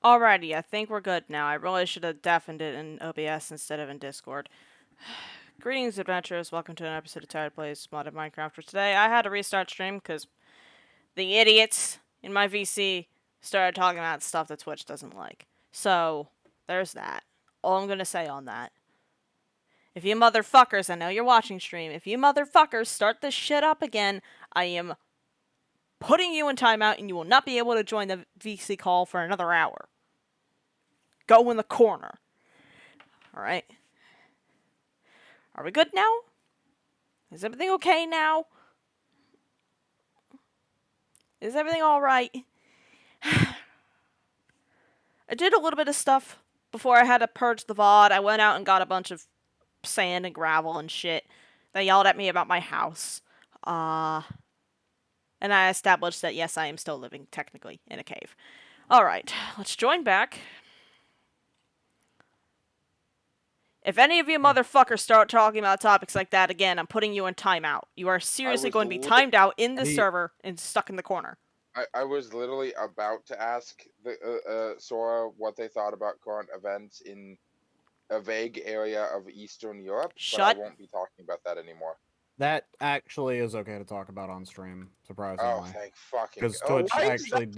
Alrighty, I think we're good now. I really should have deafened it in OBS instead of in Discord. Greetings, adventurers. Welcome to an episode of Tired Plays Modded Minecraft. For today, I had to restart stream because the idiots in my VC started talking about stuff that Twitch doesn't like. So, there's that. All I'm gonna say on that. If you motherfuckers, I know you're watching stream, if you motherfuckers start this shit up again, I am putting you in timeout and you will not be able to join the VC call for another hour. Go in the corner. Alright. Are we good now? Is everything okay now? Is everything alright? I did a little bit of stuff before I had to purge the VOD. I went out and got a bunch of sand and gravel and shit. They yelled at me about my house. And I established that yes, I am still living technically in a cave. Alright, let's join back. If any of you motherfuckers start talking about topics like that again, I'm putting you in timeout. You are seriously going to be timed out in the server and stuck in the corner. I was literally about to ask the Sora what they thought about current events in a vague area of Eastern Europe, but I won't be talking about that anymore. That actually is okay to talk about on stream, surprisingly. Oh, thank fucking God. Because Twitch actually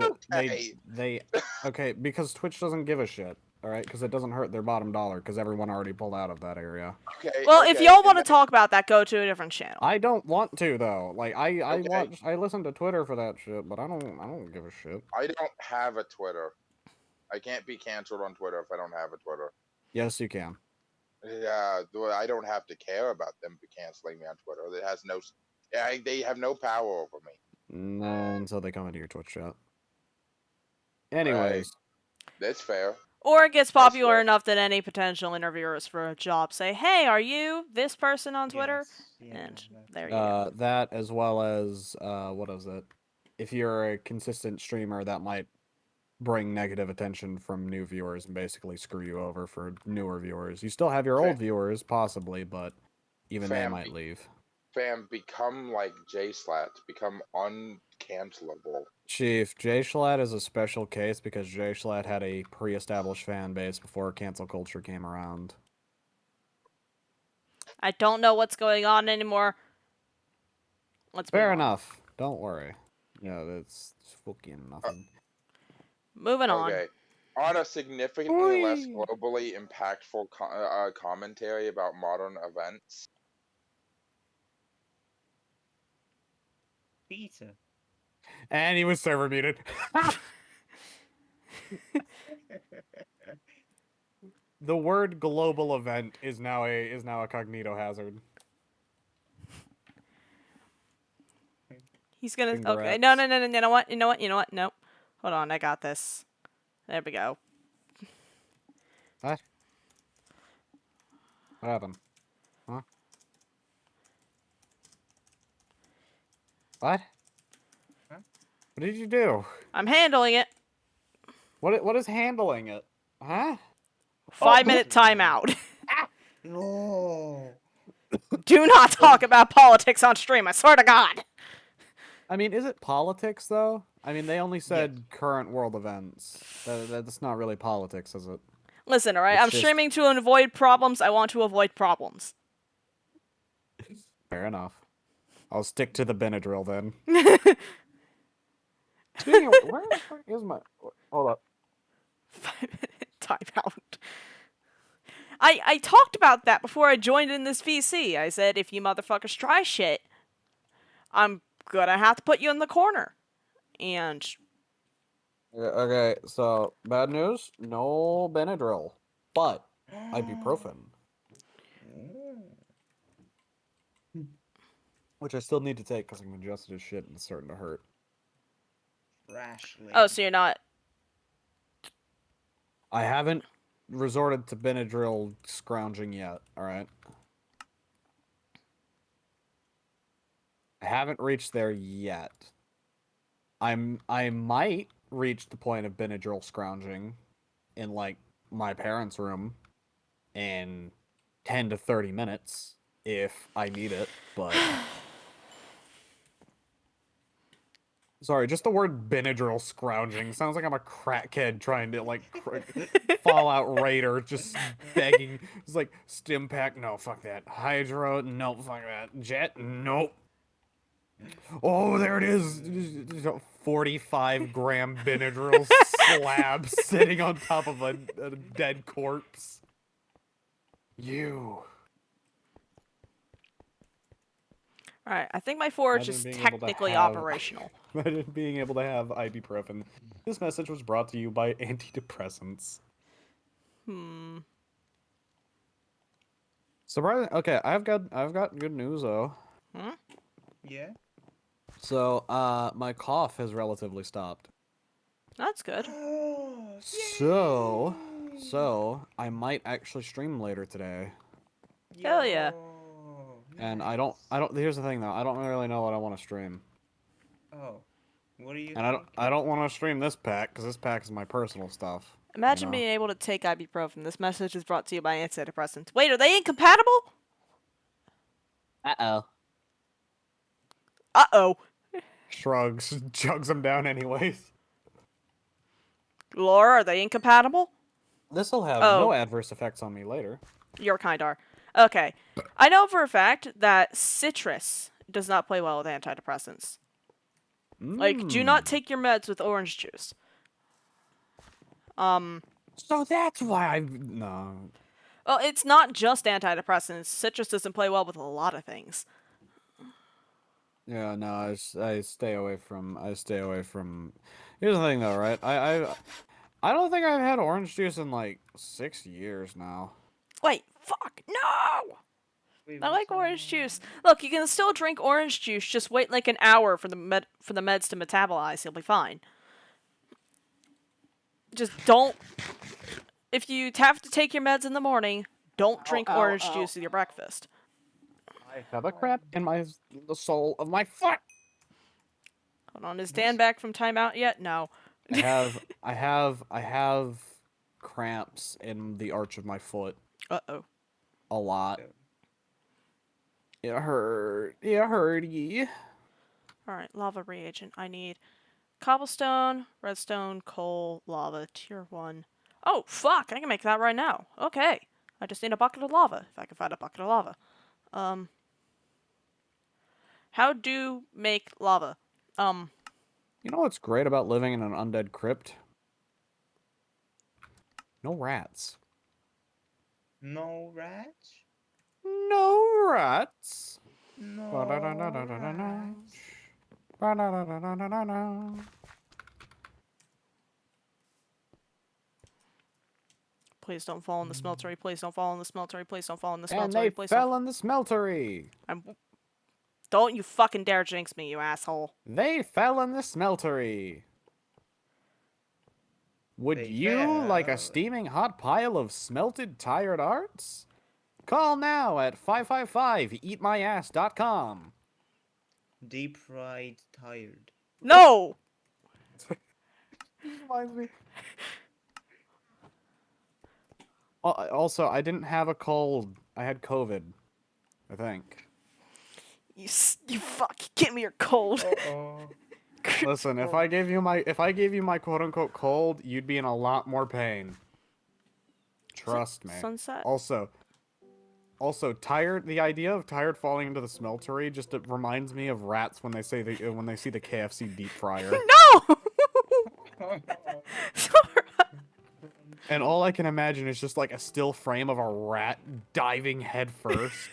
okay? Okay, because Twitch doesn't give a shit. All right, because it doesn't hurt their bottom dollar, because everyone already pulled out of that area. Okay. Well, if y'all want to talk about that, go to a different channel. I don't want to though. Like I listen to Twitter for that shit, but I don't give a shit. I don't have a Twitter. I can't be canceled on Twitter if I don't have a Twitter. Yes, you can. Yeah, I don't have to care about them canceling me on Twitter. It has no. They have no power over me. No, until they come into your Twitch chat. Anyways, that's fair. Or it gets popular enough that any potential interviewers for a job say, "Hey, are you this person on Twitter?" Yes. Yeah, and there you go. That as well as what is it? If you're a consistent streamer, that might bring negative attention from new viewers and basically screw you over for newer viewers. You still have your old viewers, possibly, but even they might leave. Fam, become like J-Slat. Become uncancelable. Chief, J-Slat is a special case because J-Slat had a pre-established fan base before cancel culture came around. I don't know what's going on anymore. Let's Fair enough. Don't worry. Yeah, that's fucking nothing. Moving on. Okay. On a significantly less globally impactful commentary about modern events. Peter. And he was server muted. The word global event is now a cognito hazard. He's gonna. Okay. No. You know what? No. Hold on. I got this. There we go. What? What happened? Huh? What? Huh? What did you do? I'm handling it. What is handling it? Huh? 5-minute timeout. No. Do not talk about politics on stream. I swear to God. I mean, is it politics though? I mean, they only said current world events. That's not really politics, is it? Listen, alright? I'm streaming to avoid problems. I want to avoid problems. Fair enough. I'll stick to the Benadryl then. Speaking of, where the fuck is my... Hold up. 5-minute timeout. I talked about that before I joined in this VC. I said, if you motherfuckers try shit, I'm gonna have to put you in the corner. And... Okay, so, bad news, no Benadryl. But, ibuprofen. Which I still need to take because I'm congested as shit and it's starting to hurt. Rashly. Oh, so you're not... I haven't resorted to Benadryl scrounging yet, alright? I haven't reached there yet. I might reach the point of Benadryl scrounging in, like, my parents' room in 10 to 30 minutes if I need it, but... Sorry, just the word Benadryl scrounging sounds like I'm a crackhead trying to like Fallout Raider, just begging. It's like stim pack, no, fuck that. Hydro, no, fuck that. Jet, nope. Oh, there it is. 45-gram Benadryl slab sitting on top of a dead corpse. You. Alright, I think my forge Imagine is being able to technically have- operational. Imagine being able to have ibuprofen. This message was brought to you by antidepressants. Surprising. Okay, I've got good news though. Yeah. So, my cough has relatively stopped. That's good. So I might actually stream later today. Hell yeah. And I don't. Here's the thing though. I don't really know what I want to stream. Oh, what are you? And I don't want to stream this pack because this pack is my personal stuff. Imagine know? being able to take ibuprofen. This message is brought to you by antidepressants. Wait, are they incompatible? Uh-oh. Uh-oh. Shrugs, chugs them down anyways. Laura, are they incompatible? This'll have Oh. no adverse effects on me later. Your kind are. Okay. I know for a fact that citrus does not play well with antidepressants. Like, do not take your meds with orange juice. So that's why no. Well, it's not just antidepressants. Citrus doesn't play well with a lot of things. Yeah, no, I stay away from. Here's the thing, though, right? I don't think I've had orange juice in like 6 years now. Wait, fuck, no! Wait, I like what's orange that? juice. Look, you can still drink orange juice. Just wait like an hour for the meds to metabolize. You'll be fine. Just don't. If you have to take your meds in the morning, don't drink orange juice with your breakfast. I have a cramp in the sole of my foot. Hold on, is Dan back from timeout yet? No. I have cramps in the arch of my foot Uh-oh. a lot. It hurt. It hurty. Alright, lava reagent. I need cobblestone, redstone, coal, lava, tier 1. Oh, fuck! I can make that right now. Okay. I just need a bucket of lava, if I can find a bucket of lava. How do make lava? You know what's great about living in an undead crypt? No rats. No rats. No rats. No Ba-da-da-da-da-da-da. rats. Ba-da-da-da-da-da-da. Please don't fall in the smeltery. Please don't fall in the smeltery. Please don't fall in the And smeltery. they Please don't. fell in the smeltery. Don't you fucking dare jinx me, you asshole. They fell in the smeltery. Would They you like a fell. steaming hot pile of smelted tired arts? Call now at 555-eatmyass.com. Deep fried tired. No! Reminds me. Also, I didn't have a cold. I had COVID, I think. You fuck. Give me your cold. Oh. Listen, if I gave you my quote unquote cold, you'd be in a lot more pain. Trust me. Sunset? Also, tired. The idea of tired falling into the smeltery just it reminds me of rats when they see the KFC deep fryer. No! Sora! And all I can imagine is just like a still frame of a rat diving headfirst.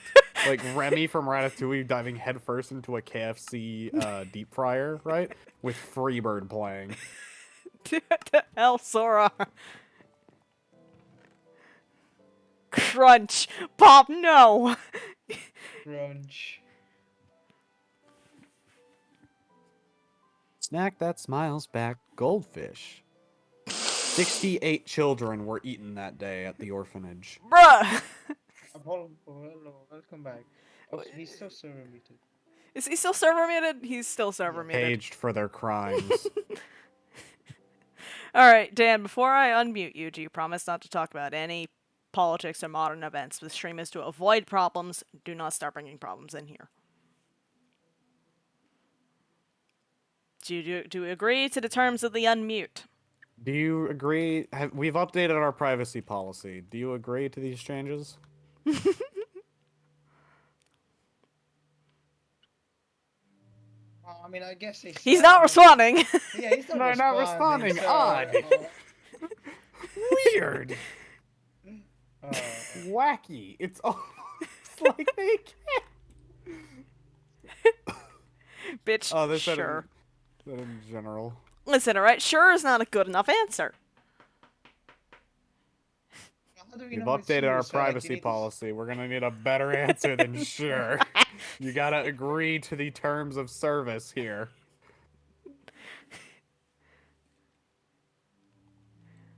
Like Remy from Ratatouille diving headfirst into a KFC deep fryer, right? With Freebird playing. The hell, Sora? Crunch! Pop, no! Crunch. Snack that smiles back, goldfish. 68 children were eaten that day at the orphanage. Bruh! Apollo, hello, welcome back. Oh, he's still server muted. Is he still server muted? He's still server muted. Caged for their crimes. Alright, Dan, before I unmute you, do you promise not to talk about any politics or modern events? The stream is to avoid problems. Do not start bringing problems in here. do you agree to the terms of the unmute? Do you agree? We've updated our privacy policy. Do you agree to these changes? I mean, I guess they He's said, not responding. Yeah, he's not They're not responding. so, Odd. Weird. uh, Wacky. It's almost like they can't. Bitch, Oh, they said sure. in general. Listen, alright, sure is not a good enough answer. how do we We've know it's updated you? our So, like, you privacy need to policy. We're gonna need a better answer than sure. You gotta agree to the terms of service here.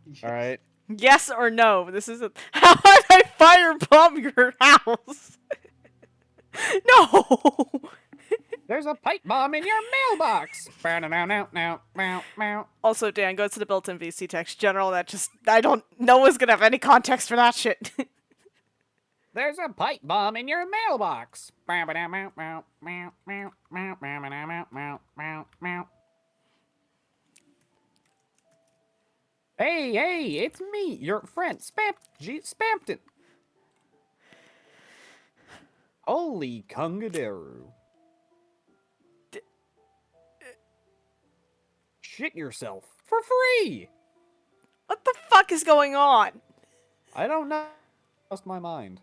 Yes. All right. Yes or no? This is a. How would I firebomb your house? No! There's a pipe bomb in your mailbox. Also, Dan, go to the built-in VC text general. That just. I don't. No one's gonna have any context for that shit. There's a pipe bomb in your mailbox. Hey, it's me, your friend, Spampton. Holy Kungaderu. Shit yourself for free. What the fuck is going on? I don't know. Lost my mind.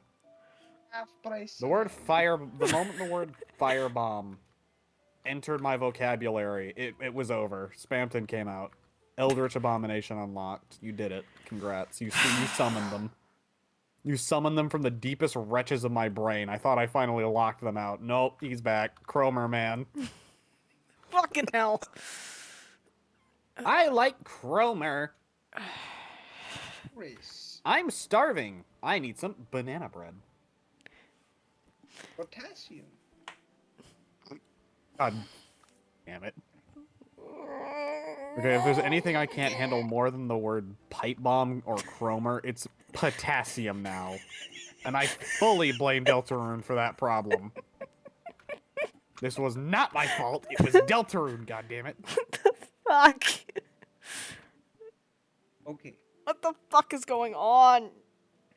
half price. The moment the word firebomb entered my vocabulary, it was over. Spampton came out. Eldritch Abomination unlocked. You did it. Congrats. You summoned them. You summoned them from the deepest reaches of my brain. I thought I finally locked them out. Nope, he's back. Cromer, man. Fucking hell. I like Cromer. Chris. I'm starving. I need some banana bread. Potassium. God damn it. Okay, if there's anything I can't handle more than the word pipe bomb or Cromer, it's potassium now. And I fully blame Deltarune for that problem. This was not my fault. It was Deltarune, goddammit. What the fuck? Okay. What the fuck is going on?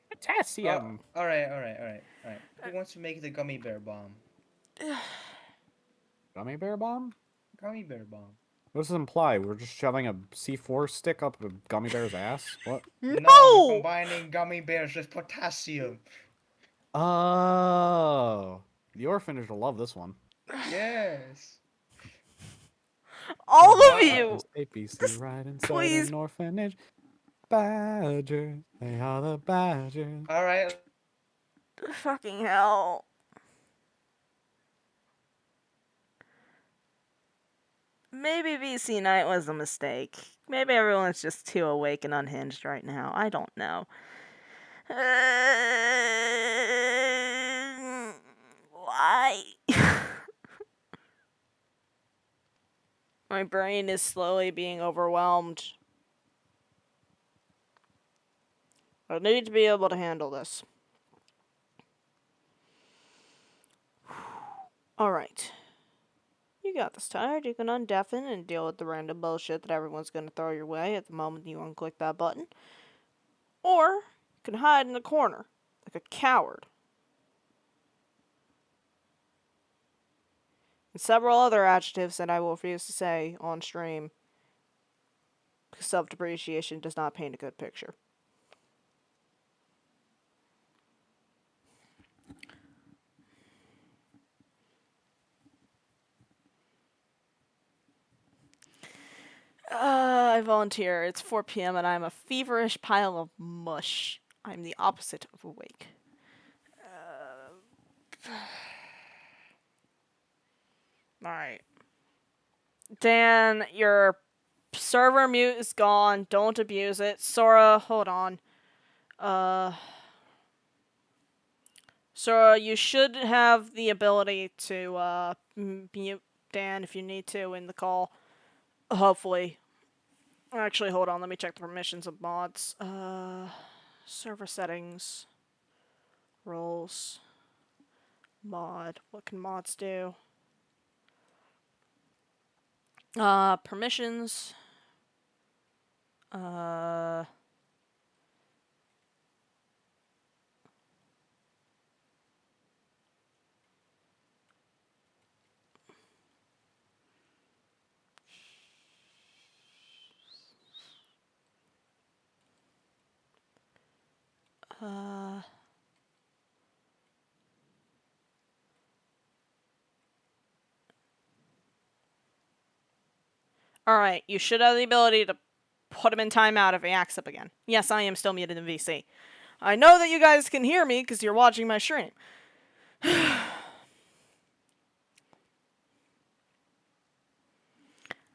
Potassium. Alright. Who wants to make the gummy bear bomb? Gummy bear bomb? Gummy bear bomb. What does this imply? We're just shoving a C4 stick up a gummy bear's ass? What? No, No! we're combining gummy bears with potassium. Oh. The orphanage will love this one. Yes. All of you! ABC right inside please. an orphanage. Badgers, they are the badgers. Alright. Fucking hell. Maybe VC night was a mistake. Maybe everyone's just too awake and unhinged right now. I don't know. Why? My brain is slowly being overwhelmed. I need to be able to handle this. Alright. You got this, Tired. You can undeafen and deal with the random bullshit that everyone's gonna throw your way at the moment you unclick that button. Or, you can hide in a corner, like a coward. And several other adjectives that I will refuse to say on stream, because self-depreciation does not paint a good picture. I volunteer. It's 4 p.m. and I'm a feverish pile of mush. I'm the opposite of awake. Alright. Dan, your server mute is gone. Don't abuse it. Sora, hold on. Sora, you should have the ability to mute Dan if you need to in the call. Hopefully. Actually, hold on. Let me check the permissions of mods. Server settings. Roles. Mod. What can mods do? Permissions. Uh... Uh... Alright, you should have the ability to put him in timeout if he acts up again. Yes, I am still muted in VC. I know that you guys can hear me because you're watching my stream.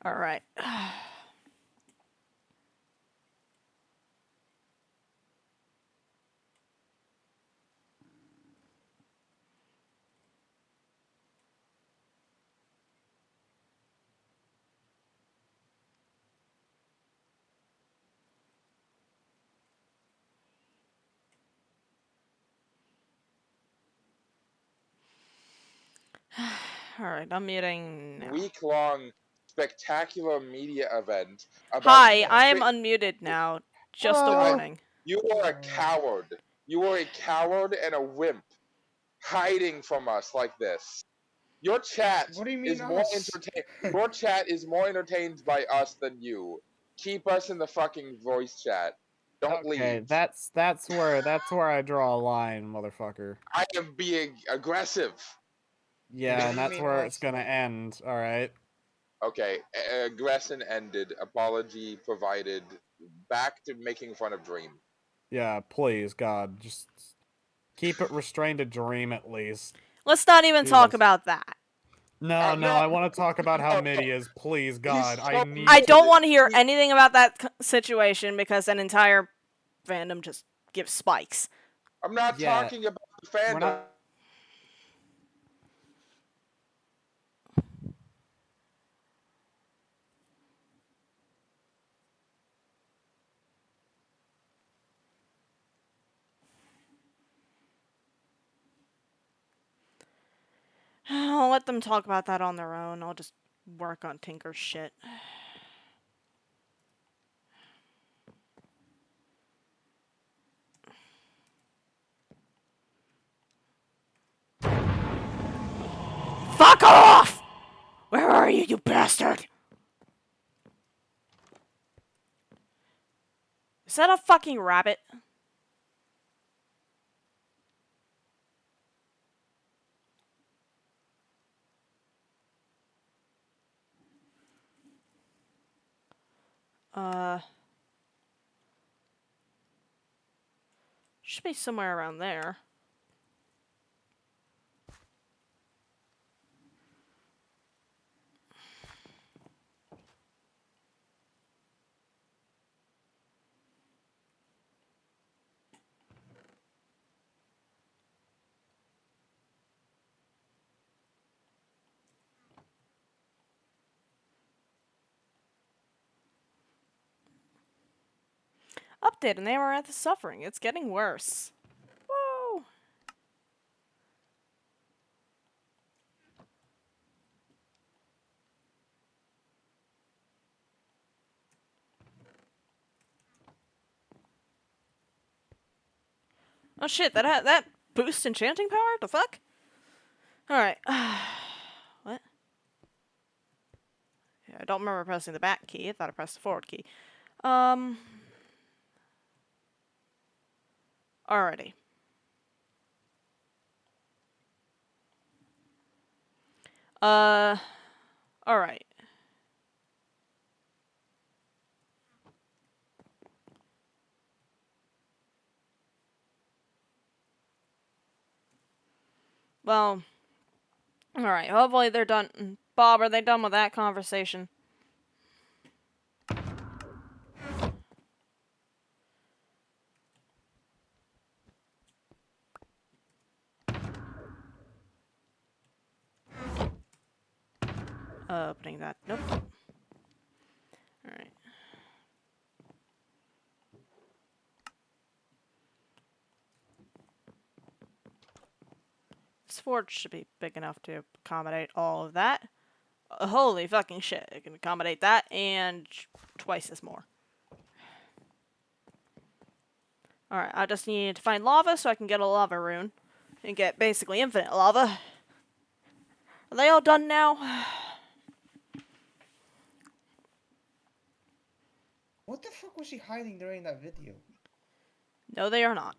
Alright. Alright, I'm muting now. Week-long spectacular media event about. Hi, I am unmuted now. Just a warning. You are a coward. You are a coward and a wimp, hiding from us like this. Your chat What do you mean is more us? entertained. Your chat is more entertained by us than you. Keep us in the fucking voice chat. Don't Okay, leave. that's where I draw a line, motherfucker. I am being aggressive. Yeah, do and you that's mean where us, it's gonna though? end. All right. Okay, aggression ended. Apology provided. Back to making fun of Dream. Yeah, please, God, just keep it restrained to Dream at least. Let's not even talk Jesus. about that. No, No, I want to talk about how no, Midi is. Please, He's God, I so need I to. don't want to hear He- anything about that situation because an entire fandom just gives spikes. I'm not Yeah, talking about the we're fandom. not. I'll let them talk about that on their own. I'll just work on Tinker's shit. Fuck off! Where are you, you bastard? Is that a fucking rabbit? Should be somewhere around there. Update, and Amaranth is suffering. It's getting worse. Woo! Oh shit, that boosts enchanting power? The fuck? Alright. What? Yeah, I don't remember pressing the back key. I thought I pressed the forward key. Alrighty. Alright. Well, alright. Hopefully they're done. Bob, are they done with that conversation? Opening that. Nope. Alright. This forge should be big enough to accommodate all of that. Holy fucking shit. It can accommodate that and twice as more. Alright, I just need to find lava so I can get a lava rune. And get basically infinite lava. Are they all done now? What the fuck was she hiding during that video? No, they are not.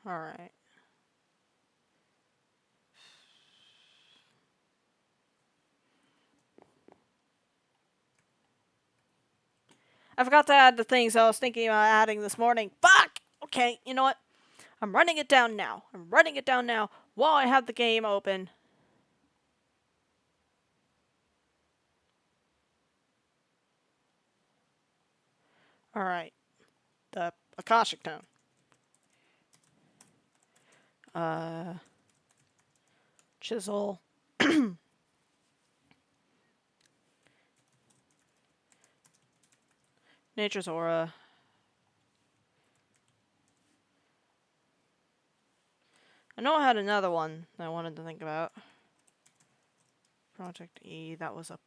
Alright. I forgot to add the things I was thinking about adding this morning. Fuck! Okay, you know what? I'm writing it down now. I'm writing it down now while I have the game open. Alright. The Akashic Tone. Chisel. Nature's Aura. I know I had another one that I wanted to think about. Project E, that was a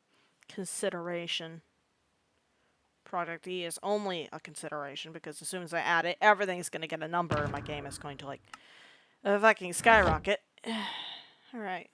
consideration. Project E is only a consideration because as soon as I add it, everything's going to get a number and my game is going to, like, fucking skyrocket. Alright.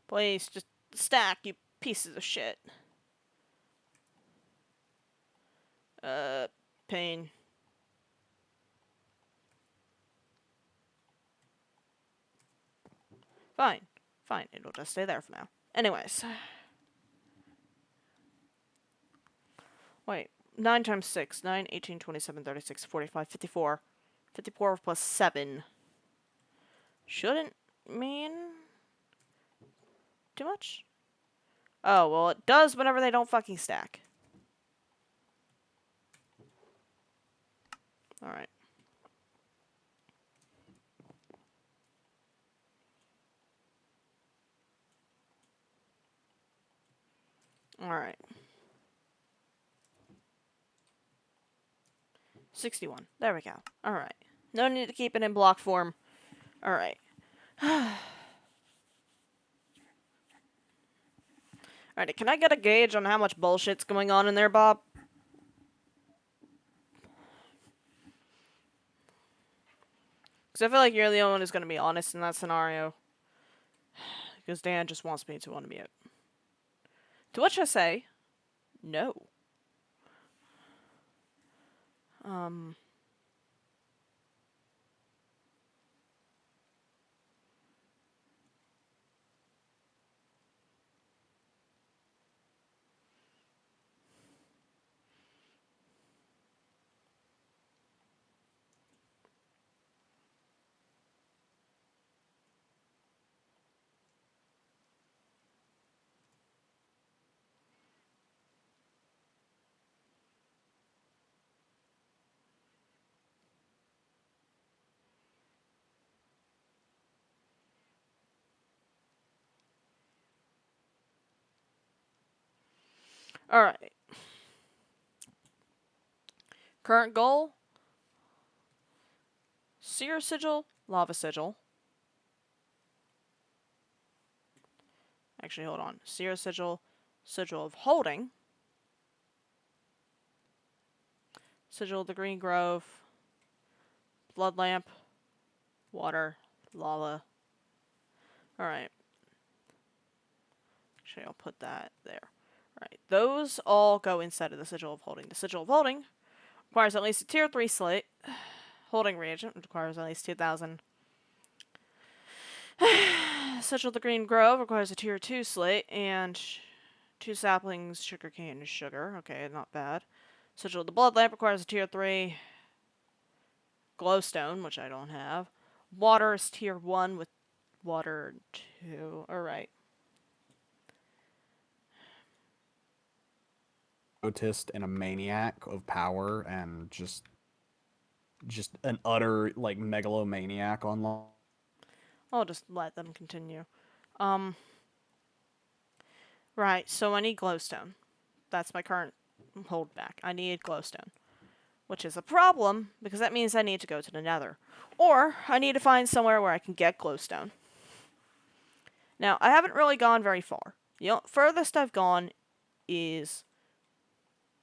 Please, just stack, you pieces of shit. Pain. Fine. Fine, it'll just stay there for now. Anyways. Wait, 9 times 6. 9, 18, 27, 36, 45, 54. 54 plus 7. Shouldn't mean too much? Oh, well, it does whenever they don't fucking stack. Alright. Alright. 61. There we go. Alright. No need to keep it in block form. Alright. Alright, can I get a gauge on how much bullshit's going on in there, Bob? Because I feel like you're the only one who's going to be honest in that scenario. Because Dan just wants me to unmute. To which I say, no. Alright. Current goal. Seer Sigil, Lava Sigil. Actually, hold on. Seer Sigil, Sigil of Holding. Sigil of the Green Grove. Blood Lamp. Water. Lava. Alright. Actually, I'll put that there. Alright. Those all go inside of the Sigil of Holding. The Sigil of Holding requires at least a tier 3 slate. Holding reagent requires at least 2,000. Sigil of the Green Grove requires a tier 2 slate and 2 saplings, sugarcane, and sugar. Okay, not bad. Sigil of the Blood Lamp requires a tier 3 glowstone, which I don't have. Water is tier 1 with water 2. Alright. Autist and a maniac of power and just an utter like megalomaniac online. I'll just let them continue. Right, so I need glowstone. That's my current holdback. I need glowstone. Which is a problem, because that means I need to go to the nether. Or, I need to find somewhere where I can get glowstone. Now, I haven't really gone very far. The furthest I've gone is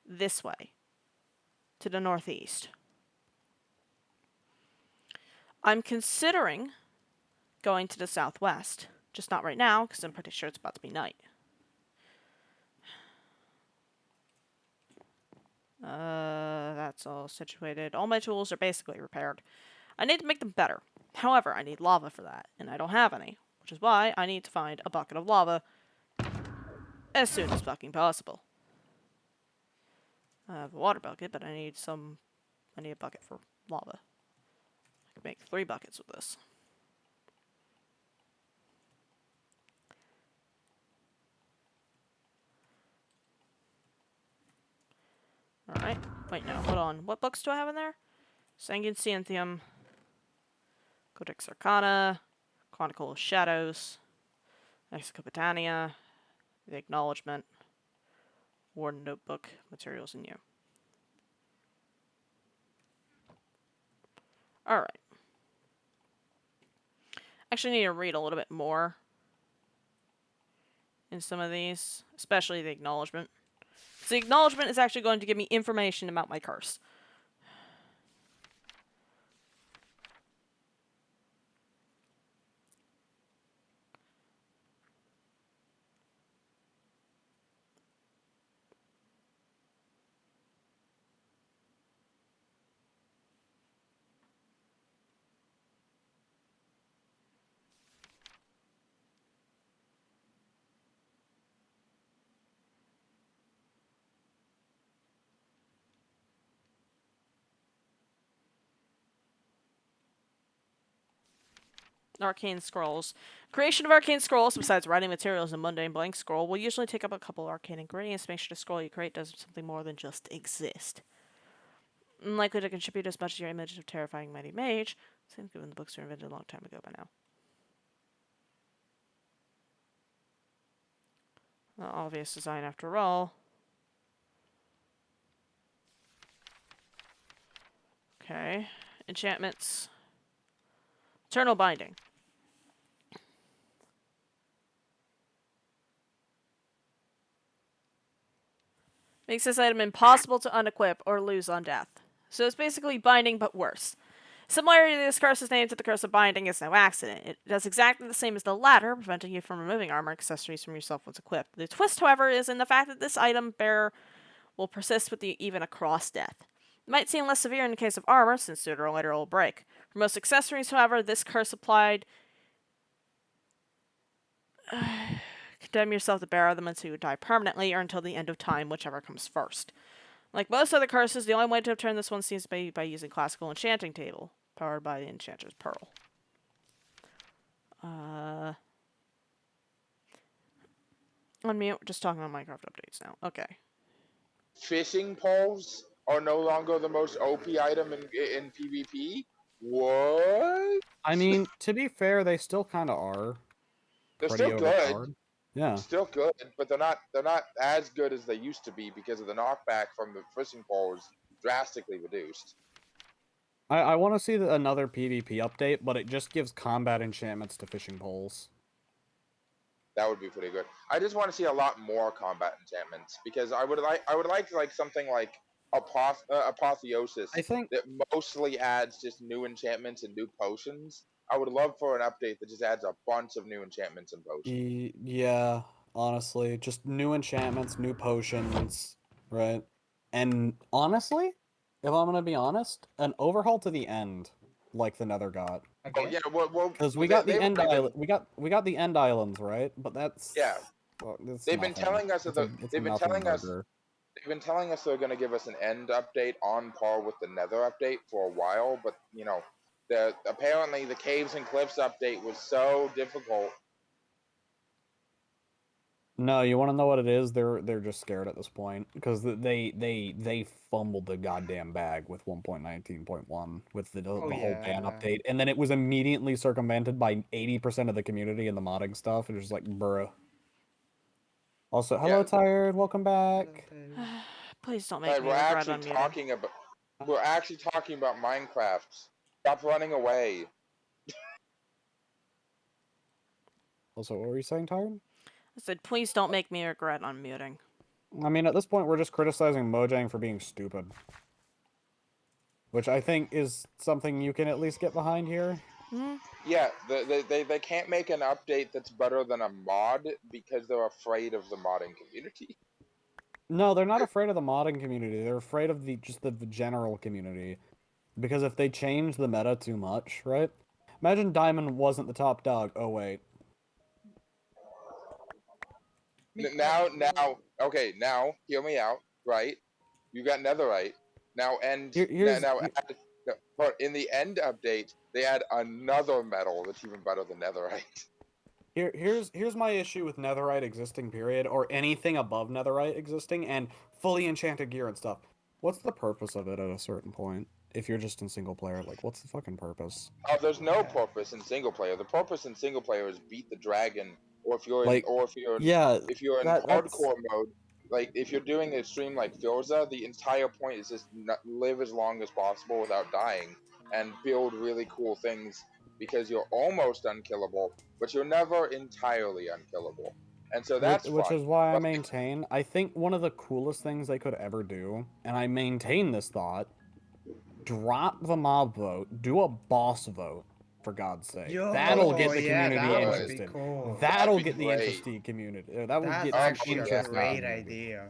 this way. To the northeast. I'm considering going to the southwest. Just not right now, because I'm pretty sure it's about to be night. That's all situated. All my tools are basically repaired. I need to make them better. However, I need lava for that, and I don't have any. Which is why I need to find a bucket of lava as soon as fucking possible. I have a water bucket, but I need a bucket for lava. I could make 3 buckets with this. Alright. Wait, no, hold on. What books do I have in there? Sanguine Scientium, Codex Arcana, Chronicle of Shadows, Encyclopedia, The Acknowledgement, Warden Notebook, Materials in You. Alright. Actually need to read a little bit more in some of these, especially the Acknowledgement. So the Acknowledgement is actually going to give me information about my curse. Arcane Scrolls. Creation of arcane scrolls, besides writing materials in mundane blank scroll, will usually take up a couple arcane ingredients to make sure the scroll you create does something more than just exist. Unlikely to contribute as much to your image of terrifying mighty mage, same given the books were invented a long time ago by now. Obvious design after all. Okay. Enchantments. Eternal Binding. Makes this item impossible to unequip or lose on death. So it's basically binding, but worse. Similarity to this curse's name to the curse of binding is no accident. It does exactly the same as the latter, preventing you from removing armor accessories from yourself once equipped. The twist, however, is in the fact that this item bearer will persist with you even across death. It might seem less severe in the case of armor, since sooner or later it will break. For most accessories, however, this curse applied... condemn yourself to bear them until you die permanently, or until the end of time, whichever comes first. Like most other curses, the only way to obtain this one seems to be by using classical enchanting table, powered by the Enchanter's Pearl. Unmute, we're just talking about Minecraft updates now. Okay. Fishing poles are no longer the most OP item in PvP? What? I mean, to be fair, they still kind of are. They're Pretty still good. overpowered. Yeah. Still good, but they're not as good as they used to be because of the knockback from the fishing poles drastically reduced. I want to see another PvP update, but it just gives combat enchantments to fishing poles. That would be pretty good. I just want to see a lot more combat enchantments because I would like something like apotheosis I think that mostly adds just new enchantments and new potions. I would love for an update that just adds a bunch of new enchantments and potions. yeah, honestly, just new enchantments, new potions, right? And honestly, if I'm gonna be honest, an overhaul to the end, like the Nether got. Oh yeah, well, Because we got the end island, we got the end islands, right? But that's yeah. well, it's They've been nothing. telling us that It's a nothing burger. they've been telling us they're going to give us an end update on par with the Nether update for a while, but apparently the Caves and Cliffs update was so difficult. No, you want to know what it is? They're just scared at this point because they fumbled the goddamn bag with 1.19.1 with the whole ban update, and then it was immediately circumvented by 80% of the community and the modding stuff. It was just like, bruh. Also, hello, Yeah. Tired. Welcome back. Please don't make Like, me regret unmuting. We're actually talking about Minecraft. Stop running away. Also, what were you saying, Tired? I said, please don't make me regret unmuting. I mean, at this point, we're just criticizing Mojang for being stupid. Which I think is something you can at least get behind here. Hmm? Yeah, they can't make an update that's better than a mod because they're afraid of the modding community. No, they're not afraid of the modding community. They're afraid of the general community. Because if they change the meta too much, right? Imagine Diamond wasn't the top dog. Oh, wait. Now, hear me out, right? You got Netherite. Now, in the end update, they add another metal that's even better than Netherite. Here's my issue with Netherite existing, period, or anything above Netherite existing, and fully enchanted gear and stuff. What's the purpose of it at a certain point? If you're just in single player, like, what's the fucking purpose? Oh, there's no purpose in single player. The purpose in single player is beat the dragon, or if you're in, hardcore mode, like if you're doing a stream like Forza, the entire point is just live as long as possible without dying and build really cool things because you're almost unkillable, but you're never entirely unkillable. And so that's which fun. is why I maintain, I think one of the coolest things they could ever do, and I maintain this thought, drop the mob vote, do a boss vote, for God's sake. That'll get the community interested. Cool. That'll get the interested community. That would get some interest. Great idea.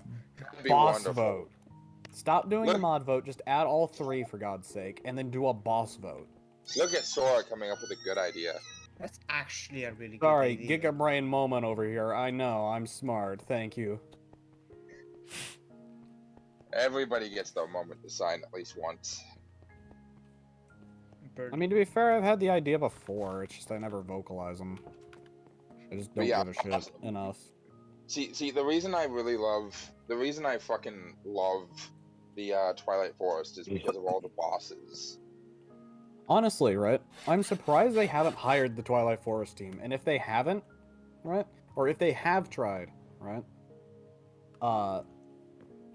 Boss vote. Stop doing the mod vote, just add all three for God's sake, and then do a boss vote. Look at Sora coming up with a good idea. That's actually a really good Sorry, idea. Giga Brain moment over here. I know, I'm smart. Thank you. Everybody gets their moment to sign at least once. I mean, to be fair, I've had the idea before. It's just I never vocalize them. I just don't give a shit enough. See, the reason I fucking love the Twilight Forest is because of all the bosses. Honestly, right? I'm surprised they haven't hired the Twilight Forest team. And if they haven't, right? Or if they have tried, right?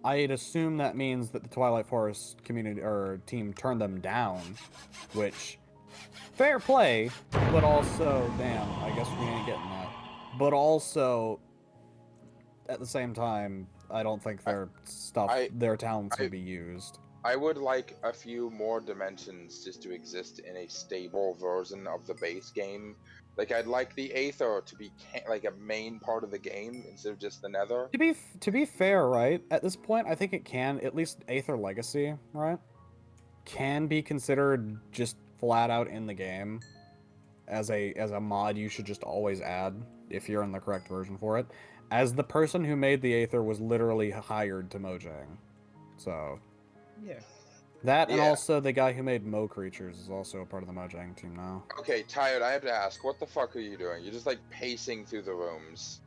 I'd assume that means that the Twilight Forest community or team turned them down, which fair play, but also damn, I guess we ain't getting that. But also at the same time, I don't think their talents would be used. I would like a few more dimensions just to exist in a stable version of the base game. Like, I'd like the Aether to be like a main part of the game instead of just the Nether. To be fair, right? At this point, I think it can, at least Aether Legacy, right? Can be considered just flat out in the game as a mod you should just always add if you're in the correct version for it. As the person who made the Aether was literally hired to Mojang. So... yeah. That, and also the guy who made Mo Creatures is also a part of the Mojang team now. Okay, Tired, I have to ask, what the fuck are you doing? You're just, like, pacing through the rooms.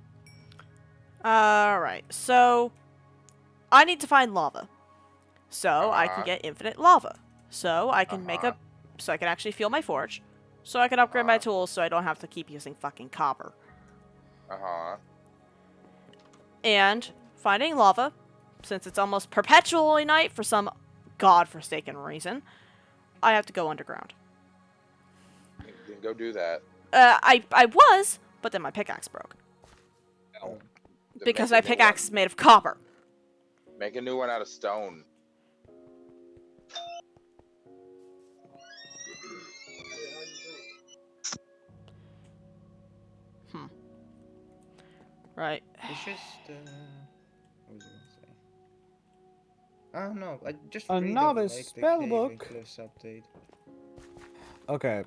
Alright, so... I need to find lava. So I can get infinite lava. So I can make a... So I can actually fuel my forge. So I can upgrade my tools so I don't have to keep using fucking copper. And finding lava, since it's almost perpetually night for some godforsaken reason, I have to go underground. You can go do that. I was, but then my pickaxe broke. Oh. Because my pickaxe is made of copper. Make a new one out of stone. Right. It's just, what was I gonna say? I don't know, I just novice spellbook. Cliffs update. Okay,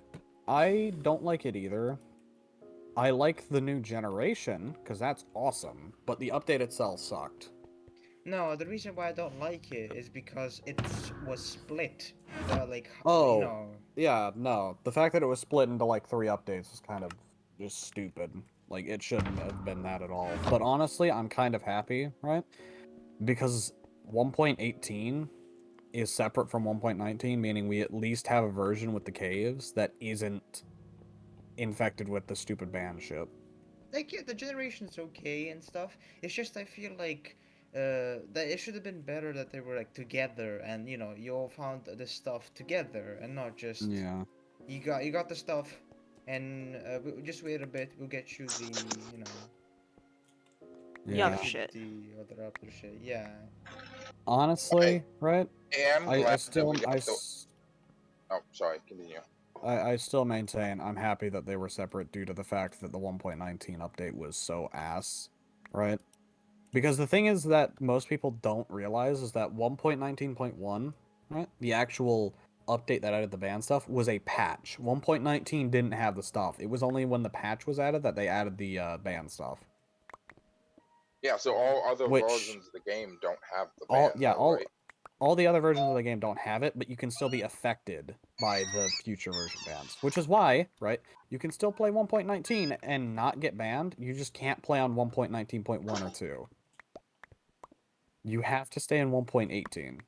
I don't like it either. I like the new generation, because that's awesome, but the update itself sucked. No, the reason why I don't like it is because it was split. Like, Oh, yeah, no. The fact that it was split into like 3 updates is kind of just stupid. Like, it shouldn't have been that at all. But honestly, I'm kind of happy, right? Because 1.18 is separate from 1.19, meaning we at least have a version with the caves that isn't infected with the stupid ban shit. like, yeah, the generation's okay and stuff. It's just I feel like that it should have been better that they were like together, and you all found the stuff together and not just Yeah. you got the stuff, and just wait a bit, we'll get you the The Yeah. other shit. the other shit. Yeah. Honestly, right? am I glad that still we got the. Oh, sorry. Continue. I still maintain I'm happy that they were separate due to the fact that the 1.19 update was so ass, right? Because the thing is that most people don't realize is that 1.19.1, right? The actual update that added the ban stuff was a patch. 1.19 didn't have the stuff. It was only when the patch was added that they added the ban stuff. Yeah, so all other Which versions of the game don't have the all ban, yeah, though, right? all the other versions of the game don't have it, but you can still be affected by the future version bans. Which is why, right, you can still play 1.19 and not get banned. You just can't play on 1.19.1 or 2. You have to stay in 1.18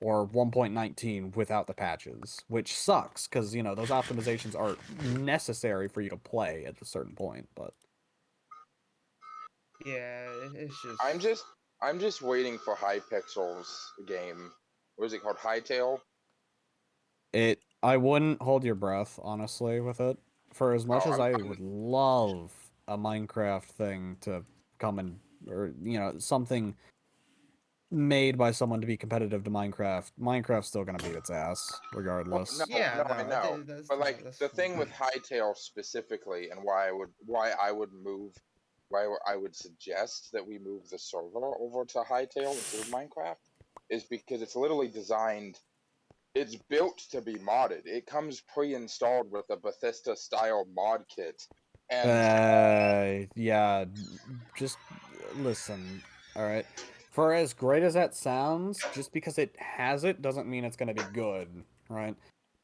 or 1.19 without the patches, which sucks because, those optimizations are necessary for you to play at a certain point, but Yeah, it's just. I'm just waiting for Hypixel's game. What is it called? Hytale? I wouldn't hold your breath, honestly, with it. For as much Oh, as I'm, I I'm would love a Minecraft thing to come and, or, something made by someone to be competitive to Minecraft, Minecraft's still gonna beat its ass, well, regardless. Yeah, no, I no, know. that's But like that's the fine. thing with Hytale specifically, and why I would suggest that we move the server over to Hytale instead of Minecraft, is because it's literally designed. It's built to be modded. It comes pre-installed with a Bethesda style mod kit, and Yeah, just listen, alright? For as great as that sounds, just because it has it doesn't mean it's gonna be good, right?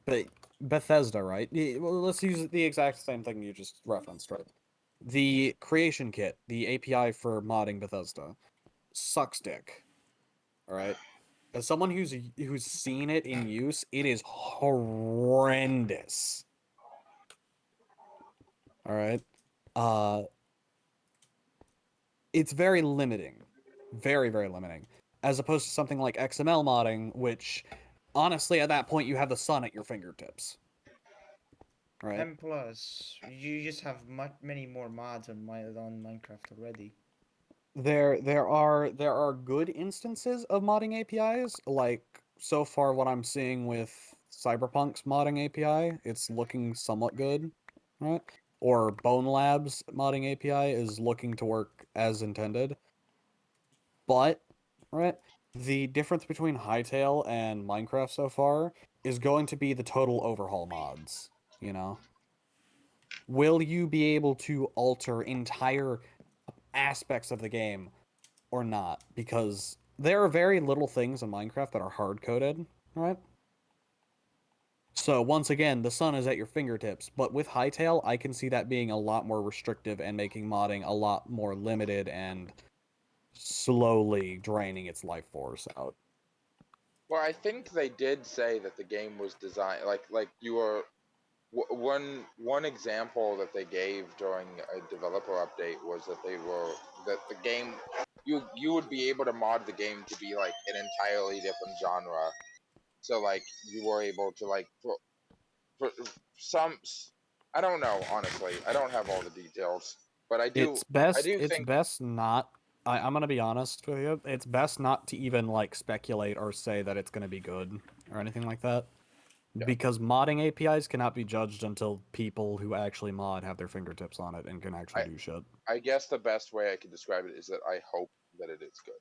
But Bethesda, right? Well, let's use the exact same thing you just referenced, right? The creation kit, the API for modding Bethesda, sucks dick, alright? As someone who's seen it in use, it is horrendous. Alright? Uh, it's very limiting. Very, very limiting. As opposed to something like XML modding, which honestly at that point you have the sun at your fingertips. Right? And plus, you just have many more mods on Minecraft already. There are good instances of modding APIs, like so far what I'm seeing with Cyberpunk's modding API, it's looking somewhat good, right? Or Bone Labs modding API is looking to work as intended. But, right, the difference between Hytale and Minecraft so far is going to be the total overhaul mods, you know? Will you be able to alter entire aspects of the game or not? Because there are very little things in Minecraft that are hard-coded, right? So once again, the sun is at your fingertips, but with Hytale, I can see that being a lot more restrictive and making modding a lot more limited and slowly draining its life force out. well, I think they did say that the game was designed like you were. One example that they gave during a developer update was that the game, you would be able to mod the game to be like an entirely different genre. So like you were able to like for some, I don't know, honestly, I don't have all the details, but I do It's I best do it's think. best not I'm gonna be honest with you. It's best not to even like speculate or say that it's gonna be good or anything like that. Yeah, Because modding APIs cannot be judged until people who actually mod have their fingertips on it and can actually I do shit. I guess the best way I could describe it is that I hope that it is good.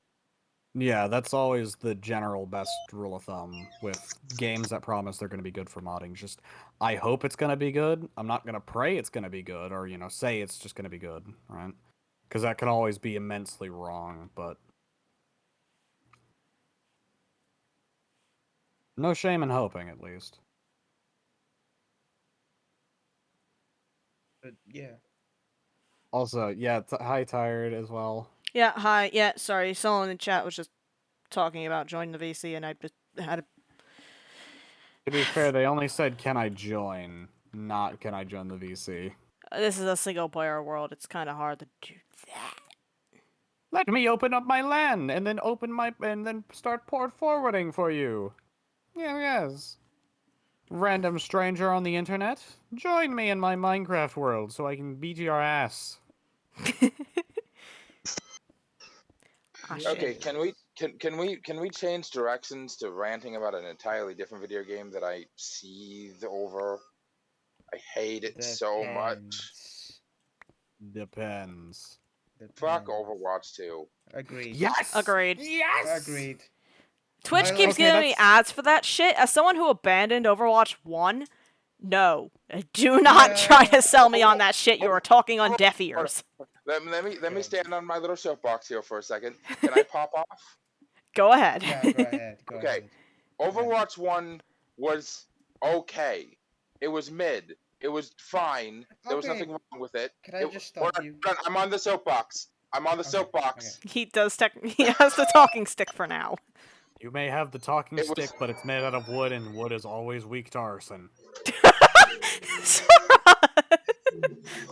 Yeah, that's always the general best rule of thumb with games that promise they're gonna be good for modding. Just I hope it's gonna be good. I'm not gonna pray it's gonna be good or, say it's just gonna be good, right? Because that can always be immensely wrong, but No shame in hoping, at least. But yeah. Also, yeah, hi, tired as well. Yeah, hi. Yeah, sorry. Someone in the chat was just talking about joining the VC, and I just had a. To be fair, they only said, "Can I join?" Not, "Can I join the VC?" This is a single player world. It's kind of hard to do that. Let me open up my LAN and then start port forwarding for you. Yeah, yes. Random stranger on the internet, join me in my Minecraft world so I can beat your ass. Ah, shit. Okay, can we change directions to ranting about an entirely different video game that I seethe over? I hate it so much. Depends. Fuck Depends. Overwatch 2. Agreed. Yes! Agreed. Yes! Agreed. Twitch I keeps like- giving me ads for that shit. As someone who abandoned Overwatch 1, no. Do not try to sell me on that shit. You are talking on deaf ears. Let me Okay. stand on my little soapbox here for a second. Can I pop off? Go ahead. Yeah, go ahead. Go Okay. ahead. Overwatch 1 was okay. It was mid. It was fine. There was Okay. nothing wrong with it. Can I just stop you? I'm on the soapbox. I'm on the Okay, soapbox. He does he has the talking stick for now. You may have the talking It was- stick, but it's made out of wood, and wood is always weak to arson.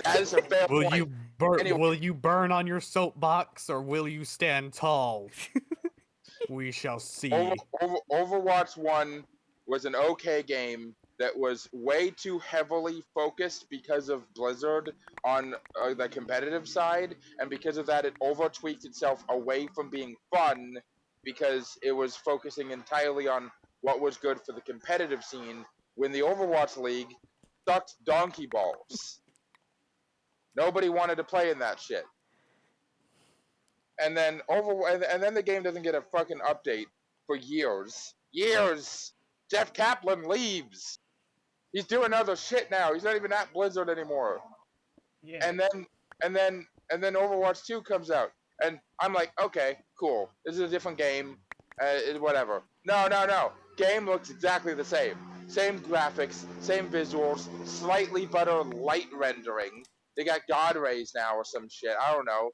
That is a fair Will point. you burn? Anyway. Will you burn on your soapbox, or will you stand tall? We shall see. Overwatch 1 was an okay game that was way too heavily focused because of Blizzard on the competitive side, and because of that, it over-tweaked itself away from being fun because it was focusing entirely on what was good for the competitive scene, when the Overwatch League sucked donkey balls. Nobody wanted to play in that shit. And then the game doesn't get a fucking update for years. Years. Jeff Kaplan leaves. He's doing other shit now. He's not even at Blizzard anymore. Yeah. And then Overwatch 2 comes out, and I'm like, okay, cool. This is a different game. Whatever. No. Game looks exactly the same. Same graphics, same visuals, slightly better light rendering. They got God rays now or some shit. I don't know,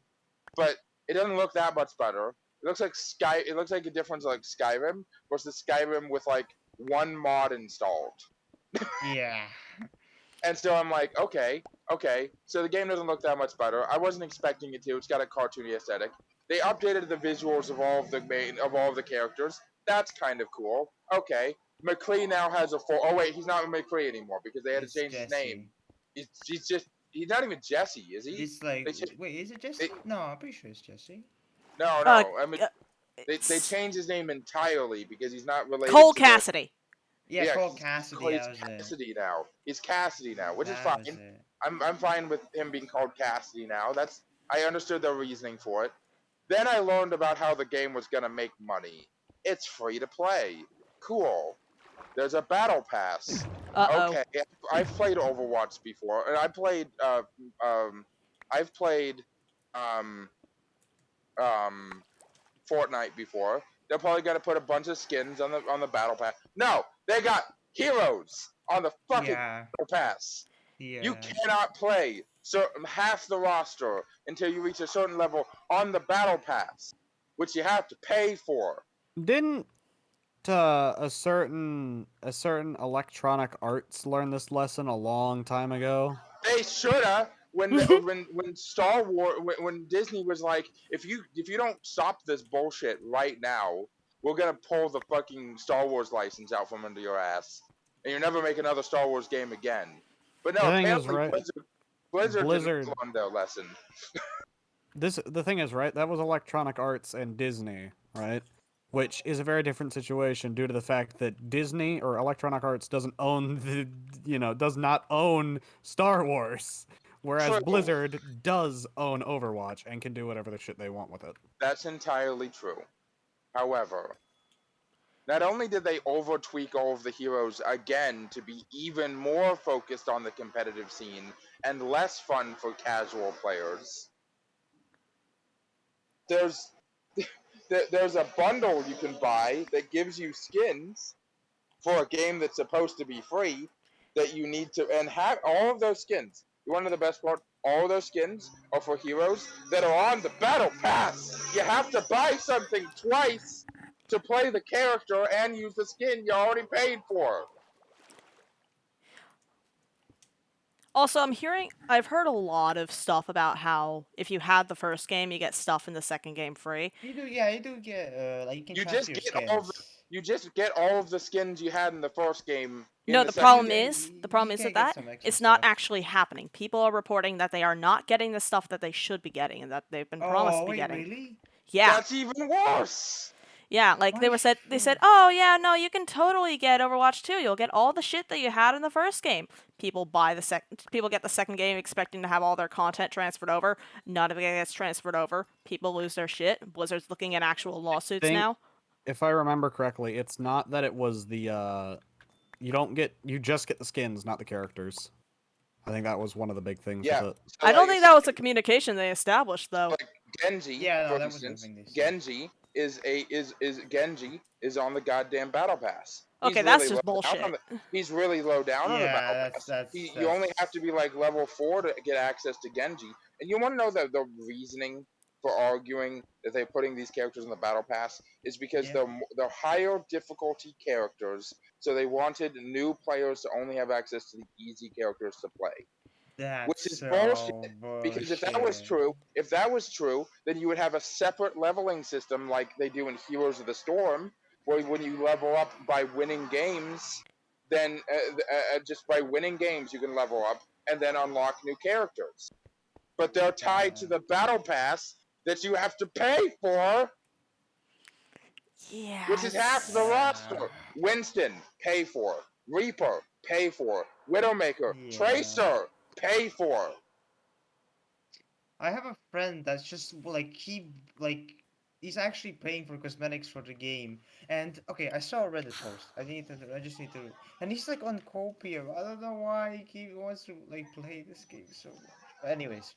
but it doesn't look that much better. It looks like It looks like a difference like Skyrim versus Skyrim with like one mod installed. Yeah. And so I'm like, okay. So the game doesn't look that much better. I wasn't expecting it to. It's got a cartoony aesthetic. They updated the visuals of all of the characters. That's kind of cool. Okay. McCree now has a full. Oh wait, he's not McCree anymore because they had It's to change his name. He's not even Jesse, is he? It's like, They wait, is it Jesse? No, I'm pretty sure it's Jesse. No. I mean, they changed his name entirely because he's not related. Cole to Cassidy. Yeah, Cole he's- Cassidy. He's That was it. Cassidy now. He's Cassidy now, which is That was fine. it. I'm fine with him being called Cassidy now. I understood the reasoning for it. Then I learned about how the game was gonna make money. It's free to play. Cool. There's a battle pass. Uh-oh. Okay, I've played Overwatch before, and I've played um Fortnite before. They're probably gonna put a bunch of skins on the battle pass. No, they got heroes on the fucking Yeah. battle pass. Yeah. You cannot play half the roster until you reach a certain level on the battle pass, which you have to pay for. Didn't a certain Electronic Arts learn this lesson a long time ago? They shoulda when Star Wars when Disney was like, if you don't stop this bullshit right now, we're gonna pull the fucking Star Wars license out from under your ass, and you'll never make another Star Wars game again. But no, The thing is, apparently right, Blizzard Blizzard- didn't learn their lesson. The thing is, right, that was Electronic Arts and Disney, right? Which is a very different situation due to the fact that Disney or Electronic Arts does not own Star Wars, whereas True. Blizzard does own Overwatch and can do whatever the shit they want with it. That's entirely true. However, not only did they over-tweak all of the heroes again to be even more focused on the competitive scene and less fun for casual players, there's a bundle you can buy that gives you skins, for a game that's supposed to be free that you need to and have all of those skins. You want to know the best part? All of those skins are for heroes that are on the battle pass. You have to buy something twice to play the character and use the skin you already paid for. Also, I've heard a lot of stuff about how if you had the first game, you get stuff in the second game free. You do, yeah, you do get like you can You transfer just your get all of skins. you just get all of the skins you had in the first game in No, the the second problem game. is, You can with get that, some extra it's not stuff. actually happening. People are reporting that they are not getting the stuff that they should be getting and that they've been promised Oh, to be wait, getting. really? Yeah. That's even worse. Yeah, like Why they said, should- "Oh, yeah, no, you can totally get Overwatch 2. You'll get all the shit that you had in the first game." People get the second game expecting to have all their content transferred over. None of it gets transferred over. People lose their shit. Blizzard's looking at actual lawsuits think- now. If I remember correctly, it's not that it was the you just get the skins, not the characters. I think that was one of the big things Yeah. with it. So, I don't like, think that was a communication they established though. like Genji, Yeah, no, for that wasn't instance, the thing they said. Genji is Genji is on the goddamn battle pass. Okay, He's that's really just low down on bullshit. he's really low down on the battle Yeah, pass. that's You only have to be like level 4 to get access to Genji. And you want to know the reasoning for arguing that they're putting these characters in the battle pass is because Yeah. they're higher difficulty characters, so they wanted new players to only have access to the easy characters to play. That's Which is so bullshit. Because if that was true, then you would have a separate leveling system like they do in Heroes of the Storm, where when you level up by winning games, then just by winning games you can level up and then unlock new characters. But they're tied to the battle pass that you have to pay for, Yeah. which is half the roster. Winston, pay for. Reaper, pay for. Widowmaker, Yeah. Tracer, pay for. I have a friend that's just he's actually paying for cosmetics for the game. And okay, I saw a Reddit post. I just need to, and he's like on copium. I don't know why he wants to like play this game so much. But anyways,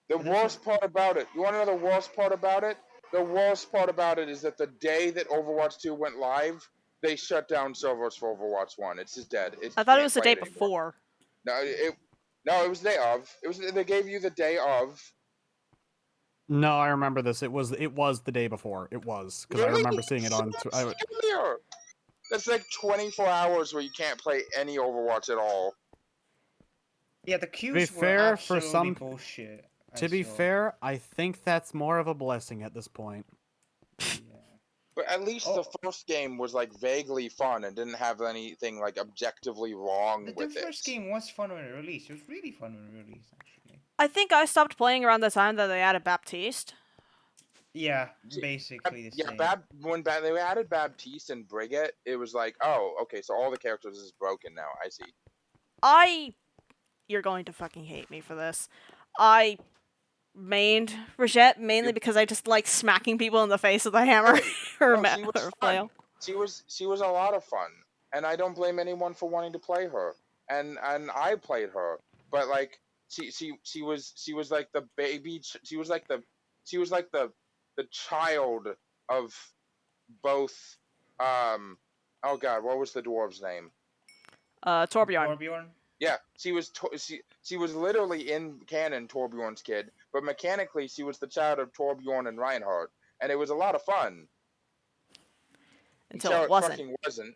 The But there's worst part about it, you want to know the worst part about it? The worst part about it is that the day that Overwatch 2 went live, they shut down servers for Overwatch 1. It's just dead. I thought it was the day before. No, it was the day of. They gave you the day of. No, I remember this. It was the day before. It was because I Really? remember seeing it on. Earlier. That's like 24 hours where you can't play any Overwatch at all. yeah, the queues were fair, for absolutely some- bullshit. To be fair, I think that's more of a blessing at this point. yeah. But at least the first game was like vaguely fun and didn't have anything like objectively wrong The with it. first game was fun when it released. It was really fun when it released, actually. I think I stopped playing around the time that they added Baptiste. Yeah, basically the same. When they added Baptiste and Brigitte, it was like, oh, okay, so all the characters is broken now. I see. You're going to fucking hate me for this. I mained Brigitte mainly because I just like smacking people in the face with a hammer or, No, she was or fun. flail. She was a lot of fun, and I don't blame anyone for wanting to play her. And I played her, but like she was like the baby. She was like the child of both. Oh God, what was the dwarf's name? Torbjorn. Torbjorn? Yeah, she was literally in canon Torbjorn's kid, but mechanically she was the child of Torbjorn and Reinhardt, and it was a lot of fun. Until it wasn't. Fucking wasn't.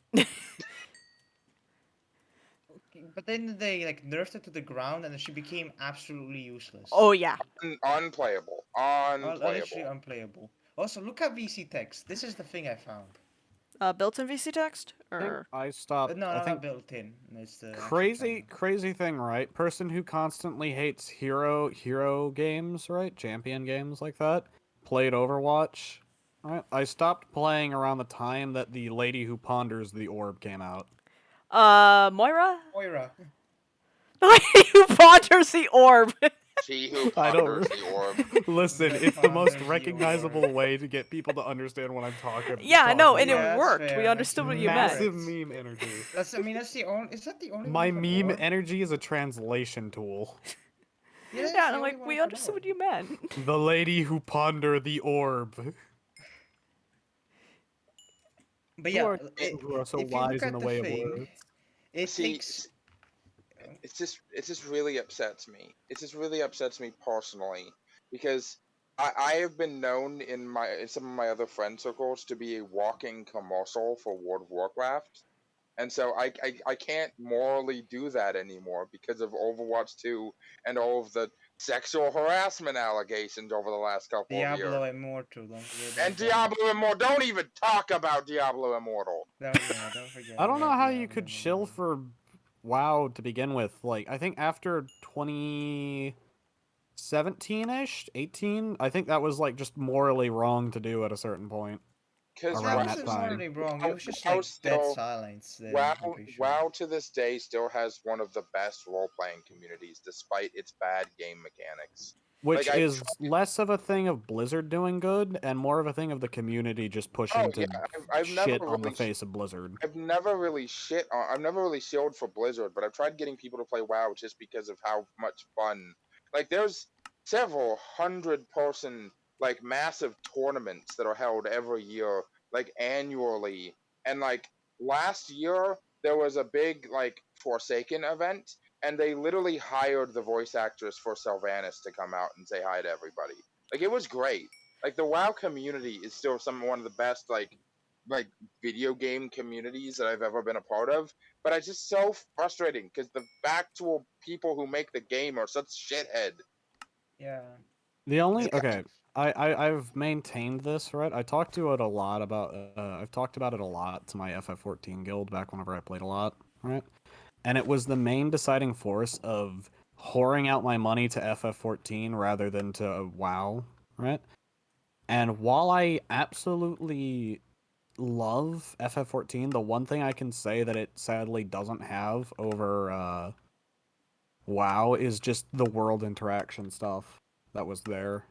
But then they like nerfed it to the ground, and then she became absolutely useless. Oh yeah. Unplayable. Literally unplayable. Also, look at VC text. This is the thing I found. Built-in VC text I think or I stopped. No, I not think built in. It's the actual crazy thing, right? Person who constantly hates hero games, right? Champion games like that. Played Overwatch. Right? I stopped playing around the time that the Lady Who Ponders the Orb came out. Moira? Moira. Who ponders the orb? She who I don't ponders the orb. Listen, The it's the most Ponders the recognizable Orb. way to get people to understand what I'm talking about. Yeah, no, and Yeah, it that's worked. fair, We that's understood what you Massive meant. meme energy. That's the only. Is that the only? My one from meme Orb? energy is a translation tool. Yeah, that's Yeah, the and I'm only like, one we from understood Orb. what you meant. The Lady Who Ponder the Orb. But You yeah, are you are so if you look wise in at the the way of thing, words. it See, takes. it just really upsets me. It just really upsets me personally because I have been known in some of my other friend circles to be a walking commercial for World of Warcraft. And so I can't morally do that anymore because of Overwatch 2 and all of the sexual harassment allegations over the last couple of years. Diablo Immortal, don't forget And about that. Diablo Immortal, don't even talk about Diablo Immortal. Don't forget I don't know about how you Diablo could chill Immortal. for WoW to begin with. Like, I think after 2017-ish, 18, I think that was like just morally wrong to do at a certain point Because That around that wasn't time. morally wrong. It was just WoW like dead still silence there. WoW I'm pretty sure. WoW to this day still has one of the best role playing communities despite its bad game mechanics. Like Which I is less of a thing of Blizzard doing good and more of a thing of the community just pushing yeah, to I've never shit on the really face of Blizzard. I've never really I've never really shilled for Blizzard, but I've tried getting people to play WoW just because of how much fun. Like there's several hundred-person like massive tournaments that are held every year, like annually. And like last year there was a big like Forsaken event and they literally hired the voice actress for Sylvanas to come out and say hi to everybody. Like it was great. Like the WoW community is still one of the best like video game communities that I've ever been a part of, but it's just so frustrating because the actual people who make the game are such shithead. Yeah. The only It's okay, I've maintained this, right? I talked to it a lot about I've talked about it a lot to my FF14 guild back whenever I played a lot, right? And it was the main deciding force of whoring out my money to FF14 rather than to WoW, right? And while I absolutely love FF14, the one thing I can say that it sadly doesn't have over WoW is just the world interaction stuff that was there.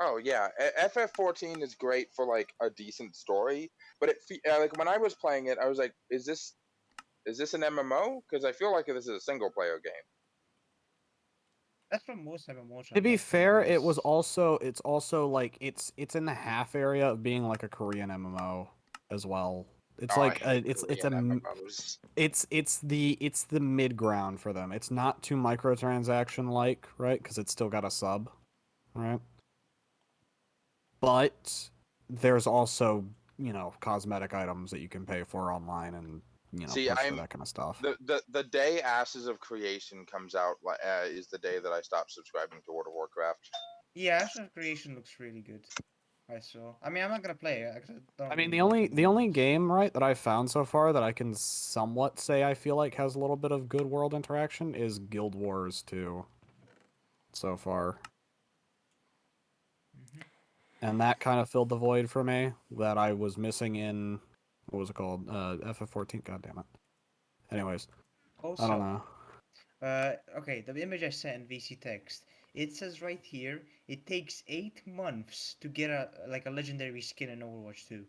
Oh yeah, FF14 is great for like a decent story, but like when I was playing it, I was like, is this an MMO? Because I feel like this is a single player game. That's what most MMOs To are be like fair, nowadays. it's also like it's in the half area of being like a Korean MMO as well. It's Oh, I like hate it's Korean MMOs. it's the mid ground for them. It's not too microtransaction like, right? Because it's still got a sub, right? But there's also, cosmetic items that you can pay for online and, See, push for that kind of stuff. the day Ashes of Creation comes out is the day that I stop subscribing to World of Warcraft. Yeah, Ashes of Creation looks really good. I saw. I mean, I'm not gonna play it because I I don't mean, really the like only the only MMOs. game, right, that I've found so far that I can somewhat say I feel like has a little bit of good world interaction is Guild Wars 2 so far. Hmm. And that kind of filled the void for me that I was missing in what was it called? FF14. God damn it. Anyways, I don't Also, know. okay, the image I sent in VC text. It says right here, it takes 8 months to get a legendary skin in Overwatch 2.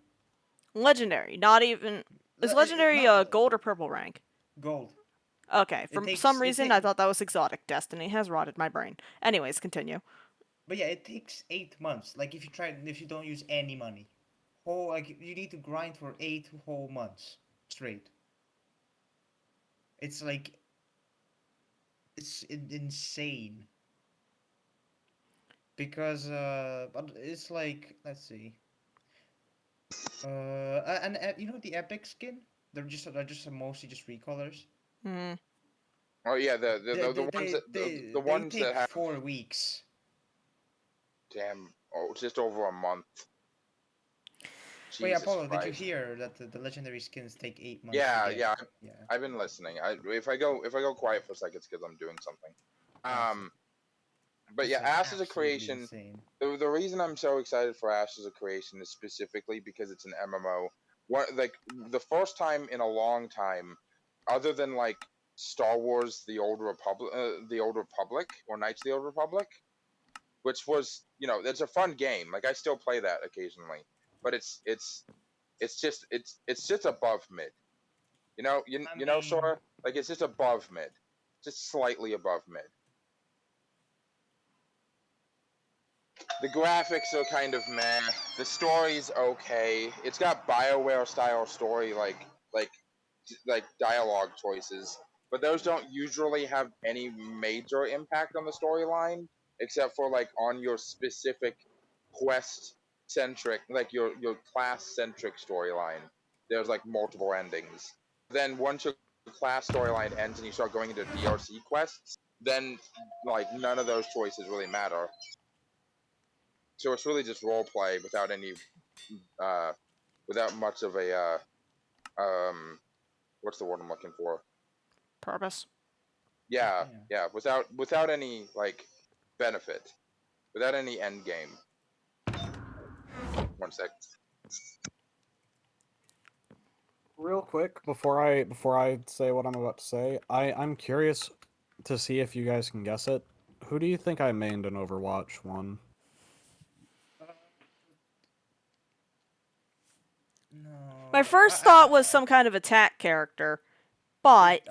Legendary, not even. Is legendary Not gold or purple rank? gold. Okay, It for some takes it reason I take, thought that was exotic. Destiny has rotted my brain. Anyways, continue. but yeah, it takes 8 months. Like if you don't use any money, you need to grind for 8 whole months straight. It's like insane because but it's like let's see. And you know the epic skin? They're just mostly just recolors. Hmm. Oh yeah, They the they ones they that the they, they ones that take have 4 weeks. just over a month. But yeah, Jesus Apollo, did you Christ. hear that the legendary skins take 8 months to Yeah, get? yeah. Yeah, I've been listening. If I go quiet for a second, it's because I'm doing something. that's it. But It's yeah, like Ashes of absolutely Creation. insane. The reason I'm so excited for Ashes of Creation is specifically because it's an MMO. Like the first time in a long time, other than like Star Wars: The Old Republic, or Knights of the Old Republic, which was it's a fun game. Like I still play that occasionally, but it's just above mid. I mean, Sora, like it's just above mid, just slightly above mid. The graphics are kind of meh. The story's okay. It's got BioWare style story, like dialogue choices, but those don't usually have any major impact on the storyline, except for like on your specific quest centric, like your class centric storyline. There's like multiple endings. Then once your class storyline ends and you start going into DLC quests, then like none of those choices really matter. So it's really just role play without any, uh, without much of a, what's the word I'm looking for? Purpose. Yeah, without any like benefit, without any end game. 1 sec. Real quick, before I say what I'm about to say, I'm curious to see if you guys can guess it. Who do you think I mained in Overwatch 1? No. My first thought was some kind of attack character, but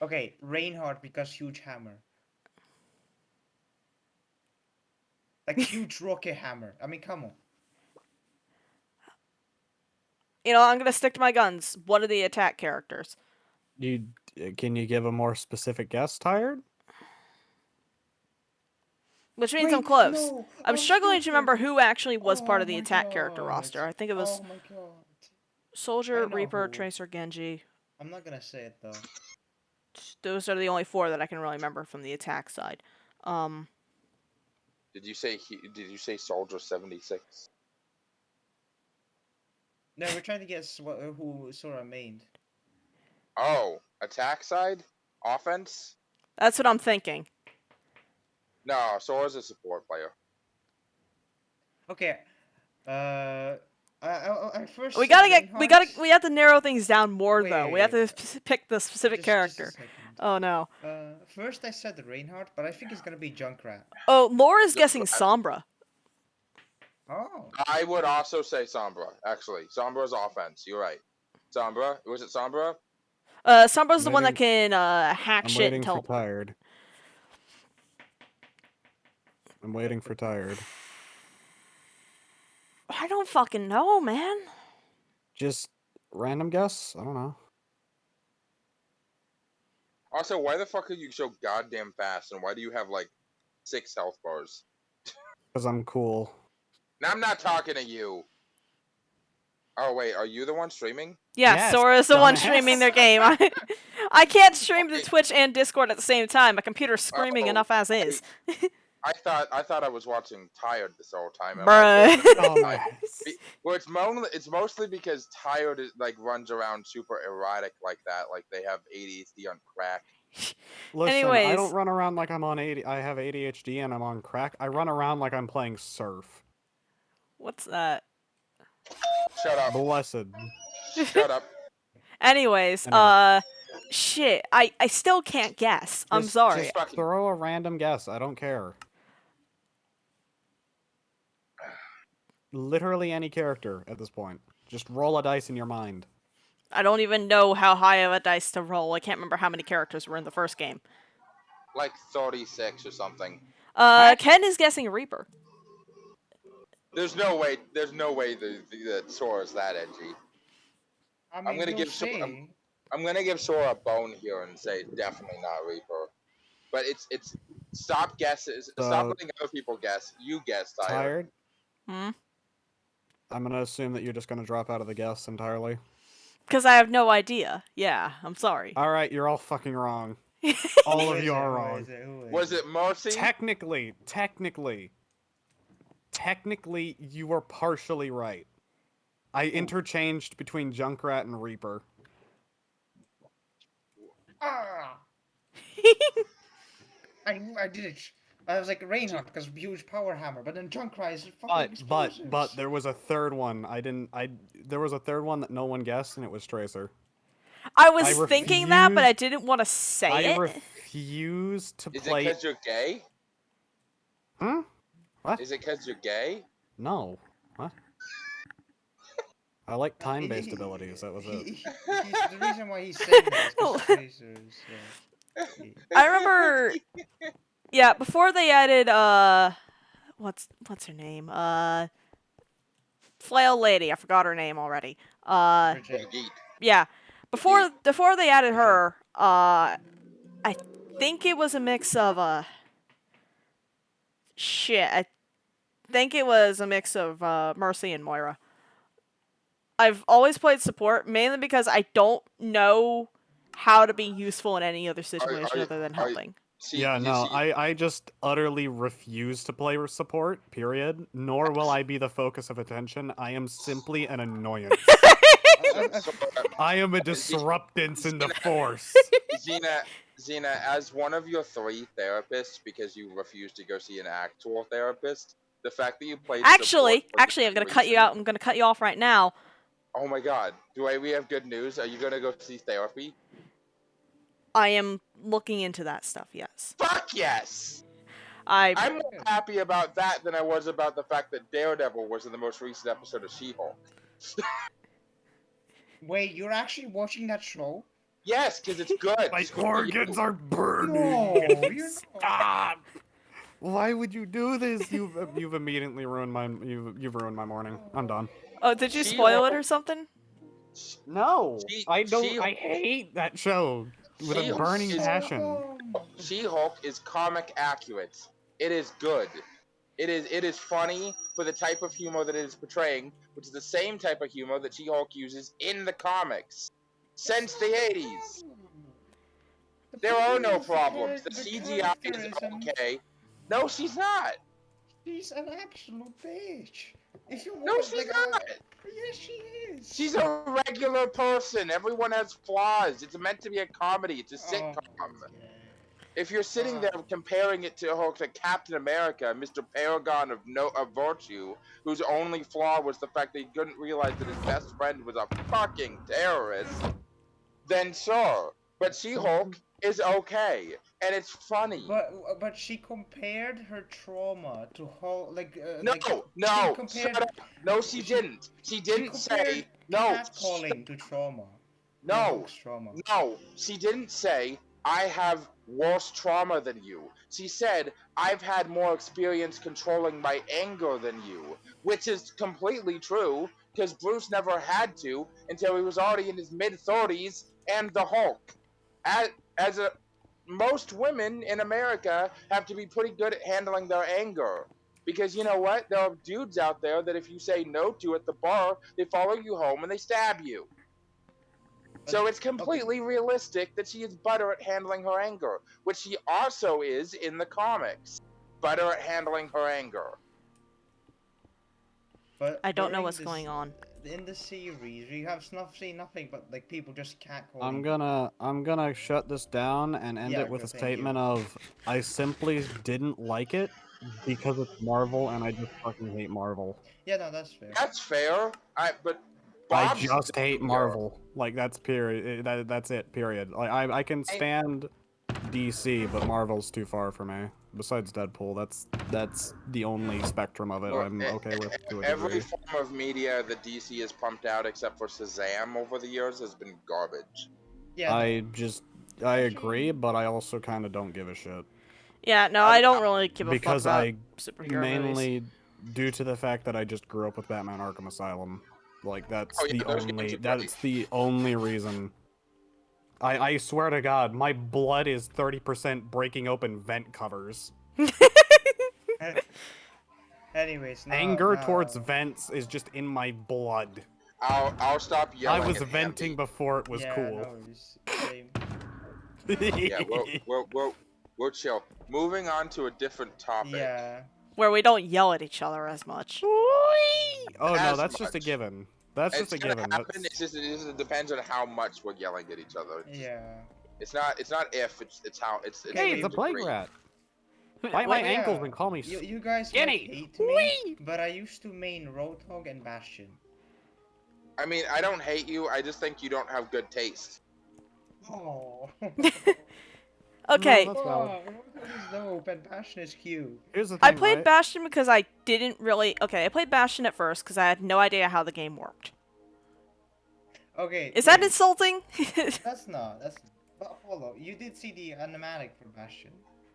Okay, Reinhardt because huge hammer. Like huge rocket hammer. I mean, come on. you know, I'm gonna stick to my guns. What are the attack characters? Can you give a more specific guess, Tired? Which means Wait, I'm close. no. I'm Oh, struggling stop to it. remember who actually was part Oh of the my attack character god. roster. I think it was Oh my god. Soldier, I know Reaper, who. Tracer, Genji. I'm not gonna say it though. Those are the only 4 that I can really remember from the attack side. Did you say Soldier 76? No, we're trying to guess who Sora mained. Oh, attack side, offense? That's what I'm thinking. No, Sora's a support player. Okay. I first We said have to narrow things down more though. We have Wait, to pick the specific just a character. second. Oh no. First I said Reinhardt, but I think it's gonna be Junkrat. Oh, Laura's guessing Junkrat. Sombra. Oh. I would also say Sombra, actually. Sombra's offense, you're right. Sombra? Was it Sombra? Sombra's the one that can hack I'm shit waiting and for teleport. Tired. I'm waiting for Tired. I don't fucking know, man. Just random guess? I don't know. Also, why the fuck are you so goddamn fast, and why do you have like 6 health bars? Because I'm cool. Now, I'm not talking to you. Oh wait, are you the one streaming? Yeah, Yes, Sora's the one dumbass. streaming their game. I can't stream to Twitch and Discord at the same time. My computer's screaming Oh, enough as is. I thought I was watching Tired this whole time. And Bruh. Dumbass. Well, it's mostly because Tired is, like runs around super erratic like that, like they have ADHD on crack. Listen, Anyways. I don't run around like I'm on I have ADHD and I'm on crack. I run around like I'm playing Surf. What's that? Shut up. Blessed. Shut up. Anyways, Anyway. shit. I still can't guess. I'm sorry. Just fucking Throw a random guess. I don't care. Literally any character at this point. Just roll a dice in your mind. I don't even know how high of a dice to roll. I can't remember how many characters were in the first game. like 36 or something. Ken is guessing Reaper. There's no way that Sora's that edgy. I mean, I'm gonna give Sora a bone here and say definitely not Reaper. But it's stop guesses. Stop letting other people guess. You guess, Tired? Hmm? I'm gonna assume that you're just gonna drop out of the guess entirely. Because I have no idea. Yeah, I'm sorry. Alright, you're all fucking wrong. All of you are wrong. Was it Mercy? Technically, you were partially right. I interchanged between Junkrat and Reaper. Ah! I did it. I was like Reinhardt because huge power hammer, but then Junkrat is fucking explosives. But there was a third one. There was a third one that no one guessed, and it was Tracer. I was thinking that, but I didn't want to say it. I refuse to Is play. it because you're gay? Huh? What? Is it because you're gay? No. What? I like time-based abilities. That was it. The reason why he's saying that is because Tracer is. I remember Yeah, before they added what's her name? Flail Lady. I forgot her name already. Bridget. Yeah. Before they added Bridget. her, I think it was a mix of shit. I think it was a mix of Mercy and Moira. I've always played support mainly because I don't know how to be useful in any other situation other than helping. Yeah, no, I just utterly refuse to play support, period. Nor will I be the focus of attention. I am simply an annoyance. I am a disruptance in the force. Xena, as one of your 3 therapists, because you refuse to go see an actual therapist, the fact that you played Actually, support for I'm gonna this cut you reason- out. I'm gonna cut you off right now. Oh my god. We have good news? Are you gonna go see therapy? I am looking into that stuff. Yes. Fuck yes! I'm I'm more happy about that than I was about the fact that Daredevil was in the most recent episode of She-Hulk. Wait, you're actually watching that show? Yes, because it's good. My Screw you. organs are burning. No, you're not. Stop. Why would you do this? You've immediately ruined my you've ruined my morning. I'm done. Oh, did you spoil it or something? No, I don't. She- I hate that show with a She-Hulk burning is- passion. She-Hulk is comic accurate. It is good. It is funny for the type of humor that it is portraying, which is the same type of humor that She-Hulk uses in the comics since the 80s. There are no problems. The CGI is okay. No, she's not. She's an absolute bitch. If you No, want, she's like, not. yes, she is. She's a regular person. Everyone has flaws. It's meant to be a comedy. It's a sitcom. If you're sitting there comparing it to Captain America, Mr. Paragon of virtue, whose only flaw was the fact that he couldn't realize that his best friend was a fucking terrorist, then sure. But She-Hulk is okay, and it's funny. But she compared her trauma to Hulk, No, compared, shut up. No, she didn't. She didn't say no. Catcalling to trauma. No, Hulk's trauma. no, she didn't say I have worse trauma than you. She said I've had more experience controlling my anger than you, which is completely true because Bruce never had to until he was already in his mid-30s and the Hulk. Most women in America have to be pretty good at handling their anger. Because you know what? There are dudes out there that if you say no to at the bar, they follow you home and they stab you. So it's completely realistic that she is better at handling her anger, which she also is in the comics. Better at handling her anger. But I don't know during what's this- going on. In the series, you have seen nothing but like people just catcalling. I'm gonna shut this down and end Yeah, it with go, a thank you. statement of I simply didn't like it because it's Marvel and I just fucking hate Marvel. Yeah, no, that's fair. That's fair. But I Bob's just hate fair. Marvel. Like that's period. That's it. Period. Like I can stand DC, but Marvel's too far for me. Besides Deadpool, that's the only spectrum of it Well, I'm okay with to a Every degree. form of media that DC has pumped out, except for Shazam over the years, has been garbage. Yeah, I agree, but I also kind of don't give a shit Yeah, no, I don't really give a because fuck about I superhero mainly movies. due to the fact that I just grew up with Batman Arkham Asylum. Like that's Oh, yeah, the those games only are great. that's the only reason. I swear to God, my blood is 30% breaking open vent covers. Anyways, Anger towards vents is just in my blood. I'll stop I yelling. was at venting Andy. before it was yeah, cool. No, it's same. Yeah, we'll chill. Moving on to a different topic. Yeah. Where we don't yell at each other as much. Oh no, As that's just a much. given. That's It's just a gonna given. happen. It depends on how much we're yelling at each other. Yeah. It's not if. It's how. It's Hey, it's a to plague degree. rat. Bite my Wait, ankles yeah. and call me You guys skinny. might hate me, but I used to main Roadhog and Bastion. I mean, I don't hate you. I just think you don't have good taste. Oh. Okay, No, that's valid. Roadhog is dope and Bastion is cute. Here's the thing, I played right? Bastion because I didn't really... Okay, I played Bastion at first because I had no idea how the game worked. Okay. Is that wait, insulting? That's not. But hold on. You did see the animatic for Bastion.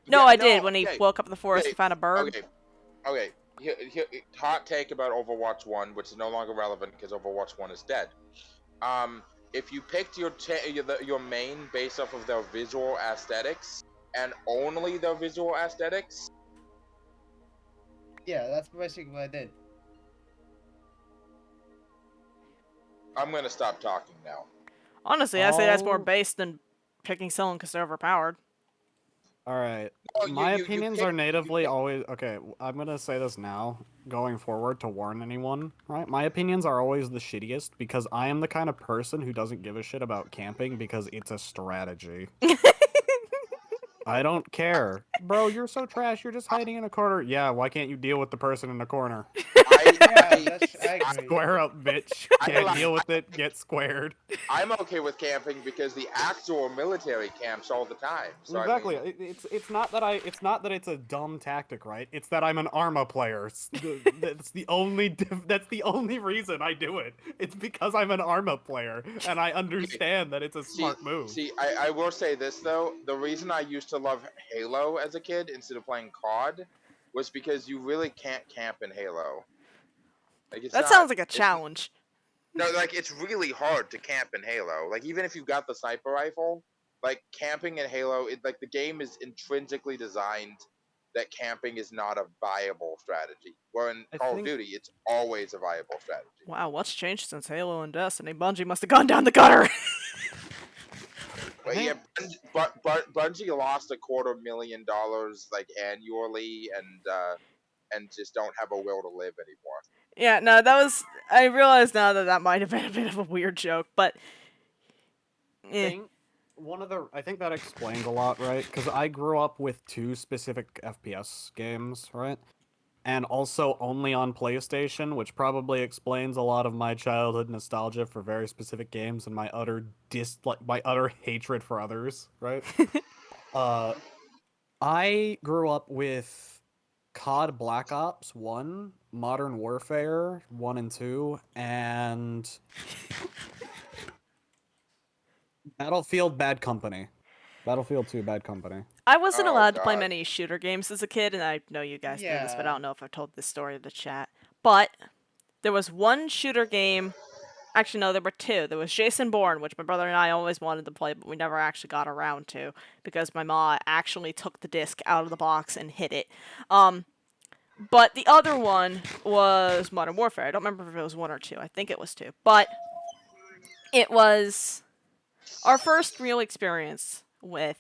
No, Yeah, I did when he okay, woke up in the forest okay, and found a bird. okay. Hot take about Overwatch 1, which is no longer relevant because Overwatch 1 is dead. If you picked your main based off of their visual aesthetics and only their visual aesthetics, Yeah, that's basically what I did. I'm gonna stop talking now. Honestly, I say that's more Oh. based than picking someone because they're overpowered. All right. Oh, My you opinions pick- are natively pick- always okay. I'm gonna say this now, going forward, to warn anyone. Right, my opinions are always the shittiest because I am the kind of person who doesn't give a shit about camping because it's a strategy. I don't care, bro. You're so trash. You're just hiding in a corner. Yeah. Why can't you deal with the person in the corner? Yeah, I agree. Square up, bitch. I Can't like- deal with it. Get squared. I'm okay with camping because the actual military camps all the time. So Exactly. I mean, It's not that it's a dumb tactic, right? It's that I'm an Arma player. That's the only that's the only reason I do it. It's because I'm an Arma player and I understand that it's a smart move. See, I will say this though. The reason I used to love Halo as a kid instead of playing COD was because you really can't camp in Halo. Like it's That not. sounds like a it's- challenge. No, like it's really hard to camp in Halo. Like even if you've got the sniper rifle, like camping in Halo, like the game is intrinsically designed that camping is not a viable strategy. Where in I Call think- of Duty, it's always a viable strategy. Wow, what's changed since Halo and Destiny? Bungie must have gone down the gutter. But yeah, Bungie lost $250,000 like annually, and just don't have a will to live anymore. Yeah, no, that was. I realize now that that might have been a bit of a weird joke, but. think I think that explains a lot, right? Because I grew up with two specific FPS games, right? And also only on PlayStation, which probably explains a lot of my childhood nostalgia for very specific games and my my utter hatred for others, right? I grew up with COD Black Ops 1, Modern Warfare 1 and 2, and Battlefield Bad Company. Battlefield 2 Bad Company. I wasn't Oh, allowed to play God. many shooter games as a kid, and I know you guys know this, but I Yeah. don't know if I've told this story to the chat. But there was one shooter game. Actually, no, there were two. There was Jason Bourne, which my brother and I always wanted to play, but we never actually got around to because my mom actually took the disc out of the box and hid it. But the other one was Modern Warfare. I don't remember if it was one or two. I think it was two. But it was our first real experience with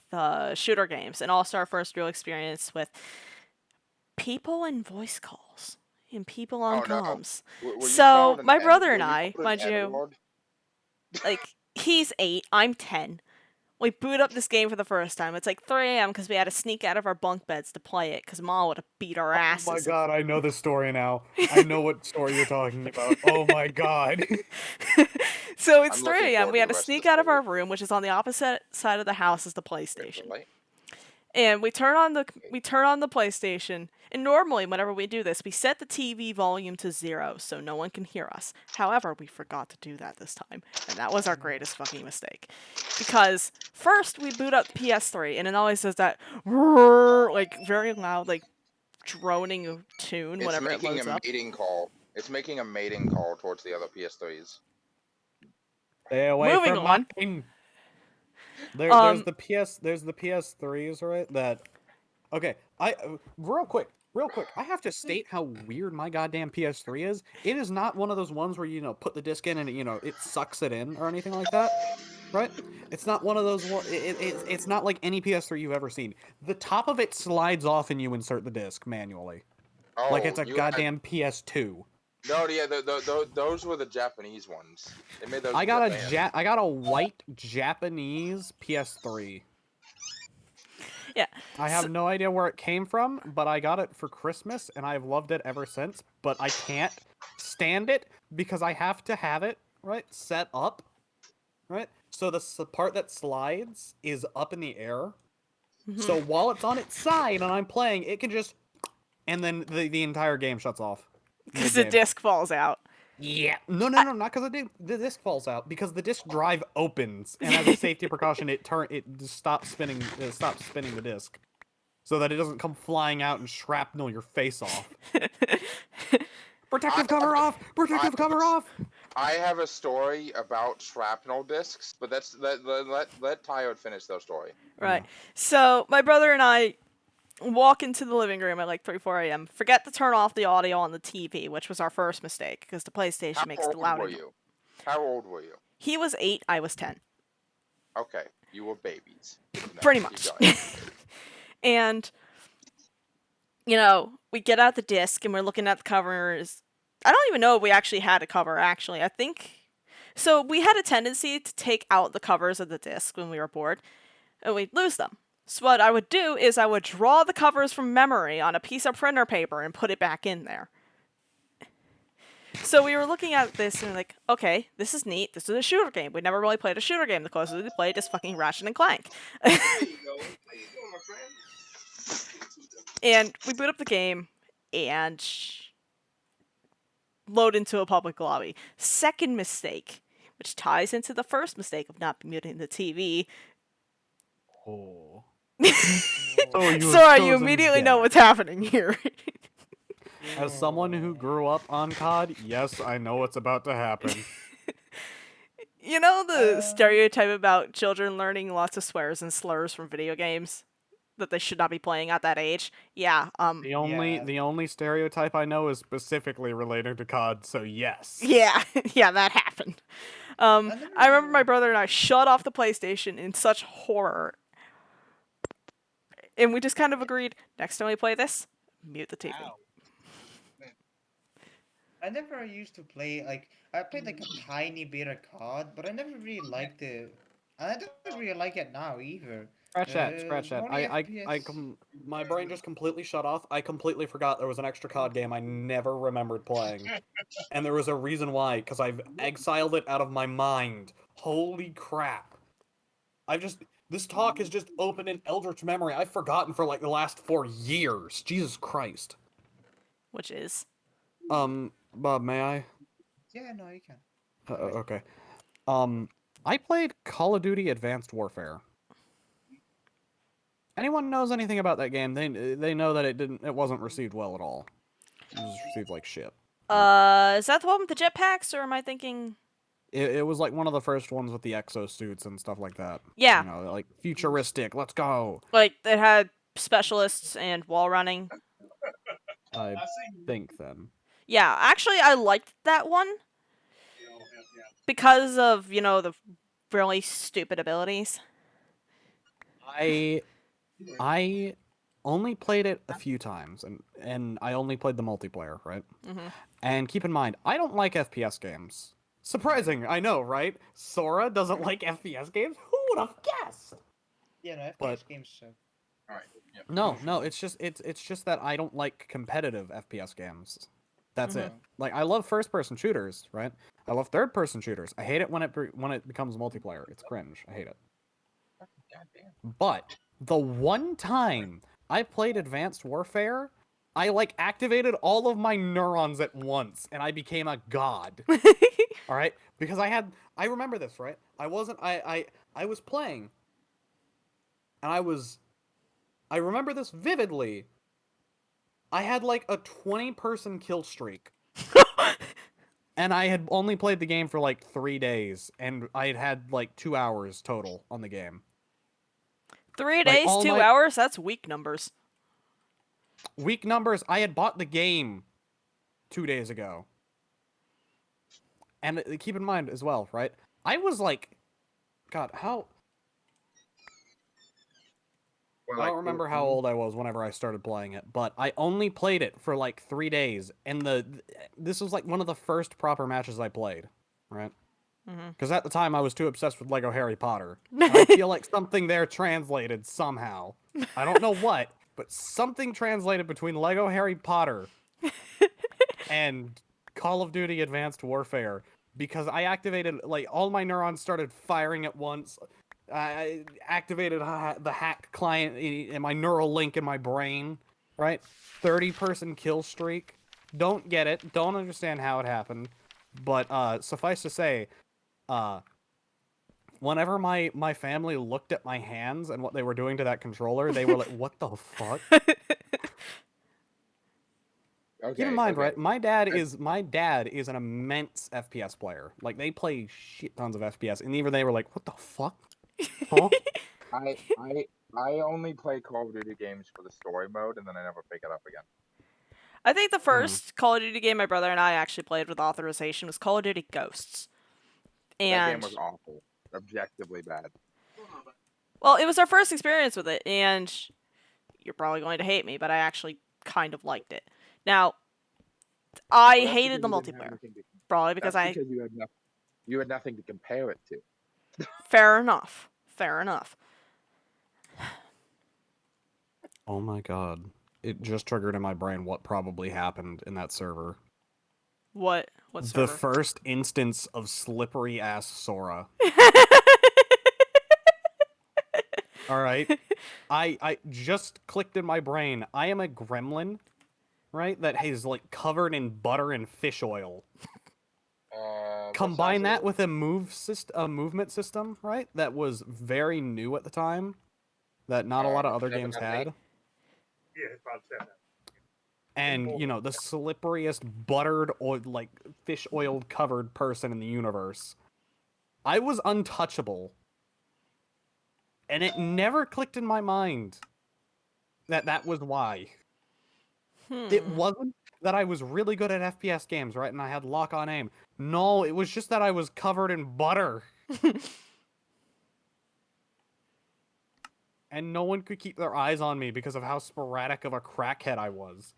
shooter games, and also our first real experience with people and voice calls and people on Oh, no. comms. Were you So called an my N- brother were and you I, called an mind you, N-word? like he's 8, I'm 10. We boot up this game for the first time. It's like 3 a.m. because we had to sneak out of our bunk beds to play it because Mom would have beat our asses. Oh my god, I know the story now. I know what story you're talking about. Oh my god. So it's I'm 3 looking a.m. forward We to had the to rest of sneak the out of story. our room, which is on the opposite side of the house as the PlayStation. Really? And we turn on the PlayStation. And normally, whenever we do this, we set the TV volume to 0 so no one can hear us. However, we forgot to do that this time, and that was our greatest fucking mistake. Because first we boot up the PS3, and it always does that like very loud, like droning tune It's whenever it making loads a up. mating call. It's making a mating call towards the other PS3s. Stay away Moving from on. mine. Um, There's the PS3s, right? That okay. Real quick. I have to state how weird my goddamn PS3 is. It is not one of those ones where put the disc in and it sucks it in or anything like that, right? It's not one of those. It's not like any PS3 you've ever seen. The top of it slides off and you insert the disc manually, Oh, like it's a you goddamn PS2. No, yeah, those were the Japanese ones. They made those. I in got Japan. I got a white Japanese PS3. yeah. I have no idea where it came from, but I got it for Christmas and I've loved it ever since. But I can't stand it because I have to have it, right, set up, right? So the part that slides is up in the air. So while it's on its side and I'm playing, it can just, and then the entire game shuts off. Because the mid-game. disc falls out. Yeah. No, not because the disc falls out. Because the disc drive opens, and as a safety precaution, it just stops spinning. It stops spinning the disc. so that it doesn't come flying out and shrapnel your face off. Protective cover off! Protective cover off! I have a story about shrapnel discs, but let Tyod finish their story. Right. So my brother and I walk into the living room at like 3, 4 a.m. Forget to turn off the audio on the TV, which was our first mistake because the PlayStation How makes old the louder. were you? How old were you? He was 8, I was 10. Okay, you were babies. No, Pretty keep much. going. And, you know, we get out the disc and we're looking at the covers. I don't even know if we actually had a cover, actually. I think. So we had a tendency to take out the covers of the disc when we were bored, and we'd lose them. So what I would do is I would draw the covers from memory on a piece of printer paper and put it back in there. So we were looking at this and we're like, okay, this is neat. This is a shooter game. We never really played a shooter game. The closest we played is fucking Ratchet and Clank. There you go. How you doing, my friend? And we boot up the game and load into a public lobby. Second mistake, which ties into the first mistake of not muting the TV. Oh. Sora, you immediately know what's happening here. As someone who grew up on COD, yes, I know what's about to happen. You know the stereotype about children learning lots of swears and slurs from video games that they should not be playing at that age? Yeah, The only stereotype I know is specifically related to COD, so yes. yeah, yeah, that happened. I remember my brother and I shut off the PlayStation in such horror. And we just kind of agreed, next time we play this, mute the TV. Ow. I never used to play, like, I played like a tiny bit of COD, but I never really liked it. And I don't really like it now either. Scratch that. only I FPS my brain just completely shut off. I completely forgot there was an extra COD game I never remembered playing. And there was a reason why, because I've exiled it out of my mind. Holy crap. This talk has just opened an eldritch memory I've forgotten for like the last 4 years. Jesus Christ. Which is? Bob, may I? Yeah, no, you can. Okay. I played Call of Duty Advanced Warfare. Anyone knows anything about that game? They know that it wasn't received well at all. It was received like shit. Is that the one with the jetpacks, or am I thinking? It was like one of the first ones with the exosuits and stuff like that. Yeah. You know, like futuristic. Let's go. Like, it had specialists and wall running. I think then. Yeah, actually, I liked that one because of, you know, the really stupid abilities. I only played it a few times, and I only played the multiplayer, right? Mm-hmm. And keep in mind, I don't like FPS games. Surprising, I know, right? Sora doesn't like FPS games? Who would have guessed? Yeah, no, FPS But- games suck. All right. Yeah. No, it's just that I don't like competitive FPS games. That's it. Like, I love first-person shooters, right? I love third-person shooters. I hate it when it becomes multiplayer. It's cringe. I hate it. Goddamn. But the one time I played Advanced Warfare, I like activated all of my neurons at once, and I became a god. All right, because I remember this, right? I was playing, and I remember this vividly. I had like a 20-person kill streak. And I had only played the game for like 3 days, and I had like 2 hours total on the game. 3 days, all 2 my- hours? That's weak numbers. Weak numbers, I had bought the game 2 days ago. And keep in mind as well, right? I was like, God, how... Well, I don't remember how old I was whenever I started playing it, but I only played it for like 3 days, and this was like one of the first proper matches I played, right? Mhm. Because at the time I was too obsessed with Lego Harry Potter. I feel like something there translated somehow. I don't know what, but something translated between Lego Harry Potter and Call of Duty Advanced Warfare, because I activated, like, all my neurons started firing at once. I activated the hack client in my neural link in my brain, right? 30-person kill streak. Don't get it. Don't understand how it happened. But suffice to say, whenever my family looked at my hands and what they were doing to that controller, they were like, "What the fuck?" Okay. Keep in mind, okay. right? My dad is an immense FPS player. Like they play shit tons of FPS, and even they were like, "What the fuck?" Huh? I only play Call of Duty games for the story mode, and then I never pick it up again. I think the first Call of Duty game my brother and I actually played with authorization was Call of Duty Ghosts. That game And was awful, objectively bad. well, it was our first experience with it, and you're probably going to hate me, but I actually kind of liked it. Now, I Well, that's hated the because you didn't have multiplayer, anything to- probably because That's because you had nothing to compare it to. Fair enough. Fair enough. Oh my god! It just triggered in my brain what probably happened in that server. What The server? first instance of slippery ass Sora. All right, I just clicked in my brain. I am a gremlin, right? That is like covered in butter and fish oil. Combine that with a movement system, right? That was very new at the time, that not a lot of other games had. Yeah, it's about 7. And you know, the slipperiest buttered oil, like fish oil covered person in the universe. I was untouchable. And it never clicked in my mind that was why. It wasn't that I was really good at FPS games, right? And I had lock on aim. No, it was just that I was covered in butter. And no one could keep their eyes on me because of how sporadic of a crackhead I was.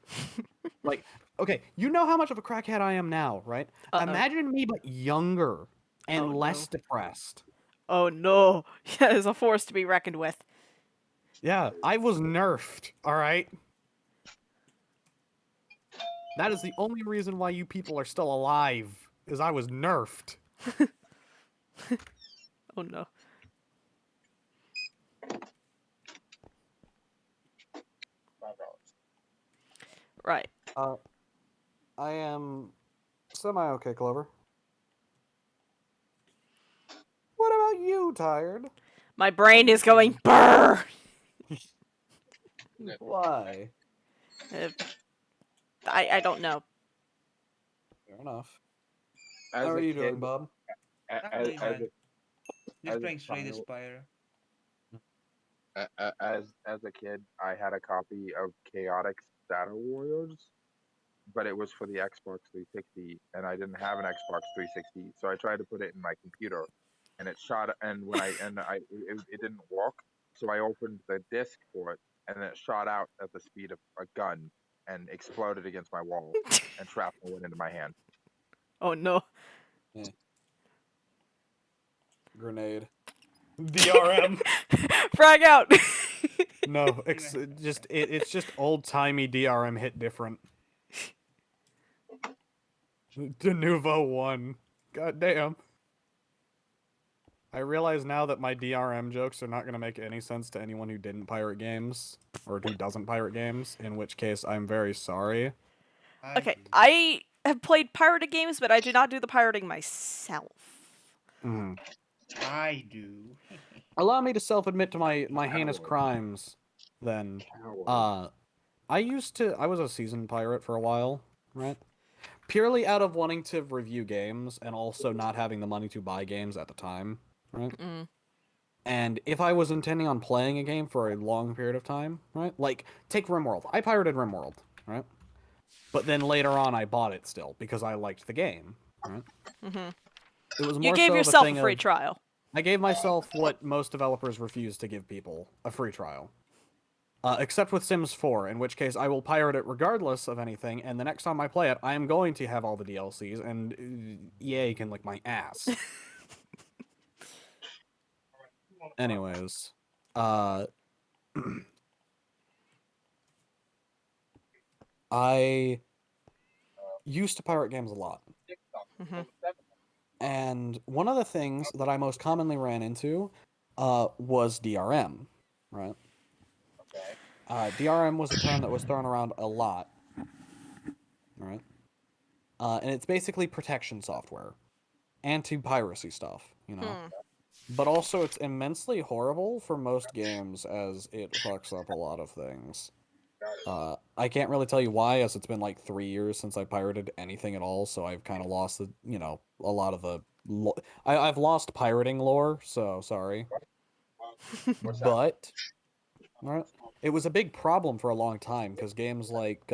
Like, okay, you know how much of a crackhead I am now, right? Imagine me but younger and less depressed. Oh no. Yeah, it's a force to be reckoned with. Yeah, I was nerfed, alright? That is the only reason why you people are still alive, is I was nerfed. Oh no. $5. Right. I am semi-okay, Clover. What about you, Tired? My brain is going brrr. Why? I don't know. Fair enough. As How are a you kid, doing, Bob? Not as, really as, bad. as Just a playing Slay the child- Spire. as a kid, I had a copy of Chaotic Shadow Warriors, but it was for the Xbox 360, and I didn't have an Xbox 360, so I tried to put it in my computer, and it shot. And when it didn't work, so I opened the disc for it, and it shot out at the speed of a gun and exploded against my wall, and shrapnel went into my hand. Oh no. Grenade. DRM. Frag out. No, it's just old-timey DRM hit different. De Nouveau 1. God damn. I realize now that my DRM jokes are not going to make any sense to anyone who didn't pirate games, or who doesn't pirate games, in which case I'm very sorry. Okay, I have played pirated games, but I do not do the pirating myself. I do. Allow me to self-admit to my heinous crimes, then. I was a seasoned pirate for a while, right? Purely out of wanting to review games, and also not having the money to buy games at the time, right? And if I was intending on playing a game for a long period of time, right? Like, take RimWorld. I pirated RimWorld, right? But then later on I bought it still, because I liked the game, right? It was more You gave so yourself the a thing free of, trial. I gave myself what most developers refuse to give people, a free trial. Except with Sims 4, in which case I will pirate it regardless of anything, and the next time I play it, I am going to have all the DLCs, and EA can lick my ass. Anyways, I used to pirate games a lot. And one of the things that I most commonly ran into was DRM, right? DRM was a term that was thrown around a lot, right? And it's basically protection software. Anti-piracy stuff, you know? But also, it's immensely horrible for most games as it fucks up a lot of things. I can't really tell you why, as it's been like 3 years since I pirated anything at all, so I've kind of lost the, a lot of the. I've lost pirating lore, so sorry. What's that? But it was a big problem for a long time because games like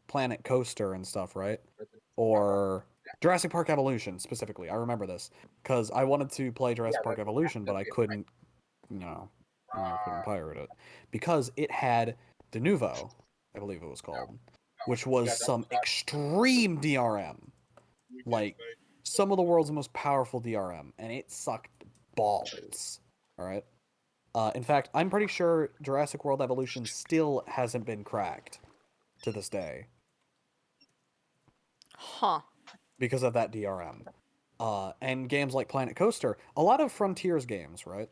Planet Coaster and stuff, right? Or Jurassic Park Evolution specifically. I remember this because I wanted to play Jurassic Park Evolution, but I couldn't. I couldn't pirate it because it had De Nouveau, I believe it was called, which was some extreme DRM, like some of the world's most powerful DRM, and it sucked balls. All right. In fact, I'm pretty sure Jurassic World Evolution still hasn't been cracked to this day Huh. because of that DRM. And games like Planet Coaster, a lot of Frontiers games, right?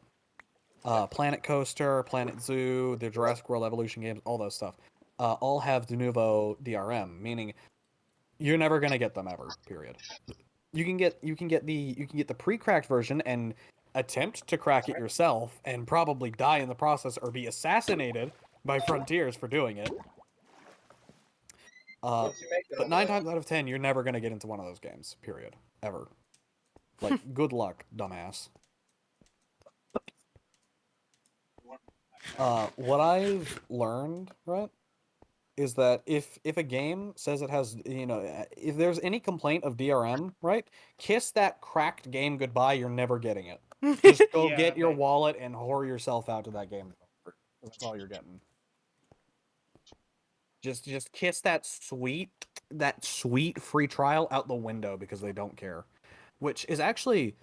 Planet Coaster, Planet Zoo, the Jurassic World Evolution games, all those stuff, all have de novo DRM, meaning you're never gonna get them ever. Period. You can get the pre-cracked version and attempt to crack it yourself and probably die in the process or be assassinated by Frontiers for doing it. But 9 times out of 10, you're never gonna get into one of those games. Period. Ever. Like, good luck, dumbass. What I've learned, right, is that if a game says it has, if there's any complaint of DRM, right, kiss that cracked game goodbye. You're never getting it. Just go get your wallet and whore yourself out to that game. That's all you're getting. Just kiss that sweet free trial out the window because they don't care. Which is actually,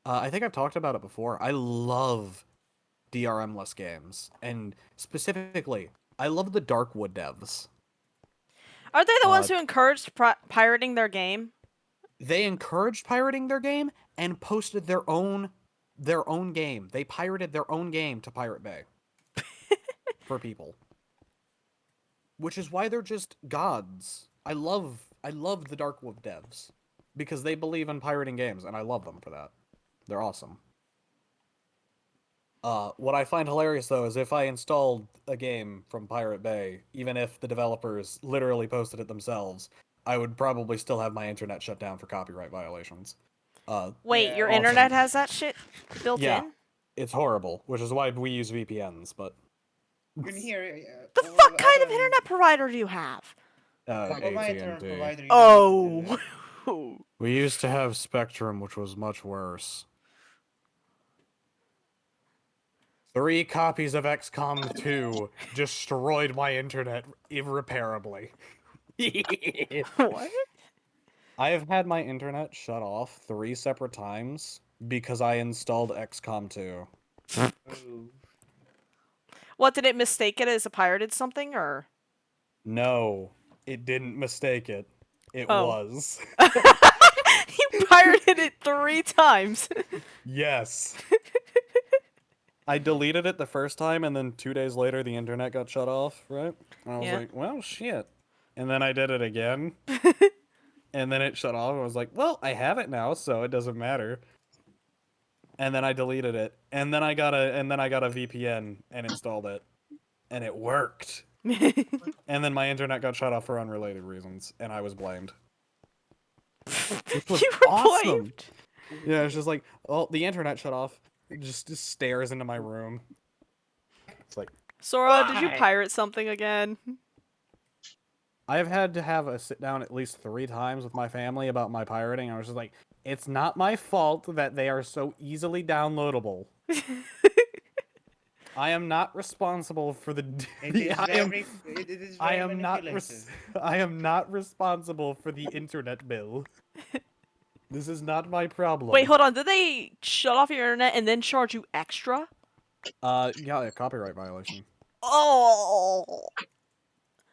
I think I've talked about it before. I love DRM-less games, and specifically, I love the Darkwood devs. Are they the ones who encouraged pirating their game? They encouraged pirating their game and posted their own game. They pirated their own game to Pirate Bay for people, which is why they're just gods. I love the Darkwood devs because they believe in pirating games, and I love them for that. They're awesome. What I find hilarious, though, is if I installed a game from Pirate Bay, even if the developers literally posted it themselves, I would probably still have my internet shut down for copyright violations. Wait, your awesome. internet has that shit built in? It's horrible, which is why we use VPNs, but... You can hear. The fuck kind of internet provider do you have? AT&T. Oh. We used to have Spectrum, which was much worse. 3 copies of XCOM 2 destroyed my internet irreparably. What? I have had my internet shut off 3 separate times because I installed XCOM 2. What, did it mistake it as a pirated something, or? No, it didn't mistake it. It was. You pirated it 3 times. Yes. I deleted it the first time, and then 2 days later, the internet got shut off, right? And I was like, well, shit. And then I did it again. And then it shut off. I was like, well, I have it now, so it doesn't matter. And then I deleted it. And then I got a VPN and installed it. And it worked. And then my internet got shut off for unrelated reasons, and I was blamed. Which was You were awesome. blamed? Yeah, it's just like, oh, the internet shut off. It just stares into my room. It's like, Sora, did you pirate something again? I've had to have a sit down at least 3 times with my family about my pirating. I was just like, it's not my fault that they are so easily downloadable. I am not responsible for the. I am not responsible for the internet bill. This is not my problem. Wait, hold on. Did they shut off your internet and then charge you extra? Yeah, a copyright violation. Oh.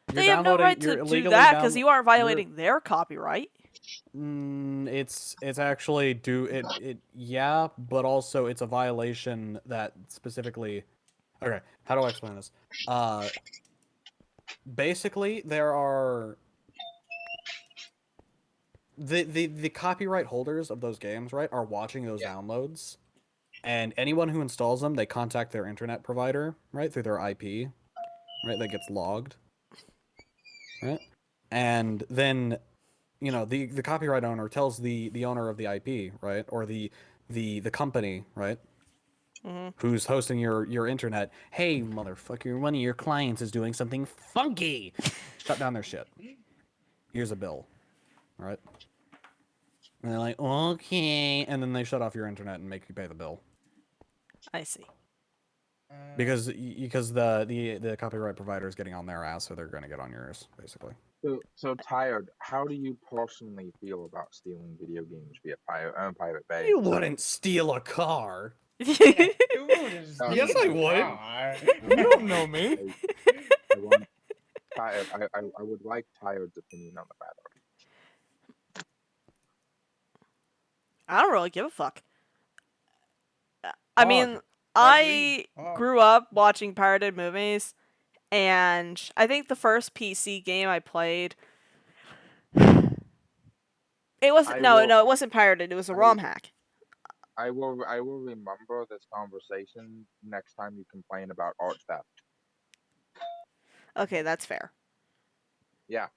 They have no right to do that because you aren't violating their copyright. It's actually yeah, but also it's a violation that specifically. Okay, how do I explain this? Basically, there are the copyright holders of those games, right, are watching those downloads, And anyone who installs them, they contact their internet provider, right, through their IP, right, that gets logged, right? And then, you know, the copyright owner tells the owner of the IP, right, or the company, right, who's hosting your internet, hey, motherfucker, one of your clients is doing something funky. Shut down their shit. Here's a bill, right? And they're like, okay, and then they shut off your internet and make you pay the bill. I see. Because the copyright provider is getting on their ass, so they're going to get on yours, basically. So Tired, how do you personally feel about stealing video games via Pirate Bay? You wouldn't steal a car. You wouldn't No, Yes, I steal a would. car. You don't know me. I want Tired. I would like Tired's opinion on the matter. I don't really give a fuck. I mean, Agreed. I grew up watching pirated movies, and I think the first PC game I played, it wasn't. I No, will- no, it wasn't pirated. It was a ROM hack. I will remember this conversation next time you complain about art theft. Okay, that's fair. Yeah.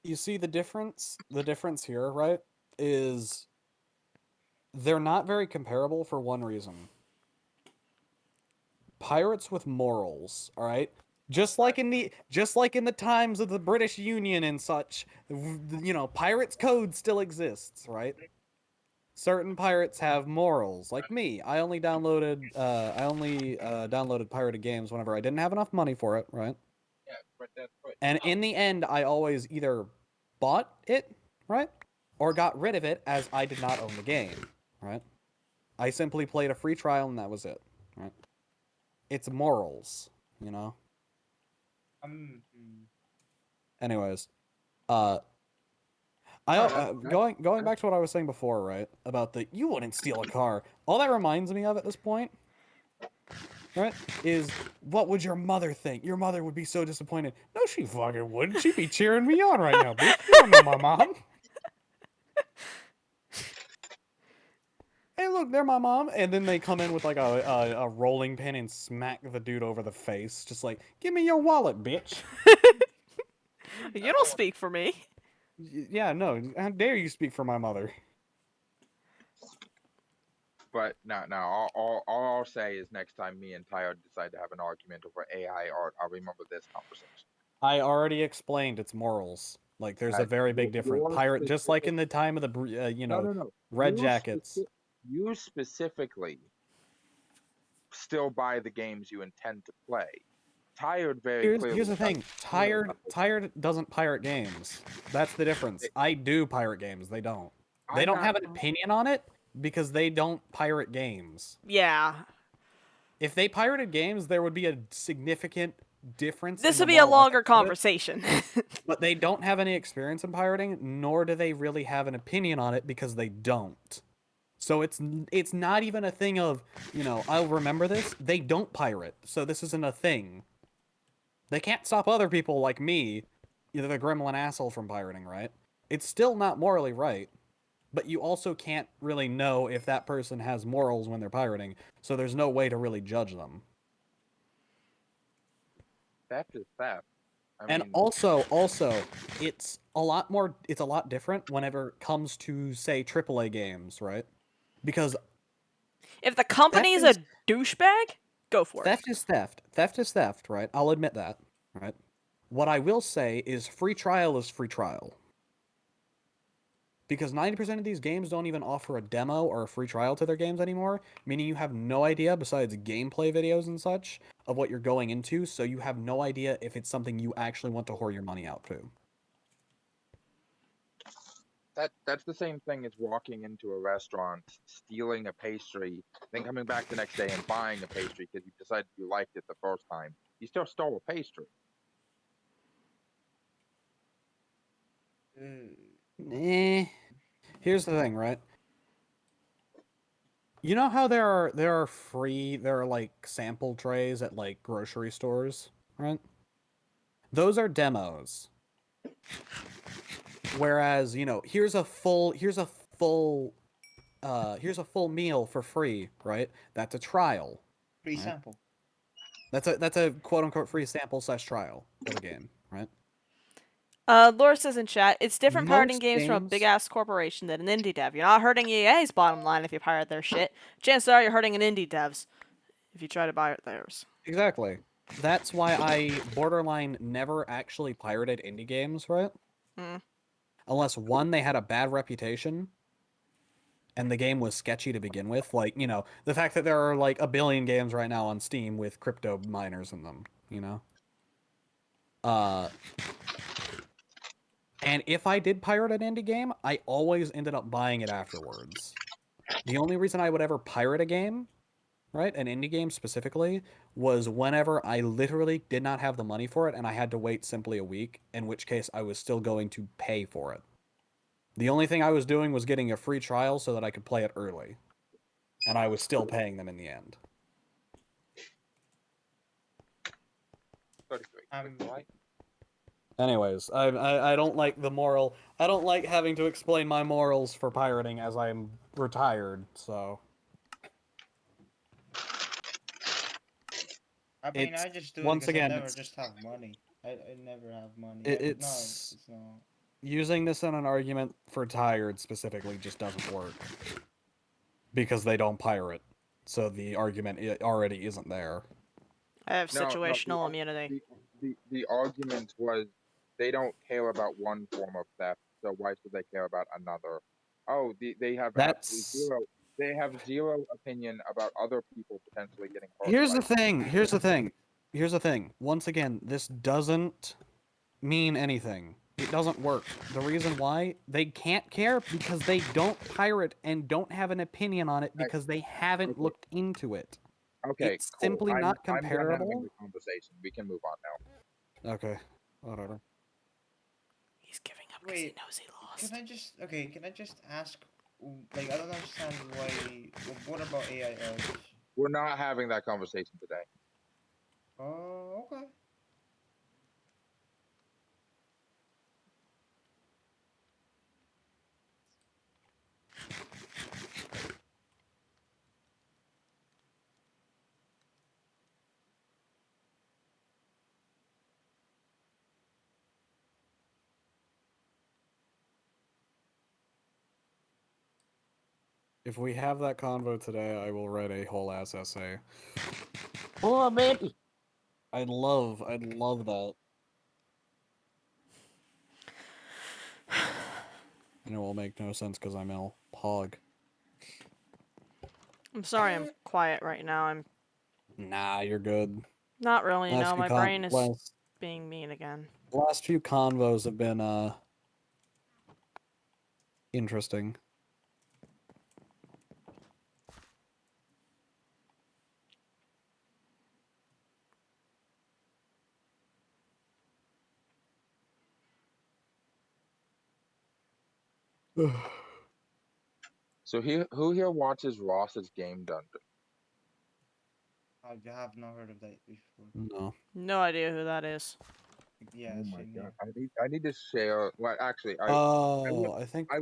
You see the difference? The difference here, right, is they're not very comparable for one reason. Pirates with morals, all right? Just like in the times of the British Union and such, you know, pirates' code still exists, right? Certain pirates have morals, like me. I only downloaded pirated games whenever I didn't have enough money for it, right? Yeah, but that's what. And in the end, I always either bought it, right, or got rid of it as I did not own the game, right? I simply played a free trial and that was it, right? It's morals, you know? Anyways, going back to what I was saying before, right? About the you wouldn't steal a car. All that reminds me of at this point, right, is what would your mother think? Your mother would be so disappointed. No, she fucking wouldn't. She'd be cheering me on right now, bitch. You don't know my mom. Hey, look, they're my mom. And then they come in with like a rolling pin and smack the dude over the face. Just like, give me your wallet, bitch. You don't speak for me. Yeah, no. How dare you speak for my mother? But no. All I'll say is next time me and Tired decide to have an argument over AI art, I'll remember this conversation. I already explained its morals. Like, there's a very big difference. your Pirate, just like in specific- the time of the, No. Red You Jackets. You specifically still buy the games you intend to play. Tired very clearly. Here's the thing. doesn't. Tired doesn't pirate games. That's the difference. I do pirate games. They don't. They don't have an opinion on it because they don't pirate games. Yeah. If they pirated games, there would be a significant difference. This in would the be a moral longer ethics of it. conversation. But they don't have any experience in pirating, nor do they really have an opinion on it because they don't. So it's not even a thing of, I'll remember this. They don't pirate, so this isn't a thing. They can't stop other people like me, either the gremlin asshole, from pirating, right? It's still not morally right, but you also can't really know if that person has morals when they're pirating, so there's no way to really judge them. Theft is theft. And also, it's a lot different whenever it comes to, say, AAA games, right? Because if the company's a douchebag, go for it. theft is theft. Theft is theft, right? I'll admit that, right? What I will say is free trial is free trial. Because 90% of these games don't even offer a demo or a free trial to their games anymore, meaning you have no idea, besides gameplay videos and such, of what you're going into, so you have no idea if it's something you actually want to whore your money out to. That's the same thing as walking into a restaurant, stealing a pastry, then coming back the next day and buying a pastry because you decided you liked it the first time. You still stole a pastry. Here's the thing, right? You know how there are like sample trays at like grocery stores, right? Those are demos. Whereas, here's a full here's a full meal for free, right? That's a trial. Free Right. sample. That's a quote unquote free sample / trial of a game, right? Laura says in chat, it's different pirating Most games from a games- big ass corporation than an indie dev. You're not hurting EA's bottom line if you pirate their shit. Chances are you're hurting an indie devs if you try to buy theirs. Exactly. That's why I borderline never actually pirated indie games, right? Mm. Unless one, they had a bad reputation, and the game was sketchy to begin with. Like, you know, the fact that there are like a billion games right now on Steam with crypto miners in them, you know? And if I did pirate an indie game, I always ended up buying it afterwards. The only reason I would ever pirate a game, right, an indie game specifically, was whenever I literally did not have the money for it and I had to wait simply a week, in which case I was still going to pay for it. The only thing I was doing was getting a free trial so that I could play it early. And I was still paying them in the end. 33. Right? Anyways, I don't like the moral. I don't like having to explain my morals for pirating as I'm retired, so. I mean, It's I just do it once because again, I never it's just have money. I never have money. it's It's not. using this in an argument for tired specifically just doesn't work because they don't pirate, so the argument already isn't there. I have No, situational immunity. the argument was they don't care about one form of theft, so why should they care about another? Oh, they have absolutely That's zero. They have zero opinion about other people potentially getting hurt. here's by the thing. Here's the thing. Here's the thing. Once again, this doesn't mean anything. It doesn't work. The reason why they can't care because they don't pirate and don't have an opinion on it because they haven't Okay. looked into it. Okay, It's cool. simply not I'm done having comparable. the conversation. We can move on now. Okay, whatever. He's giving up because he Wait, knows he lost. Can I just ask? Like, I don't understand why. What about AILs? We're not having that conversation today. Oh, okay. If we have that convo today, I will write a whole ass essay. Oh, baby. I'd love that. And it will make no sense because I'm ill. Pog. I'm sorry I'm quiet right now. I'm Nah, you're good. not really, Last no. few My con- brain is last- being mean again. last few convos have been interesting. So who here watches Ross's Game Dungeon? I have not heard of that before. No. No idea who that is. Yeah, Oh my same god, here. I need to share. Well, actually, Oh, I think I-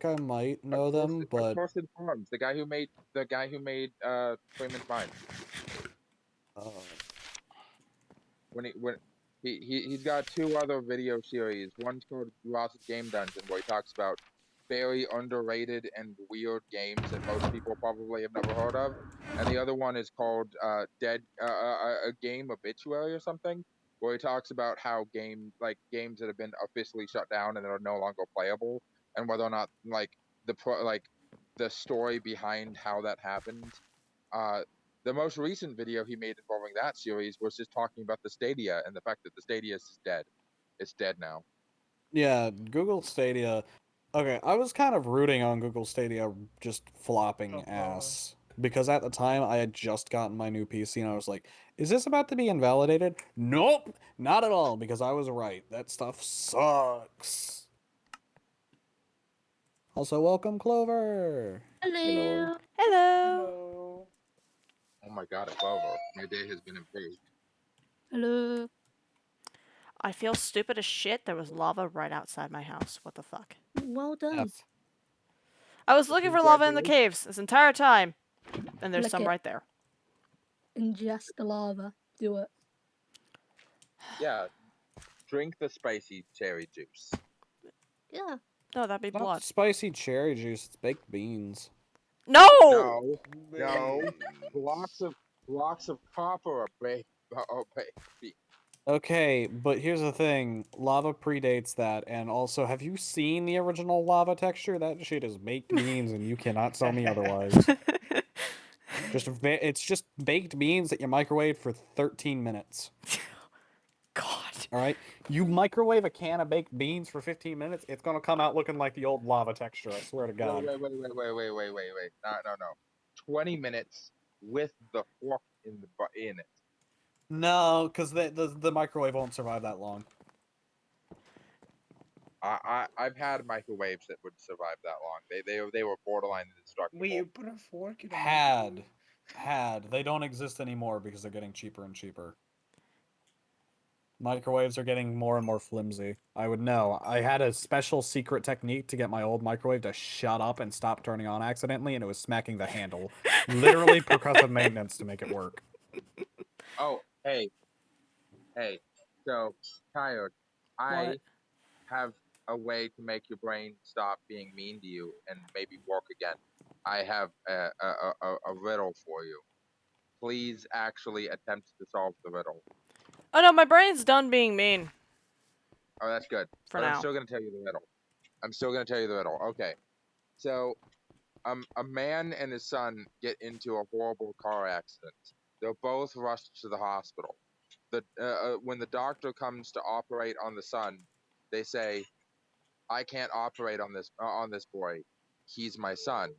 I might know them, but Toasted Farms, the guy who made Freeman's Mine. When he's got two other video series. One's called Ross's Game Dungeon, where he talks about very underrated and weird games that most people probably have never heard of, and the other one is called a game obituary or something, where he talks about how games that have been officially shut down and that are no longer playable, and whether or not the story behind how that happened. The most recent video he made involving that series was just talking about the Stadia and the fact that the Stadia is dead. It's dead now. yeah, Google Stadia. Okay, I was kind of rooting on Google Stadia just flopping ass because at the time I had just gotten my new PC and I was like, is this about to be invalidated? Nope, not at all because I was right. That stuff sucks. Also, welcome Clover. Hello. Hello. Hello. Oh my god, it's over. My day has been improved. Hello. I feel stupid as shit. There was lava right outside my house. What the fuck? Well done. I was looking for lava in the caves this entire time. And there's Lick some it. right there. Ingest the lava. Do it. Yeah. Drink the spicy cherry juice. Yeah. No, that'd be Not blood. spicy cherry juice, it's baked beans. No! No. No. Blocks of copper are baked. Okay, but here's the thing. Lava predates that, and also, have you seen the original lava texture? That shit is baked beans, and you cannot tell me otherwise. It's just baked beans that you microwave for 13 minutes. God. Alright? You microwave a can of baked beans for 15 minutes, it's gonna come out looking like the old lava texture, I swear to God. Wait. No. 20 minutes with the fork in it. No, because the microwave won't survive that long. I've had microwaves that would survive that long. They were borderline indestructible. Wait, you put a fork in a microwave? Had. They don't exist anymore because they're getting cheaper and cheaper. Microwaves are getting more and more flimsy. I would know. I had a special secret technique to get my old microwave to shut up and stop turning on accidentally, and it was smacking the handle. Literally percussive maintenance to make it work. Oh, hey. So, tired. I What? have a way to make your brain stop being mean to you and maybe work again. I have a riddle for you. Please actually attempt to solve the riddle. Oh no, my brain's done being mean. Oh, that's good. For But now. I'm still going to tell you the riddle. Okay. So, a man and his son get into a horrible car accident. They're both rushed to the hospital. When the doctor comes to operate on the son, they say, "I can't operate on this boy. He's my son.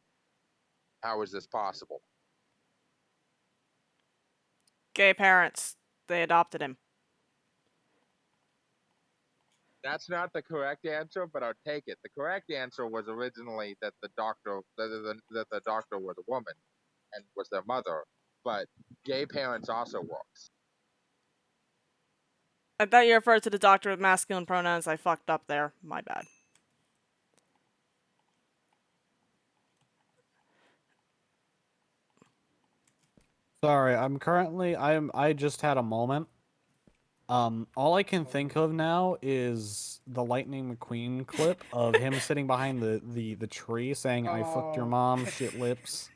How is this possible?" Gay parents. They adopted him. That's not the correct answer, but I'll take it. The correct answer was originally that the doctor was a woman and was their mother, but gay parents also works. I thought you referred to the doctor with masculine pronouns. I fucked up there. My bad. Sorry, I just had a moment. All I can think of now is the Lightning McQueen clip of him sitting behind the tree saying, "I fucked your mom, shit lips."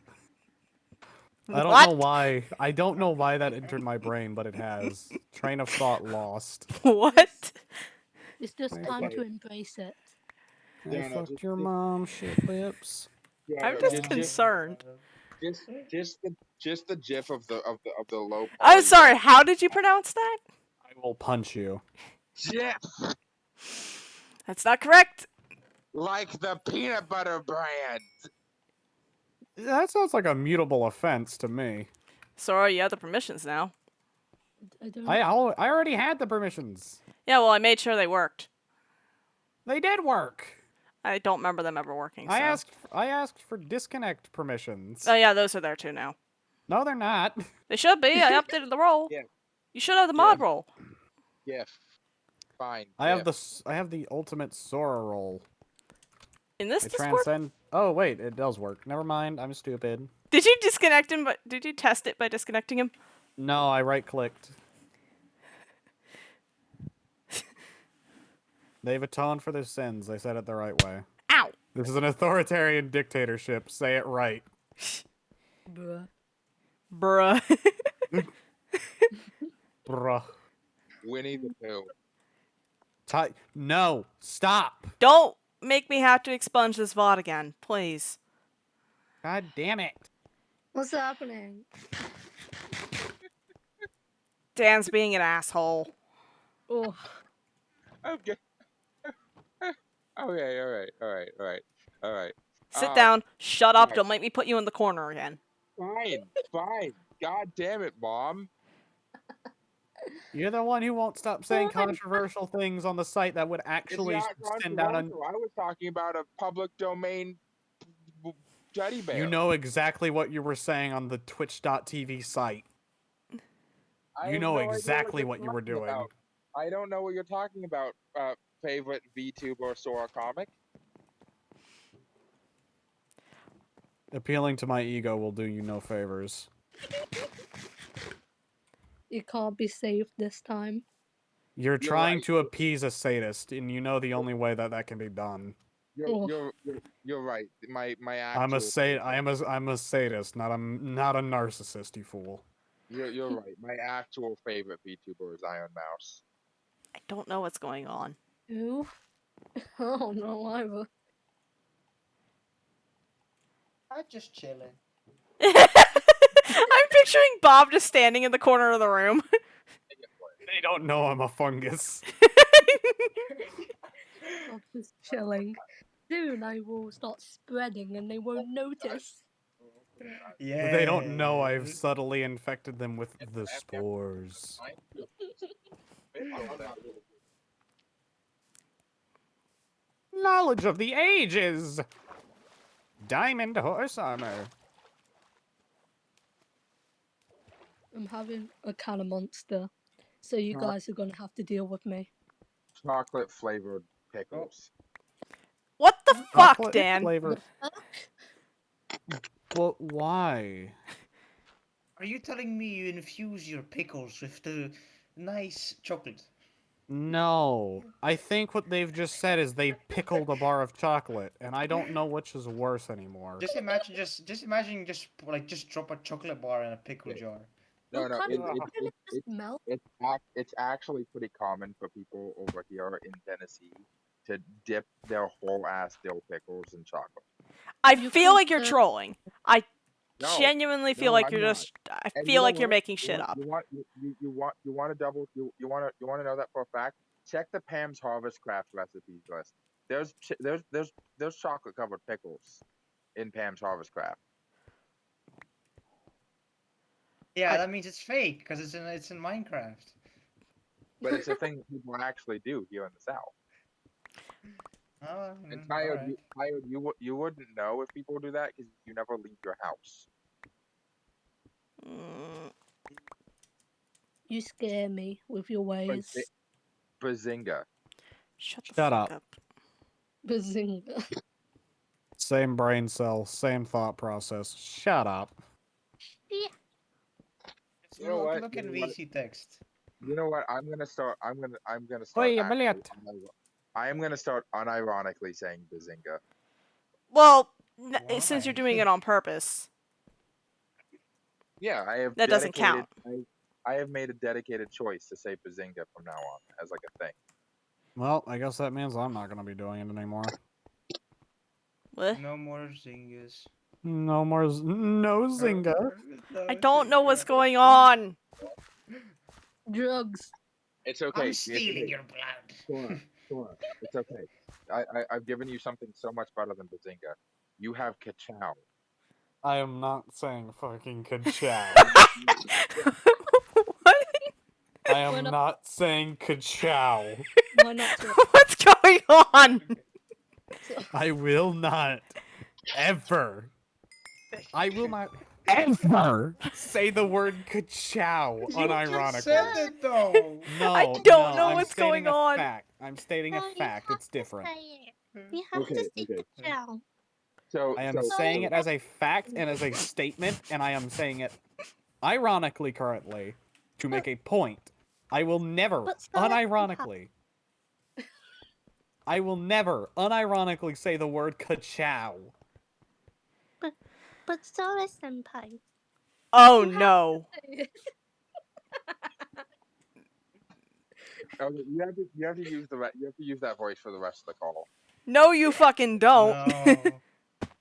I don't know What? why. I don't know why that entered my brain, but it has. Train of thought lost. What? It's just time Okay. to embrace it. I No, fucked just- your mom, shit lips. I'm just concerned. Just the gif of the low. I'm sorry, how did you pronounce that? I will punch you. GIF, That's not correct. like the peanut butter brand. That sounds like a mutable offense to me. Sora, you have the permissions now. I don't. I already had the permissions. Yeah, well, I made sure they worked. They did work. I don't remember them ever working, so. I asked for disconnect permissions. Oh yeah, those are there too now. No, they're not. They should be. I updated the role. Yeah. You should have the mod Yeah. role. GIF. Fine. I have the ultimate Sora roll. In this I Discord? transcend. Oh wait, it does work. Never mind. I'm stupid. Did you disconnect him? But did you test it by disconnecting him? No, I right clicked. They've atoned for their sins. They said it the right way. Ow! This is an authoritarian dictatorship. Say it right. Bruh. Bruh. Bruh. Winnie the Pooh. No, stop. Don't make me have to expunge this VOD again, please. God damn it. What's happening? Dan's being an asshole. Oh, Okay. Okay. All right. Sit down. Shut up. right. Don't make me put you in the corner again. Fine. God damn it, Mom. You're the one who won't stop saying controversial things on the site that would actually It's not send out a... controversial. I was talking about a public domain teddy bear. You know exactly what you were saying on the twitch.tv site. I You have know no idea exactly you're what you were talking doing. about. I don't know what you're talking about, favorite VTuber Sora comic. Appealing to my ego will do you no favors. You can't be saved this time. You're You're trying right. to appease a sadist, and you know the only way that can be done. Oh. You're right. My I'm a actual I'm a sadist, not a narcissist, you fool. you're right. My actual favorite VTuber is Iron Mouse. I don't know what's going on. Who? Oh no, either. I'm just chilling. I'm picturing Bob just standing in the corner of the room. They don't know I'm a fungus. I'm just chilling. Soon I will start spreading and they won't notice. Yeah. They don't know I've subtly infected them with the spores. Knowledge of the ages! Diamond horse armor. I'm having a can of Monster, so you guys are gonna have to deal with me. Chocolate flavored pickles. What the fuck, Chocolate Dan? Flavored. Well, why? Are you telling me you infuse your pickles with the nice chocolate? No. I think what they've just said is they pickled a bar of chocolate, and I don't know which is worse anymore. Just imagine, just drop a chocolate bar in a pickle jar. No, What no, kind it, of it, can it, it just melt? it's actually pretty common for people over here in Tennessee to dip their whole ass dill pickles in chocolate. I You feel put like you're the- trolling. I No, genuinely feel no, like I'm you're not. just. I And feel you know like you're what? making shit up. You want to double you want to know that for a fact? Check the Pam's Harvest Craft recipes list. There's chocolate covered pickles in Pam's Harvest Craft. Yeah, I- that means it's fake because it's in Minecraft. But it's a thing that people actually do here in the South. Oh, And alright. you wouldn't know if people do that because you never leave your house. Mm, You scare me with your ways. Bazinga. shut the Shut fuck up. up. Bazinga. Same brain cell, same thought process. Shut up. You know what? Look You at know what? VC text. You know what? I'm gonna start. Oi, actually Elliot. I am gonna start unironically saying Bazinga. Well, since you're Why? doing it on purpose, Yeah, I have that doesn't dedicated. count. I have made a dedicated choice to say Bazinga from now on as like a thing. Well, I guess that means I'm not gonna be doing it anymore. What? No more zingas. No more no Zynga. I don't know what's going on. Drugs. It's okay. I'm It's stealing okay. your blood. Sora, it's okay. I've given you something so much better than Bazinga. You have Kachow. I am not saying fucking ka-chow. What? I Why am not? not saying ka-chow. Why not? What's going on? I will not ever. I will not ever say the word ka-chow You unironically. just said it though. No, I don't know I'm what's stating going a on. Fact. I'm stating a fact. It's different. You have Okay, to say okay. ciao. So I am so, saying so- it as a fact and as a statement, and I am saying it ironically currently to make a point. I will never, But Sora- unironically, I will never unironically say the word ka-chow. But Sora senpai. Oh You have no. to say it. okay, you have to use you have to use that voice for the rest of the call. No, you fucking don't. No.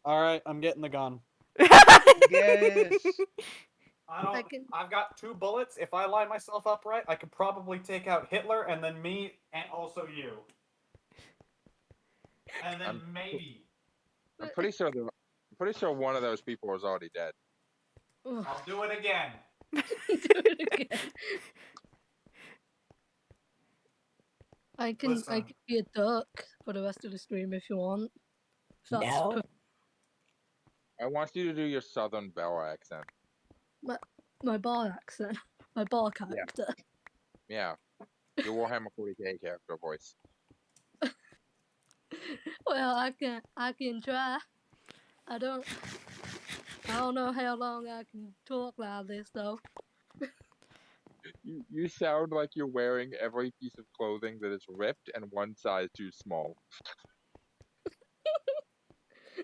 Alright, I'm getting the gun. Yes. I can- I've got 2 bullets. If I line myself up right, I could probably take out Hitler and then me and also you. And then maybe. I'm pretty sure one of those people is already dead. Ugh, I'll do it again. do it again. I can Listen. be a duck for the rest of the stream if you want. If that's No. I want you to do your Southern Belle accent. my bar accent. My bar character. Yeah, your Warhammer 40k character voice. Well, I can try. I don't. I don't know how long I can talk like this though. You sound like you're wearing every piece of clothing that is ripped and one size too small.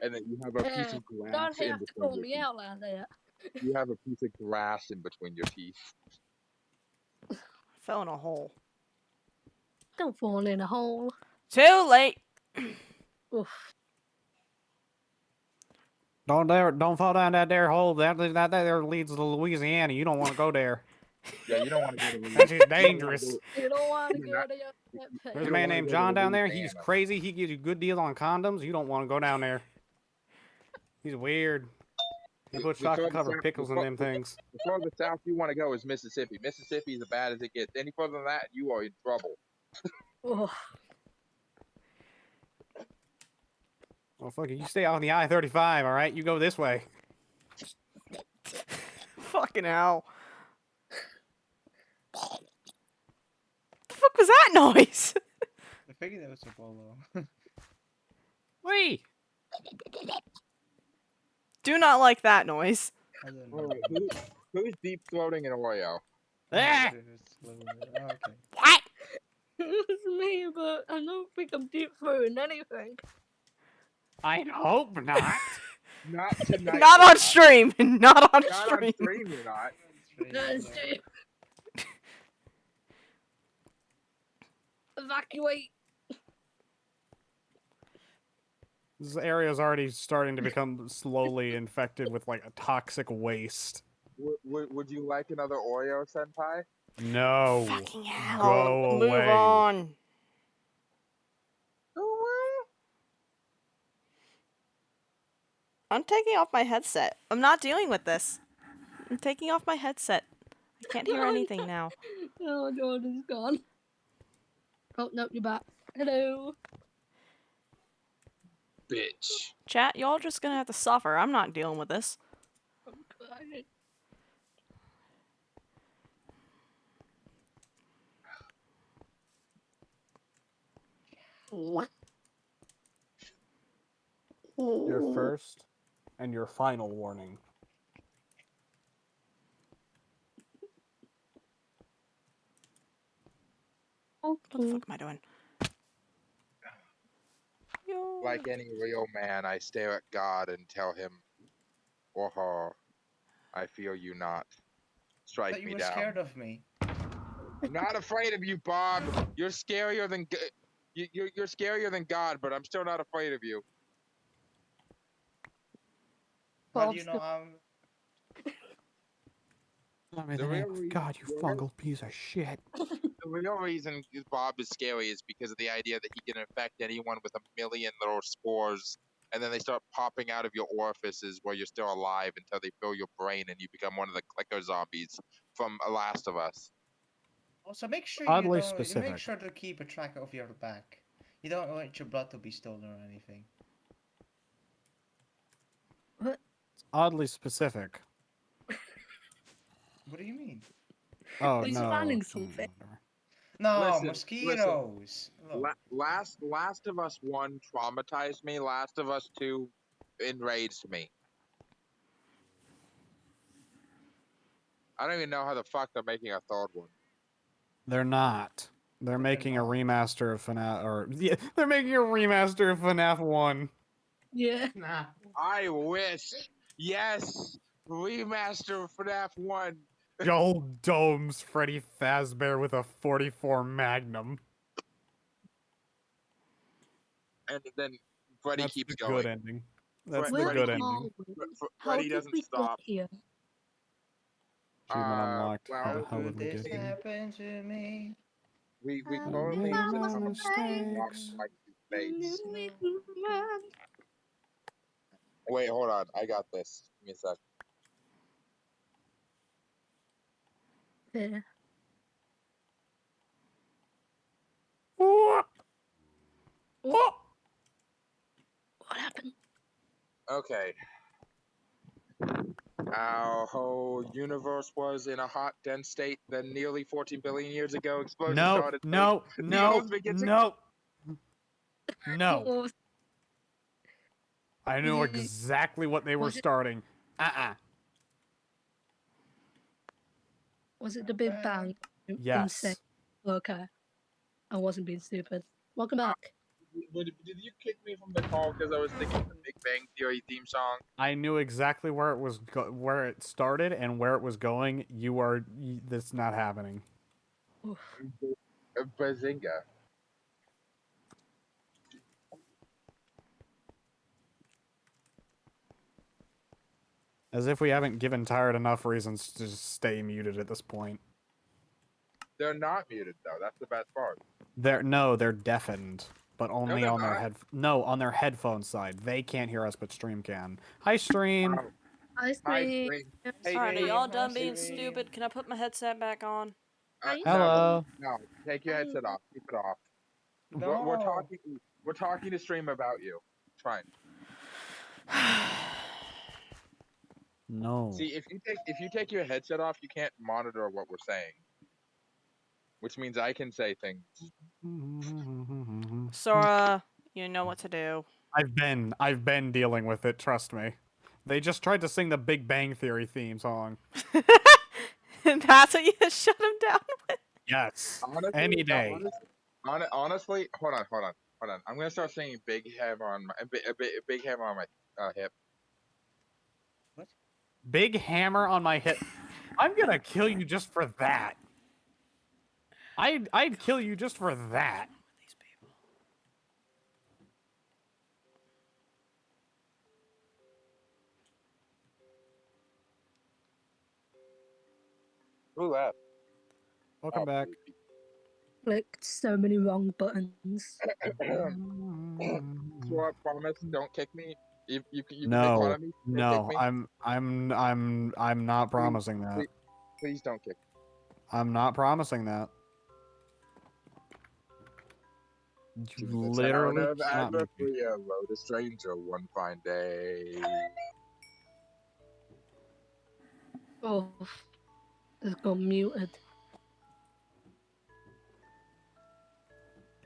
And then you have a piece of glass Don't in have to between call your me teeth. out like that. You have a piece of glass in between your teeth. Fell in a hole. Don't fall in a hole. Too late. Oof. Don't fall down that there hole. That there leads to Louisiana. You don't want to go there. Yeah, you don't want to go to That's just Louisiana. dangerous. You don't want to You're go not- there. There's You a don't man wanna named go to John down there. He's Louisiana. crazy. He gives you good deals on condoms. You don't want to go down there. He's weird. He puts The chocolate further covered south- pickles the in fur- them things. The further south you want to go is Mississippi. Mississippi is as bad as it gets. Any further than that, you are in trouble. Oh, Well, fuck it. You stay on the I-35, all right? You go this way. Fucking hell. The fuck was that noise? I figured that was a bolo. Wee! Do not like that noise. I don't know. Alright, who's deep throating an Oreo? Ah! It's Clover. Oh, okay. What? it's me, but I don't think I'm deep throwing anything. I hope not. Not tonight. Not you're on stream. Not on Not on stream. stream, you're not. That's it. Evacuate. This area is already starting to become slowly infected with like a toxic waste. Would you like another Oreo, Senpai? No. Fucking hell. Go Move away. on. I'm taking off my headset. I'm not dealing with this. I'm taking off my headset. I can't hear anything now. Oh, Jordan's gone. Oh, no, you're back. Hello. Bitch. Chat, y'all just gonna have to suffer. I'm not dealing with this. What? Your first and your final warning. What the fuck am I doing? Yo. Like any real man, I stare at God and tell him, or her, I fear you not. I Strike thought you me were down. scared of me. I'm not afraid of you, Bob. You're scarier than you're scarier than God, but I'm still not afraid of you. How do you Bob's know I'm... I mean, The real reason- God, you fungal piece of shit. The real reason Bob is scary is because of the idea that he can infect anyone with a million little spores, and then they start popping out of your orifices while you're still alive until they fill your brain and you become one of the clicker zombies from Last of Us. Also, make sure Oddly you don't... specific. Make sure to keep a track of your back. You don't want your blood to be stolen or anything. It's oddly specific. What do you mean? Oh, He's no. finding it's, something. whatever. No, Listen, mosquitoes. Look. Last of Us 1 traumatized me. Last of Us 2 enraged me. I don't even know how the fuck they're making a third one. They're not. They're They're making a not. remaster of FNAF, or yeah, they're making a remaster of FNAF 1. Yeah. Nah. I wish. Yes, remaster of FNAF 1. Gold domes, Freddy Fazbear with a 44 Magnum. And then Freddy That's keeps the going. good ending. That's Fre- the Where good are ending. we? How Freddy did doesn't we get stop. here? Achievement unlocked. How Well, the hell Could did we this get here? happen to me? we I currently made exist my on a mistakes. like space. Wait, hold on. I got this. Give me a sec. Yeah. What? What happened? Okay. Our whole universe was in a hot, dense state. Then, nearly 14 billion years ago, explosions No, started. no, The no, Earth began to- no. No. What was- I know Yeah. exactly what they were Was it- starting. Was it the Big Bang? Insane. Yes. Okay. I wasn't being stupid. Welcome back. Did you kick me from the call because I was thinking the Big Bang Theory theme song? I knew exactly where it was where it started and where it was going. That's not happening. Oof. Bazinga. As if we haven't given Tired enough reasons to just stay muted at this point. They're not muted though. That's the best part. They're deafened, but only they're on their not. on their headphone side. They can't hear us, but Stream can. Hi, Stream. Wow. Ice Hi, cream. Stream. Hey, Alright, are Stream. y'all done Hey, being Stream. stupid? Can I put my headset back on? Hello. No, take your headset off. Keep it off. No. We're talking. We're talking to Stream about you. It's fine. No. See, if you take your headset off, you can't monitor what we're saying, which means I can say things. Sora, you know what to do. I've been dealing with it. Trust me. They just tried to sing the Big Bang Theory theme song. That's what you shut him down with? Yes. Honestly, Any day. Honestly, hold on. I'm gonna start singing "Big Hammer" on my big hammer on my hip. Big hammer on my hip. I'm gonna kill you just for that. I'd kill you just for that. These people. Who left? Welcome back. Clicked so many wrong buttons. So I promise, don't kick me. You can make fun No, of me. Don't no, kick me. I'm not promising that. Please don't kick me. I'm not promising that. You To the literally town of cannot make me. Adverfree, rode a stranger one fine day. Oh, it's gone muted.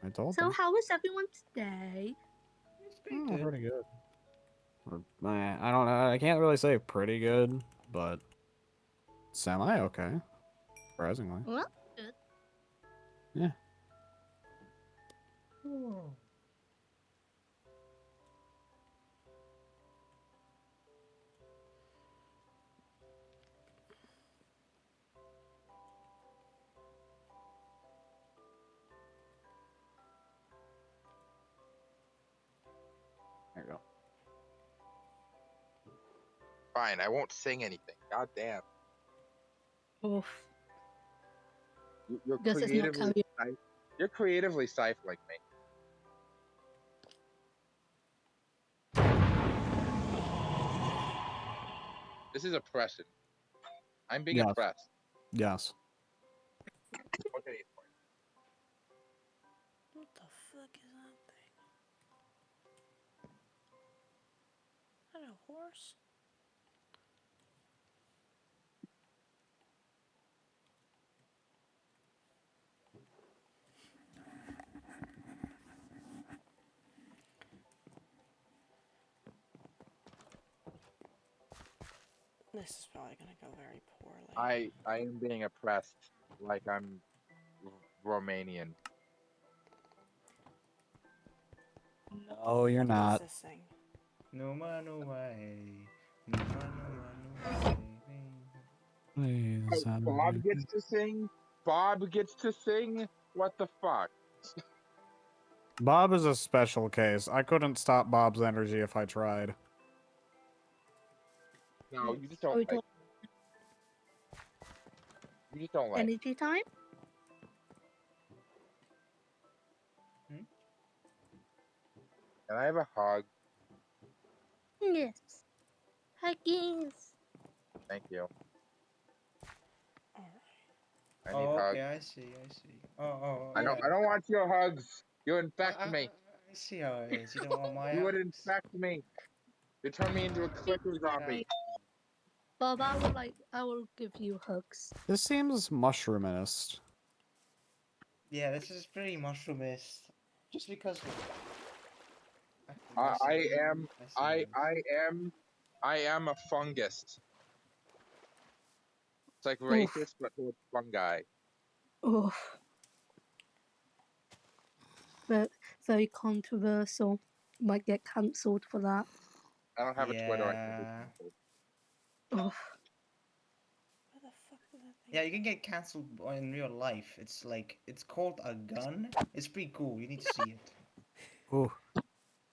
I told So them. how was everyone today? It's pretty good. Pretty good. I don't know. I can't really say pretty good, but semi okay. Surprisingly. Well, good. Yeah. Oh. There you go. Fine, I won't sing anything. God damn. Oof. You're Guess it's not creatively you're creatively stifling me. This is oppression. I'm being Yes. oppressed. Yes. What can I eat for you? What the fuck is that thing? Is that a horse? This is probably gonna go very poorly. I am being oppressed like I'm Romanian. No, you're What not. is this thing? No man, no way. No man, no way. Please. Bob gets to sing? Bob gets to sing? What the fuck? Bob is a special case. I couldn't stop Bob's energy if I tried. No, you just don't Are we like. talking You just don't like. energy time? Can I have a hug? Yes. Huggies. Thank you. Alright. I need Oh, hugs. okay, I see. Oh, I yeah. don't want your hugs. You infect I me. see how it is. You don't want my You would hugs? infect me. You turn me into a clicker zombie. Bob, I will give you hugs. This seems mushroomist. Yeah, this is pretty mushroomist. Just because. I am I am a fungus. It's like Oof. racist, but towards fungi. Oof. But very controversial. Might get cancelled for that. I don't have a Twitter. I can't be Yeah. canceled. Oof. Where the fuck did that thing Yeah, you can get cancelled in real life. It's like, it's called a gun. It's pretty cool. You need to see it. Ooh,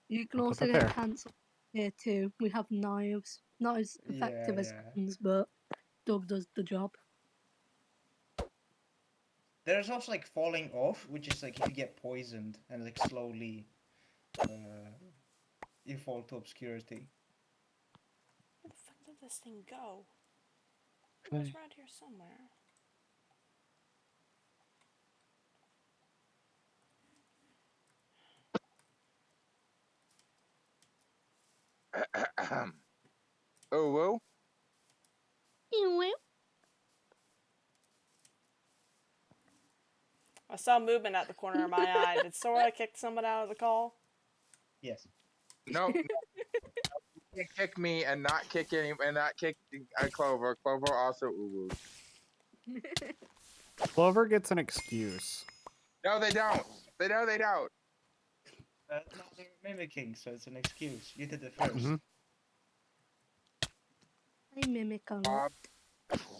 You can I'll put also that get there. cancelled here too. We have knives. Not as effective as Yeah. guns, but Doug does the job. There's also like falling off, which is like if you get poisoned and like slowly you fall to obscurity. Where the fuck did this thing go? It was around here somewhere. Oh, well. I saw movement at the corner of my eye. Did Sora kick someone out of the call? Yes. No, you can't kick me and not kick Clover. Clover also uwooed. Clover gets an excuse. No, they don't. They don't. No, they're mimicking, so it's an excuse. You did it 1st. Mhm. I mimic a lot.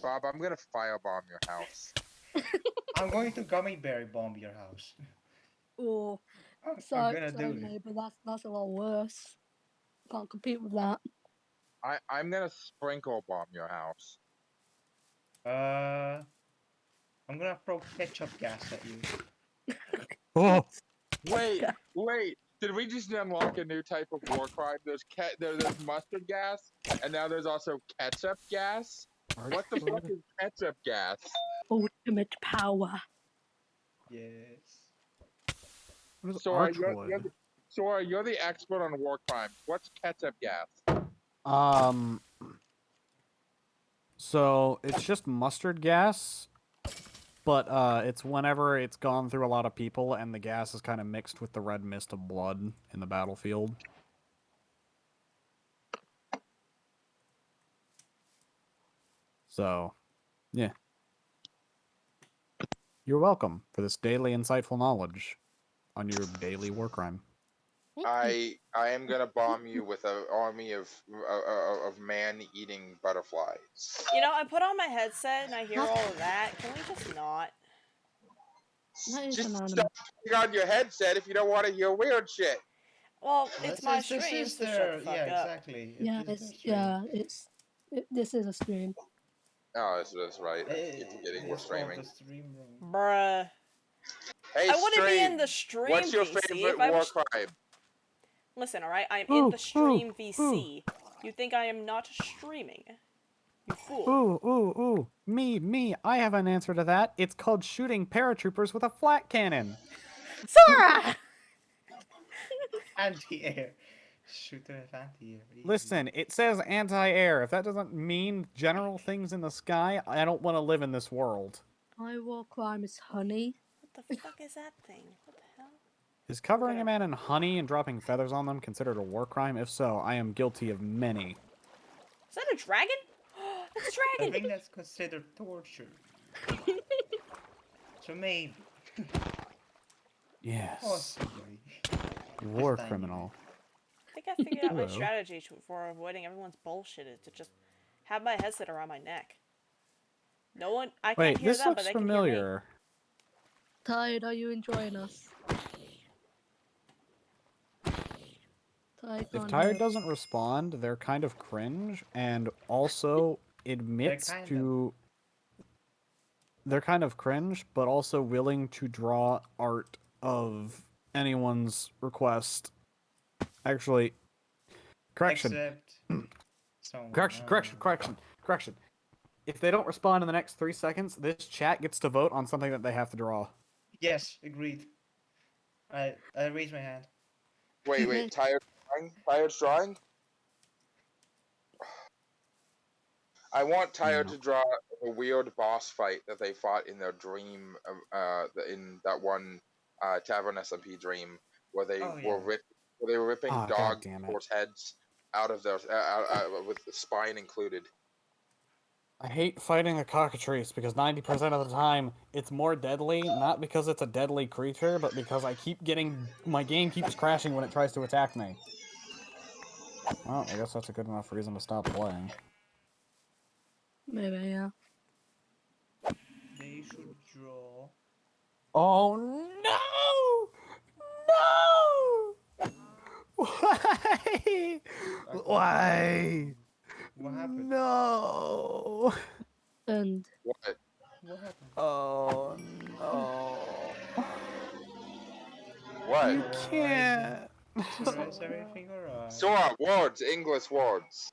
Bob, I'm gonna firebomb your house. I'm going to gummy berry bomb your house. Oh, I'm sorry, gonna do it. neighbour. That's a lot worse. Can't compete with that. I'm gonna sprinkle bomb your house. I'm gonna throw ketchup gas at you. Oh, Wait. Did we just unlock a new type of war crime? There's mustard gas, and now there's also ketchup gas. What the fuck is ketchup gas? Ultimate power. Yes. what is Sora, Archwood? You're the expert on war crimes. What's ketchup gas? So it's just mustard gas, but it's whenever it's gone through a lot of people and the gas is kind of mixed with the red mist of blood in the battlefield. So, yeah. You're welcome for this daily insightful knowledge on your daily war crime. I am gonna bomb you with an army of man-eating butterflies. You know, I put on my headset and I hear all of that. Can we just not? That is Just an stop animal. putting on your headset if you don't want to hear weird shit. Well, it's my This stream, is so shut their, the fuck yeah, up. exactly. Yeah, this is a stream. Oh, that's right. I keep forgetting we're It's called streaming. the stream room. Bruh. Hey, I wouldn't be in stream. the stream What's your VC favorite if I war was. crime? Listen, alright? I'm Ooh, in the stream ooh, VC. You think I am not streaming? You fool. Ooh. Me. I have an answer to that. It's called shooting paratroopers with a flat cannon. Sora! Anti-air. Shooter of anti-air. Easy. Listen, it says anti-air. If that doesn't mean general things in the sky, I don't want to live in this world. My war crime is honey. What the fuck is that thing? What the hell? Is covering Okay. a man in honey and dropping feathers on them considered a war crime? If so, I am guilty of many. Is that a dragon? It's a I dragon! think that's considered torture. So maybe. Yes. Possibly. War tiny criminal. I think I figured out my Hello. strategy for avoiding everyone's bullshit is to just have my headset around my neck. No one, I can't Wait, hear this them, looks but they can hear me. familiar. Tide, are you enjoying us? Tide, If can't Tired hear. doesn't respond, they're kind of cringe and also admits kind of. to they're kind of cringe, but also willing to draw art of anyone's request. Actually, correction. Except someone. Correction. If they don't respond in the next 3 seconds, this chat gets to vote on something that they have to draw. Yes, agreed. I raise my hand. Wait. Tired drawing? I want Tired No. to draw a weird boss fight that they fought in their dream, in that one Tavern SMP dream where they Oh, were yeah. ripping Ah, dog goddammit. people's heads out of those, with the spine included. I hate fighting a cockatrice because 90% of the time it's more deadly, not because it's a deadly creature, but because my game keeps crashing when it tries to attack me. Well, I guess that's a good enough reason to stop playing. Maybe, yeah. They should draw. Oh no! No! Why? Why? What happened? No! And What? What happened? Oh no! What? You Sora, can't. Sora, is everything alright? Sora, words, English words.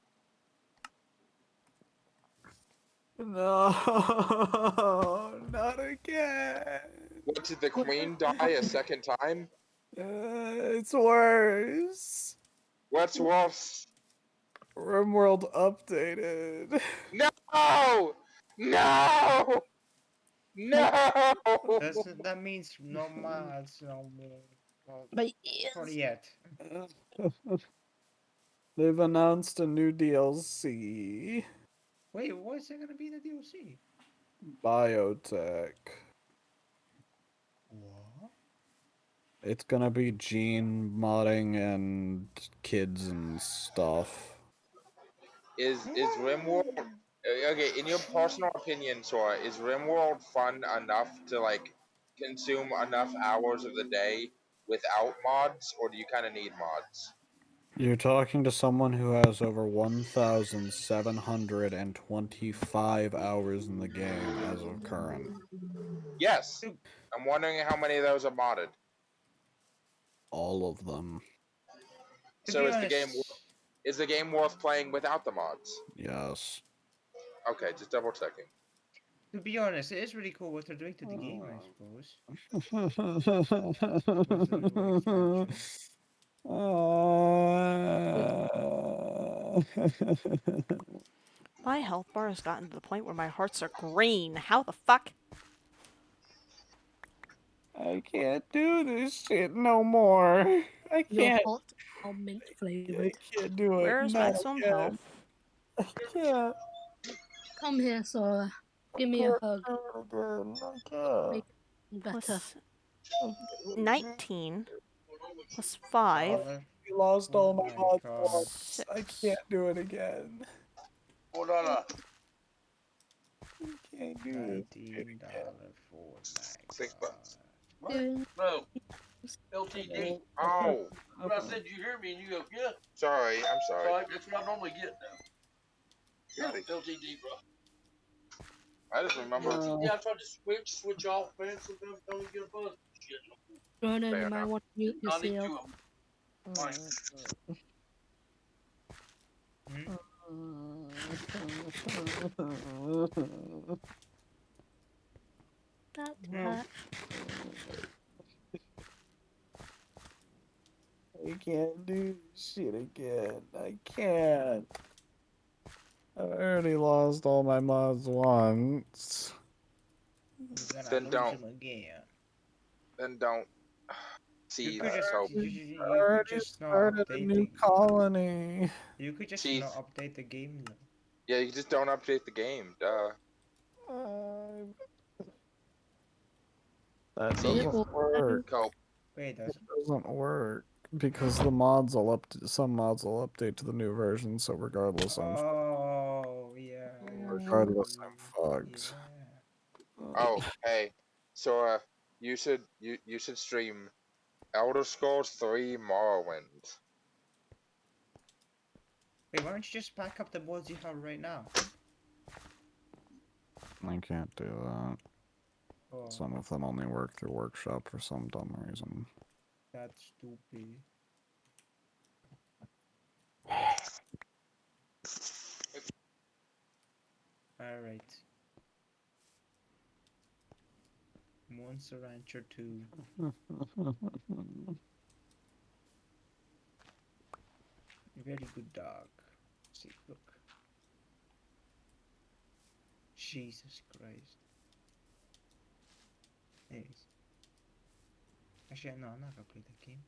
No, not again. What, did the queen die a second time? It's worse. What's worse? RimWorld updated. No! No! No! That means no mods, no more. Well, but not yes, yet. They've announced a new DLC. Wait, what's it gonna be in the DLC? Biotech. What? It's gonna be gene modding and kids and stuff. Is RimWorld okay? In your personal opinion, Sora, is RimWorld fun enough to like consume enough hours of the day without mods, or do you kind of need mods? You're talking to someone who has over 1,725 hours in the game as of current. Yes, I'm wondering how many of those are modded. All of them. To So be is honest, the game worth playing without the mods? Yes. Okay, just double checking. it is really cool what they're doing to the game, I suppose. My health bar has gotten to the point where my hearts are green. How the fuck? I can't do this shit no more. I your can't. hot or mint I flavored. can't do it. Where's Not maximum again. health? I can't. Come here, Sora. Give me a hug. Again. I can't. Make it better. Plus 19 plus 5. You lost all my Oh my mods God. once. I 6. can't do it again. Hold on. I can't do this shit $19 again. Fortnite. $6. What? Doing No. LTD. Oh, When I said you hear me and you go, yeah. sorry. I'm sorry. Sorry, that's what I normally get now. Really? LTD, bro. I just remember. Yeah, I tried to switch off, man. Sometimes I don't get a buzz. Shit. Ronan, Fair you might enough. want to mute I need yourself. two of them. Fine. That hurt. I can't do this shit again. I can't. I already lost all my mods once. Then don't. Again. Then don't. You See, could just, hope. you I could already just not started a update new the. colony. You could just Teeth. not update the game though. Yeah, you just don't update the game. Duh. That See, It doesn't will work. Cope. Wait, It does doesn't work because some mods will update to the new version. So regardless, Oh yeah. regardless, I'm fucked. Yeah. Oh, hey, Sora, you should stream Elder Scrolls 3 Morrowind. Wait, why don't you just pack up the mods you have right now? I can't do that. Oh, Some of them only work through Workshop for some dumb reason. that's stupid. Alright. Monster Rancher 2. Very good dog. See, look. Jesus Christ. Anyways. Actually, no, I'm not gonna play that game.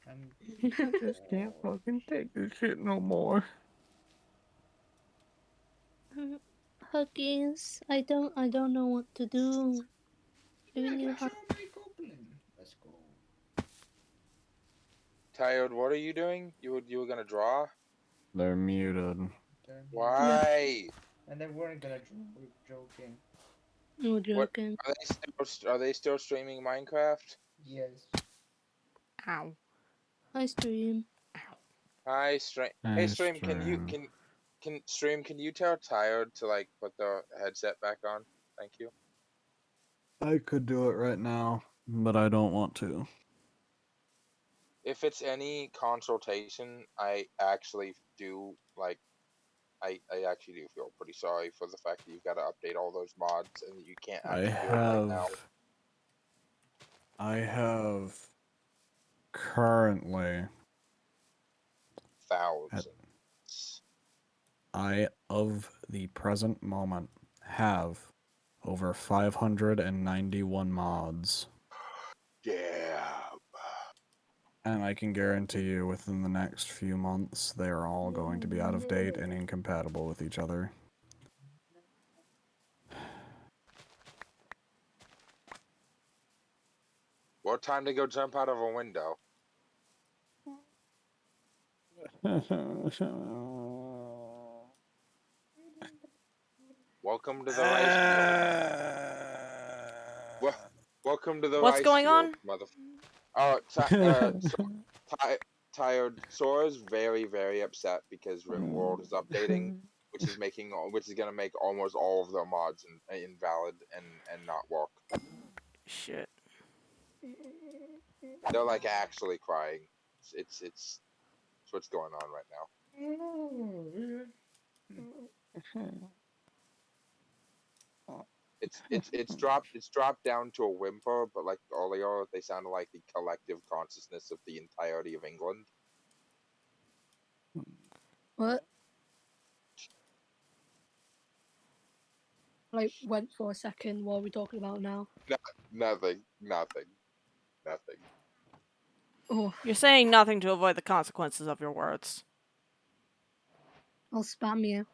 I'm I just can't fucking take this shit no more. Huggies, I don't know what to do. Do yeah, you can I show have... my goblin? Let's go. Tired, what are you doing? You were gonna draw? They're muted. They're muted. Why? And they weren't gonna draw. We were joking. No What joking. are they still streaming Minecraft? Yes. Ow. I stream. Hi, Stream. Hey, Stream, can you tell Tired to like put the headset back on? Thank you. I could do it right now, but I don't want to. If it's any consultation, I actually do like I actually do feel pretty sorry for the fact that you've got to update all those mods and that you can't actually do it right now. I have currently Thousands. of the present moment have over 591 mods. Yeah. And I can guarantee you within the next few months they are all going to be out of date and incompatible with each other. What time to go jump out of a window? Welcome to the rice field. Welcome to the What's rice going field, on? Tired. Sora's very, very upset because RimWorld is updating, which is gonna make almost all of their mods invalid and not work. Shit. They're like actually crying. It's what's going on right now. It's dropped down to a whimper, but like earlier they sounded like the collective consciousness of the entirety of England. What? Like, went for a second. What are we talking about now? Nothing. Oh, You're saying nothing to avoid the consequences of your words. I'll spam you.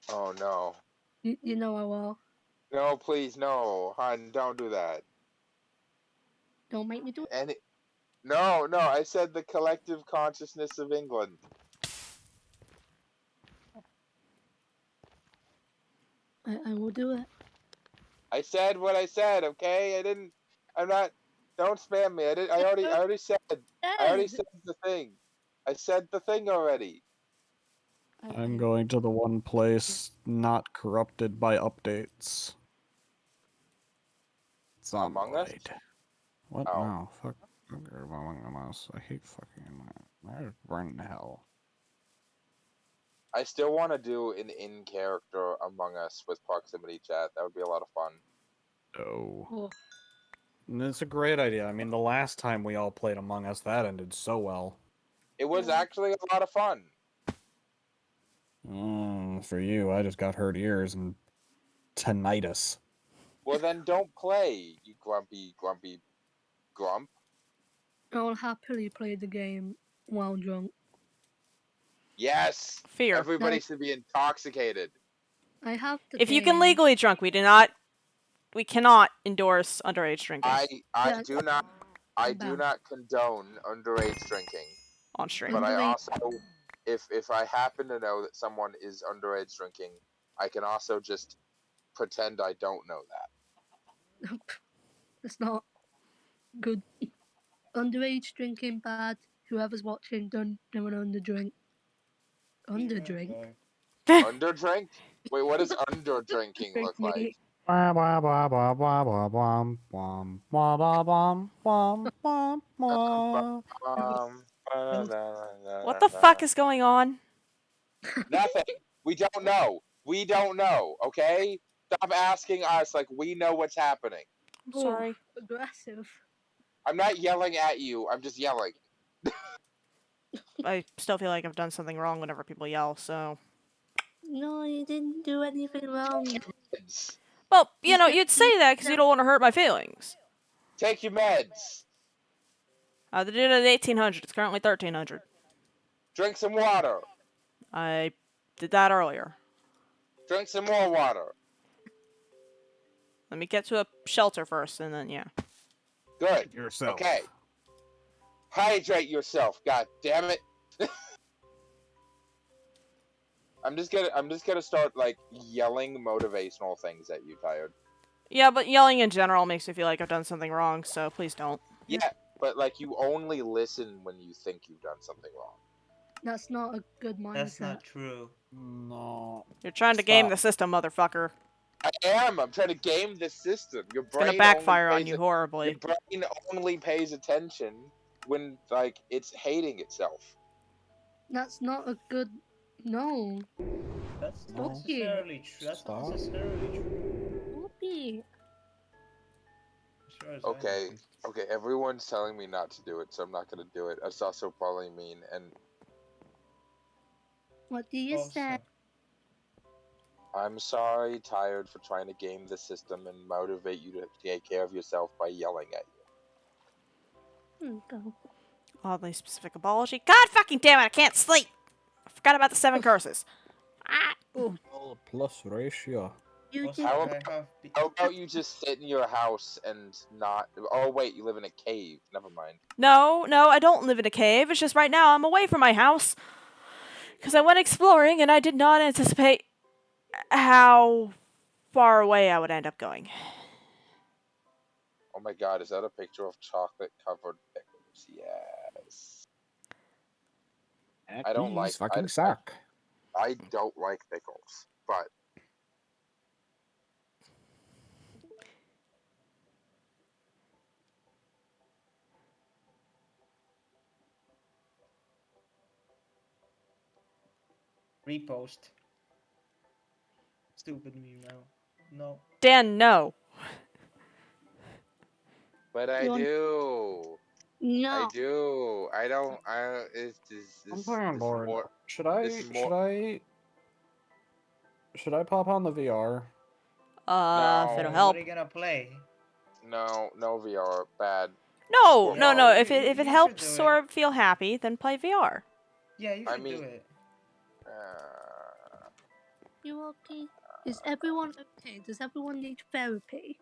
Oh no. You know I will. No, please, no. Hun, don't do that. Don't make me do it. No, I said the collective consciousness of England. I will do it. I said what I said, okay? Don't spam me. I already said the thing. I said the thing already. I'm going to the one place not corrupted by updates. It's on Among Us? right. What? Oh. No. Fuck Among Us. I hate fucking I burn in hell. I still want to do an in-character Among Us with proximity chat. That would be a lot of fun. Oh. Oh, And it's a great idea. I mean, the last time we all played Among Us, that ended so well. It was actually a lot of fun. For you, I just got hurt ears and tinnitus. Well, then don't play, you grumpy grump. I'll happily play the game while drunk. Yes! Fear. Everybody No. should be intoxicated. I have the If you can game. legally drunk, we cannot endorse underage drinking I do not Bound. condone underage drinking. on stream. But I Underage- also, if I happen to know that someone is underage drinking, I can also just pretend I don't know that. It's not good. Underage drinking bad. Whoever's watching, don't underdrink. Underdrink? Underdrink? Wait, what does underdrinking look like? What the fuck is going on? Nothing. We don't know. We don't know, okay? Stop asking us like we know what's happening. Sorry. Oh, aggressive. I'm not yelling at you. I'm just yelling. I still feel like I've done something wrong whenever people yell, so... No, you didn't do anything wrong. Well, you'd say that because you don't want to hurt my feelings. Take your meds. They did it at 1800. It's currently 1300. Drink some water. I did that earlier. Drink some more water. Let me get to a shelter first, and then yeah. Good. Yourself. Okay. Hydrate yourself. God damn it. I'm just gonna start like yelling motivational things at you, Tired. Yeah, but yelling in general makes me feel like I've done something wrong, so please don't. Yeah, but like you only listen when you think you've done something wrong. That's not a good mindset. That's not true. No. You're trying to game Stop. the system, motherfucker. I am. I'm trying to game the system. Your It's gonna brain backfire only on you pays horribly. your brain only pays attention when like it's hating itself. That's not a good. No. That's No. not necessarily true. That's not Stop. necessarily true. Stop it. As far as I know. Okay, okay. Everyone's telling me not to do it, so I'm not gonna do it. That's also probably mean. And What do you Also, say? I'm sorry, Tired, for trying to game the system and motivate you to take care of yourself by yelling at you. Go. Oddly specific apology. God fucking damn it! I can't sleep. I forgot about the 7 curses. Ah. Oh, Plus ratio. you also, did. How I have How about you just sit in your house and not? Oh wait, you live in a cave. Never mind. No, I don't live in a cave. It's just right now I'm away from my house. Because I went exploring and I did not anticipate how far away I would end up going. Oh my God, is that a picture of chocolate covered pickles? Yes. I don't like. fucking suck. I don't like pickles, but repost. Stupid meme now. No. Dan, no. I You want- do. No. I do. I don't. It's I'm this. playing on This board. more. Should I? this more- Should I pop on the VR? If it'll No. help. What are you gonna play? No, no VR. Bad. No. Yeah, If you it should helps do it. Sora feel happy, then play VR. Yeah, you I should do mean- it. You okay? Is everyone okay? Does everyone need therapy?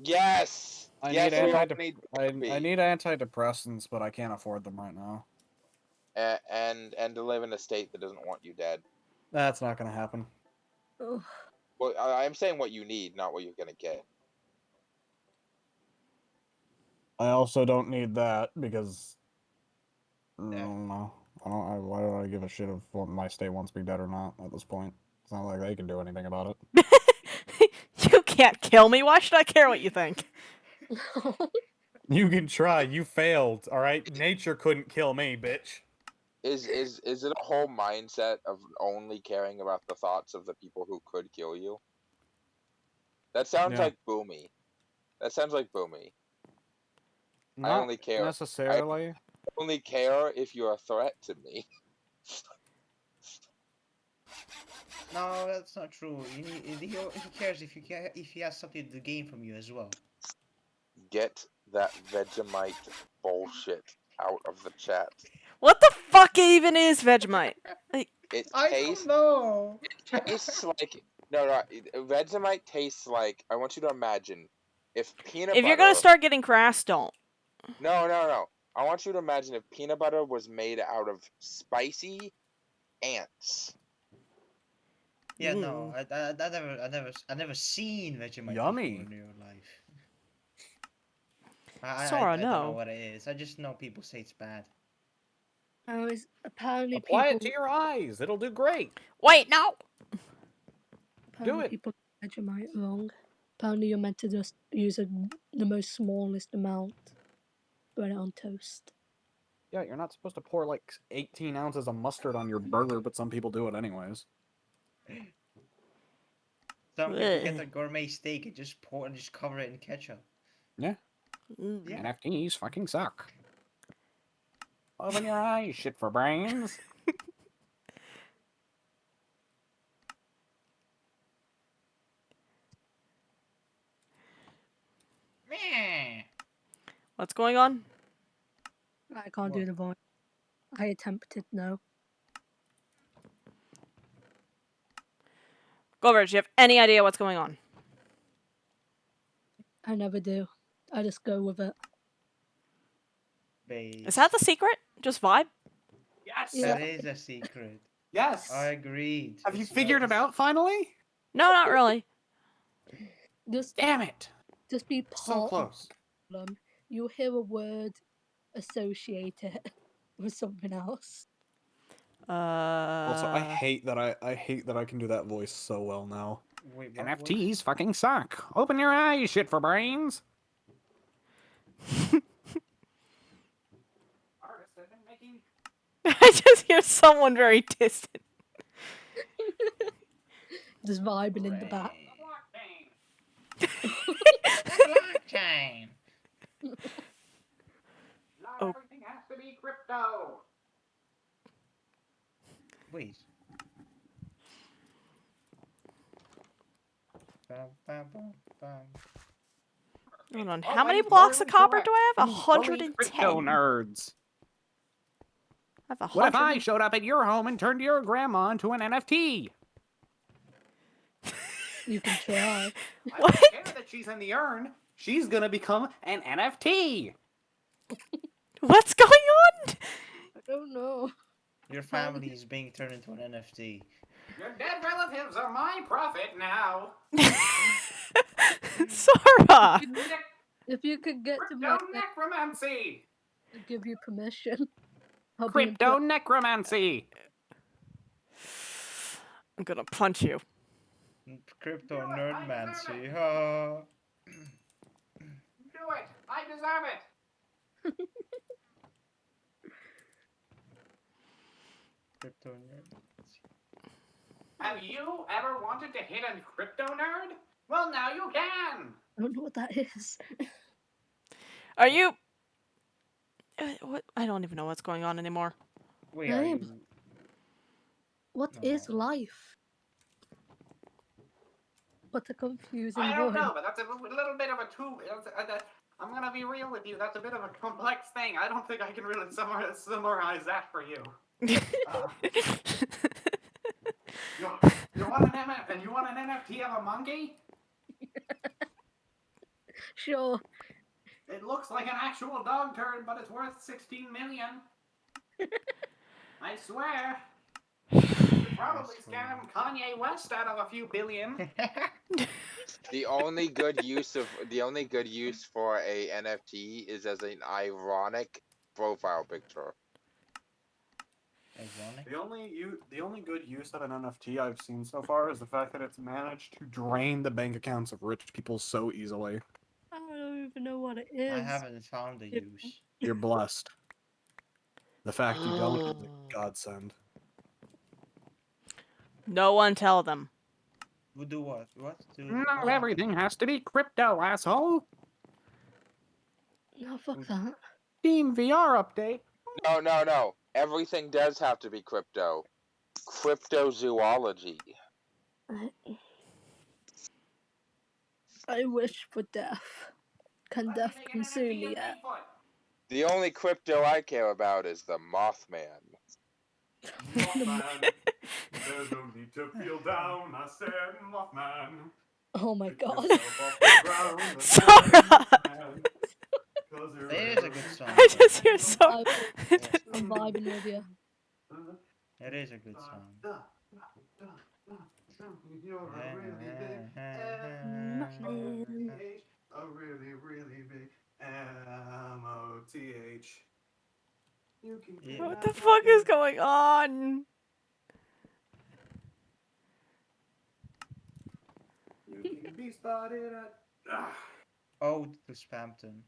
Yes. I yes, need we all anti- need I therapy. need antidepressants, but I can't afford them right now. And to live in a state that doesn't want you dead. That's not gonna happen. Ugh. Well, I'm saying what you need, not what you're gonna get. I also don't need that because Yeah. no, I don't. Why do I give a shit if my state wants me dead or not at this point? It's not like they can do anything about it. You can't kill me. Why should I care what you think? You can try. You failed. All right. Nature couldn't kill me, bitch. Is it a whole mindset of only caring about the thoughts of the people who could kill you? That sounds Yeah. like Boomy. That sounds like Boomy. Not only care- necessarily. Only care if you're a threat to me. No, that's not true. He cares if he has something to gain from you as well. Get that Vegemite bullshit out of the chat. What the fuck even is Vegemite? It I tastes. don't know. Tastes like no. Vegemite tastes like. I want you to imagine if peanut If butter. you're gonna start getting crass, don't. No. I want you to imagine if peanut butter was made out of spicy ants. Yeah, no, I never seen Vegemite Yummy. before in real life. I Sora, don't know no. what it is. I just know people say it's bad. Apparently Apply people. it to your eyes. It'll do great. Wait, no. Apparently it. people get Vegemite wrong. Apparently you're meant to just use the most smallest amount. Spread it on toast. Yeah, you're not supposed to pour like 18 ounces of mustard on your burger, but some people do it anyways. Some people get Ugh. a gourmet steak and just cover it in ketchup. Yeah. Mm. Yeah. NFTs fucking suck. Open your eyes, shit for brains. Meh. What's going on? I can't do What? the voice. I attempted no. Clover, do you have any idea what's going on? I never do. I just go with it. Is that the secret? Just vibe? Yes. Yeah. That is a secret. Yes. I agreed. Have you It's figured it it's- out finally? No, not really. Just Damn it. be So part of close. the problem. You hear a word, associate it with something else. Also, I hate that I can do that voice so well now. Wait, what NFTs fucking suck. Open your eyes, shit for brains. Artists have been making I just hear someone very distant. Just vibing in the Right. back. Blockchain. Not Oh. everything has to be crypto. Wait. Bam, bam, bam, bam. Hold on. Oh, How many I'm blocks of morally copper correct. do I have? You fully 110. Crypto nerds. I have What if 100. I showed up at your home and turned your grandma into an NFT? You can try. I don't care that she's in the urn. She's gonna become an NFT. What's going on? I don't know. Your family is being turned into an NFT. Your dead relatives are my profit now. Sora! If you could get to my Crypto necromancy. to give you permission, I'll be Crypto necromancy. I'm gonna punch you. Crypto nerdmancy. Ha. Do it. I deserve it. Crypto nerdmancy. Have you ever wanted to hit a crypto nerd? Well, now you can. I don't know what that is. Are you. What? I don't even know what's going on anymore. Wait, are Name. you? What is No. life? What a confusing I don't word. know, but that's a little bit of a I'm gonna be real with you. That's a bit of a complex thing. I don't think I can really summarize that for you. You want an NFT of a monkey? Sure. It looks like an actual dog turd, but it's worth 16 million. I swear. You could probably scam Kanye West out of a few billion. The only good use for a NFT is as an ironic profile picture. Ironic. The only good use of an NFT I've seen so far is the fact that it's managed to drain the bank accounts of rich people so easily. I don't even know what it is. I haven't found a use. You're blessed. The fact you don't is a godsend. No one tell them. We do what? What? Not everything has to be crypto, asshole. No, fuck that. Steam VR update. No. Everything does have to be crypto. Cryptozoology. I wish for death. Can death consume me yet? The only crypto I care about is the Mothman. Mothman. There's no need to feel down, I said, Mothman. Oh my god. Sora! It is a good song. I just hear Sora. I'm vibing with you. It is a good song. A really, really big M-O-T-H. What the fuck is going on? You can be spotted at... Oh, to Spampton.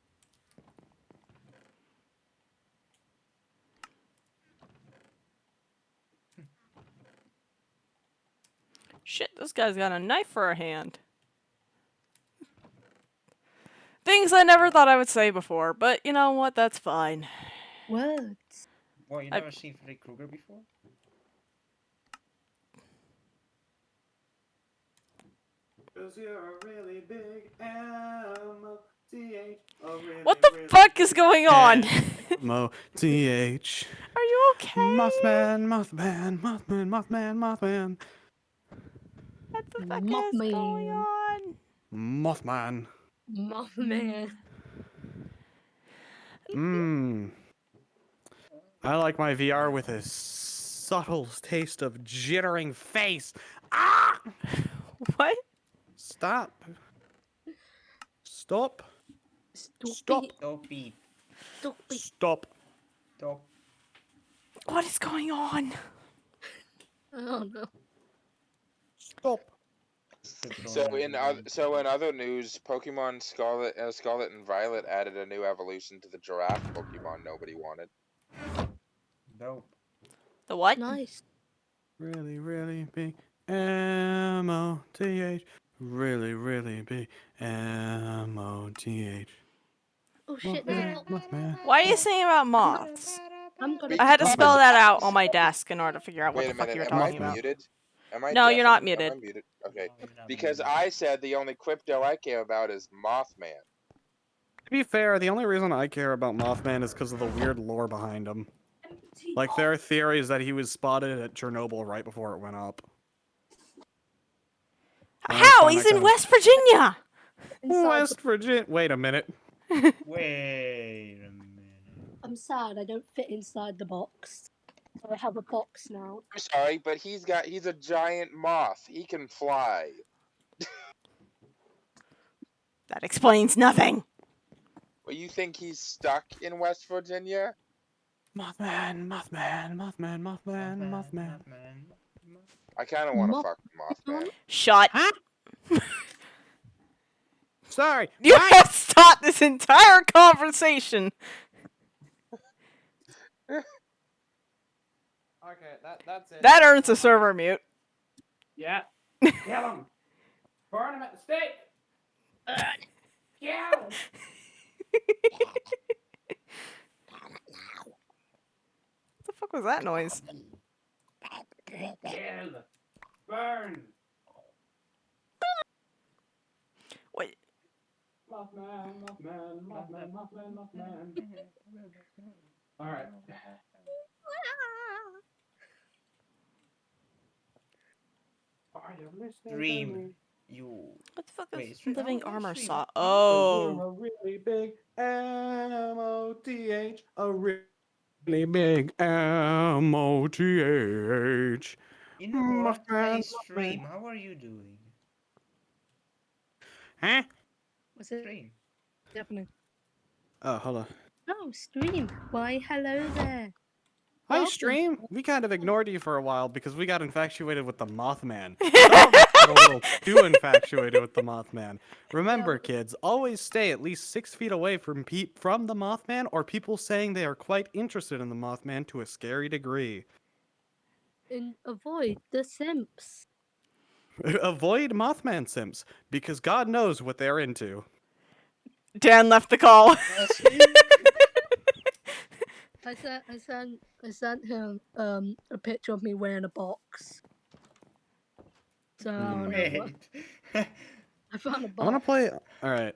Shit, this guy's got a knife for a hand. Things I never thought I would say before, but you know what? That's fine. Words. What, you never seen Freddy Krueger before? Cause you're a really big M-O-T-H. TH. Oh, really, What the fuck is going on? M-O-T-H. Are you okay? Mothman, Mothman, Mothman, Mothman, Mothman. What the fuck is going Mothman. on? Mothman. Mothman. Mmm. I like my VR with a subtle taste of jittering face. Ah! What? Stop. Stop. Stop Stop. it. Stop it. Stop it. Stop. Stop. What is going on? Oh no. Stop. So in other news, Pokemon Scarlet and Violet added a new evolution to the giraffe Pokemon nobody wanted. Nope. The what? Nice. Really, really big. M-O-T-H. Really, really big. M-O-T-H. Oh shit, there's a box. Mothman. Why are you saying about moths? I'm gonna. I had to Because- spell that out on my desk in order to figure out what Wait the a fuck minute, you were am I talking about. muted? Am I No, you're not deafened? Am I muted. muted? Okay. No, you're not Because muted. I said the only crypto I care about is Mothman. To be fair, the only reason I care about Mothman is because of the weird lore behind him. Like, there are theories that he was spotted at Chernobyl right before it went up. I How? find He's that in kinda- West Virginia! Inside West Virginia. Wait a minute. Wait a minute. I'm sad I don't fit inside the box. So I have a box now. I'm sorry, but he's a giant moth. He can fly. That explains nothing. Well, you think he's stuck in West Virginia? Mothman, Mothman, Mothman, Mothman, Mothman. I kind of want to Moth- fuck Mothman. Shut. Huh? Sorry. You What? have stopped this entire conversation. Okay, that's it. That earns a server mute. Yeah. Kill him. Burn him at the stake. Kill him. What the fuck was that noise? Kill. Burn. Wait. Mothman, Mothman, Mothman, Mothman, Mothman. All right. Are you listening Dream. to me? You. What the fuck Wait, is it's living how armor is saw? stream? Oh. A really big M-O-T-H. A really big M-O-T-H. You know what? Hey, Mothman, stream. Mothman. How are you doing? Huh? Was it Stream. definitely? Oh, hold on. Oh, stream. Why, hello there. Hi, Welcome. stream. We kind of ignored you for a while because we got infatuated with the Mothman. Some of us got a little too infatuated with the Mothman. Remember, kids, always stay at least 6 feet away from the Mothman or people saying they are quite interested in the Mothman to a scary degree. And avoid the simps. Avoid Mothman simps because God knows what they're into. Dan left the call. I sent him a picture of me wearing a box. So I don't know what- Wait. I found a I want to box. play. All right.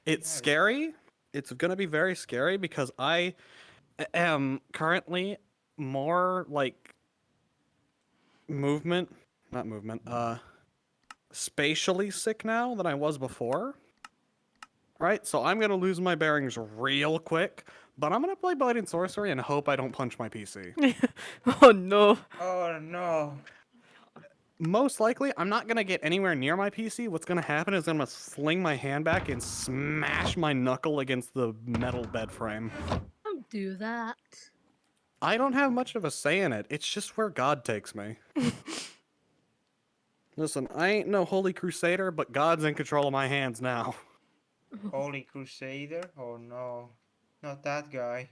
It's Nice. scary. It's going to be very scary because I am currently more like spatially sick now than I was before. Right? So I'm going to lose my bearings real quick, but I'm going to play Blade and Sorcery and hope I don't punch my PC. Oh no. Oh no. Most likely, I'm not going to get anywhere near my PC. What's going to happen is I'm going to sling my hand back and smash my knuckle against the metal bed frame. Don't do that. I don't have much of a say in it. It's just where God takes me. Listen, I ain't no holy crusader, but God's in control of my hands now. Holy Crusader? Oh no. Not that guy.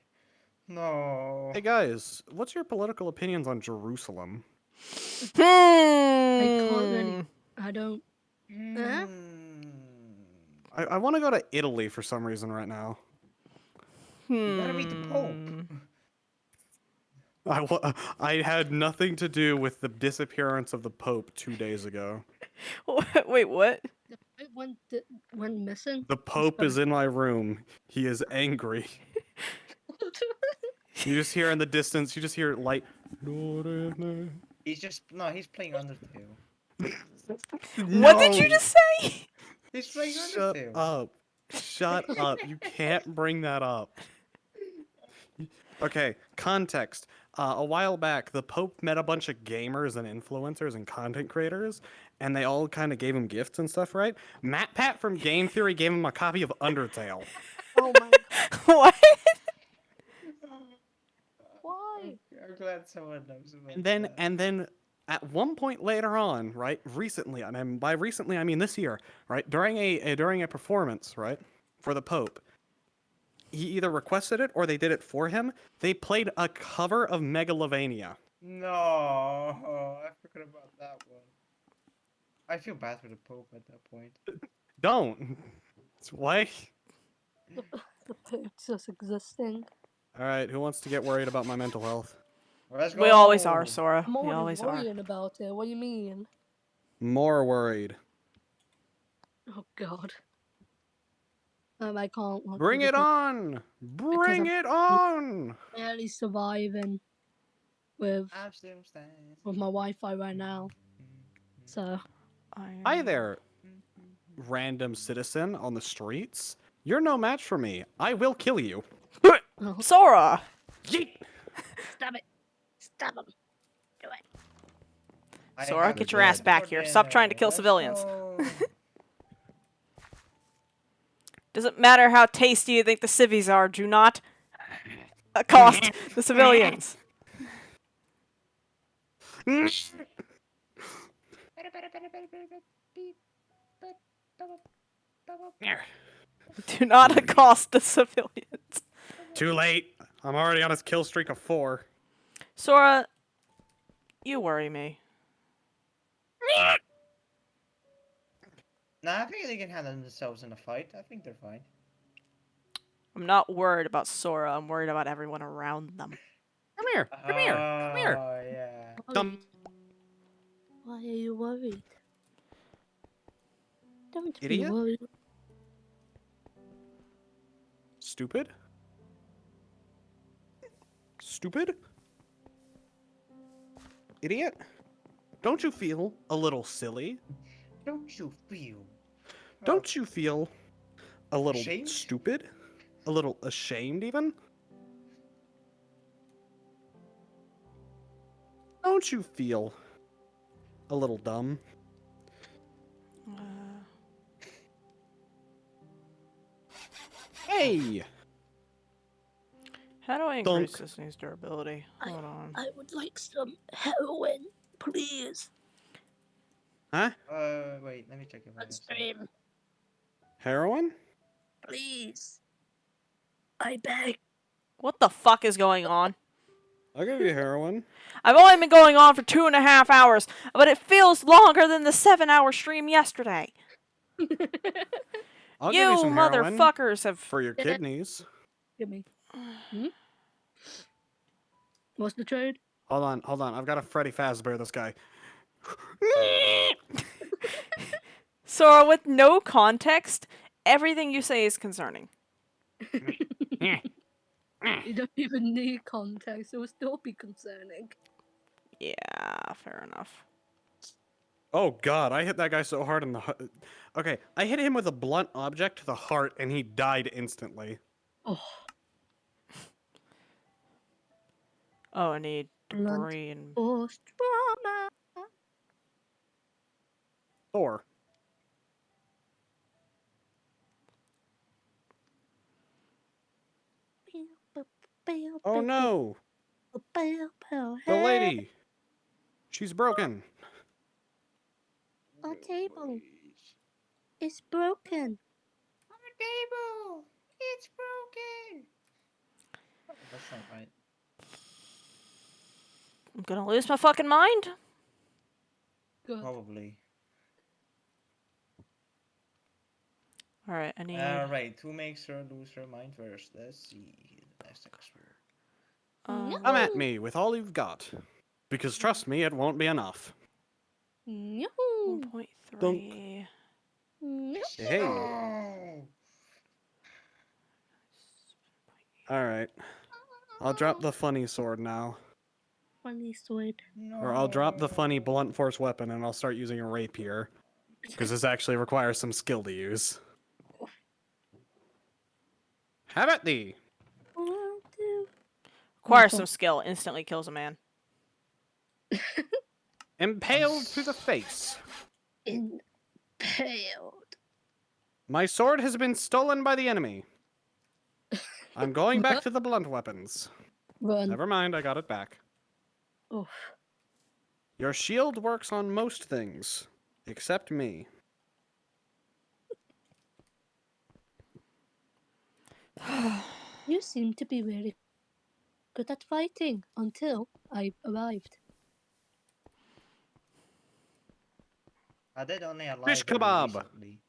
No. Hey guys, what's your political opinions on Jerusalem? I can't really. I don't. Mm. I want to go to Italy for some reason right now. You gotta meet the Pope. I had nothing to do with the disappearance of the Pope 2 days ago. Wait, what? It went missing. The Pope is in my room. He is angry. You just hear in the distance, you just hear light. He's playing Undertale. What did you just say? He's playing Shut Undertale. up. Shut up. You can't bring that up. Okay, context. A while back, the Pope met a bunch of gamers and influencers and content creators, and they all kind of gave him gifts and stuff, right? Matt Pat from Game Theory gave him a copy of Undertale. Oh my god. What? Why? I'm glad someone knows about And then at one point later on, right, recently, and by recently I mean this year, right, during a performance, right, for the Pope, he either requested it or they did it for him. They played a cover of Megalovania. No, I forgot about that one. I feel bad for the Pope at that point. Don't. It's why. The Pope's just existing. All right, who wants to get worried about my mental health? Let's We always are, go. Sora. I'm We already always are. worrying about it. What do you mean? More worried. Oh god. I can't watch Bring it because on! Bring it on! I'm barely surviving with Circumstance. my Wi-Fi right now. So Hi there, random citizen on the streets. You're no match for me. I will kill you. oh, Sora! Yeet! stab it, stab him. Do it. Sora, have get your ass bread back for here. Stop trying to dinner. kill Let's civilians. go. Doesn't matter how tasty you think the civvies are, do not accost the civilians. Do not accost the civilians. Too late. I'm already on his kill streak of 4. Sora, you worry me. Nah, I think they can handle themselves in a fight. I think they're fine. I'm not worried about Sora, I'm worried about everyone around them. Come here. Come here. Come here. Oh, yeah. Dumb. Why are you worried? Don't be Idiot. worried. Stupid. Stupid. Idiot. Don't you feel a little silly? Don't you feel? Don't you feel a little Ashamed? stupid? A little ashamed, even? Don't you feel a little dumb? Hey! How do I increase Dunk. this thing's durability? Hold on. I would like some heroin, please. Huh? Wait, let me check if I On have some. stream, Heroin? please. I beg. What the fuck is going on? I'll give you heroin. I've only been going on for 2.5 hours, but it feels longer than the 7-hour stream yesterday. I'll You give you some heroin motherfuckers have. for your kidneys. Give me. Hmm? What's the trade? Hold on. I've got to Freddy Fazbear this guy. Sora, with no context, everything you say is concerning. You don't even need context. It will still be concerning. Yeah, fair enough. Oh god, I hit that guy so hard in the Okay, I hit him with a blunt object to the heart and he died instantly. Oh, Oh, I need Blunt. debris and. forced trauma. Thor. Oh no! The lady! She's broken. Our table is broken. Our table! It's broken! That's not right. I'm gonna lose my fucking mind? Good. Probably. Alright, I need. Alright, who makes her lose her mind first? Let's see. The next expert. Come at me with all you've got. Because trust me, it won't be enough. Yahoo! 1.3. Yep. Hey. No! Alright. I'll drop the funny sword now. Funny sword. Or I'll drop the funny No. blunt force weapon and I'll start using a rapier. Because this actually requires some skill to use. Have at thee! One, two. Requires so- some skill. Instantly kills a man. Impaled through the face. Impaled. My sword has been stolen by the enemy. I'm going back to the blunt weapons. Run. Never mind, I got it back. Oof. Your shield works on most things, except me. You seem to be really good at fighting until I arrived. I did only alive Fish very kebab. recently.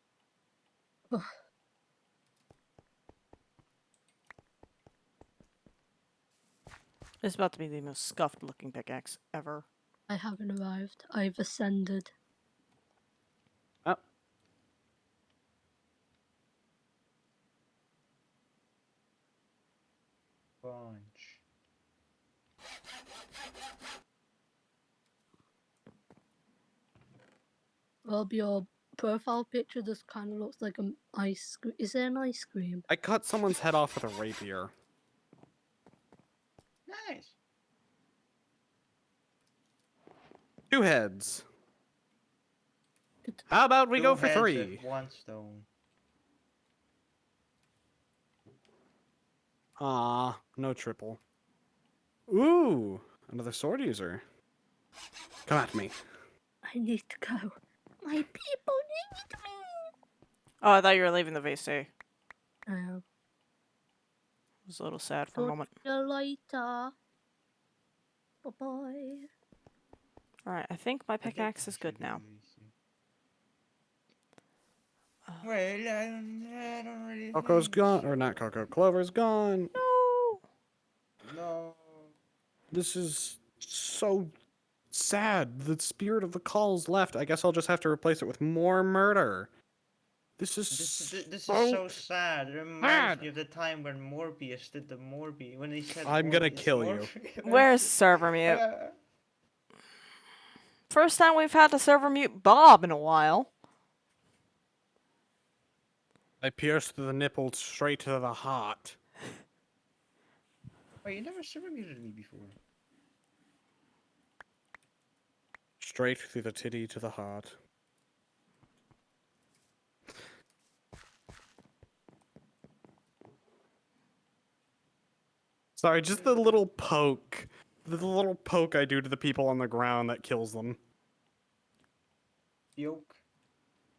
It's about to be the most scuffed looking pickaxe ever. I haven't arrived. I've ascended. Oh, Bunch. Rob, your profile picture just kind of looks like an ice cream. Is there an ice cream? I cut someone's head off with a rapier. Nice. 2 heads. Good. How about we Two go for heads 3? with 1 stone. Ah, no triple. Ooh, another sword user. Come at me. I need to go. My people need me. Oh, I thought you were leaving the VC. I am. I was a little sad for a moment. See you later. Bye bye. Alright, I think my I did pickaxe is finish good now. Well, I don't really Coco's think gone, so. or not Coco. Clover's gone. No! No. This is so sad. The spirit of the call's left. I guess I'll just have to replace it with more murder. This is This so is so sad. It reminds sad. me of the time when Morbius did the Morbius. When he said I'm gonna Morbius, kill you. Morbius. Where's server mute? Uh, First time we've had to server mute Bob in a while. I pierced the nipple straight to the heart. Wait, you never server muted me before. Straight through the titty to the heart. Sorry, just the little poke. The little poke I do to the people on the ground that kills them. Yoke.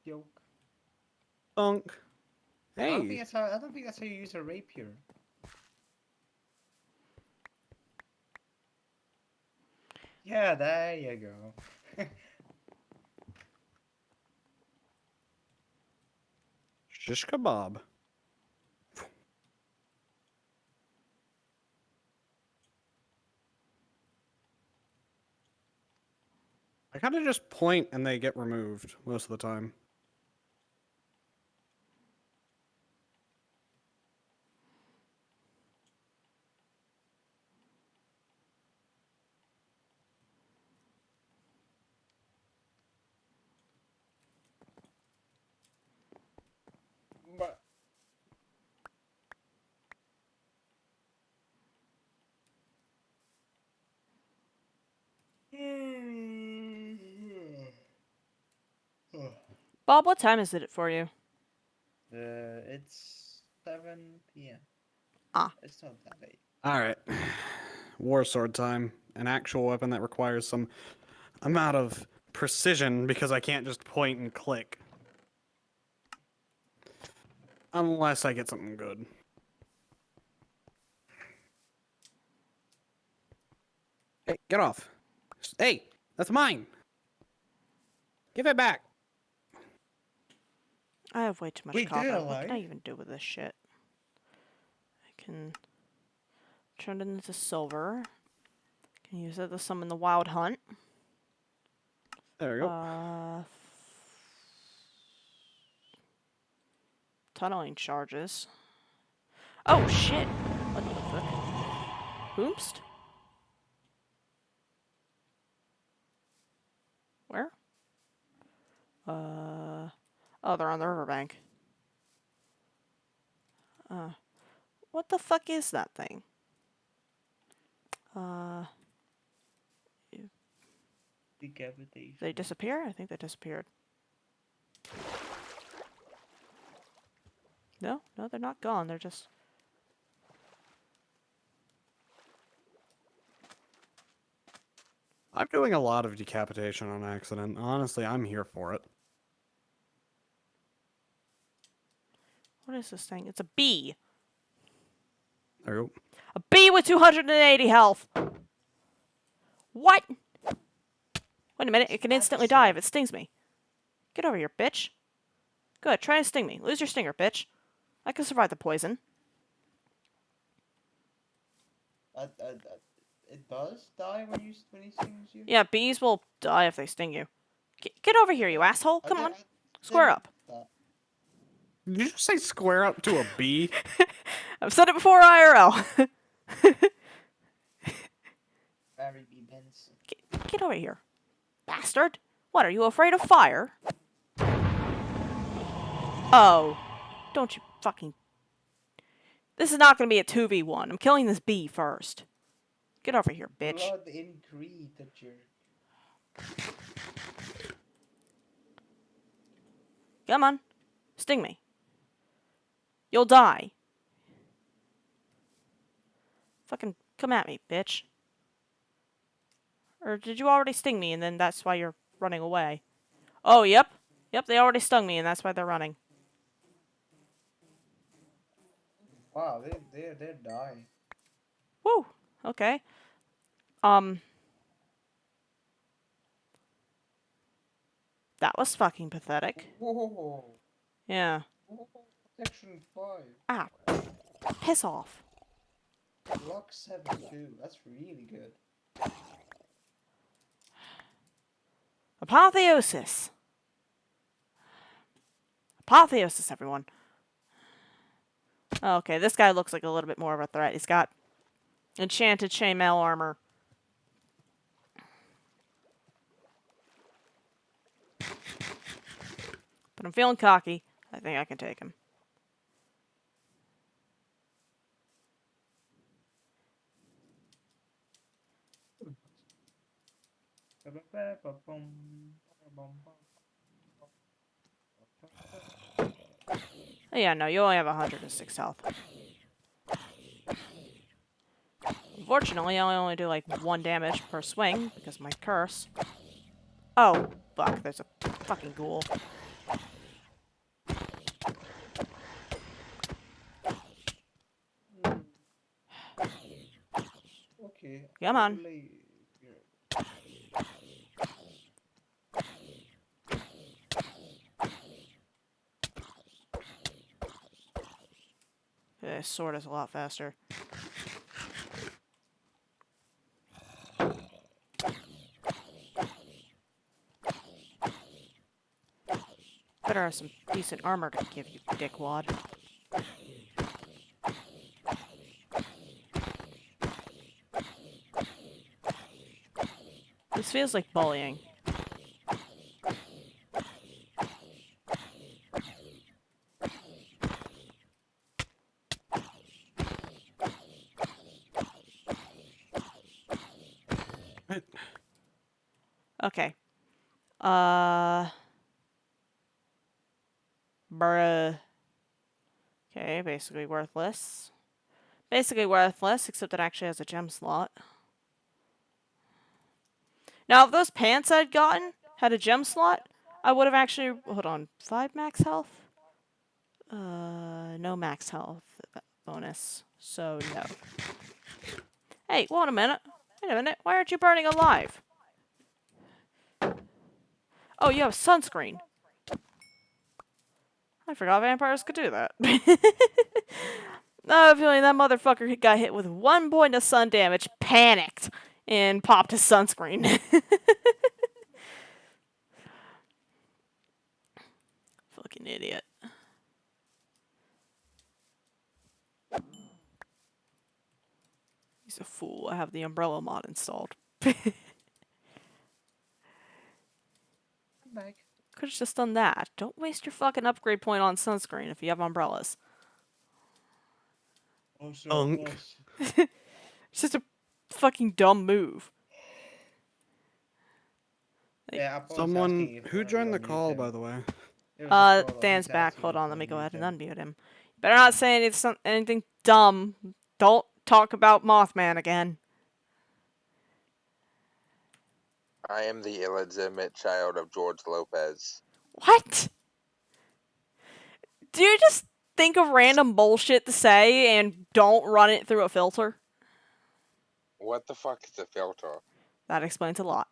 Yoke. Thunk. I don't think Hey. that's how. I don't think that's how you use a rapier. Yeah, there you go. Shish kebab. I kind of just point and they get removed most of the time. But Bob, what time is it for you? it's 7 p.m. Ah. It's not that late. Alright. War sword time. An actual weapon that requires some amount of precision because I can't just point and click. Unless I get something good. Hey, get off. Hey, that's mine. Give it back. I have way too much Wait, they're copper. What can I alive? even do with this shit? I can turn it into silver. Can use it to summon the wild hunt. There we go. tunneling charges. Oh shit! What the fuck? Hoomst? Where? Oh, they're on the riverbank. What the fuck is that thing? Decapitation. They disappear? I think they disappeared. No, they're not gone. They're just... I'm doing a lot of decapitation on accident. Honestly, I'm here for it. What is this thing? It's a bee. There you go. A bee with 280 health. What? Wait a minute. It can instantly die if it stings me. Get over here, bitch. Good. Try to sting me. Lose your stinger, bitch. I can survive the poison. It does die when he stings you? Yeah, bees will die if they sting you. Get over here, you asshole. Come on. Square up. Did you just say square up to a bee? I've said it before, IRL. Barry B. Benson. Get over here. Bastard. What, are you afraid of fire? Oh. Don't you fucking... This is not going to be a 2v1. I'm killing this bee first. Get over here, bitch. Blood in greed, the jerk. Come on. Sting me. You'll die. Fucking come at me, bitch. Or did you already sting me and then that's why you're running away? Oh, yep. Yep, they already stung me and that's why they're running. Wow, they're dying. Woo. Okay. That was fucking pathetic. Whoa. Yeah. Section 5. Ah. Piss off. Block 72. That's really good. Apotheosis. Apotheosis, everyone. Okay, this guy looks like a little bit more of a threat. He's got enchanted chainmail armor. But I'm feeling cocky. I think I can take him. Oh, yeah, no, you only have 106 health. Unfortunately, I only do like 1 damage per swing because of my curse. Oh, fuck, there's a fucking ghoul. Okay. Come on. This sword is a lot faster. Better have some decent armor to give you, dickwad. This feels like bullying. Okay. Bruh. Okay, basically worthless. Basically worthless, except it actually has a gem slot. Now, if those pants I'd gotten had a gem slot, I would have actually... Hold on. 5 max health? No max health bonus. So, no. Hey, wait a minute. Wait a minute. Why aren't you burning alive? Oh, you have sunscreen. I forgot vampires could do that. I have a feeling that motherfucker got hit with 1 point of sun damage, panicked, and popped his sunscreen. Fucking idiot. He's a fool. I have the umbrella mod installed. I'm back. Could have just done that. Don't waste your fucking upgrade point on sunscreen if you have umbrellas. Also, Unk. It's just a fucking dumb move. Yeah, Apollo's Someone asking if who you joined the unmute call, him. by the way. It was Apollo, Dan's he's back. asking Hold if on, you let me go unmute ahead and him. unmute him. You better not say anything dumb. Don't talk about Mothman again. I am the illegitimate child of George Lopez. What? Do you just think of random bullshit to say and don't run it through a filter? What the fuck is a filter? That explains a lot.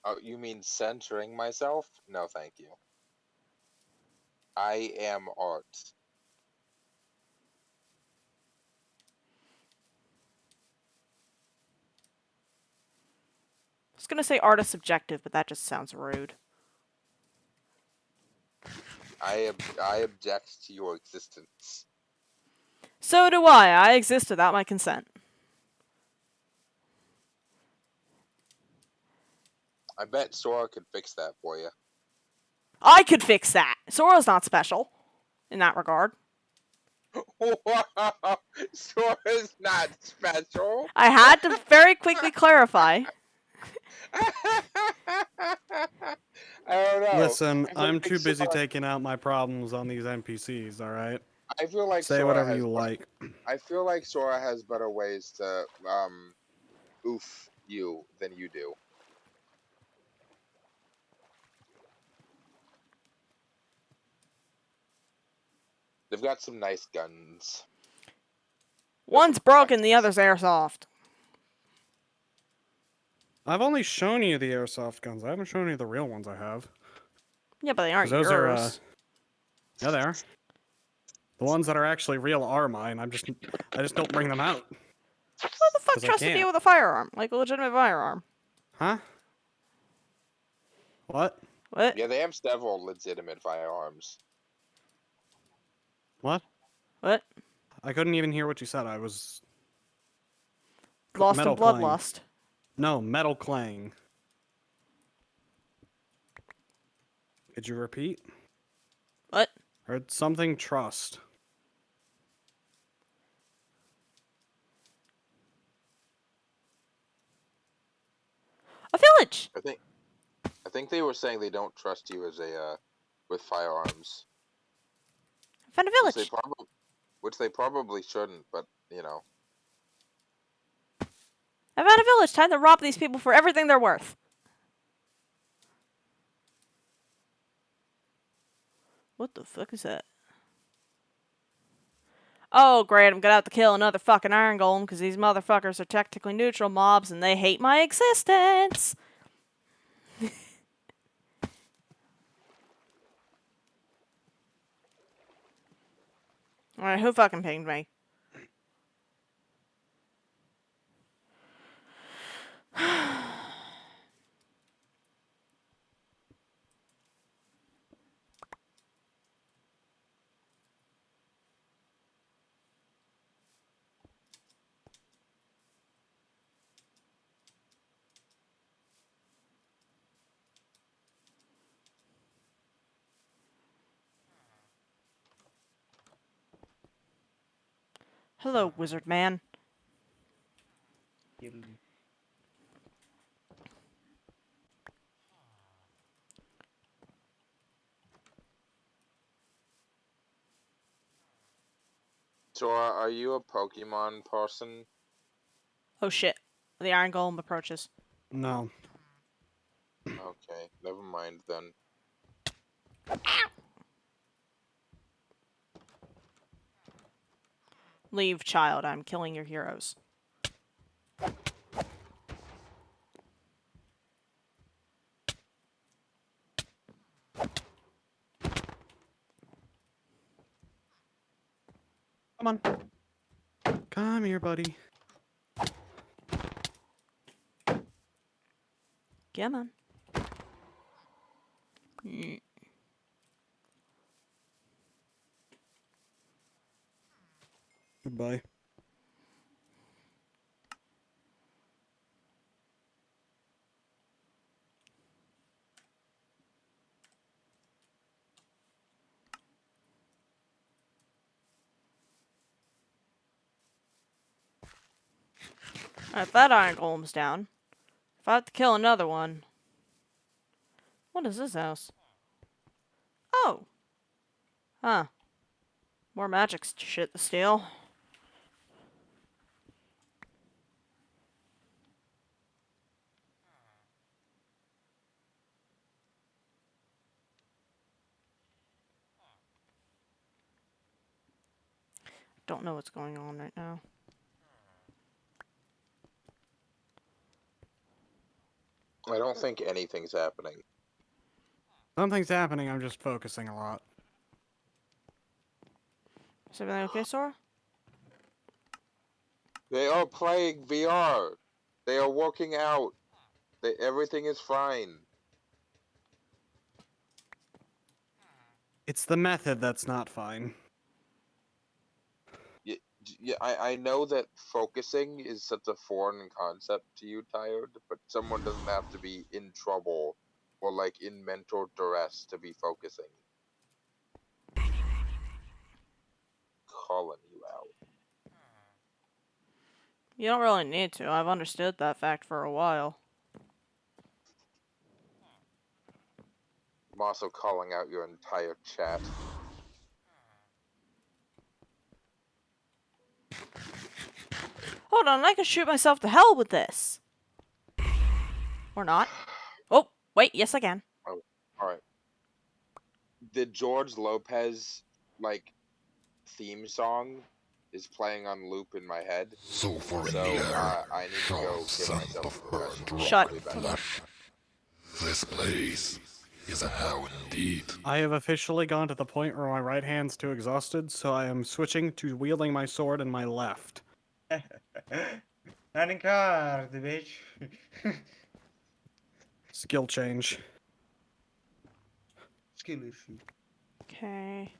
Oh, you mean censoring myself? No, thank you. I am art. I was gonna say art is subjective, but that just sounds rude. I object to your existence. So do I. I exist without my consent. I bet Sora could fix that for you. I could fix that. Sora's not special in that regard. Wow, Sora's not special. I had to very quickly clarify. I don't know. Listen, I feel I'm like too busy Sora- taking out my problems on these NPCs, alright? I feel like Say Sora whatever has you better- like. I feel like Sora has better ways to oof you than you do. They've got some nice guns. One's broken, the other's airsoft. I've only shown you the airsoft guns. I haven't shown you the real ones I have. Yeah, but they aren't 'Cause those yours. Yeah, they are. The ones that are actually real are mine. I just don't bring them out. Who the fuck 'Cause I trusted you can't. with a firearm? Like a legitimate firearm? Huh? What? What? Yeah, they have several legitimate firearms. What? What? I couldn't even hear what you said. I was Lost in metal clang. bloodlust. No, metal clang. Could you repeat? What? Heard something trust. A village! I think they were saying they don't trust you as a with firearms. I found a Which village. they probably shouldn't, but you know. I found a village. Time to rob these people for everything they're worth. What the fuck is that? Oh, great. I'm gonna have to kill another fucking iron golem because these motherfuckers are technically neutral mobs and they hate my existence. Alright, who fucking pinged me? Hello, wizard man. Sora, are you a Pokemon person? Oh shit. The iron golem approaches. No. Okay, never mind then. Leave, child. I'm killing your heroes. Come on. Come here, buddy. Come on. Mm. Goodbye. Alright, that iron golem's down. If I have to kill another one... What is this house? Oh! Huh. More magic shit to steal. Don't know what's going on right now. I don't think anything's happening. Something's happening, I'm just focusing a lot. Is everything okay, Sora? They are playing VR. They are working out. Everything is fine. It's the method that's not fine. Yeah, I know that focusing is such a foreign concept to you, Tired, but someone doesn't have to be in trouble or like in mental duress to be focusing. Calling you out. You don't really need to. I've understood that fact for a while. I'm also calling out your entire chat. Hold on, I can shoot myself to hell with this. Or not. Oh, wait, yes I can. Oh, alright. The George Lopez, like, theme song is playing on loop in my head. So for So, I need to go sharp get scent myself of burned rock Shut. and flesh. This place is a hell indeed. I have officially gone to the point where my right hand's too exhausted, so I am switching to wielding my sword in my left. Not in card, bitch. Skill change. Skill issue. Okay.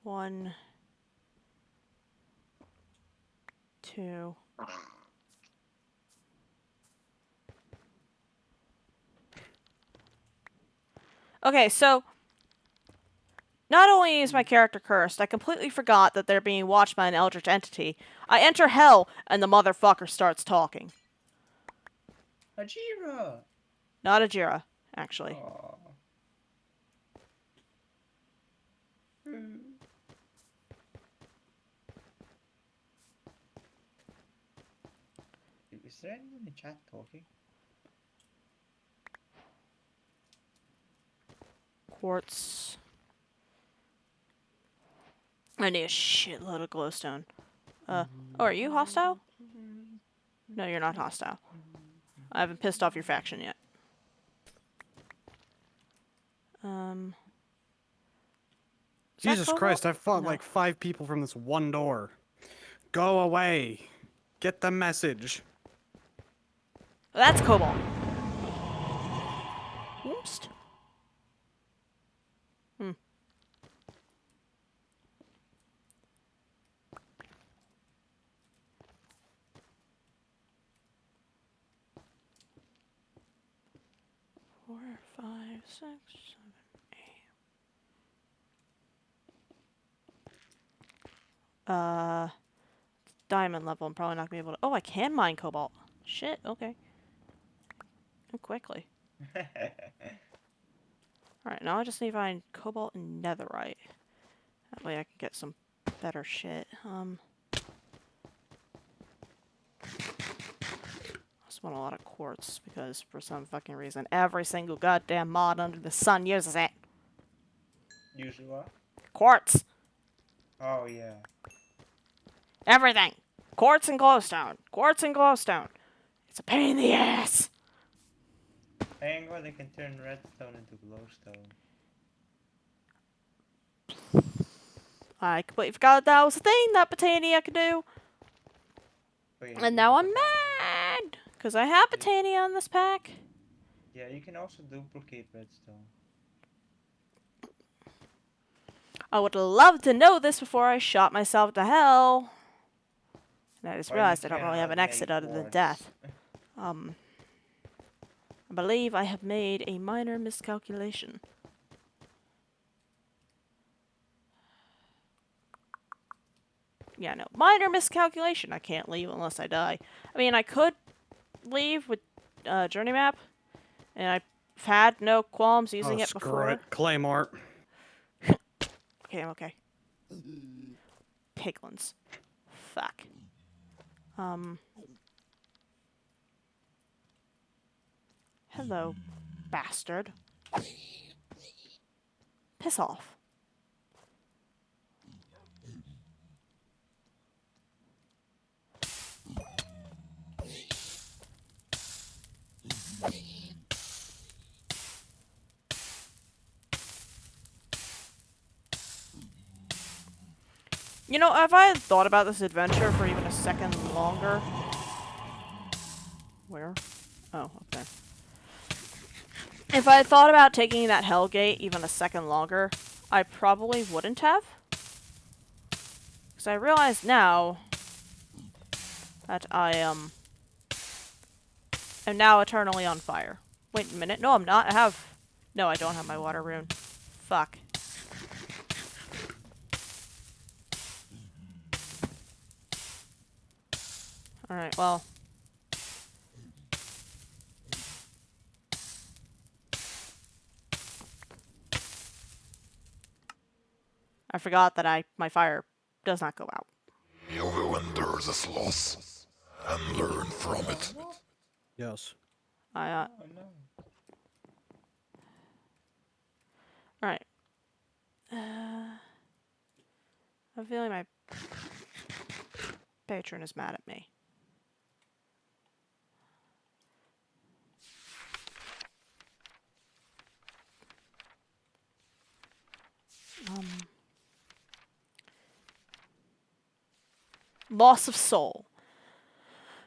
1, 2. Okay, so not only is my character cursed, I completely forgot that they're being watched by an eldritch entity. I enter hell, and the motherfucker starts talking. Ajira! Not Ajira, actually. Aw. Is there anyone in the chat talking? Quartz. I need a shitload of glowstone. Oh, are you hostile? No, you're not hostile. I haven't pissed off your faction yet. Is that Jesus Cobalt? Christ, I've fought No. like 5 people from this one door. Go away. Get the message. That's Cobalt. Oops. Hmm. Four, 5, 6, 7, 8. Diamond level. I'm probably not gonna be able to. Oh, I can mine cobalt. Shit. Okay. Oh, quickly. All right. Now I just need to find cobalt and netherite. That way I can get some better shit. I just want a lot of quartz because for some fucking reason every single goddamn mod under the sun uses it. Usually what? Quartz. Oh, yeah. Everything. Quartz and glowstone. Quartz and glowstone. It's a pain in the ass. Thank God they can turn redstone into glowstone. I completely forgot that was a thing that Botania could do. Wait, And now I'm mad. Because I have Botania on this pack. Yeah, you can also duplicate redstone. I would love to know this before I shot myself to hell. And I just Or you realized I don't can really have an exit make other than wards. death. I believe I have made a minor miscalculation. Yeah, no. Minor miscalculation. I can't leave unless I die. I mean, I could leave with journey map, and I've had no qualms using Oh, it screw before. it. Claymore. Okay, I'm okay. Piglins. Fuck. Hello, bastard. Piss off. You know, if I had thought about this adventure for even a second longer... Where? Oh, up there. If I had thought about taking that Hellgate even a second longer, I probably wouldn't have. Because I realize now that I am now eternally on fire. Wait a minute. No, I'm not. I have... No, I don't have my water rune. Fuck. Alright, well... I forgot that my fire does not go out. You will endure this loss and learn from it. Yes. I, Oh no. Alright. I'm feeling my patron is mad at me. Loss of soul.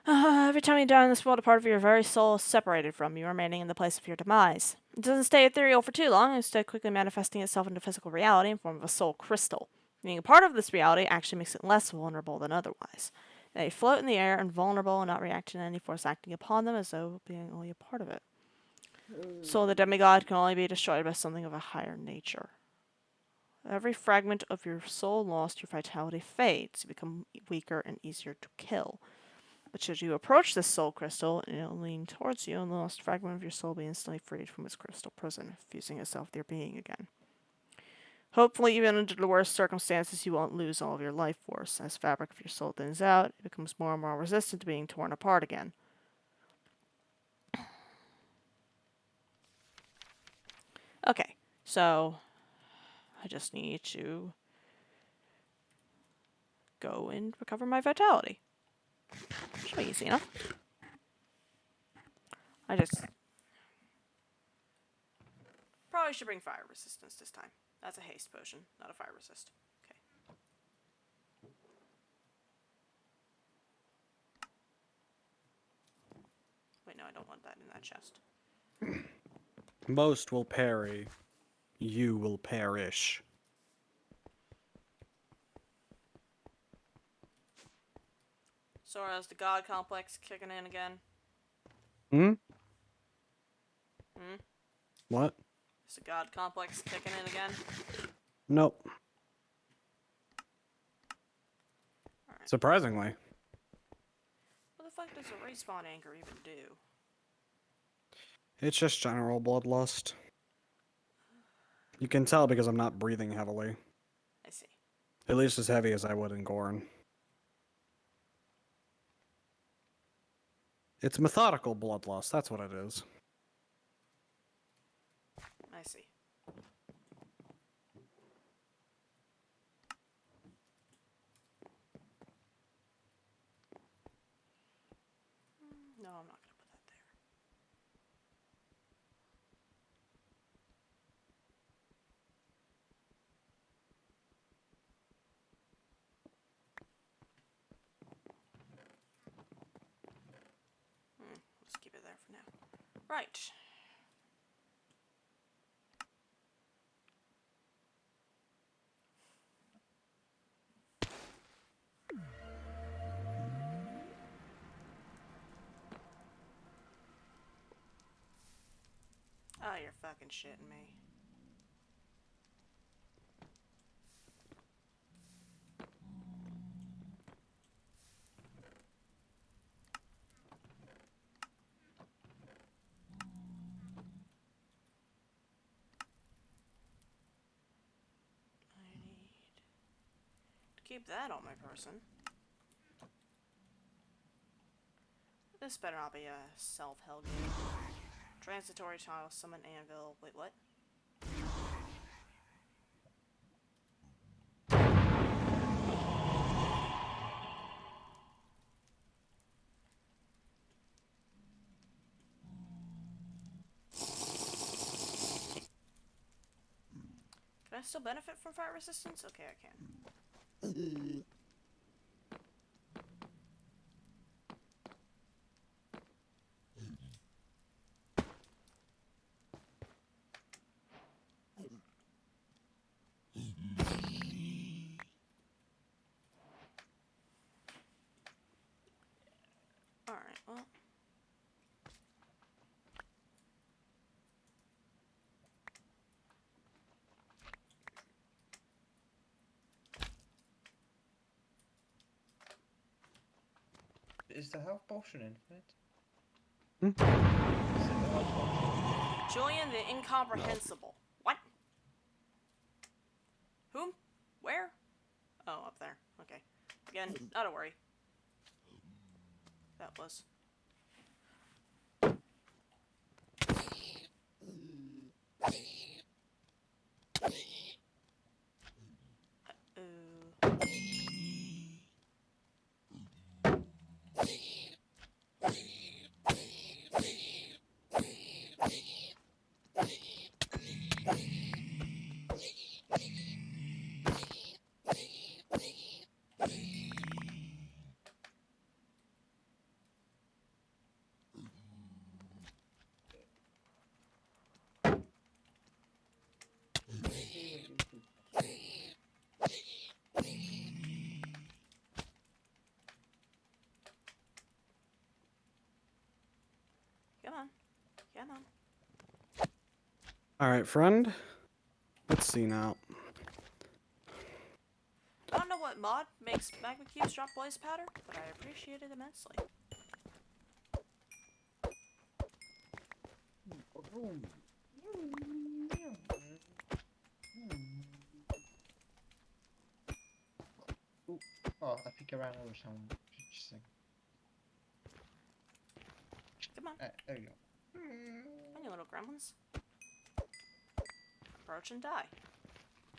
Every time you die in this world, a part of your very soul is separated from you, remaining in the place of your demise. It doesn't stay ethereal for too long, instead quickly manifesting itself into physical reality in the form of a soul crystal. Being a part of this reality actually makes it less vulnerable than otherwise. They float in the air, invulnerable, and not reacting to any force acting upon them, as though being only a part of it. Soul of the demigod can only be destroyed by something of a higher nature. Every fragment of your soul lost, your vitality fades. You become weaker and easier to kill. But should you approach this soul crystal, it'll lean towards you, and the lost fragment of your soul will be instantly freed from its crystal prison, fusing itself with your being again. Hopefully, even under the worst circumstances, you won't lose all of your life force. As fabric of your soul thins out, it becomes more and more resistant to being torn apart again. Okay, so I just need to go and recover my vitality. Should be easy enough. I just probably should bring fire resistance this time. That's a haste potion, not a fire resist. Okay. Wait, no, I don't want that in that chest. Most will parry. You will perish. Sora's the god complex kicking in again. Hmm? Hmm? What? Is the god complex kicking in again? Nope. Alright. Surprisingly. What the fuck does a respawn anchor even do? It's just general bloodlust. You can tell because I'm not breathing heavily. I see. At least as heavy as I would in Gorn. It's methodical bloodlust, that's what it is. I see. No, I'm not gonna put that there. Let's keep it there for now. Right. you're fucking shitting me. I need to keep that on my person. This better not be a self-held game. Transitory tile, summon anvil. Wait, what? Can I still benefit from fire resistance? Okay, I can. Alright, well. Is the health potion infinite? Hmm? Is it the health potion? Julian the Incomprehensible. What? Whom? Where? Oh, up there. Okay. Again, not a worry. That was. Ooh. Come on. Come on. All right, friend. Let's see now. I don't know what mod makes magma cubes drop blaze powder, but I appreciate it immensely. Ooh. Oh, I think I ran over someone. Just a second. Come on. There you go. Come on, you little gremlins. Approach and die.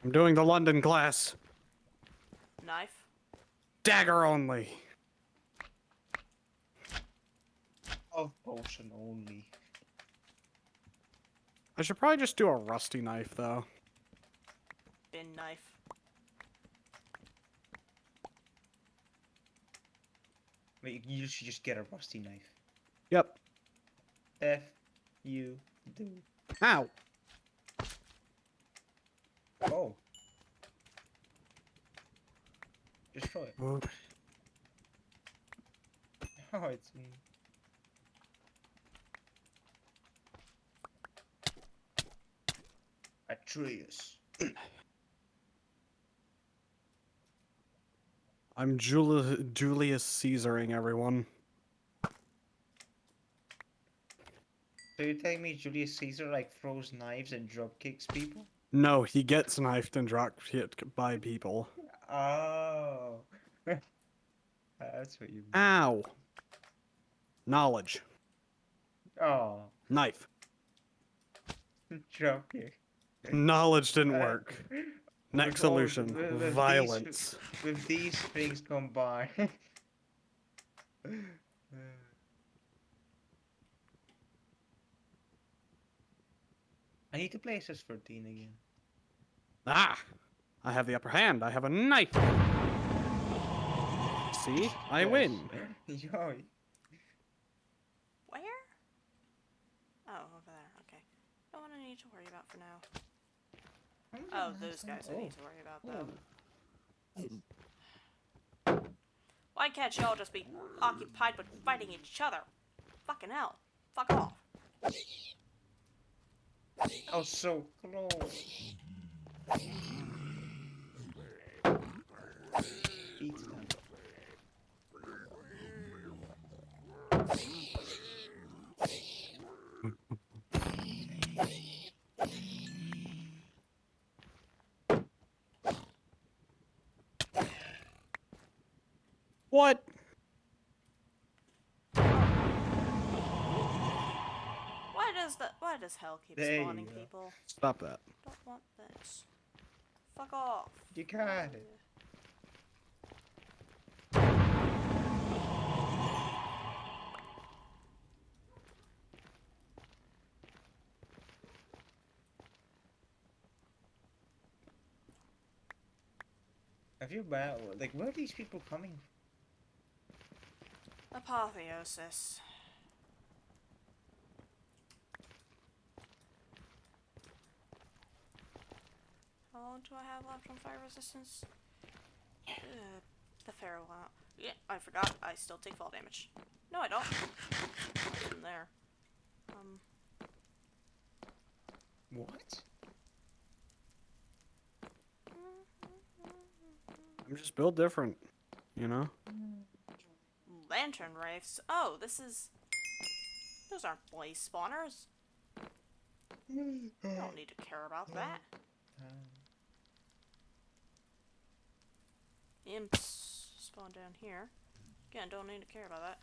I'm doing the London class. Knife. Dagger only. Health potion only. I should probably just do a rusty knife, though. Bin knife. Wait, you should just get a rusty knife. Yep. F you do. Ow. Oh. Destroy it. Oh. Oh, it's me. Atreus. I'm Julius Caesaring, everyone. So you're telling me Julius Caesar like throws knives and drop kicks people? No, he gets knifed and drop hit by people. Oh. That's what you mean. Ow. Knowledge. Oh. Knife. Drop kick. Knowledge didn't work. Next With all- solution. with Violence. With these things combined. I need to play SS13 again. Ah! I have the upper hand. I have a knife. See? I win. Yo. Where? Oh, over there. Okay. No one I need to worry about for now. Oh, those guys I need to worry about, though. Why can't y'all just be occupied with fighting each other? Fucking hell. Fuck off. Oh, so close. Beats them. What? Why does hell keep There you spawning go. people? Stop that. Don't want this. Fuck off. You got it. I feel bad. Like, where are these people coming from? Apotheosis. How long do I have left on fire resistance? The fair amount. Yeah, I forgot. I still take fall damage. No, I don't. From there. What? I'm just built different, you know? Lantern wraiths. Oh, this is. Those aren't blaze spawners. I don't need to care about that. Imps spawn down here. Again, don't need to care about that.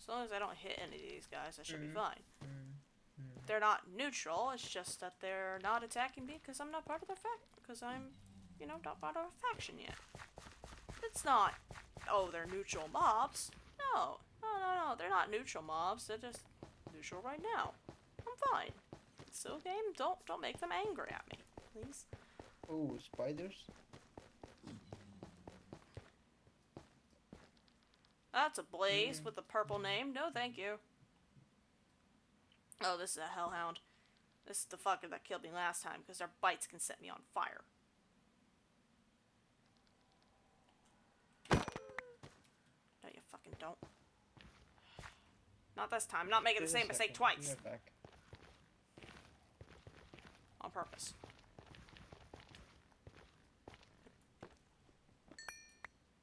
As long as I don't hit any of these guys, I should be fine. They're not neutral, it's just that they're not attacking me because I'm not part of their because I'm, you know, not part of a faction yet. It's not, oh, they're neutral mobs. No, they're not neutral mobs, they're just neutral right now. I'm fine. It's still a game, don't make them angry at me, please. Oh, spiders? That's a blaze with a purple name. No, thank you. Oh, this is a hellhound. This is the fucker that killed me last time because their bites can set me on fire. No, you fucking don't. Not this time. I'm not making the same mistake twice. Back. On purpose.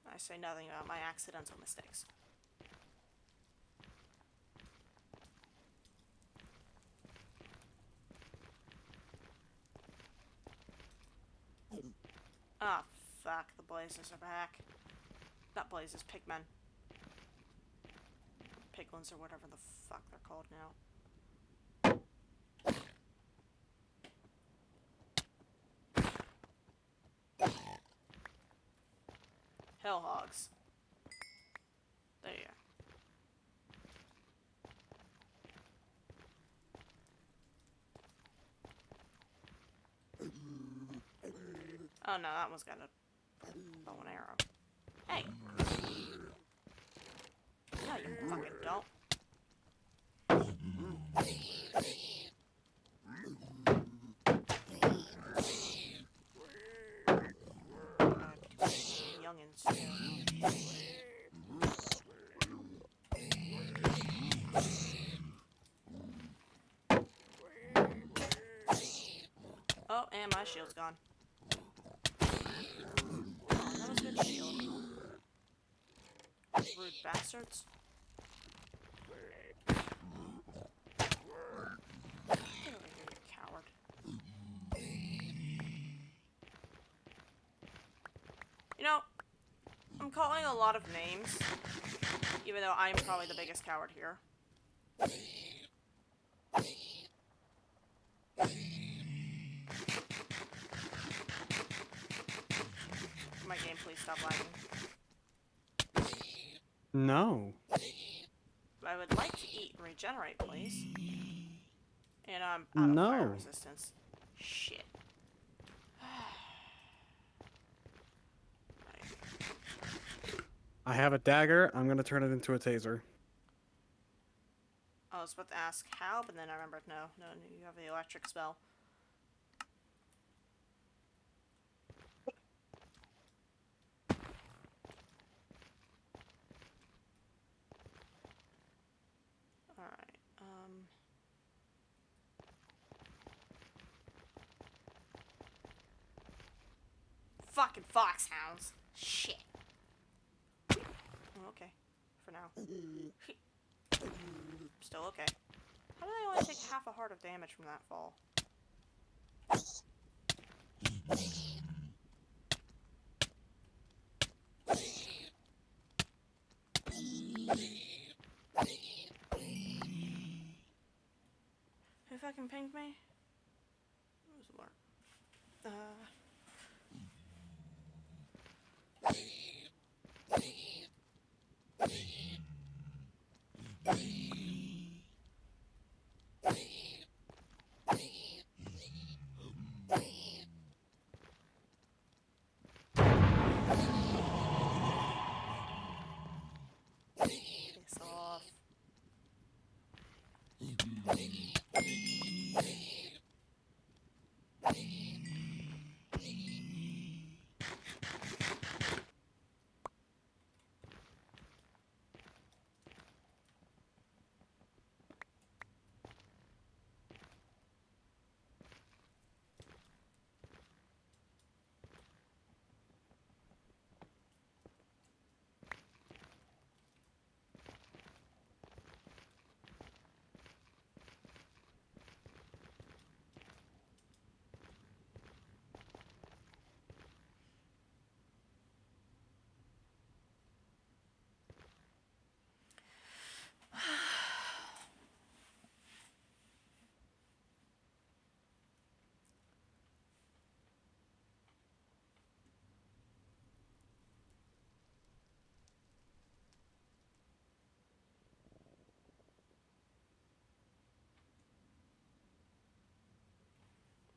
I say nothing about my accidental mistakes. Ah, fuck. The blazes are back. Not blazes, pigmen. Piglins or whatever the fuck they're called now. Hellhogs. There you go. Oh no, that one's got a bow and arrow. Hey! No, you fucking don't. Youngins too. Oh, and my shield's gone. Oh, that was a good shield. Rude bastards. Get over here, you coward. You know, I'm calling a lot of names, even though I'm probably the biggest coward here. Can my game please stop lagging? No. I would like to eat and regenerate, please. And I'm out of fire resistance. Shit. I have a dagger. I'm gonna turn it into a taser. I was about to ask how, but then I remembered no, you have the electric spell. Alright. fucking foxhounds. Shit. Okay. For now. Still okay. How did I only take half a heart of damage from that fall? Who fucking pinged me? It was Mark. Piss off.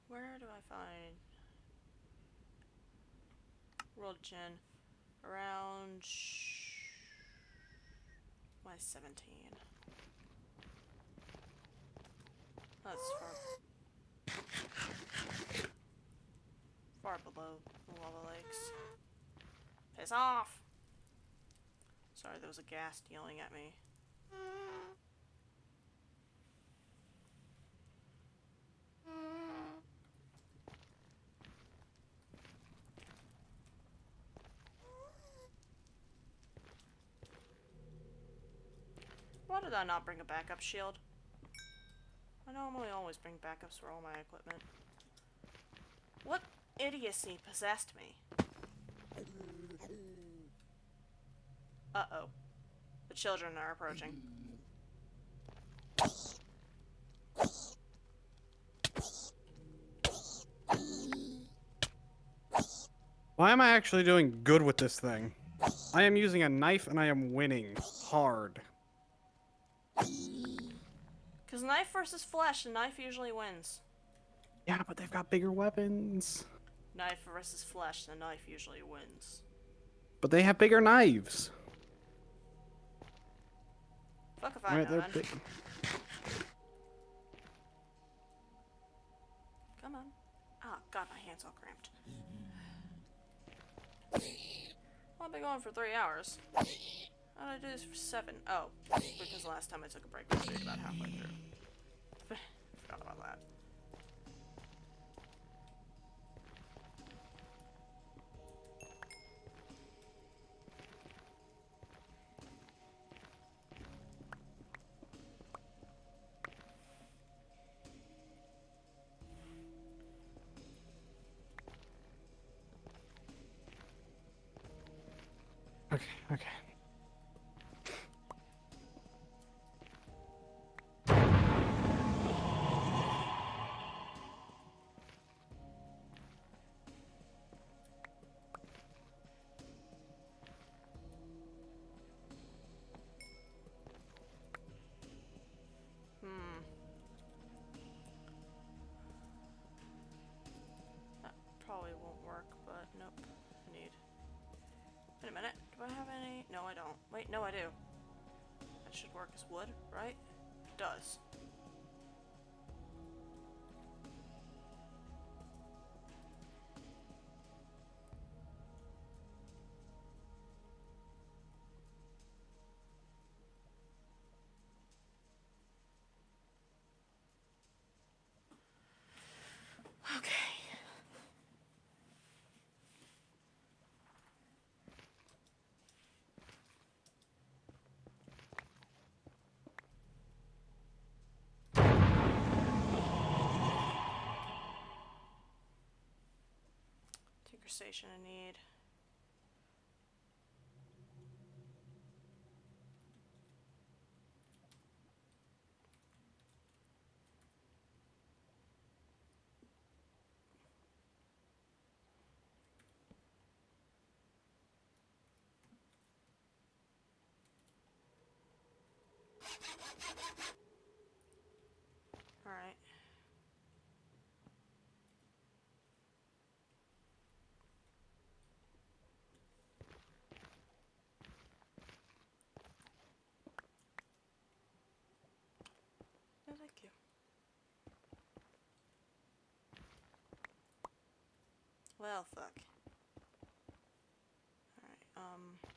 Where do I find World Gen? Around my 17. That's far below the lava lakes. Piss off! Sorry, there was a ghast yelling at me. Why did I not bring a backup shield? I normally always bring backups for all my equipment. What idiocy possessed me? Uh-oh. The children are approaching. Why am I actually doing good with this thing? I am using a knife and I am winning hard. Because knife versus flesh, the knife usually wins. Yeah, but they've got bigger weapons. Knife versus flesh, the knife usually wins. But they have bigger knives. Fuck if I know then. Come on. Oh god, my hand's all cramped. Well, I've been going for 3 hours. How did I do this for 7? Oh, because last time I took a break, I was about halfway through. Forgot about that. Okay, okay. That probably won't work, but nope. I need... Wait a minute. Do I have any? No, I don't. Wait, no, I do. That should work as wood, right? It does. Okay. station I need. Alright. No, thank you. Well, fuck. Alright,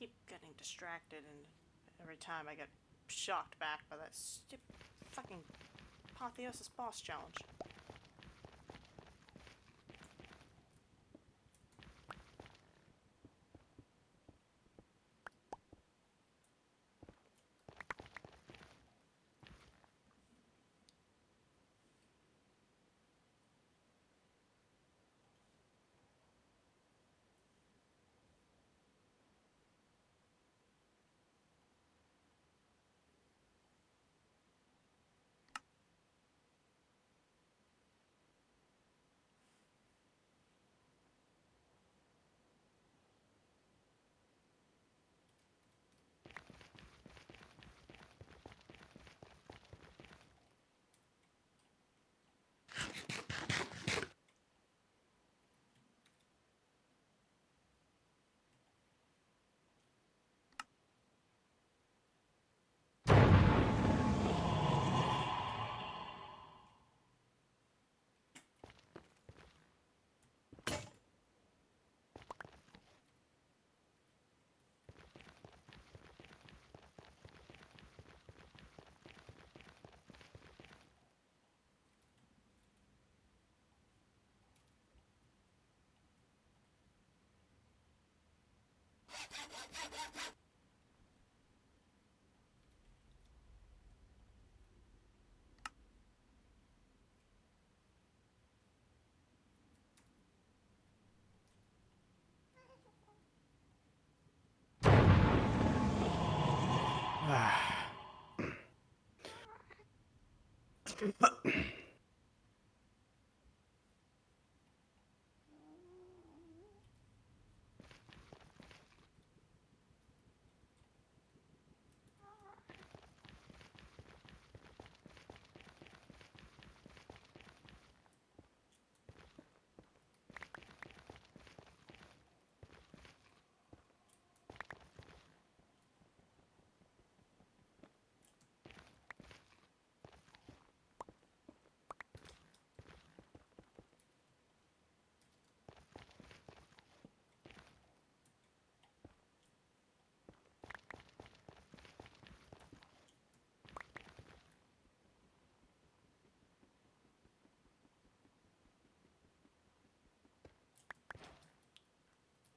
keep getting distracted, and every time I get shocked back by that stupid fucking Apotheosis boss challenge.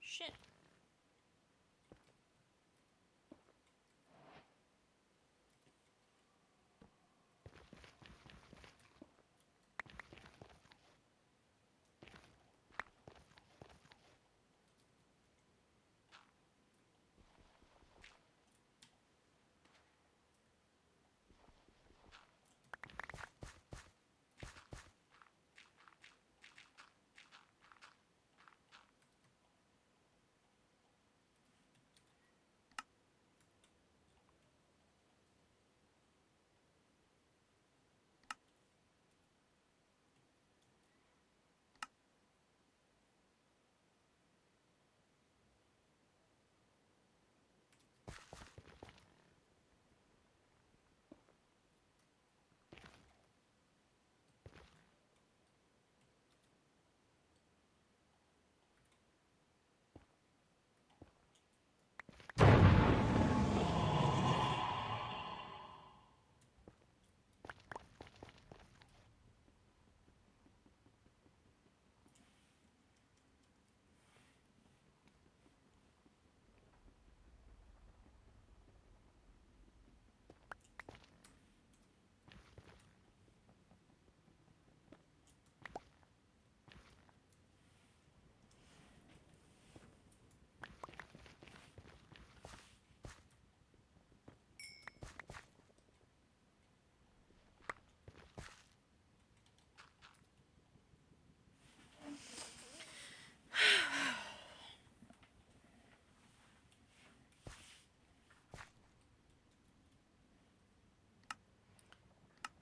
Shit.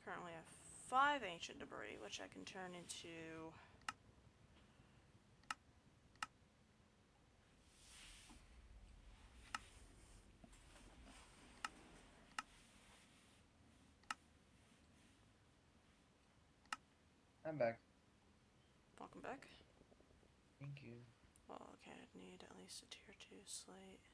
Currently I have 5 ancient debris, which I can turn into... I'm back. Welcome back. Thank you. Well, okay, I'd need at least a tier 2 slate.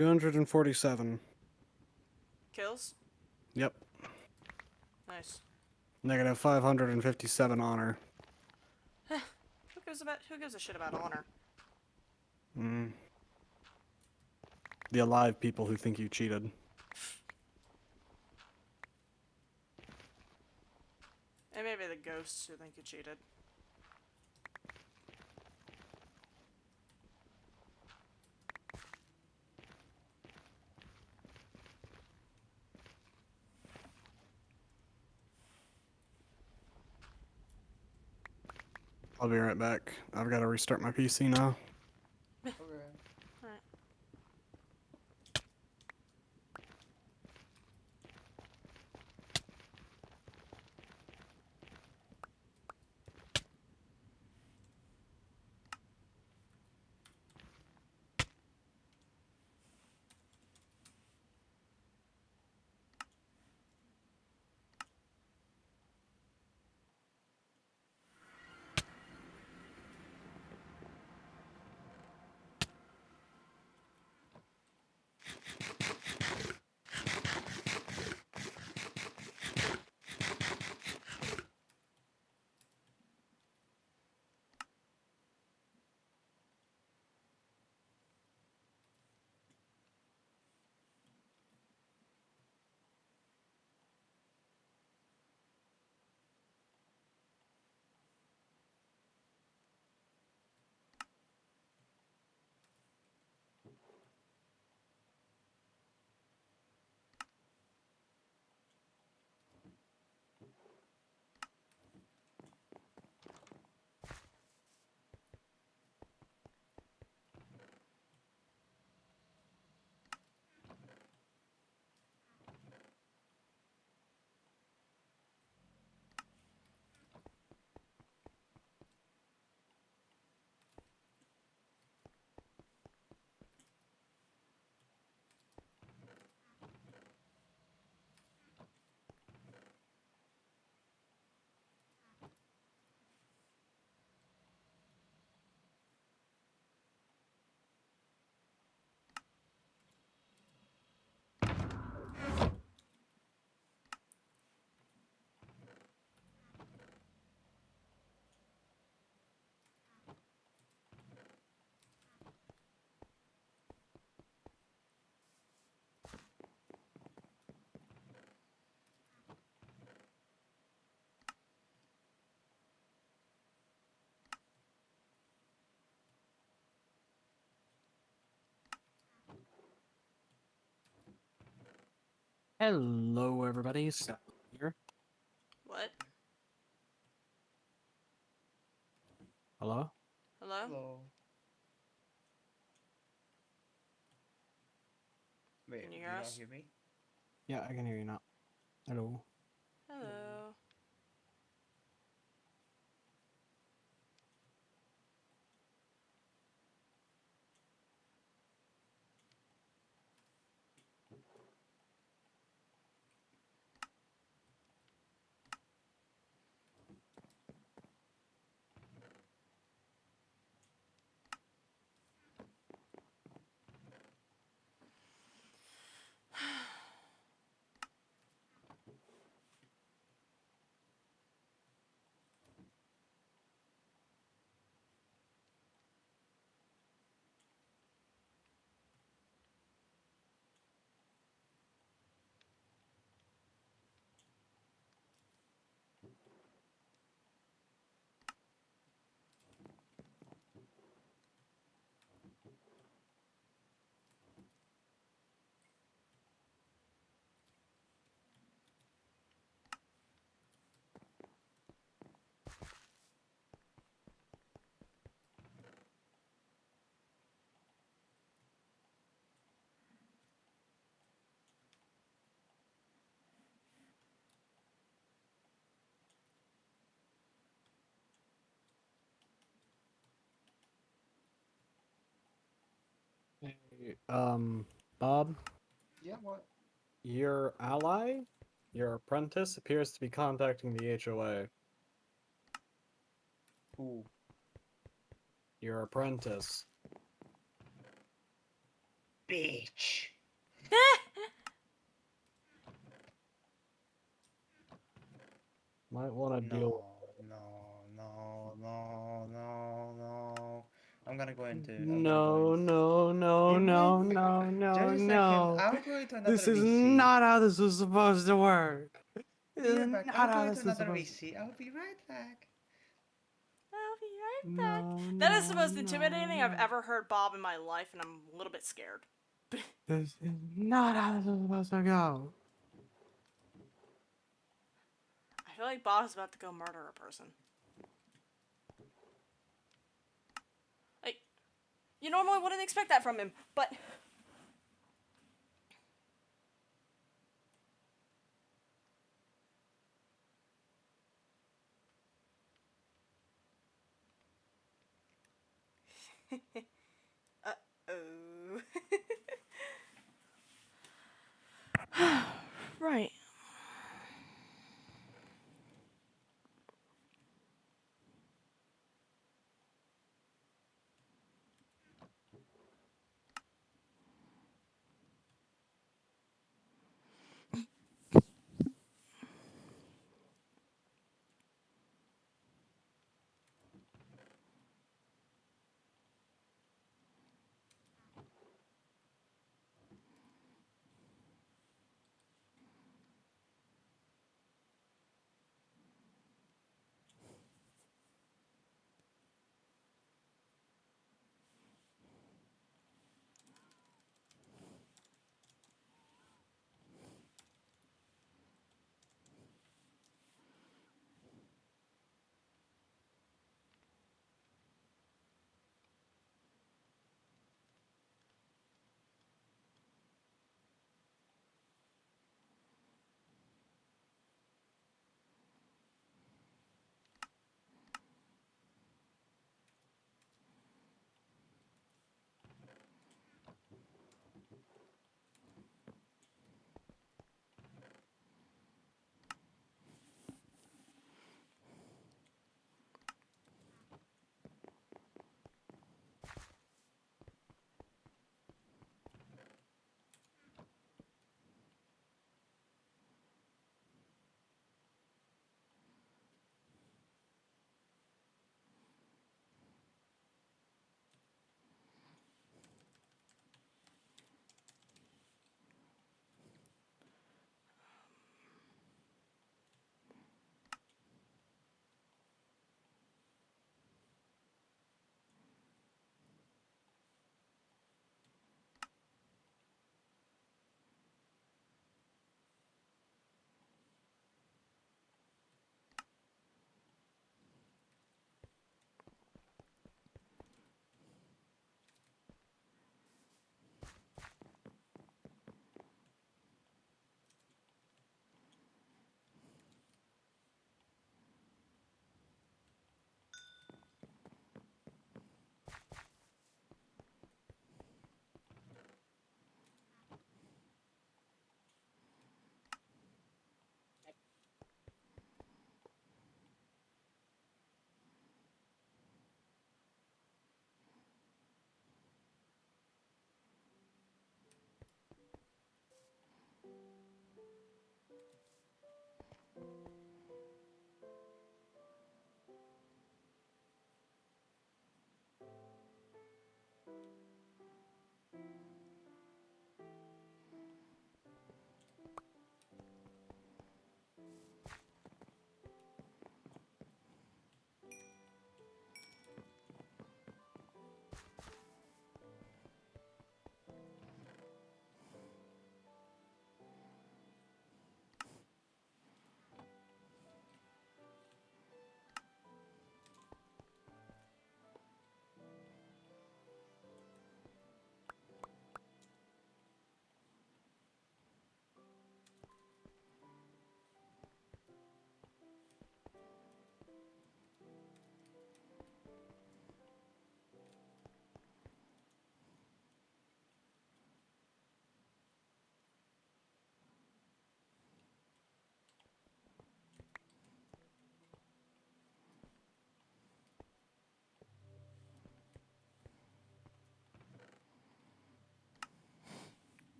247. Kills? Yep. Nice. Negative 557 honor. Who gives a shit about honor? Mm. The alive people who think you cheated. And maybe the ghosts who think you cheated. I'll be right back. I've got to restart my PC now. Okay. Alright. Hello, everybody. Scott here. What? Hello? Hello? Hello. Wait, Can you do hear you not us? hear me? Yeah, I can hear you now. Hello. Hello. Hey, Bob, Yeah, what? your ally, your apprentice, appears to be contacting the HOA. Who? Your apprentice. bitch. Might want to deal. No. I'm gonna go into. No, no, no, no, no, no, Just a second. no. I'll go into another This is VC. not how this was supposed to work. This Be is right back. not I'll how go into this was another supposed. VC. I'll be right back. I'll be right back. No, That is no, the most no, intimidating I've no. ever heard Bob in my life, and I'm a little bit scared. This is not how this was supposed to go. I feel like Bob's about to go murder a person. Like, you normally wouldn't expect that from him, but... Uh-oh. Right.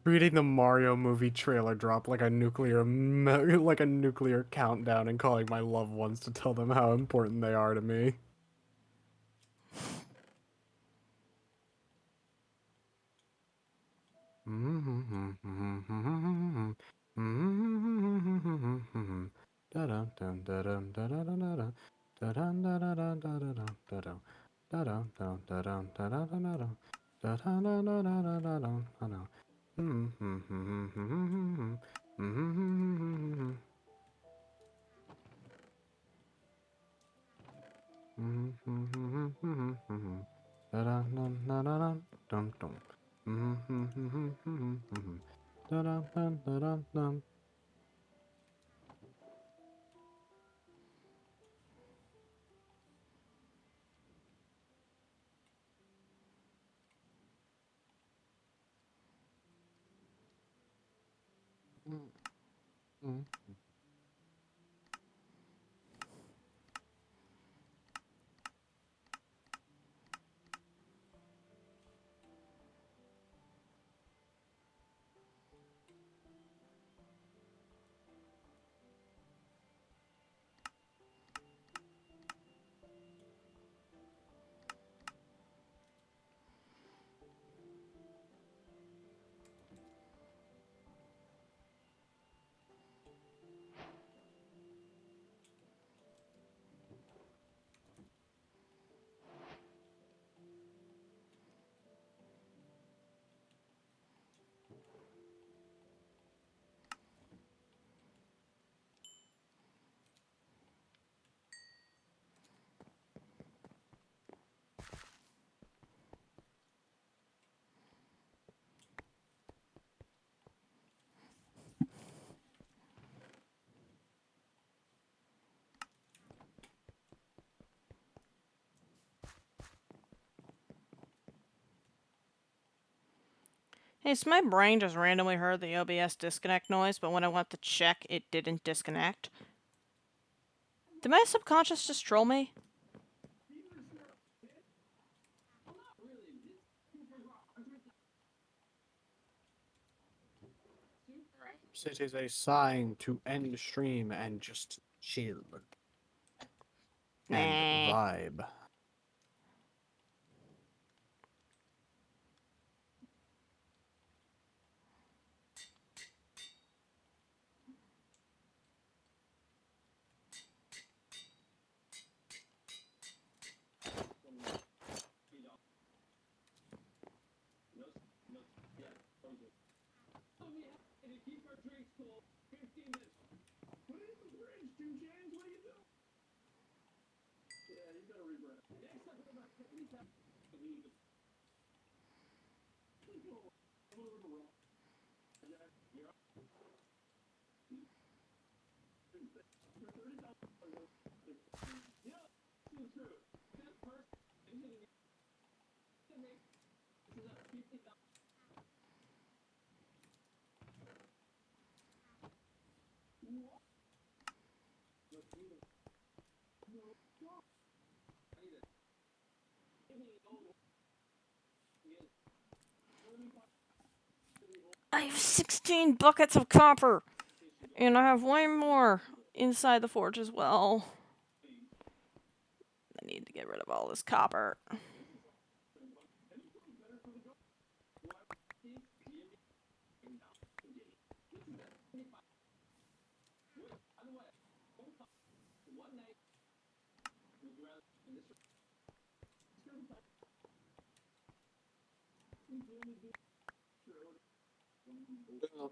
Reading the Mario movie trailer drop like a nuclear countdown and calling my loved ones to tell them how important they are to me. Hey, so my brain just randomly heard the OBS disconnect noise, but when I went to check, it didn't disconnect. Did my subconscious just troll me? It is a sign to end stream and just chill and Nah. vibe. I have 16 buckets of copper! And I have way more inside the forge as well. I need to get rid of all this copper.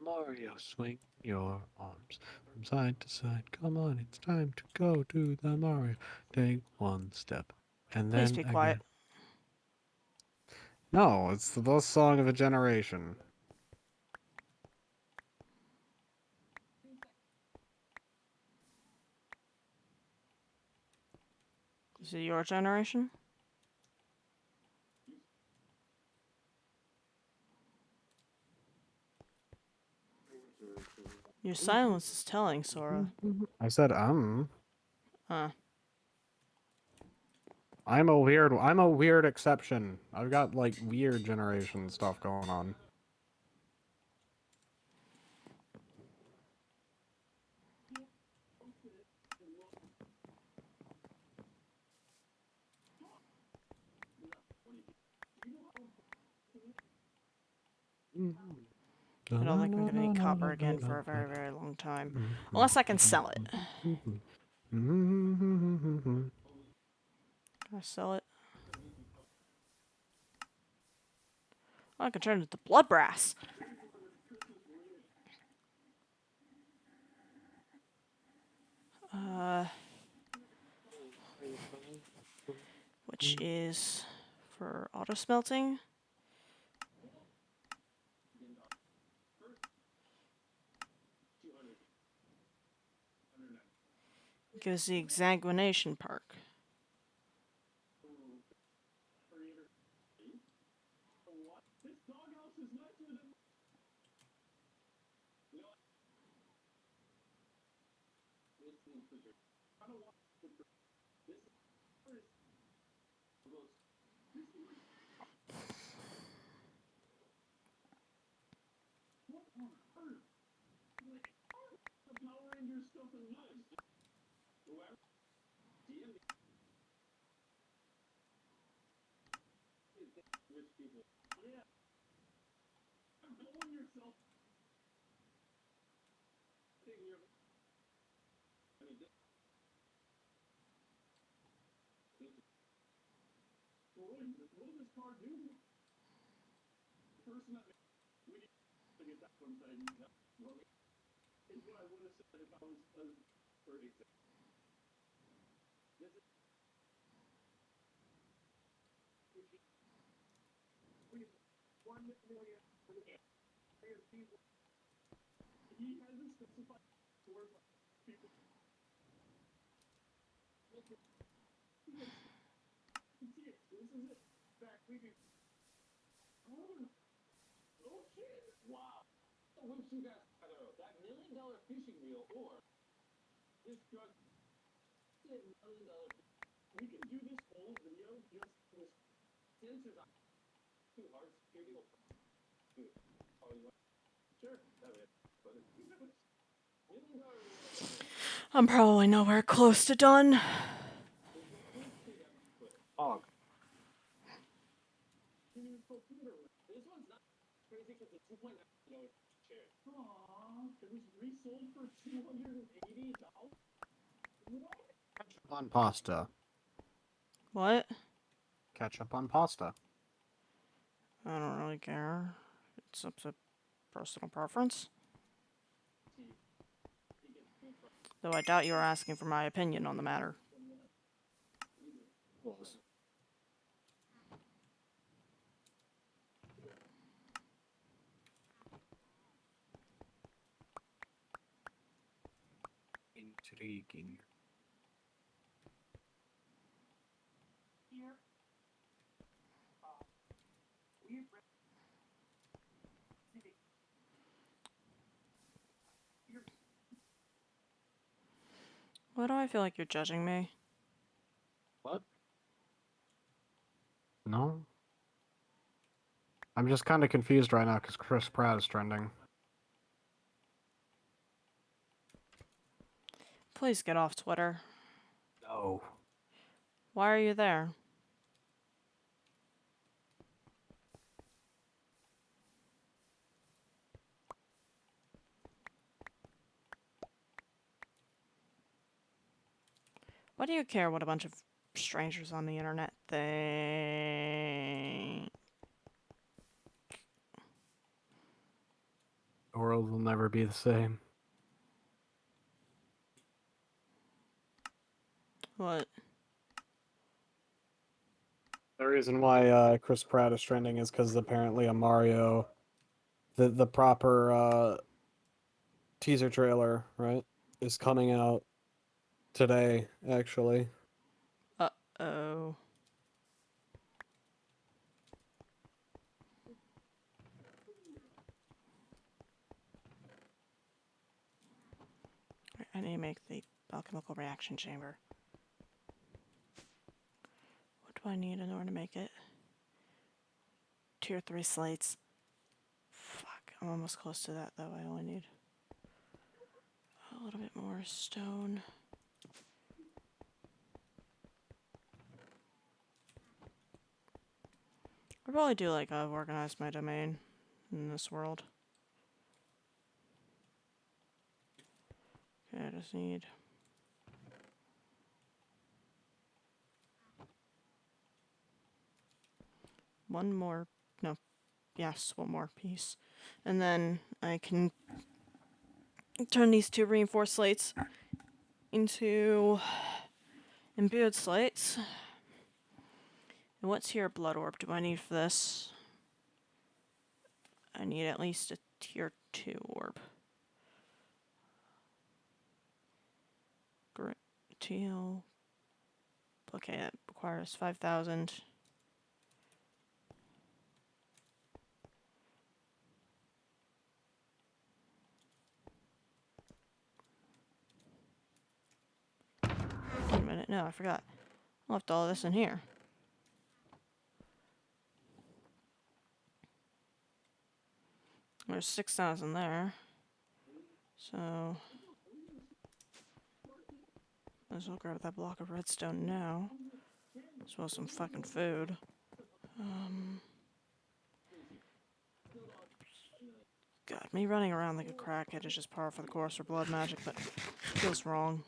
Mario, swing your arms from side to side. Come on, it's time to go to the Mario. Take one step, and Please then be again. quiet. No, it's the best song of a generation. Is it your generation? Your silence is telling, Sora. I said, Huh. I'm a weird exception. I've got like weird generation stuff going on. I don't think I'm gonna need copper again for a very, very long time. Unless I can sell it. Can I sell it? Oh, I can turn it into blood brass. Which is for auto smelting. Gives the exsanguination perk. I'm probably nowhere close to done. Fog. Ketchup on pasta. What? Ketchup on pasta. I don't really care. It's up to personal preference. Though I doubt you were asking for my opinion on the matter. Intriguing. Why do I feel like you're judging me? What? No. I'm just kind of confused right now because Chris Pratt is trending. Please get off Twitter. No. Why are you there? Why do you care what a bunch of strangers on the internet think? The world will never be the same. What? The reason why Chris Pratt is trending is because apparently a Mario, the proper teaser trailer, right, is coming out today, actually. Uh-oh. I need to make the alchemical reaction chamber. What do I need in order to make it? Tier 3 slates. Fuck, I'm almost close to that though. I only need a little bit more stone. I probably do like I've organized my domain in this world. just need... one more... no. Yes, one more piece. And then I can turn these 2 reinforced slates into imbued slates. And what's here? Blood orb. Do I need for this? I need at least a tier 2 orb. Great. Teal. Okay, that requires 5,000. Wait a minute. No, I forgot. I left all this in here. There's 6,000 there. So... might as well grab that block of redstone now. As well as some fucking food. God, me running around like a crackhead is just par for the course for blood magic, but it feels wrong.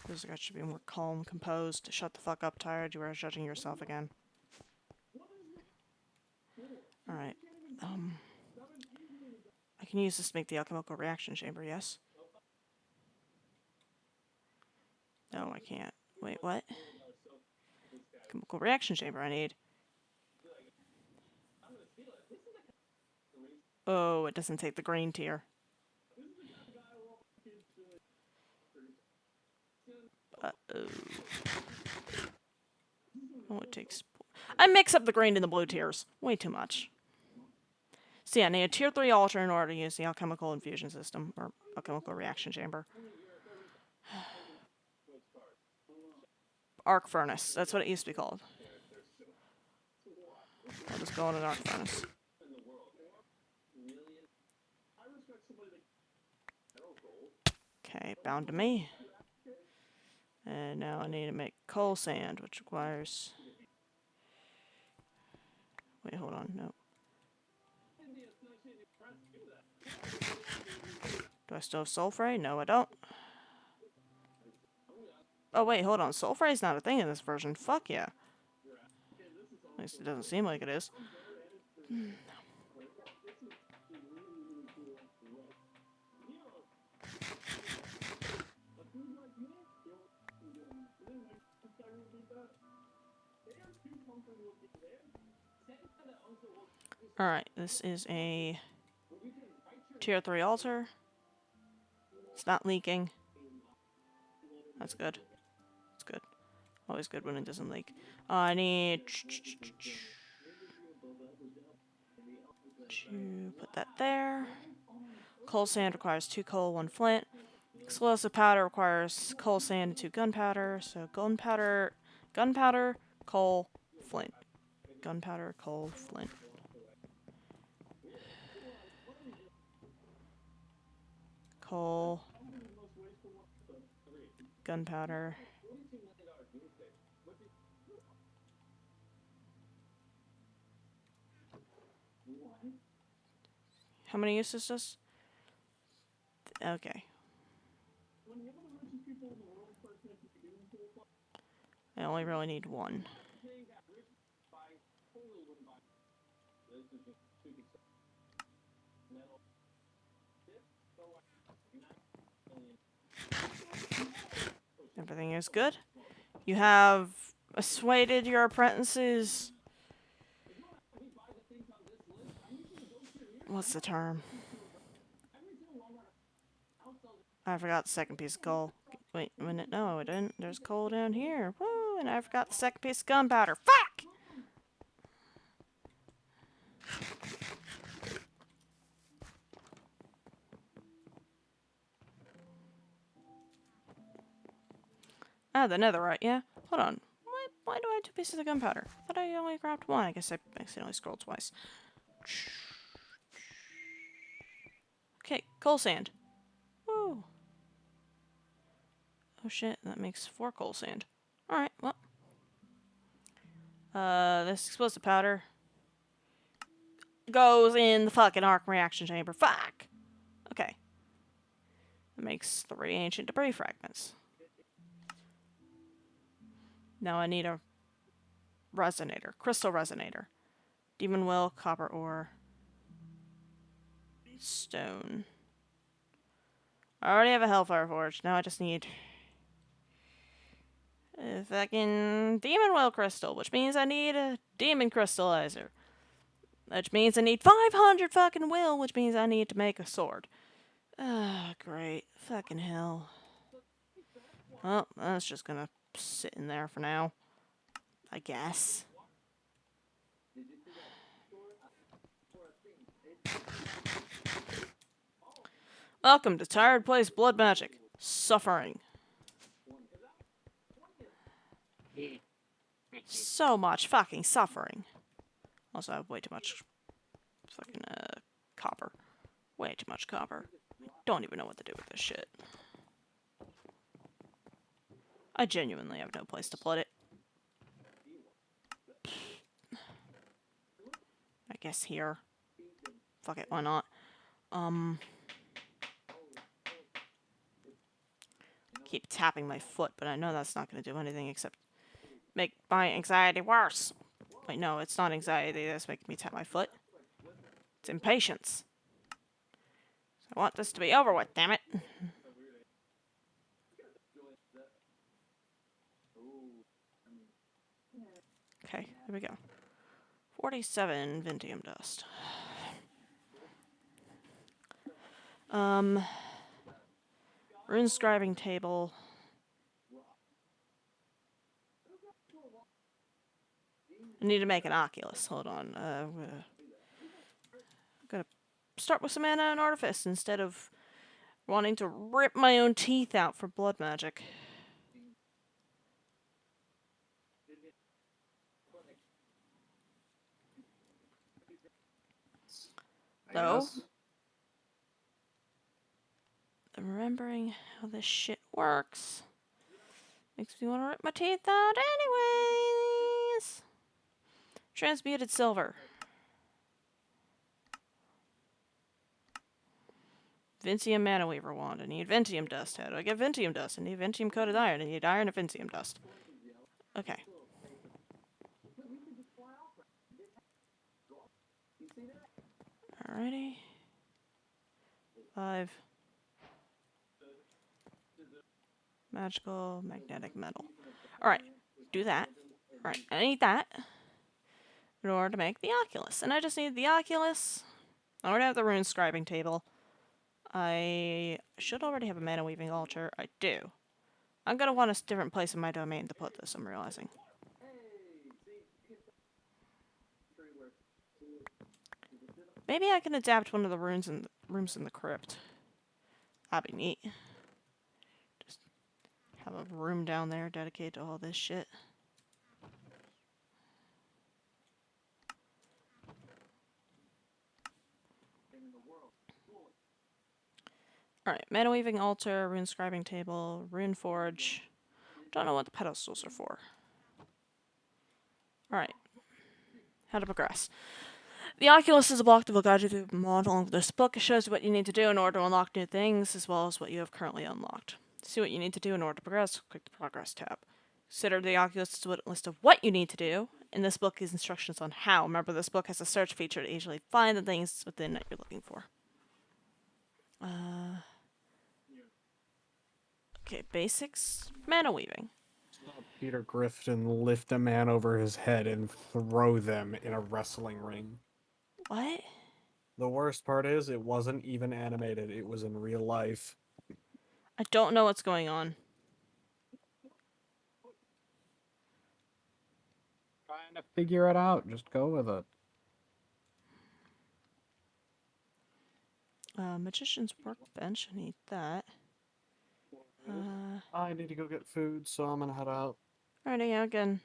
Feels like I should be more calm, composed. Shut the fuck up, tired. You are judging yourself again. Alright. I can use this to make the alchemical reaction chamber, yes? No, I can't. Wait, what? Chemical reaction chamber I need. Oh, it doesn't take the green tier. Uh-oh. Oh, it takes... I mix up the green and the blue tiers. Way too much. So yeah, I need a tier 3 altar in order to use the alchemical infusion system, or alchemical reaction chamber. Arc furnace. That's what it used to be called. I'll just go in an arc furnace. Okay, bound to me. And now I need to make coal sand, which requires... wait, hold on, no. Do I still have sulfur? No, I don't. Oh wait, hold on. Sulfur is not a thing in this version. Fuck yeah. At least it doesn't seem like it is. Alright, this is a tier 3 altar. It's not leaking. That's good. That's good. Always good when it doesn't leak. I need to put that there. Coal sand requires 2 coal, 1 flint. Explosive powder requires coal sand and 2 gunpowder. So gunpowder, coal, flint. Gunpowder, coal, flint. Coal, gunpowder. How many uses is this? Okay. I only really need 1. Everything is good. You have assuaded your apprentices. What's the term? I forgot the second piece of coal. Wait a minute, no I didn't. There's coal down here. Woo! And I forgot the second piece of gunpowder. Fuck! Ah, the netherite, yeah? Hold on. Why do I have 2 pieces of gunpowder? I thought I only grabbed 1. I guess I accidentally scrolled twice. Okay, coal sand. Woo! Oh shit, that makes 4 coal sand. Alright, well. This explosive powder goes in the fucking arc reaction chamber. Fuck! Okay. makes 3 ancient debris fragments. Now I need a resonator, crystal resonator. Demon will, copper ore, stone. I already have a Hellfire Forge. Now I just need a fucking Demon Will crystal, which means I need a Demon Crystallizer. Which means I need 500 fucking will, which means I need to make a sword. Ah, great. Fucking hell. Well, that's just gonna sit in there for now. I guess. Welcome to Tired Place Blood Magic. Suffering. So much fucking suffering. Also, I have way too much fucking copper. Way too much copper. I don't even know what to do with this shit. I genuinely have no place to put it. I guess here. Fuck it, why not? Keep tapping my foot, but I know that's not going to do anything except make my anxiety worse. Wait, no, it's not anxiety that's making me tap my foot. It's impatience. So I want this to be over with, damn it. Okay, there we go. 47 Vintium dust. Rune scribing table. I need to make an Oculus. Hold on. I'm gonna start with some mana and artifice instead of wanting to rip my own teeth out for blood magic. Though, remembering how this shit works makes me want to rip my teeth out anyways. Transmuted silver. Vincium Mana Weaver wand. I need Ventium dust. How do I get Ventium dust? I need Ventium coated iron. I need iron and Ventium dust. Okay. Alrighty. 5. Magical magnetic metal. Alright, do that. Alright, I need that in order to make the Oculus. And I just need the Oculus. I already have the rune scribing table. I should already have a mana weaving altar. I do. I'm gonna want a different place in my domain to put this, I'm realizing. Maybe I can adapt one of the rooms in the crypt. That'd be neat. Just have a room down there dedicated to all this shit. Alright, mana weaving altar, rune scribing table, rune forge. Don't know what the pedestals are for. Alright. How to progress. The Oculus is a block that will guide you through the model of this book. It shows you what you need to do in order to unlock new things, as well as what you have currently unlocked. To see what you need to do in order to progress, click the Progress tab. Consider the Oculus as a list of what you need to do, and this book is instructions on how. Remember, this book has a search feature to easily find the things within that you're looking for. Okay, basics. Mana weaving. Peter Griffin lift a man over his head and throw them in a wrestling ring. What? The worst part is, it wasn't even animated. It was in real life. I don't know what's going on. Trying to figure it out. Just go with it. Magician's workbench. I need that. I need to go get food, so I'm gonna head out. Alrighty, again.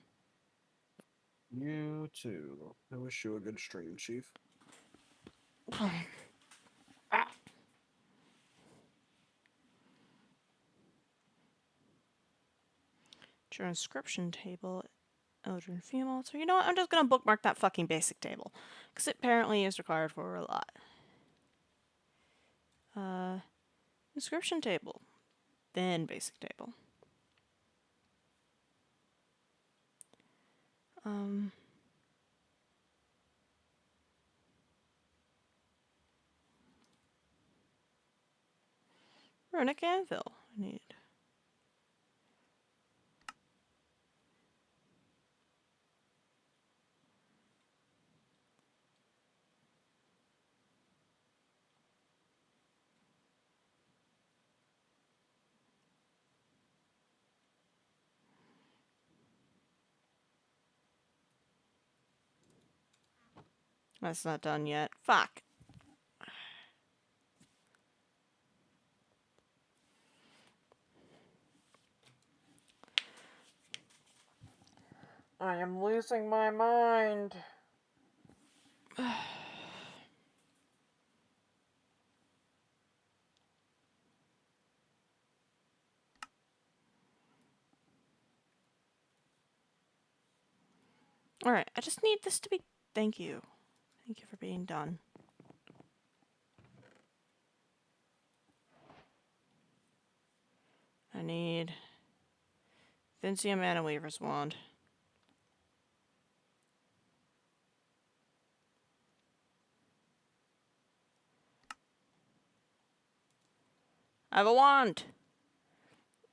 You too. I wish you a good stream, Chief. Your inscription table. Eldrin female. So you know what? I'm just gonna bookmark that fucking basic table. Because it apparently is required for a lot. Description table. Then basic table. Runic anvil. I need. That's not done yet. Fuck. I am losing my mind. Alright, I just need this to be... Thank you. Thank you for being done. I need... Vincium and a Weaver's Wand. I have a wand!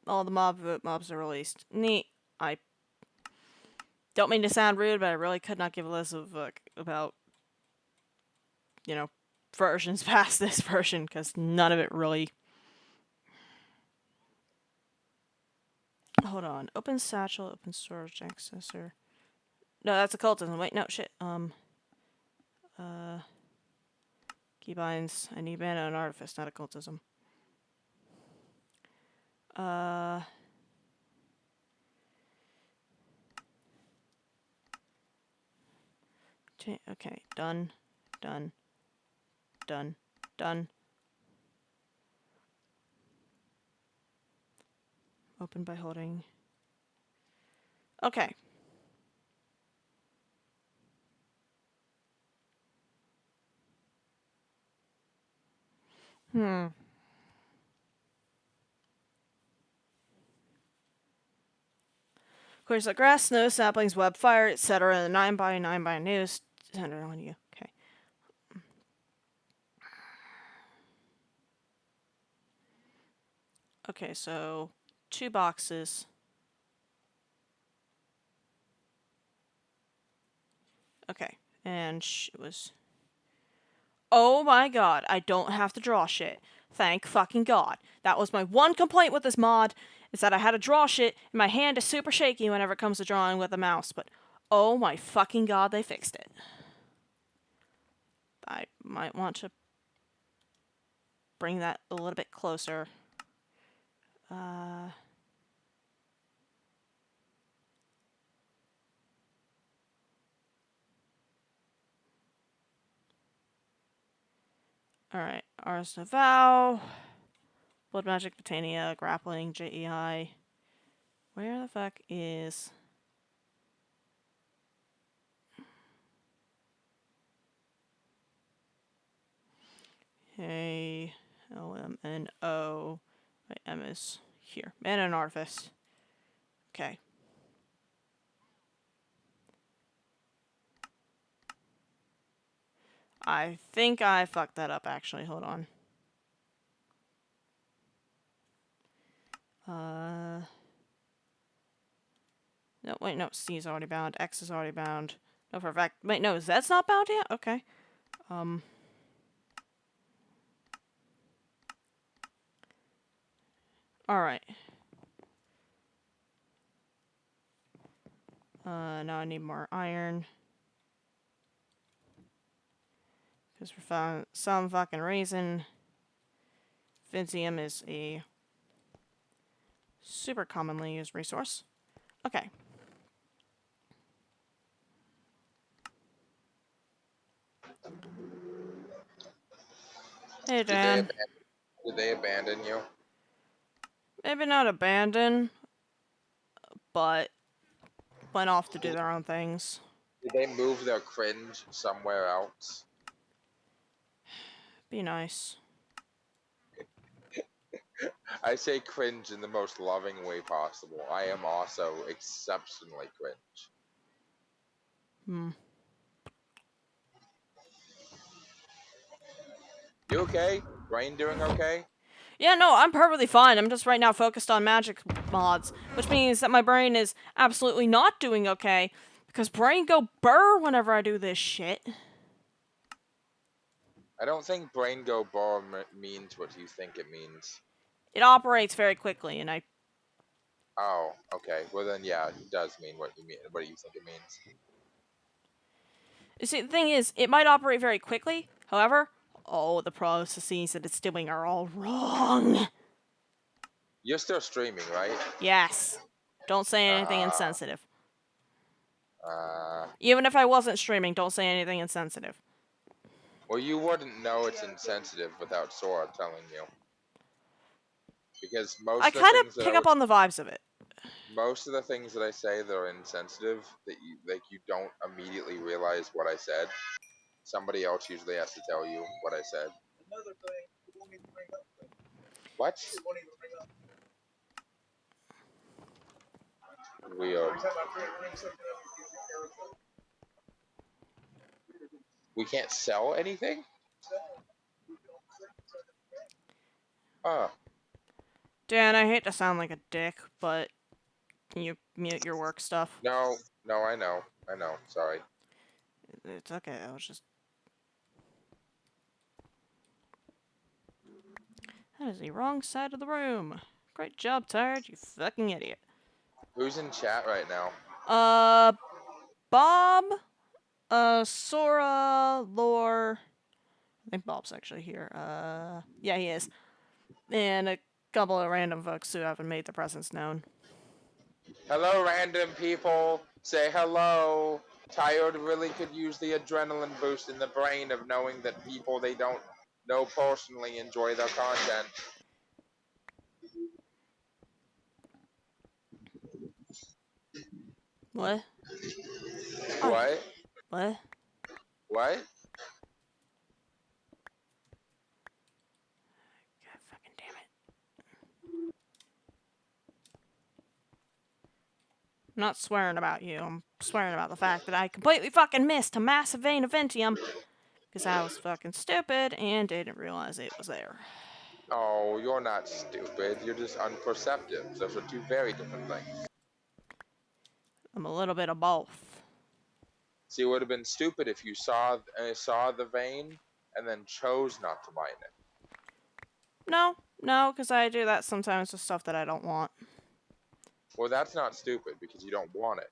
All the mobs are released. Neat. I don't mean to sound rude, but I really could not give less of a fuck about, you know, versions past this version, because none of it really... Hold on. Open satchel, open storage accessor. No, that's occultism. Wait, no, shit. Keybinds. I need mana and artifice, not occultism. Okay, done. Done. Done. Done. Open by holding. Okay. Of course, like grass, snow, saplings, web, fire, etc. The 9x9 news centered on you. Okay. Okay, so 2 boxes. Okay, and it was... Oh my god, I don't have to draw shit. Thank fucking god. That was my one complaint with this mod, is that I had to draw shit, and my hand is super shaky whenever it comes to drawing with a mouse, but oh my fucking god, they fixed it. I might want to bring that a little bit closer. Alright, Ars Navau, Blood Magic, Botania, Grappling, JEI. Where the fuck is... Hey, LMNO. My M is here. Mana and Artifice. Okay. I think I fucked that up, actually. Hold on. No, wait, no. C is already bound. X is already bound. No, for a fact. Wait, no. Z's not bound yet? Okay. Alright. Now I need more iron. Because for some fucking reason, Vincium is a super commonly used resource. Okay. Hey, Dan. Did they abandon you? Maybe not abandon, but went off to do their own things. Did they move their cringe somewhere else? Be nice. I say cringe in the most loving way possible. I am also exceptionally cringe. Hmm. You okay? Brain doing okay? Yeah, no, I'm perfectly fine. I'm just right now focused on magic mods, which means that my brain is absolutely not doing okay, because brain go burr whenever I do this shit. I don't think brain go bar means what you think it means. It operates very quickly, and I... Oh, okay. Well then, yeah, it does mean what you mean. What you think it means. You see, the thing is, it might operate very quickly, however, the processes that it's doing are all wrong. You're still streaming, right? Yes. Don't say anything Ah. insensitive. Uh, Even if I wasn't streaming, don't say anything insensitive. well, you wouldn't know it's insensitive without Sora telling you. Because I kind of pick up on the vibes of it. most of the things that I say that are insensitive, that you don't immediately realize what I said. Somebody else usually has to tell you what I said. Another thing, you won't even bring up things. What? You won't even bring up. Weird. Every time I bring something up, you get your character. We can't sell anything? Huh. Dan, I hate to sound like a dick, but can you mute your work stuff? No, I know. Sorry. It's okay, I was just... That is the wrong side of the room. Great job, Tired, you fucking idiot. Who's in chat right now? Bob, Sora, Lore... I think Bob's actually here. Yeah, he is. And a couple of random folks who haven't made their presence known. Hello, random people. Say hello. Tired really could use the adrenaline boost in the brain of knowing that people they don't know personally enjoy their content. What? What? What? What? God fucking damn it. I'm not swearing about you. I'm swearing about the fact that I completely fucking missed a massive vein of Ventium. Because I was fucking stupid and didn't realize it was there. Oh, you're not stupid. You're just unperceptive. Those are two very different things. I'm a little bit of both. See, it would have been stupid if you saw the vein and then chose not to mine it. No, because I do that sometimes with stuff that I don't want. Well, that's not stupid because you don't want it.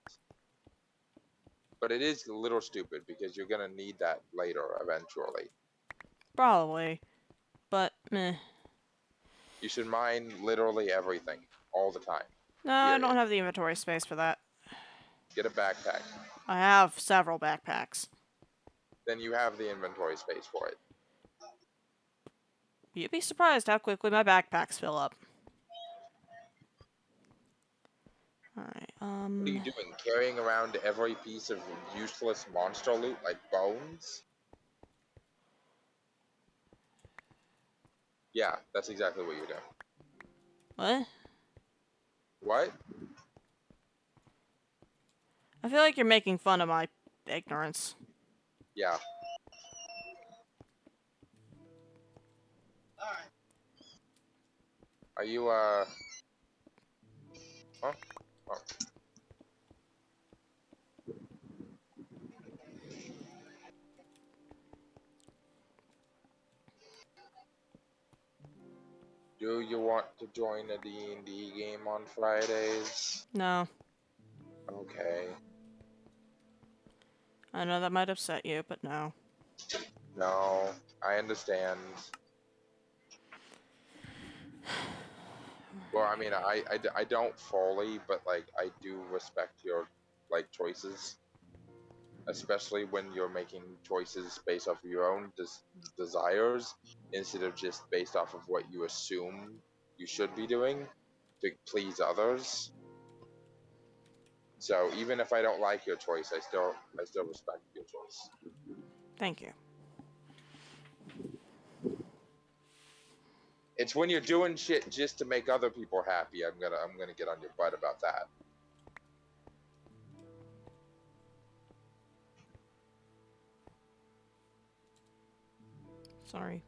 But it is a little stupid because you're gonna need that later eventually. Probably. But, meh. You should mine literally everything all the time. No, I don't have the inventory space for that. Get a backpack. I have several backpacks. Then you have the inventory space for it. You'd be surprised how quickly my backpacks fill up. Alright, What are you doing? Carrying around every piece of useless monster loot like bones? Yeah, that's exactly what you're doing. What? What? I feel like you're making fun of my ignorance. Yeah. Alright. Are you, Huh? Oh. Do you want to join a D&D game on Fridays? No. Okay. I know that might upset you, but no. No, I understand. Well, I mean, I don't fully, but, like, I do respect your, like, choices. Especially when you're making choices based off of your own desires, instead of just based off of what you assume you should be doing to please others. So even if I don't like your choice, I still respect your choice. Thank you. It's when you're doing shit just to make other people happy. I'm gonna get on your butt about that. Sorry.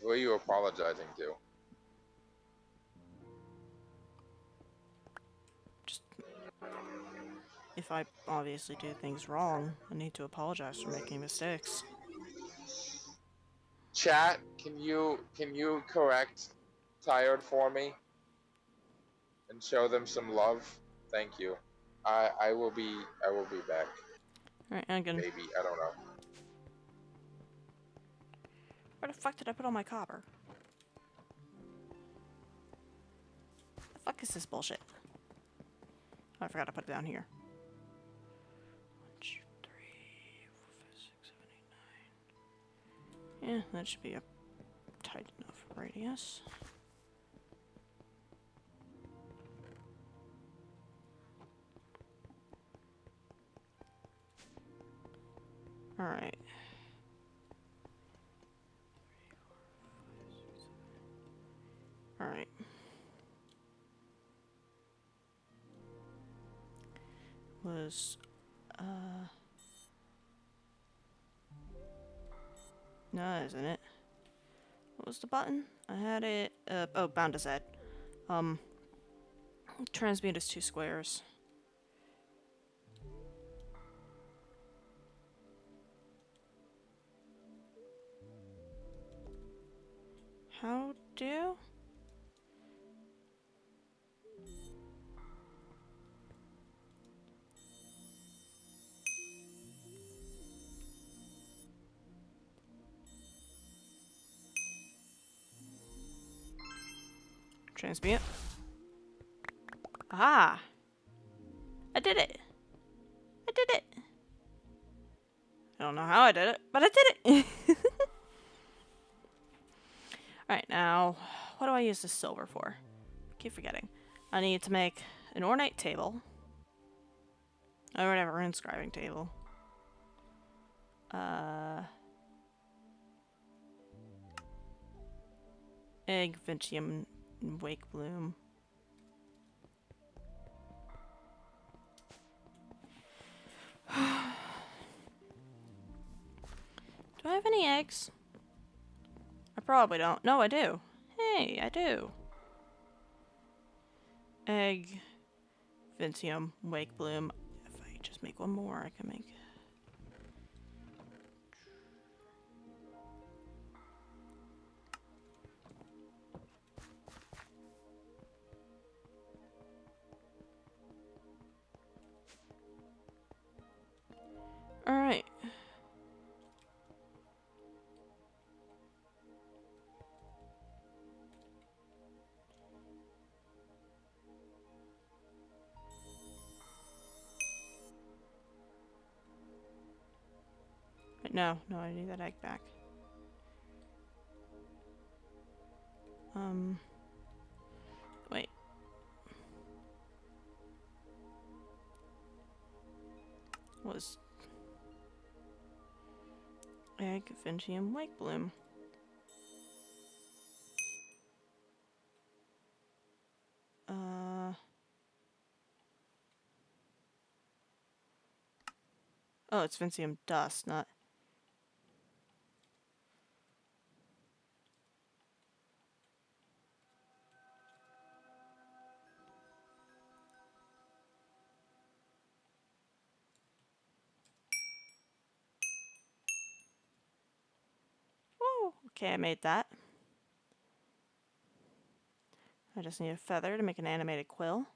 Who are you apologizing to? Just if I obviously do things wrong, I need to apologize for making mistakes. Chat, can you correct Tired for me and show them some love? Thank you. I will be back. Alright, I'm gonna. Maybe, I don't know. Where the fuck did I put all my copper? The fuck is this bullshit? Oh, I forgot to put it down here. 1, 2, 3, 4, 5, 6, 7, 8, 9. Yeah, that should be a tight enough radius. Alright. Alright. Was, no, isn't it? What was the button? I had it, oh, bound to Z. Transmute is 2 squares. How do? Transmute. Ah! I did it! I did it! I don't know how I did it, but I did it! Alright, now, what do I use this silver for? Keep forgetting. I need to make an ornate table. Or whatever, an inscribing table. Egg, Vintium, Wake Bloom. Do I have any eggs? I probably don't. No, I do. Hey, I do. Egg, Vintium, Wake Bloom. If I just make one more, I can make... Alright. Wait, no, I need that egg back. Wait. Was egg, Vintium, Wake Bloom. Oh, it's Vintium dust, not... Woo! Okay, I made that. I just need a feather to make an animated quill.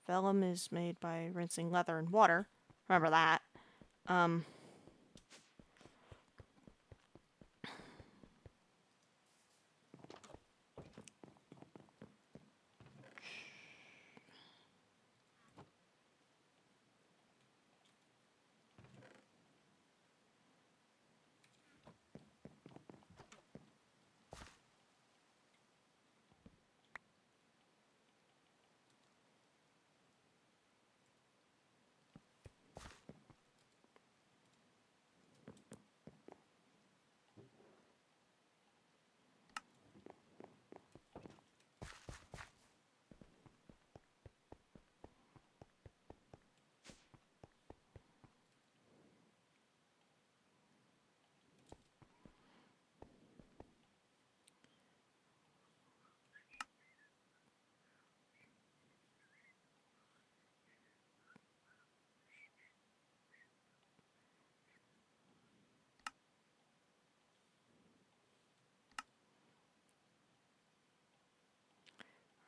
Vellum is made by rinsing leather in water. Remember that.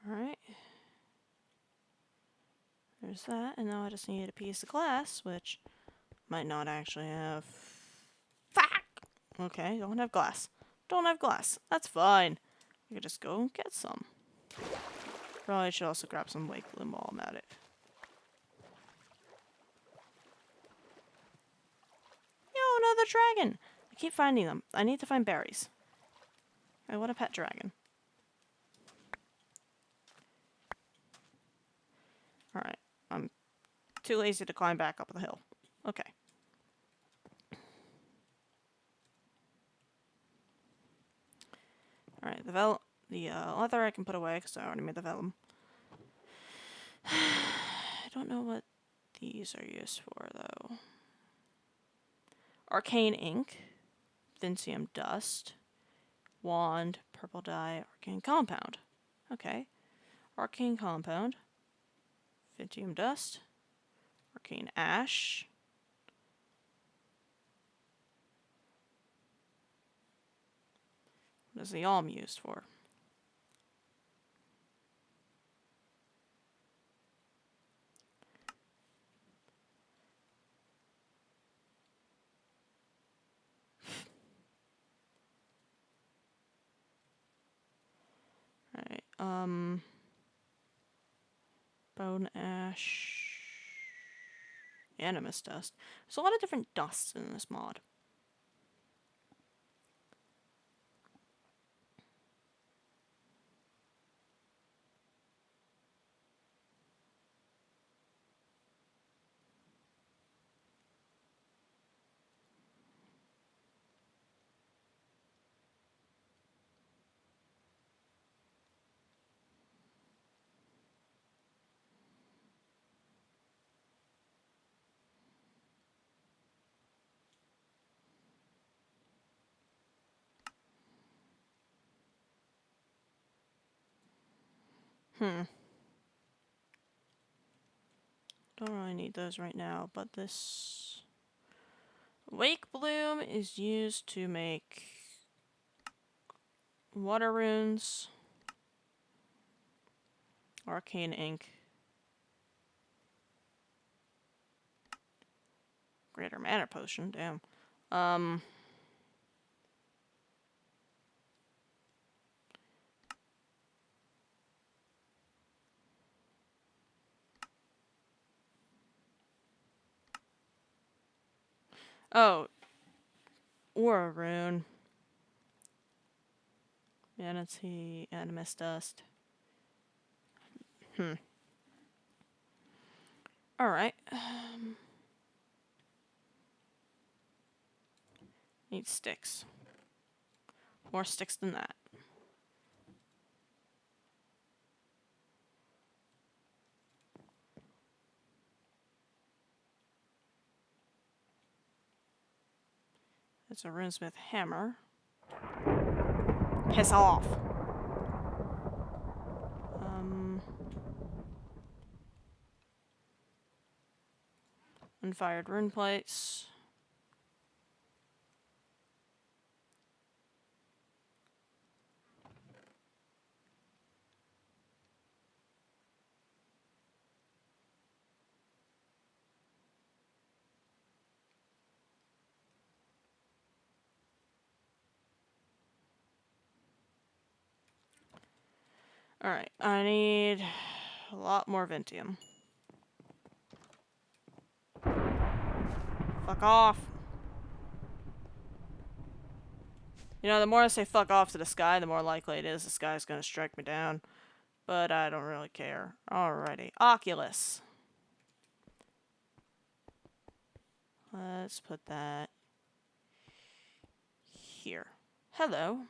Alright. There's that, and now I just need a piece of glass, which might not actually have... Fuck! Okay, don't have glass. Don't have glass. That's fine. I could just go and get some. Probably should also grab some wake bloom while I'm at it. Yo, another dragon! I keep finding them. I need to find berries. I want a pet dragon. Alright. I'm too lazy to climb back up the hill. Okay. Alright, the leather I can put away because I already made the vellum. I don't know what these are used for, though. Arcane ink, Vincium dust, wand, purple dye, arcane compound. Okay. Arcane compound, Vincium dust, arcane ash. What is the alm used for? Alright, bone ash, animus dust. There's a lot of different dusts in this mod. Don't really need those right now, but this wake bloom is used to make water runes, arcane ink, greater mana potion, damn. Oh, or a rune. Vanity, animus dust. Alright. Need sticks. More sticks than that. It's a runesmith hammer. Piss off. Unfired rune plates. Alright, I need a lot more Ventium. Fuck off. You know, the more I say fuck off to the sky, the more likely it is the sky's gonna strike me down. But I don't really care. Alrighty. Oculus. Let's put that here. Hello.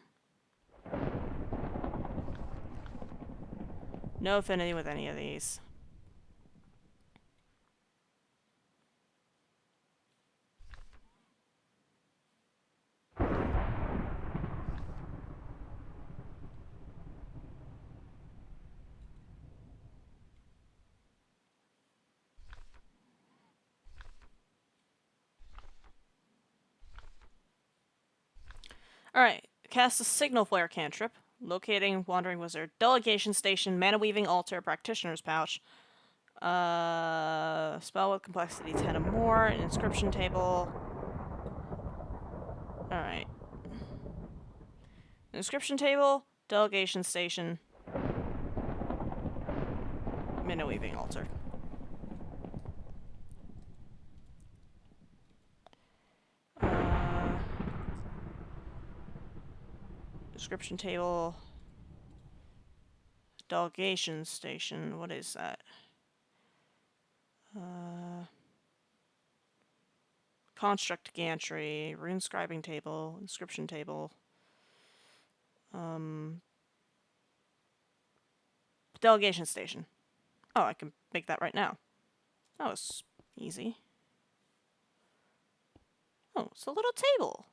No affinity with any of these. Alright, cast a signal flare cantrip. Locating Wandering Wizard. Delegation Station. Mana Weaving Altar. Practitioner's Pouch. Spell with complexity 10 or more. An inscription table. Alright. Inscription table. Delegation Station. Mana Weaving Altar. Description table. Delegation station. What is that? Construct gantry. Rune scribing table. Inscription table. Delegation station. Oh, I can make that right now. That was easy. Oh, it's a little table.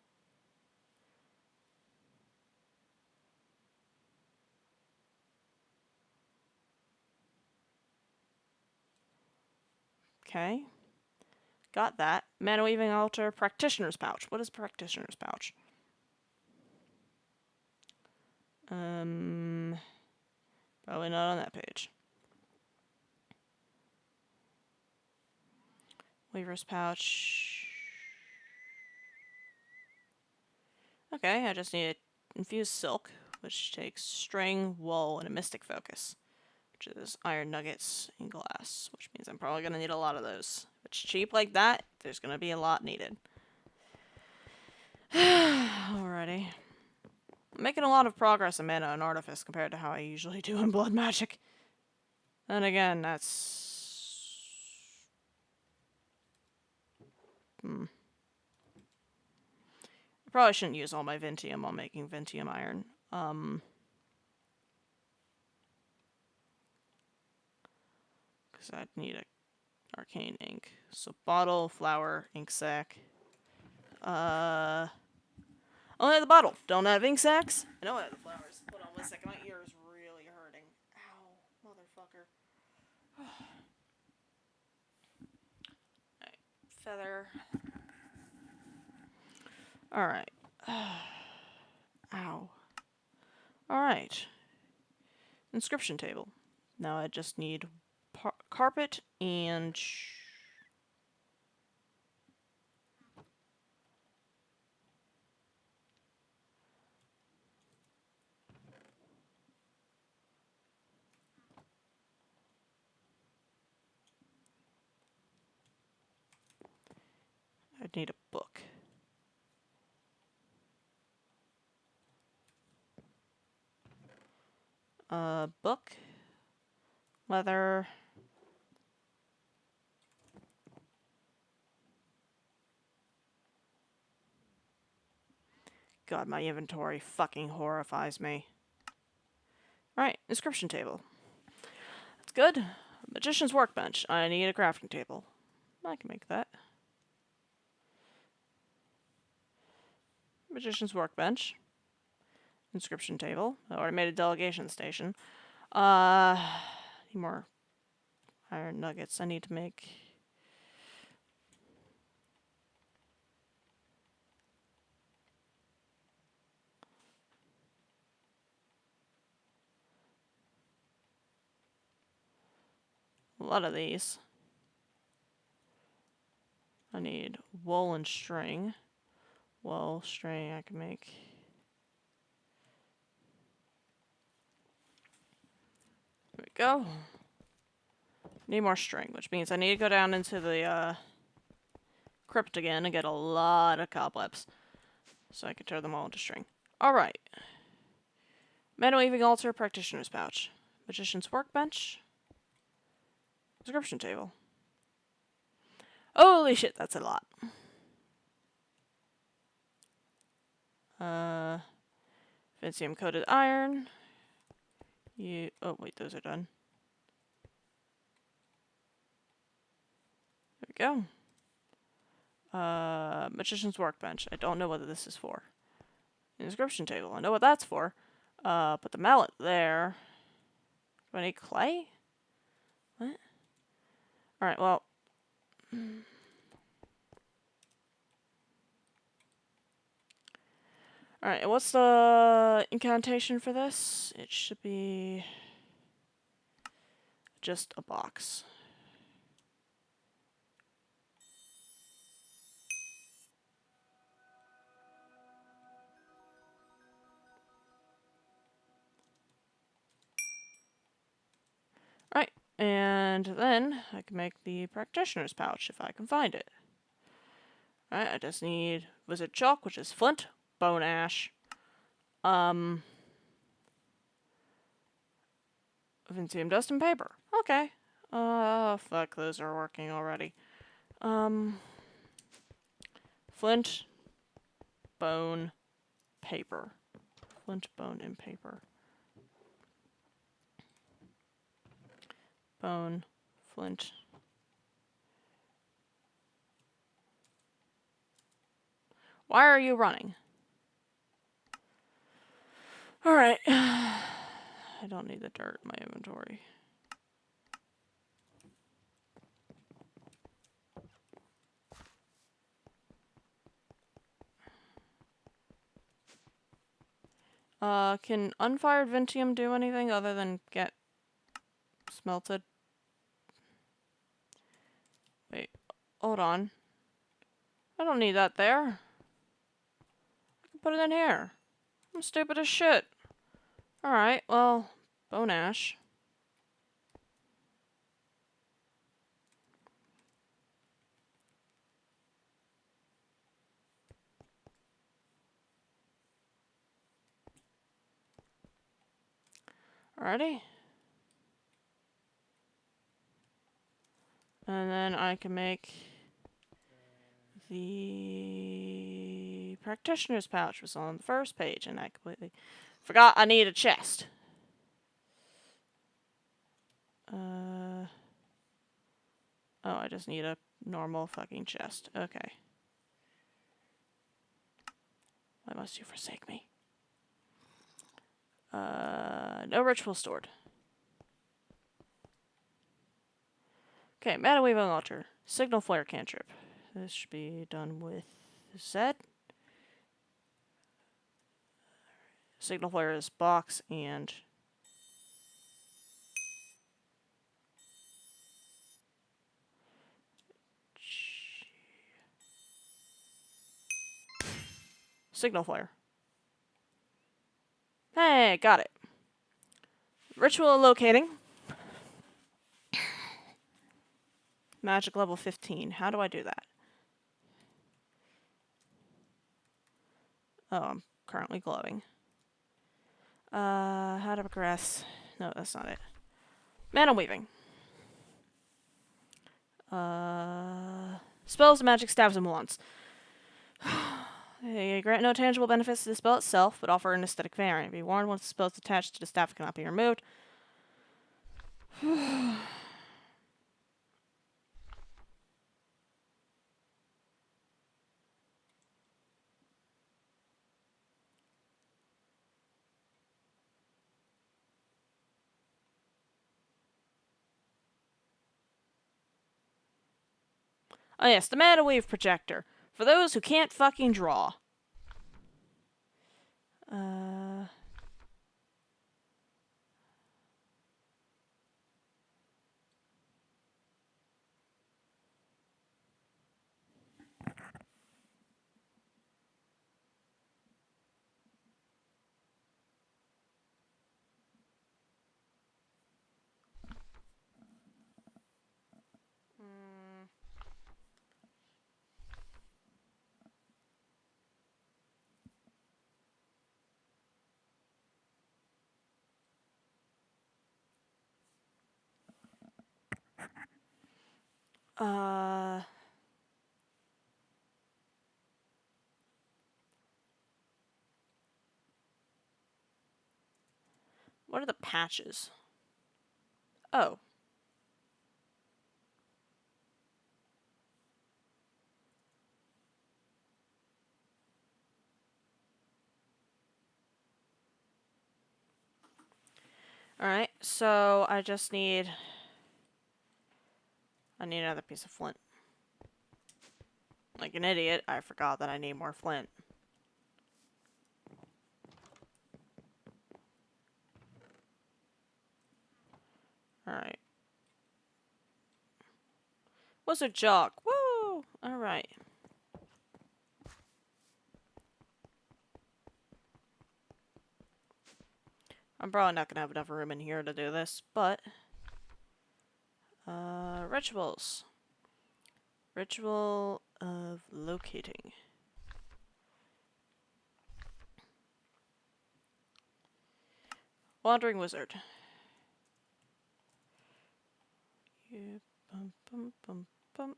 Okay. Got that. Mana Weaving Altar, Practitioner's Pouch. What is Practitioner's Pouch? Probably not on that page. Weaver's Pouch. Okay, I just need Infused Silk, which takes String, Wool, and a Mystic Focus, which is Iron Nuggets and Glass, which means I'm probably going to need a lot of those. If it's cheap like that, there's going to be a lot needed. Alrighty. I'm making a lot of progress in Mana and Artifice compared to how I usually do in Blood Magic. And again, that's... I probably shouldn't use all my Vintium while making Vintium Iron. Because I'd need a arcane ink. So bottle, flower, ink sac. Only the bottle. Don't have ink sacs. I know I have the flowers. Hold on 1 second. My ear is really hurting. Ow, motherfucker. Alright, feather. Alright. Ow. Alright. Inscription table. Now I just need carpet and... I'd need a book. Book. Leather. God, my inventory fucking horrifies me. Alright, inscription table. That's good. Magician's workbench. I need a crafting table. I can make that. Magician's workbench. Inscription table. I already made a delegation station. Need more iron nuggets. I need to make... a lot of these. I need wool and string. Wool, string, I can make... There we go. Need more string, which means I need to go down into the crypt again and get a lot of cobwebs. So I can turn them all into string. Alright. Mana Weaving Altar, Practitioner's Pouch. Magician's Workbench. Inscription table. Holy shit, that's a lot. Vincium coated iron. Oh wait, those are done. There we go. Magician's Workbench. I don't know what this is for. Inscription table. I know what that's for. Put the mallet there. Do I need clay? What? Alright, well. Alright, what's the incantation for this? It should be just a box. Right, and then I can make the practitioner's pouch if I can find it. Alright, I just need wizard chalk, which is flint, bone ash, Vincium dust and paper. Okay. Fuck, those are working already. Flint, bone, paper. Flint, bone, and paper. Bone, flint. Why are you running? Alright. I don't need the dirt in my inventory. Can unfired Vintium do anything other than get smelted? Wait, hold on. I don't need that there. I can put it in here. I'm stupid as shit. Alright, well, bone ash. Alrighty. And then I can make the practitioner's pouch, was on the first page, and I completely forgot I need a chest. Oh, I just need a normal fucking chest. Okay. Why must you forsake me? No ritual stored. Okay, Mana Weaving Altar. Signal Flare cantrip. This should be done with Z. Signal Flare is box and... Signal Flare. Hey, got it. Ritual locating. Magic level 15. How do I do that? Oh, I'm currently glowing. How to progress? No, that's not it. Mana Weaving. Spells, magic, stabs, and wands. They grant no tangible benefits to the spell itself, but offer an aesthetic variant. Be warned, once the spell is attached to the staff, it cannot be removed. Oh yes, the Mana Weave projector. For those who can't fucking draw. What are the patches? Oh. Alright, so I just need... I need another piece of flint. Like an idiot, I forgot that I need more flint. Wizard Jock. Woo! Alright. I'm probably not gonna have enough room in here to do this, but rituals. Ritual of locating. Wandering Wizard. Yeah, bum, bum, bum, bum.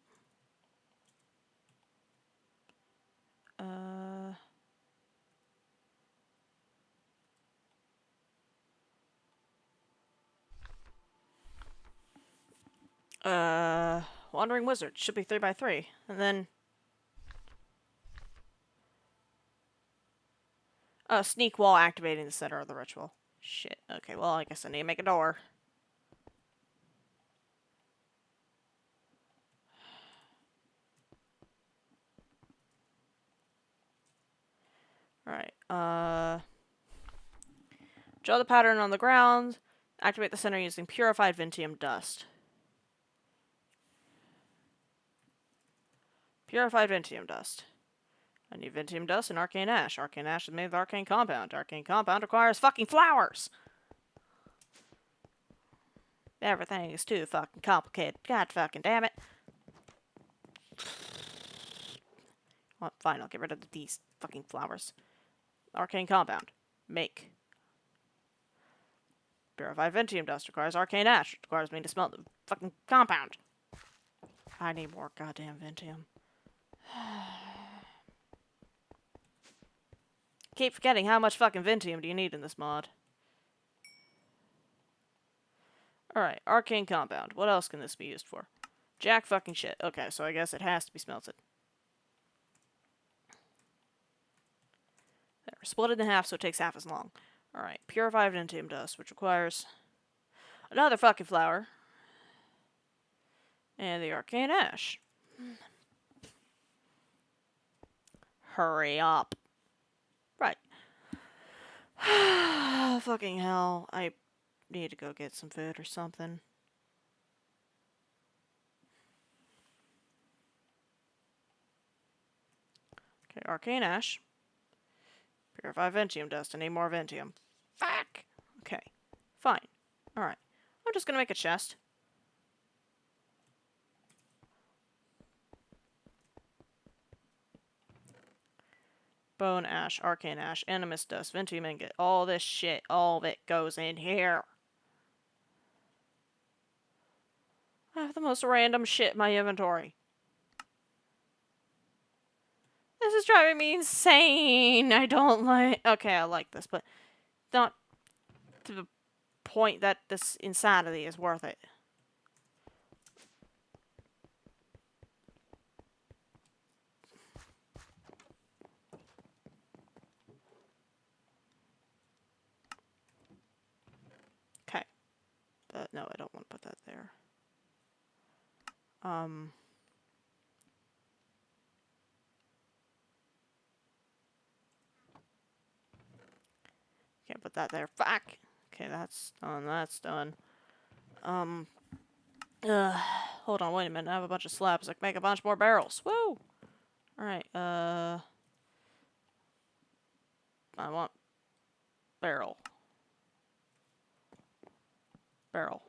Wandering Wizard. Should be 3x3. And then... sneak wall activating the center of the ritual. Shit. Okay, well, I guess I need to make a door. Alright, draw the pattern on the ground. Activate the center using purified Vintium dust. Purified Vintium dust. I need Vintium dust and Arcane Ash. Arcane Ash is made with Arcane Compound. Arcane Compound requires fucking flowers! Everything is too fucking complicated. God fucking damn it. Well, fine, I'll get rid of these fucking flowers. Arcane Compound. Make. Purified Vintium dust requires Arcane Ash. It requires me to smelt the fucking compound. I need more goddamn Vintium. Keep forgetting how much fucking Vintium do you need in this mod. Alright, Arcane Compound. What else can this be used for? Jack fucking shit. Okay, so I guess it has to be smelted. There, split it in half so it takes half as long. Alright, Purified Vintium dust, which requires another fucking flower. And the Arcane Ash. Hurry up. Right. Fucking hell. I need to go get some food or something. Okay, Arcane Ash. Purify Vintium dust. I need more Vintium. Fuck! Okay. Fine. Alright. I'm just gonna make a chest. Bone Ash, Arcane Ash, Animus Dust, Vintium Ingot. All this shit, all of it goes in here. I have the most random shit in my inventory. This is driving me insane. I don't like... Okay, I like this, but not to the point that this insanity is worth it. Okay. But no, I don't want to put that there. Can't put that there. Fuck! Okay, that's done. That's done. Hold on, wait a minute. I have a bunch of slabs. I can make a bunch more barrels. Woo! Alright, I want barrel. Barrel.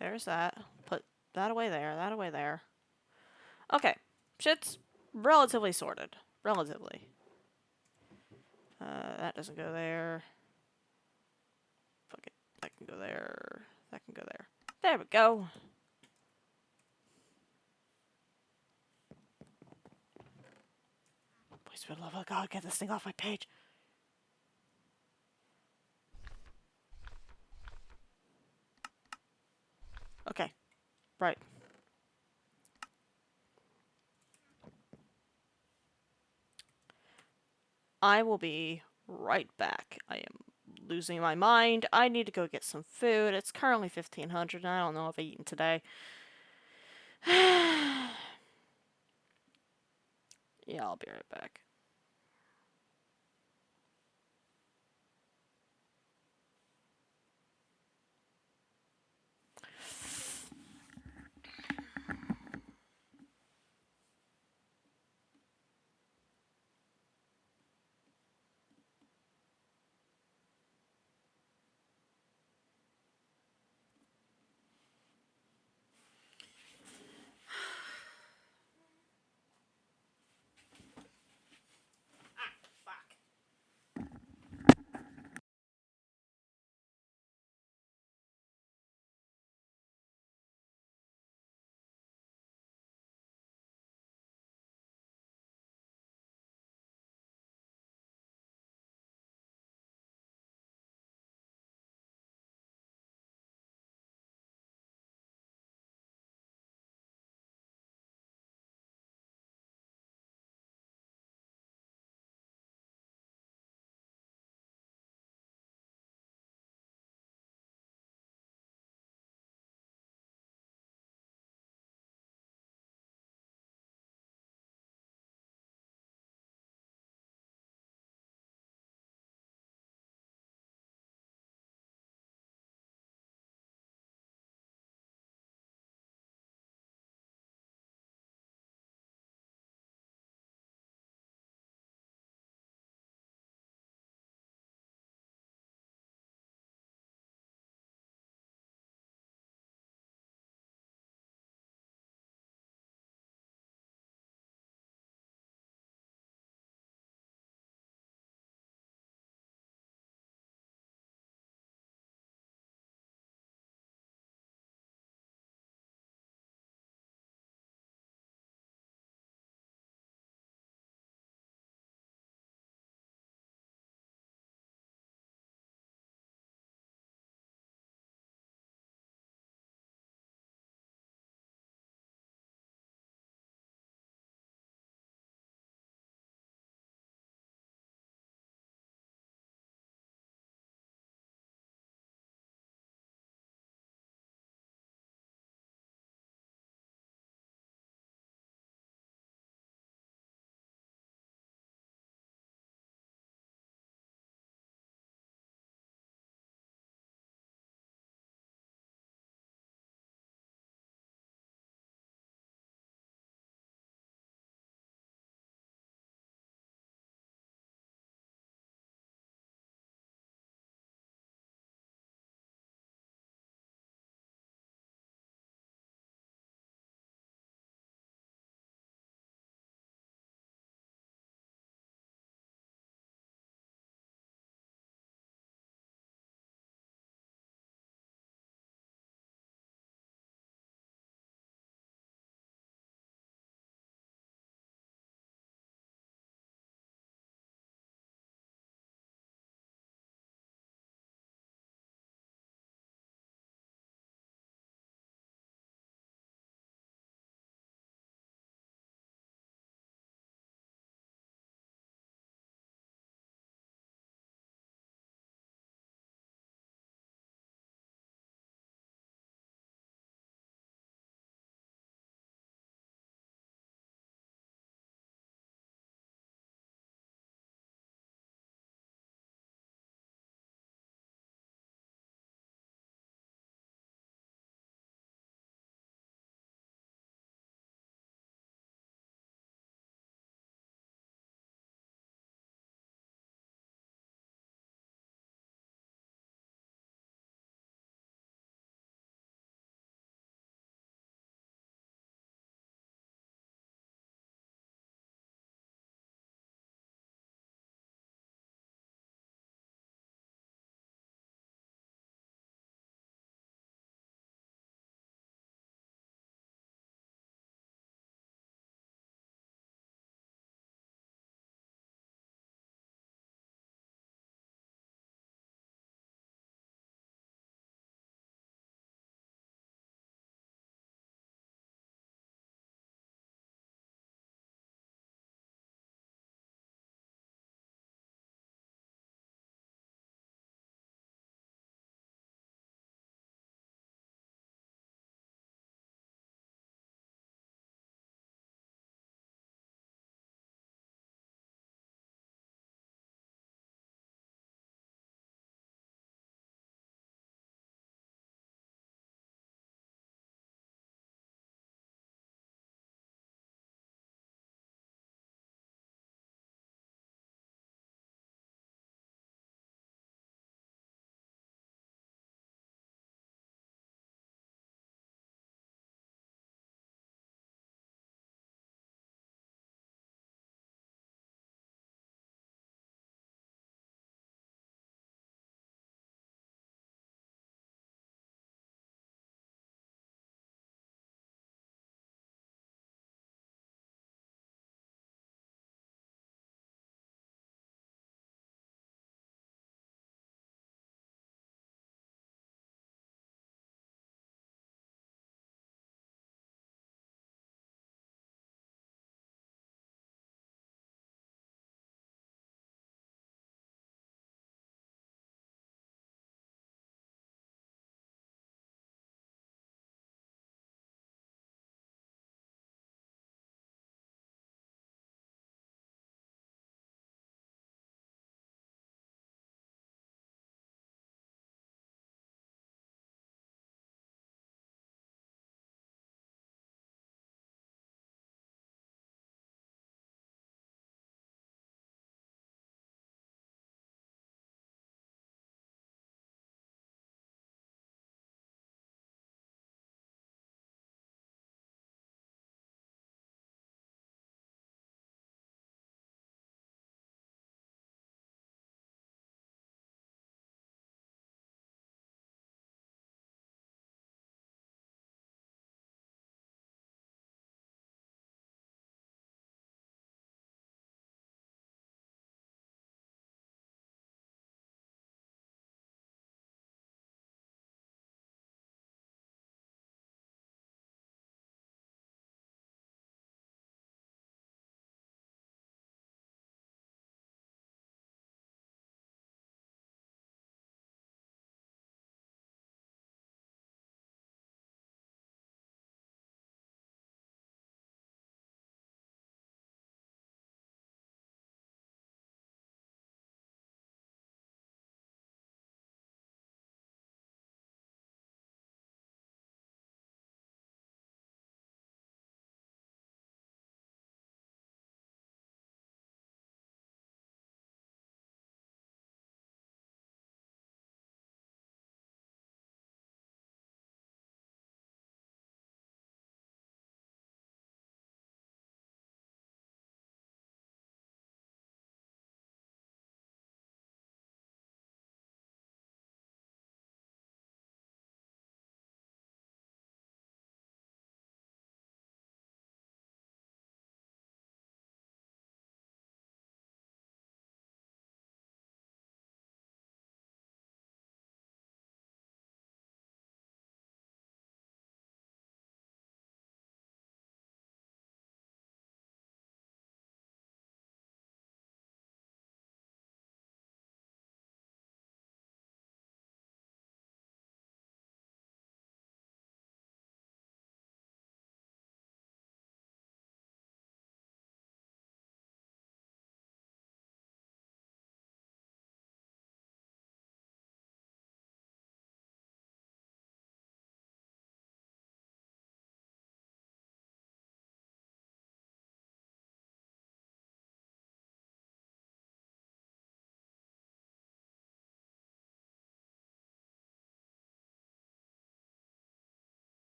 There's that. Put that away there, that away there. Okay. Shit's relatively sorted. Relatively. That doesn't go there. Fuck it. That can go there. That can go there. There we go. Please, for the love of God, get this thing off my page. Okay. Right. I will be right back. I am losing my mind. I need to go get some food. It's currently 1500 and I don't know if I've eaten today. Yeah, I'll be right back.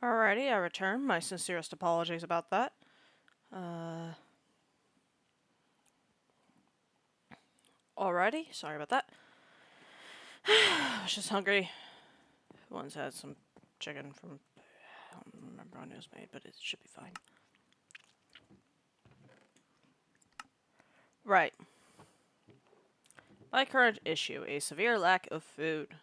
Alrighty, I return. My sincerest apologies about that. Alrighty, sorry about that. I was just hungry. Once had some chicken from, I don't remember when it was made, but it should be fine. Right. My current issue, a severe lack of food.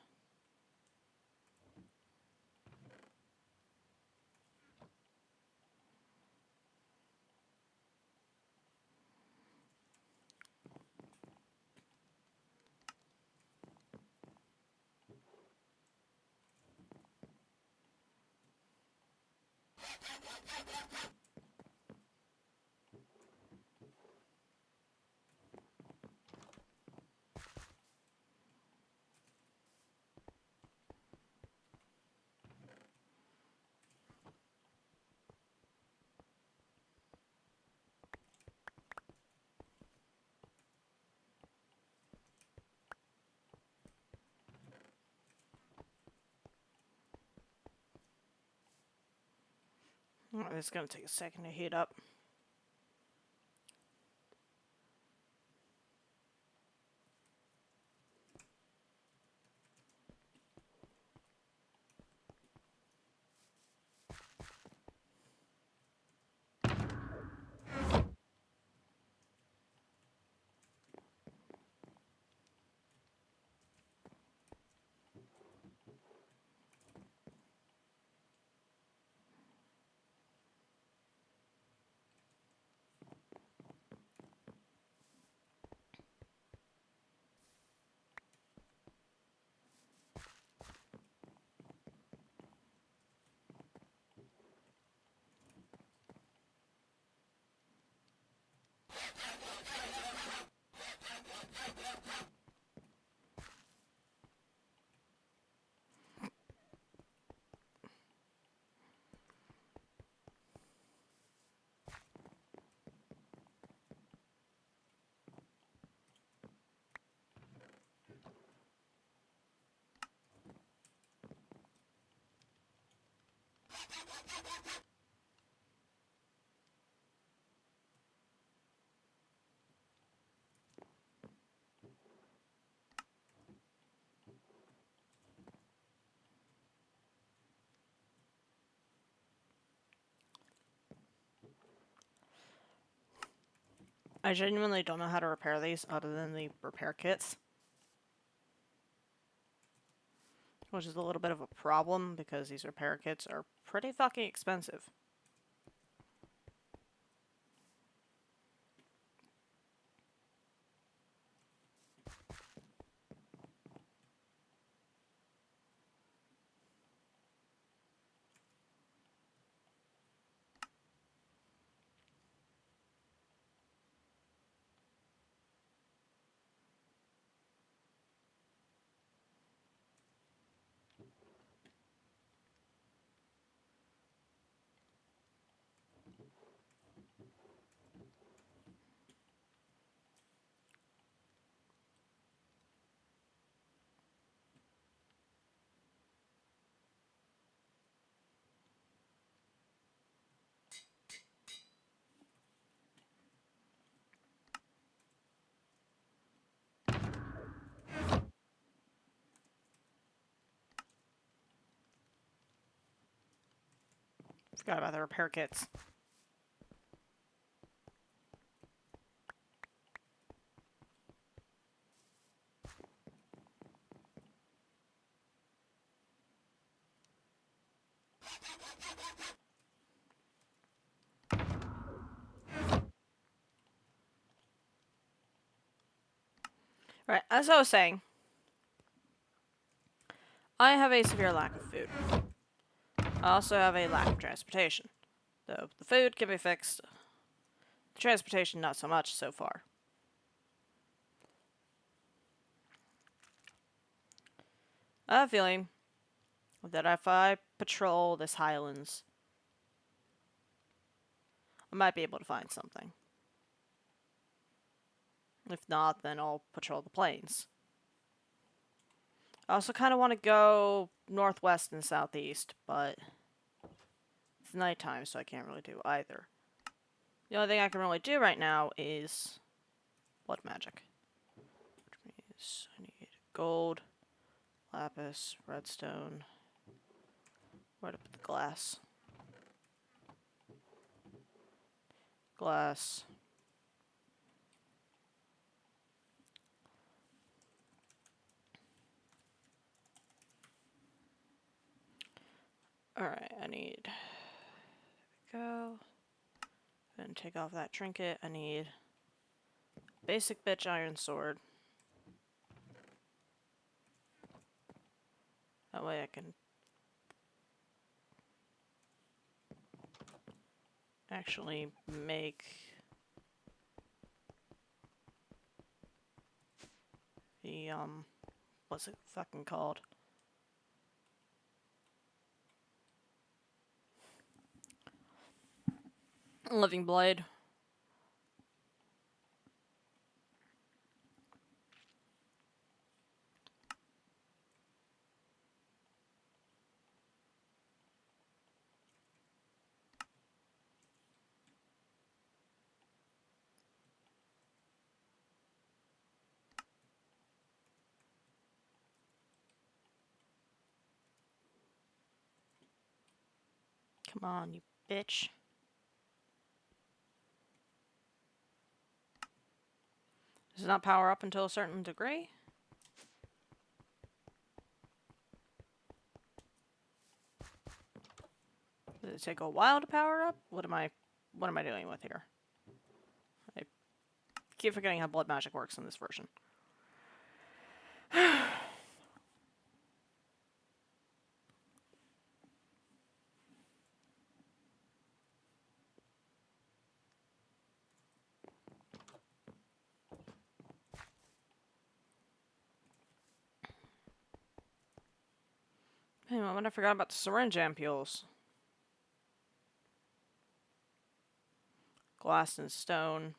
Oh, it's gonna take a second to heat up. I genuinely don't know how to repair these other than the repair kits. Which is a little bit of a problem because these repair kits are pretty fucking expensive. Forgot about the repair kits. Right, as I was saying, I have a severe lack of food. I also have a lack of transportation. Though the food can be fixed, the transportation not so much so far. I have a feeling that if I patrol this Highlands, I might be able to find something. If not, then I'll patrol the plains. I also kind of want to go northwest and southeast, but It's nighttime, so I can't really do either. The only thing I can really do right now is blood magic. Which means I need gold, lapis, redstone. Where to put the glass? Glass. Alright, I need... There we go. Then take off that trinket. I need basic bitch iron sword. That way I can actually make the, what's it fucking called? Living blade. Come on, you bitch. Does it not power up until a certain degree? Does it take a while to power up? What am I doing with here? I keep forgetting how blood magic works in this version. Hey, I forgot about the syringe ampules. Glass and stone.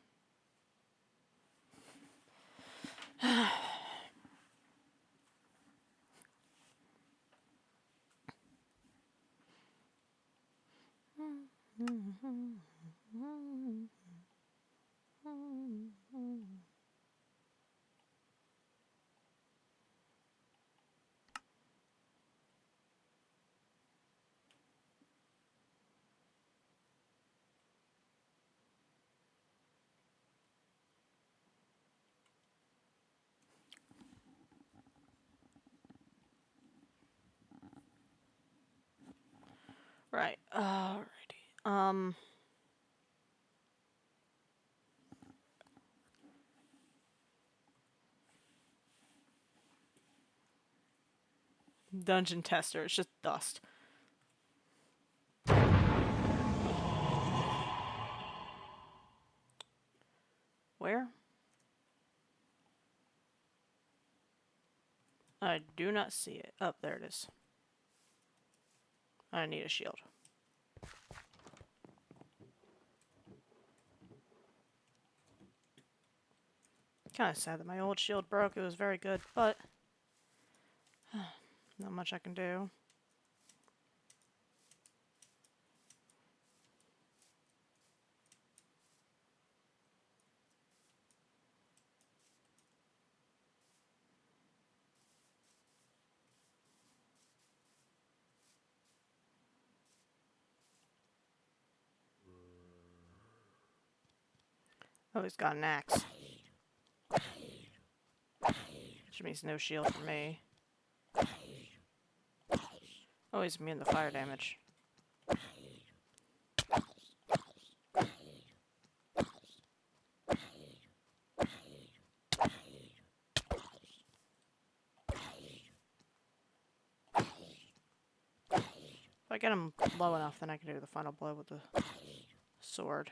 Right. Alrighty. Dungeon tester. It's just dust. Where? I do not see it. Oh, there it is. I need a shield. Kind of sad that my old shield broke. It was very good, but not much I can do. Oh, he's got an axe. Which means no shield for me. Oh, he's immune to fire damage. If I get him low enough, then I can do the final blow with the sword.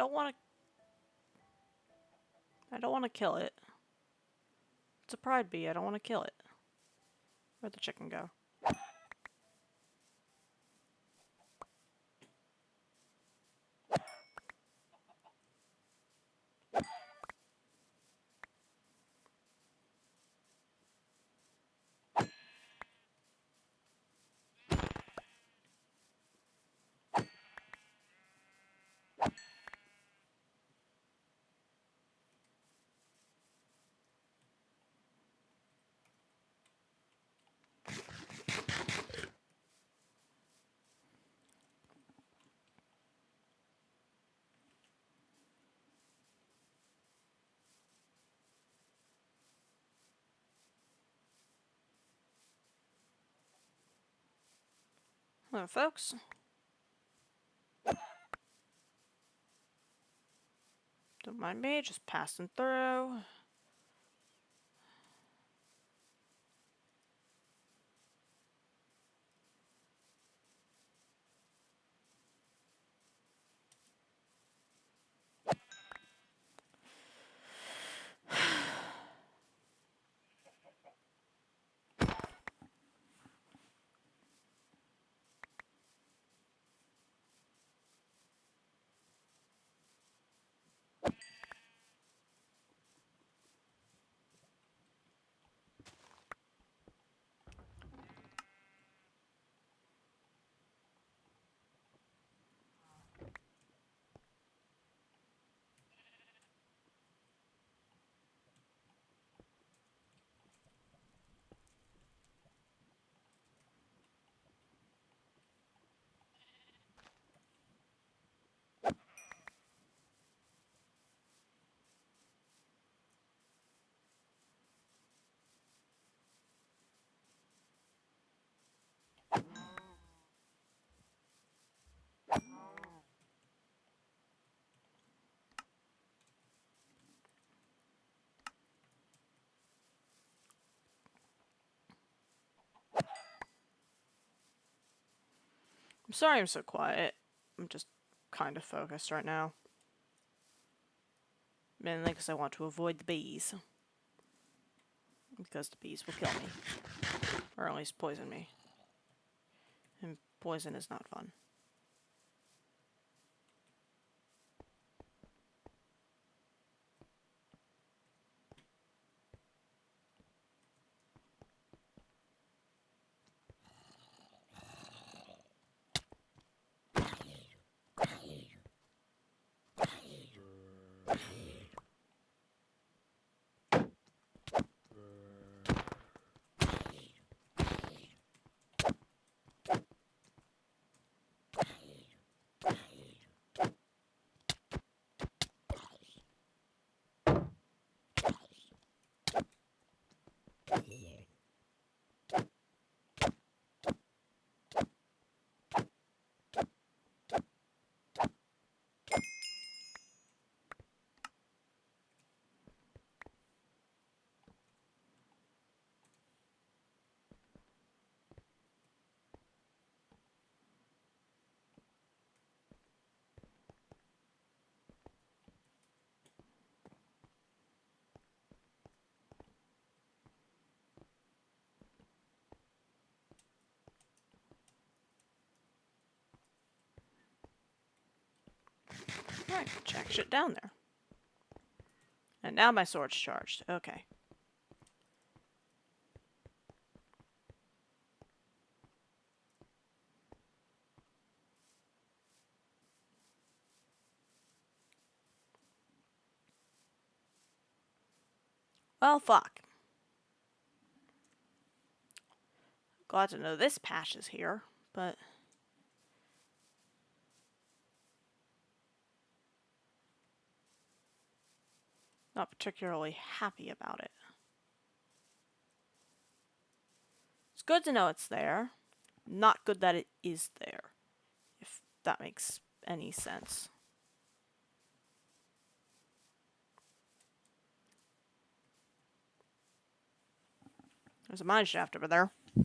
don't want to... I don't want to kill it. It's a pride bee. I don't want to kill it. Where'd the chicken go? Hello, folks. Don't mind me, just passing through. I'm sorry I'm so quiet. I'm just kind of focused right now. Mainly because I want to avoid the bees. Because the bees will kill me. Or at least poison me. And poison is not fun. Alright, jack shit down there. And now my sword's charged. Okay. Well, fuck. Glad to know this patch is here, but... not particularly happy about it. It's good to know it's there. Not good that it is there. If that makes any sense. There's a mine shaft over there. I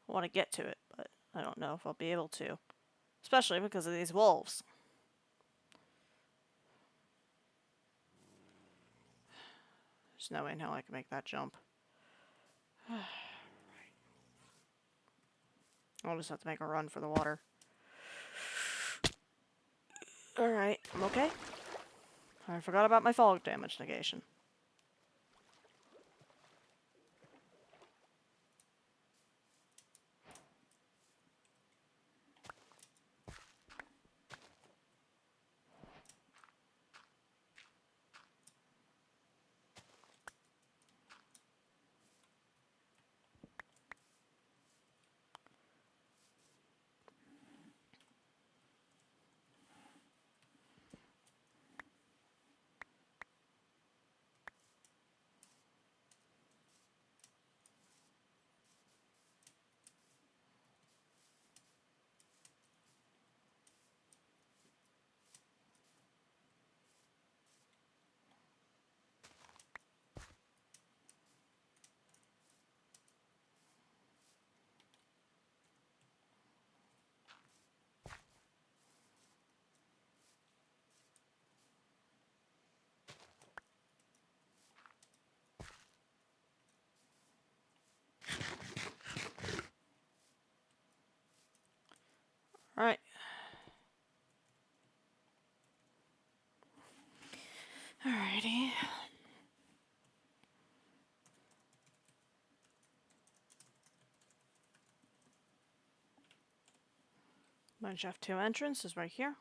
want to get to it, but I don't know if I'll be able to. Especially because of these wolves. There's no way in hell I can make that jump. I'll just have to make a run for the water. Alright, I'm okay. I forgot about my fog damage negation. Alright. Alrighty. Mineshaft 2 entrance is right here.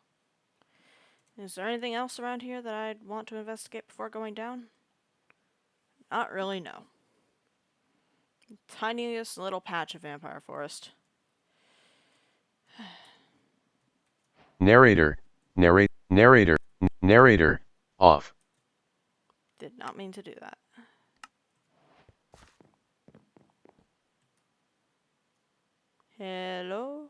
Is there anything else around here that I'd want to investigate before going down? Not really, no. Tiniest little patch of vampire forest. Narrator, narrator, off. Did not mean to do that. Hello?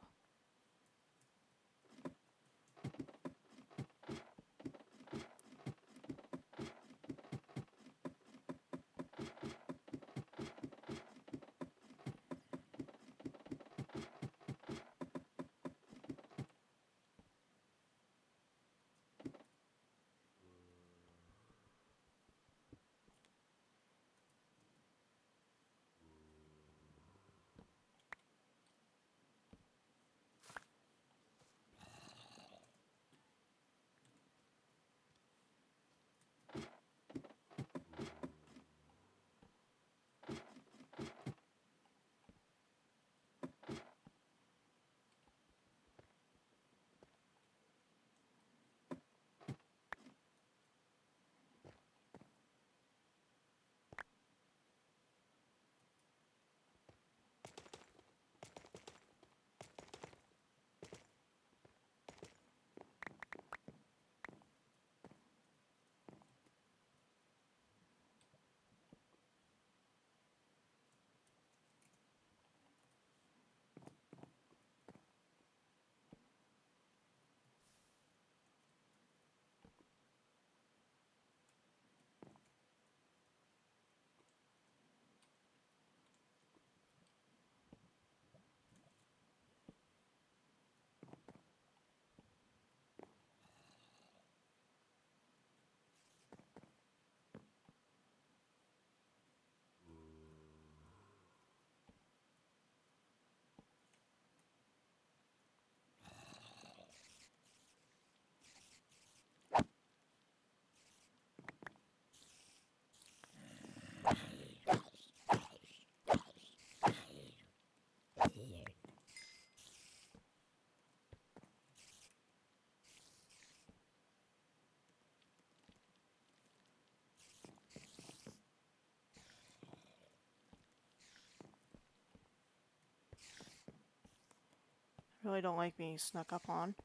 Really don't like being snuck up on.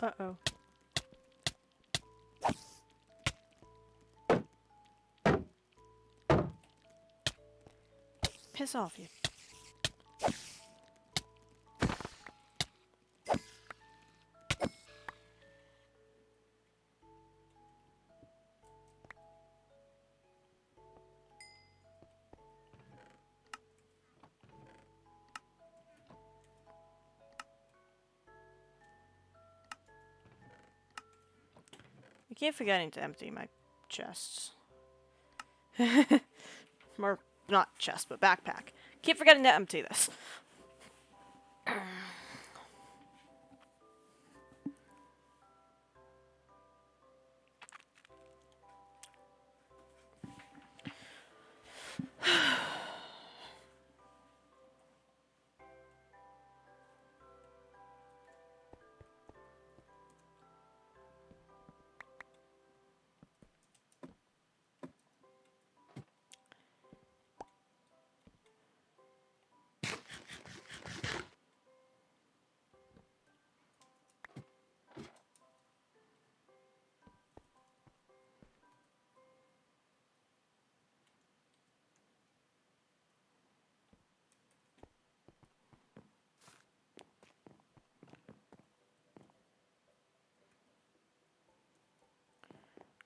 Uh-oh. Piss off, you. I keep forgetting to empty my chests. Or, not chest, but backpack. Keep forgetting to empty this.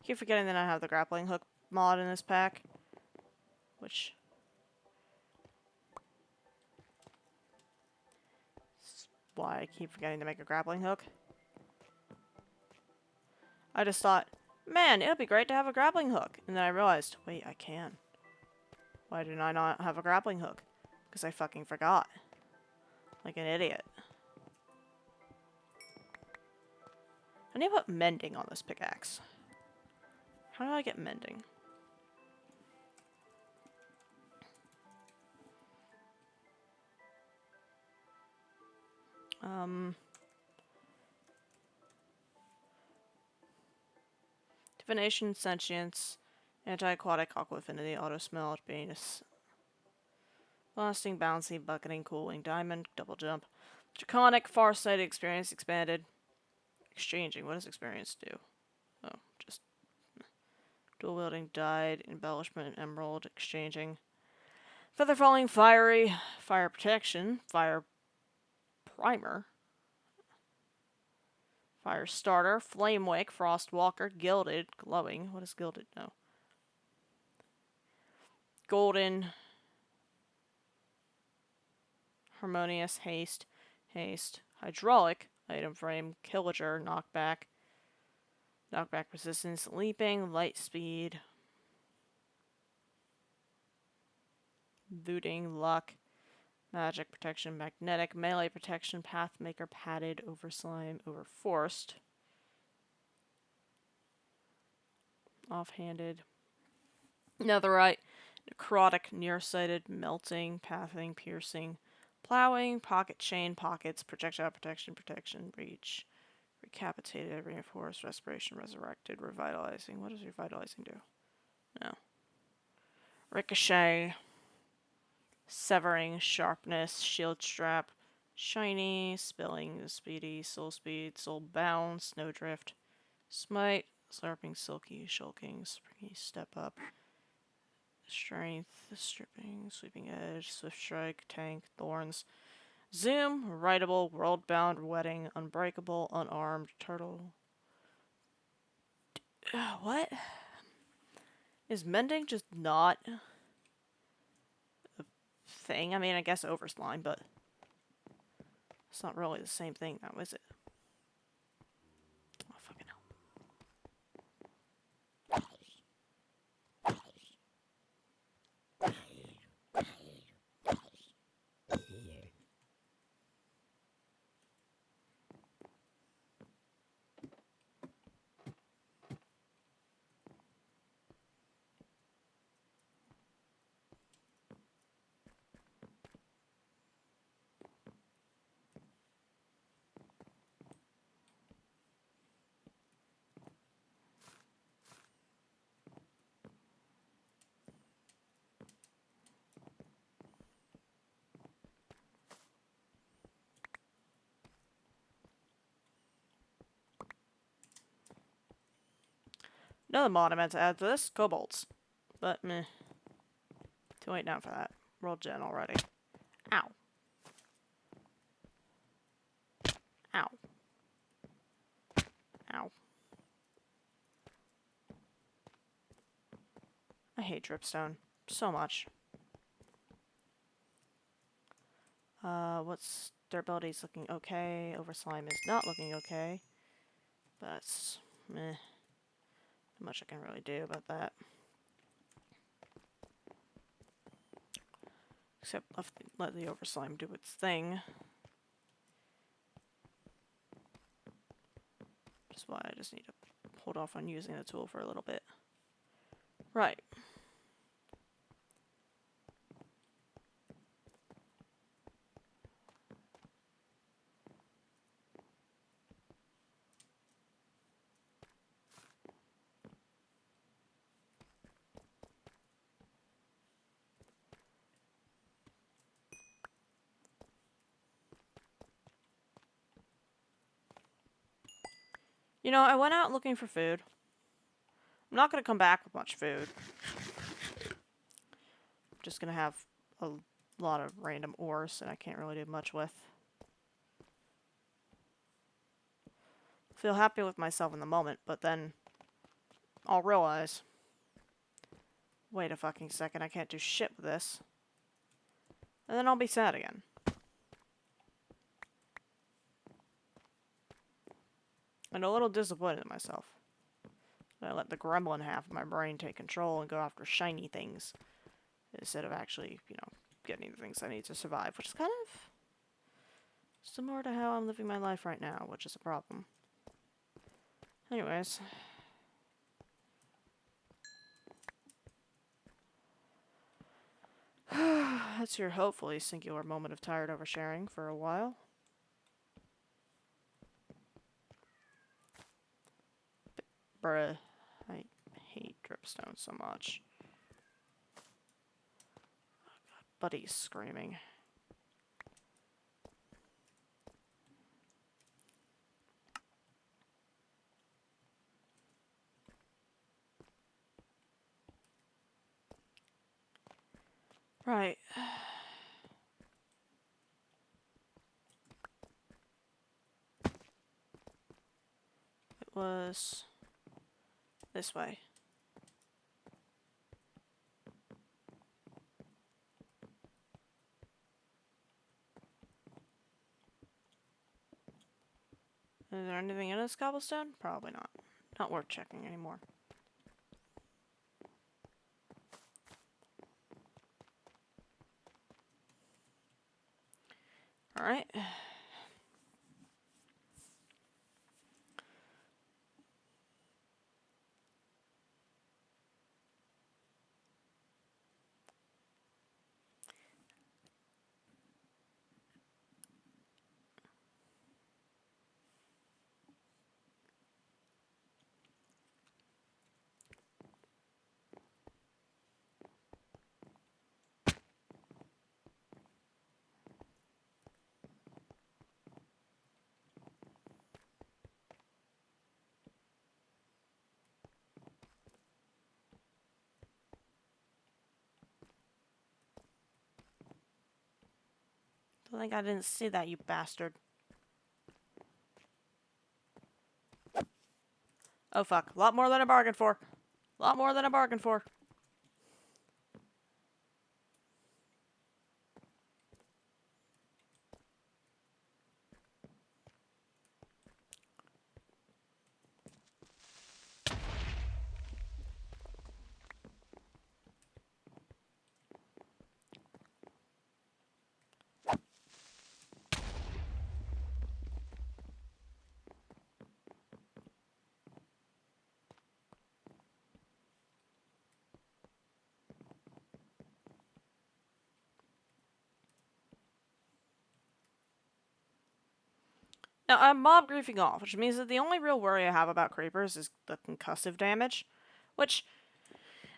Keep forgetting that I have the grappling hook mod in this pack. Which is why I keep forgetting to make a grappling hook. I just thought, man, it would be great to have a grappling hook. And then I realized, wait, I can. Why didn't I not have a grappling hook? Because I fucking forgot. Like an idiot. I need to put mending on this pickaxe. How do I get mending? Divination, Sentience, Anti-Aquatic, Aqua Affinity, Auto Smell, Venus, Lasting, Bouncy, Bucketing, Cooling, Diamond, Double Jump, Draconic, Farsighted, Experience Expanded, Exchanging. What does Experience do? Oh, just Dual Wielding, Dyed, Embellishment, Emerald, Exchanging, Feather Falling, Fiery, Fire Protection, Fire Primer, Fire Starter, Flame Wake, Frost Walker, Gilded, Glowing. What is Gilded? No. Golden, Harmonious, Haste, Hydraulic, Item Frame, Killager, Knockback Resistance, Leaping, Light Speed, Looting, Luck, Magic Protection, Magnetic, Melee Protection, Pathmaker, Padded, Over Slime, Over Forced, Offhanded, Netherite, Necrotic, Nearsighted, Melting, Pathing, Piercing, Plowing, Pocket Chain, Pockets, Projectile Protection, Reach, Recapitated, Reinforced, Respiration, Resurrected, Revitalizing. What does Revitalizing do? No. Ricochet, Severing, Sharpness, Shield Strap, Shiny, Spilling, Speedy, Soul Speed, Soul Bound, Snowdrift, Smite, Slurping, Silky, Shulking, Springy, Step Up, Strength, Stripping, Sweeping Edge, Swift Strike, Tank, Thorns, Zoom, Writable, Worldbound, Wedding, Unbreakable, Unarmed, Turtle. What? Is mending just not a thing? I mean, I guess overslime, but it's not really the same thing now, is it? Oh, fucking hell. Another mod I meant to add to this, kobolds. But meh. Too late now for that. Rolled gen already. Ow. Ow. Ow. I hate dripstone so much. What's durability's looking okay. Over slime is not looking okay. But that's meh. Not much I can really do about that. Except let the over slime do its thing. Which is why I just need to hold off on using the tool for a little bit. Right. You know, I went out looking for food. I'm not going to come back with much food. I'm just going to have a lot of random ores that I can't really do much with. Feel happy with myself in the moment, but then I'll realize, wait a fucking second, I can't do shit with this. And then I'll be sad again. And a little disappointed in myself. I let the gremlin half of my brain take control and go after shiny things. Instead of actually, you know, getting the things I need to survive. Which is kind of similar to how I'm living my life right now, which is a problem. Anyways. That's your hopefully singular moment of tired oversharing for a while. Bruh. I hate dripstone so much. Oh God, Buddy's screaming. Right. It was this way. Is there anything in this cobblestone? Probably not. Not worth checking anymore. Alright. Don't think I didn't see that, you bastard. Oh fuck. A lot more than I bargained for. A lot more than I bargained for. Now, I'm mob griefing off, which means that the only real worry I have about creepers is the concussive damage, which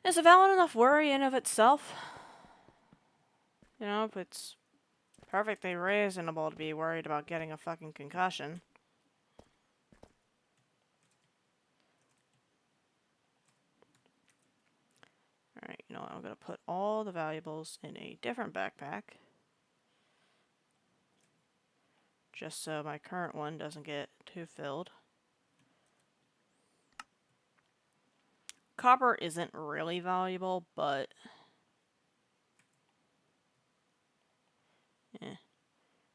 is a valid enough worry in of itself. You know, it's perfectly reasonable to be worried about getting a fucking concussion. Alright, you know what? I'm going to put all the valuables in a different backpack. Just so my current one doesn't get too filled. Copper isn't really valuable, but...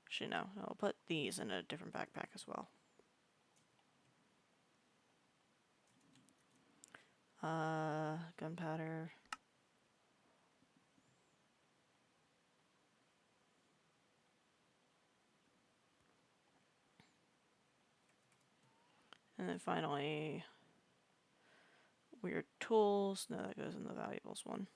Actually, no. I'll put these in a different backpack as well. Gunpowder. And then finally, weird tools. No, that goes in the valuables one.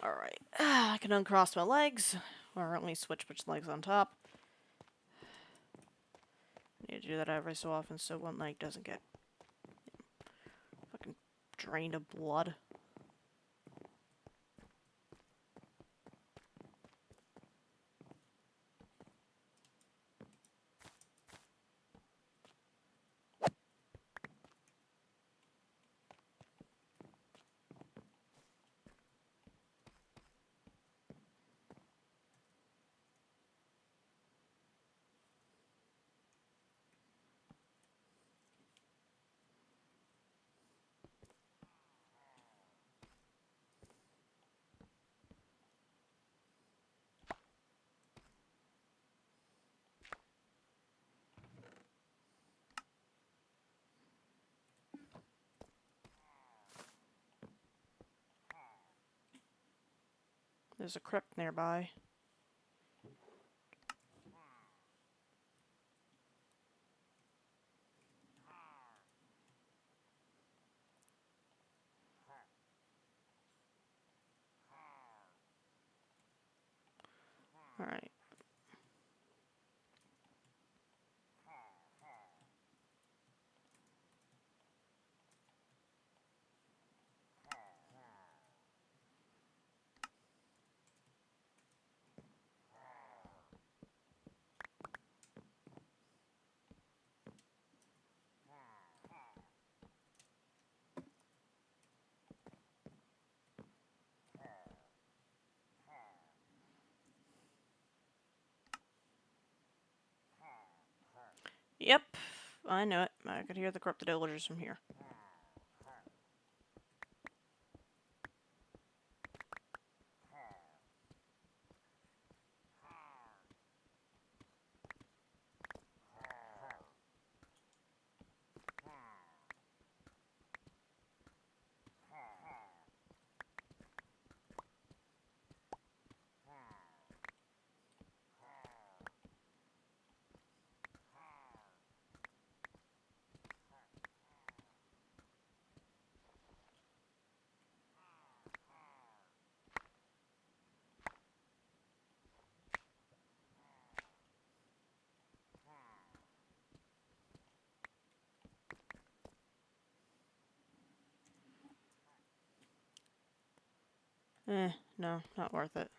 Alright, I can uncross my legs, or only switch which legs on top. I need to do that every so often so one leg doesn't get fucking drained of blood. There's a crypt nearby. Alright. Yep, I know it. I could hear the corrupted villagers from here. No, not worth it.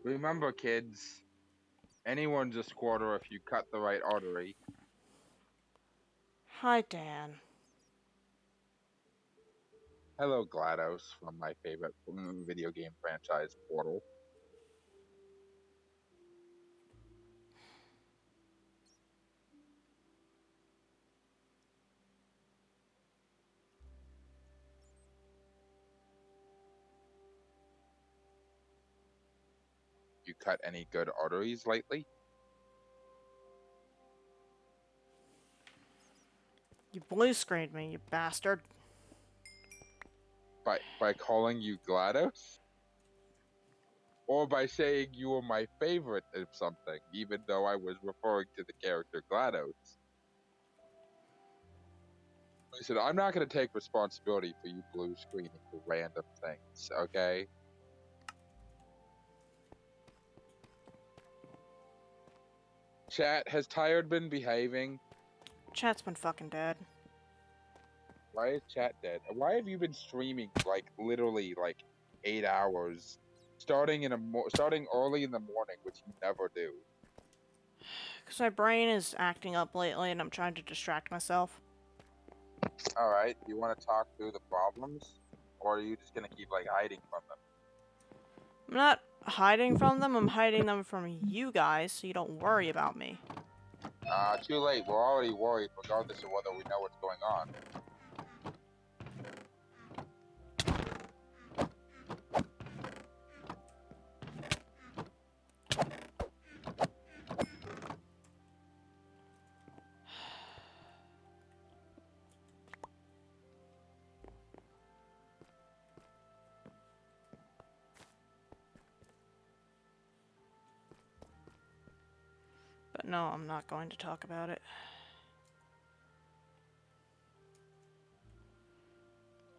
Remember, kids, anyone's a squatter if you cut the right artery. Hi, Dan. Hello, GLaDOS from my favorite video game franchise, Portal. You cut any good arteries lately? You blue screened me, you bastard. By calling you GLaDOS? Or by saying you were my favorite of something, even though I was referring to the character GLaDOS. Listen, I'm not going to take responsibility for you blue screening for random things, okay? Chat, has Tired been behaving? Chat's been fucking dead. Why is chat dead? Why have you been streaming like literally like 8 hours, starting early in the morning, which you never do? Because my brain is acting up lately and I'm trying to distract myself. All right, you want to talk through the problems, or are you just gonna keep like hiding from them? I'm not hiding from them, I'm hiding them from you guys so you don't worry about me. Too late. We're already worried, regardless of whether we know what's going on. But no, I'm not going to talk about it.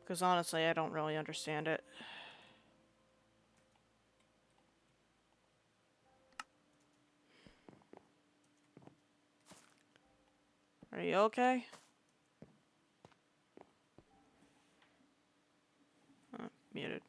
Because honestly, I don't really understand it. Are you okay? Muted.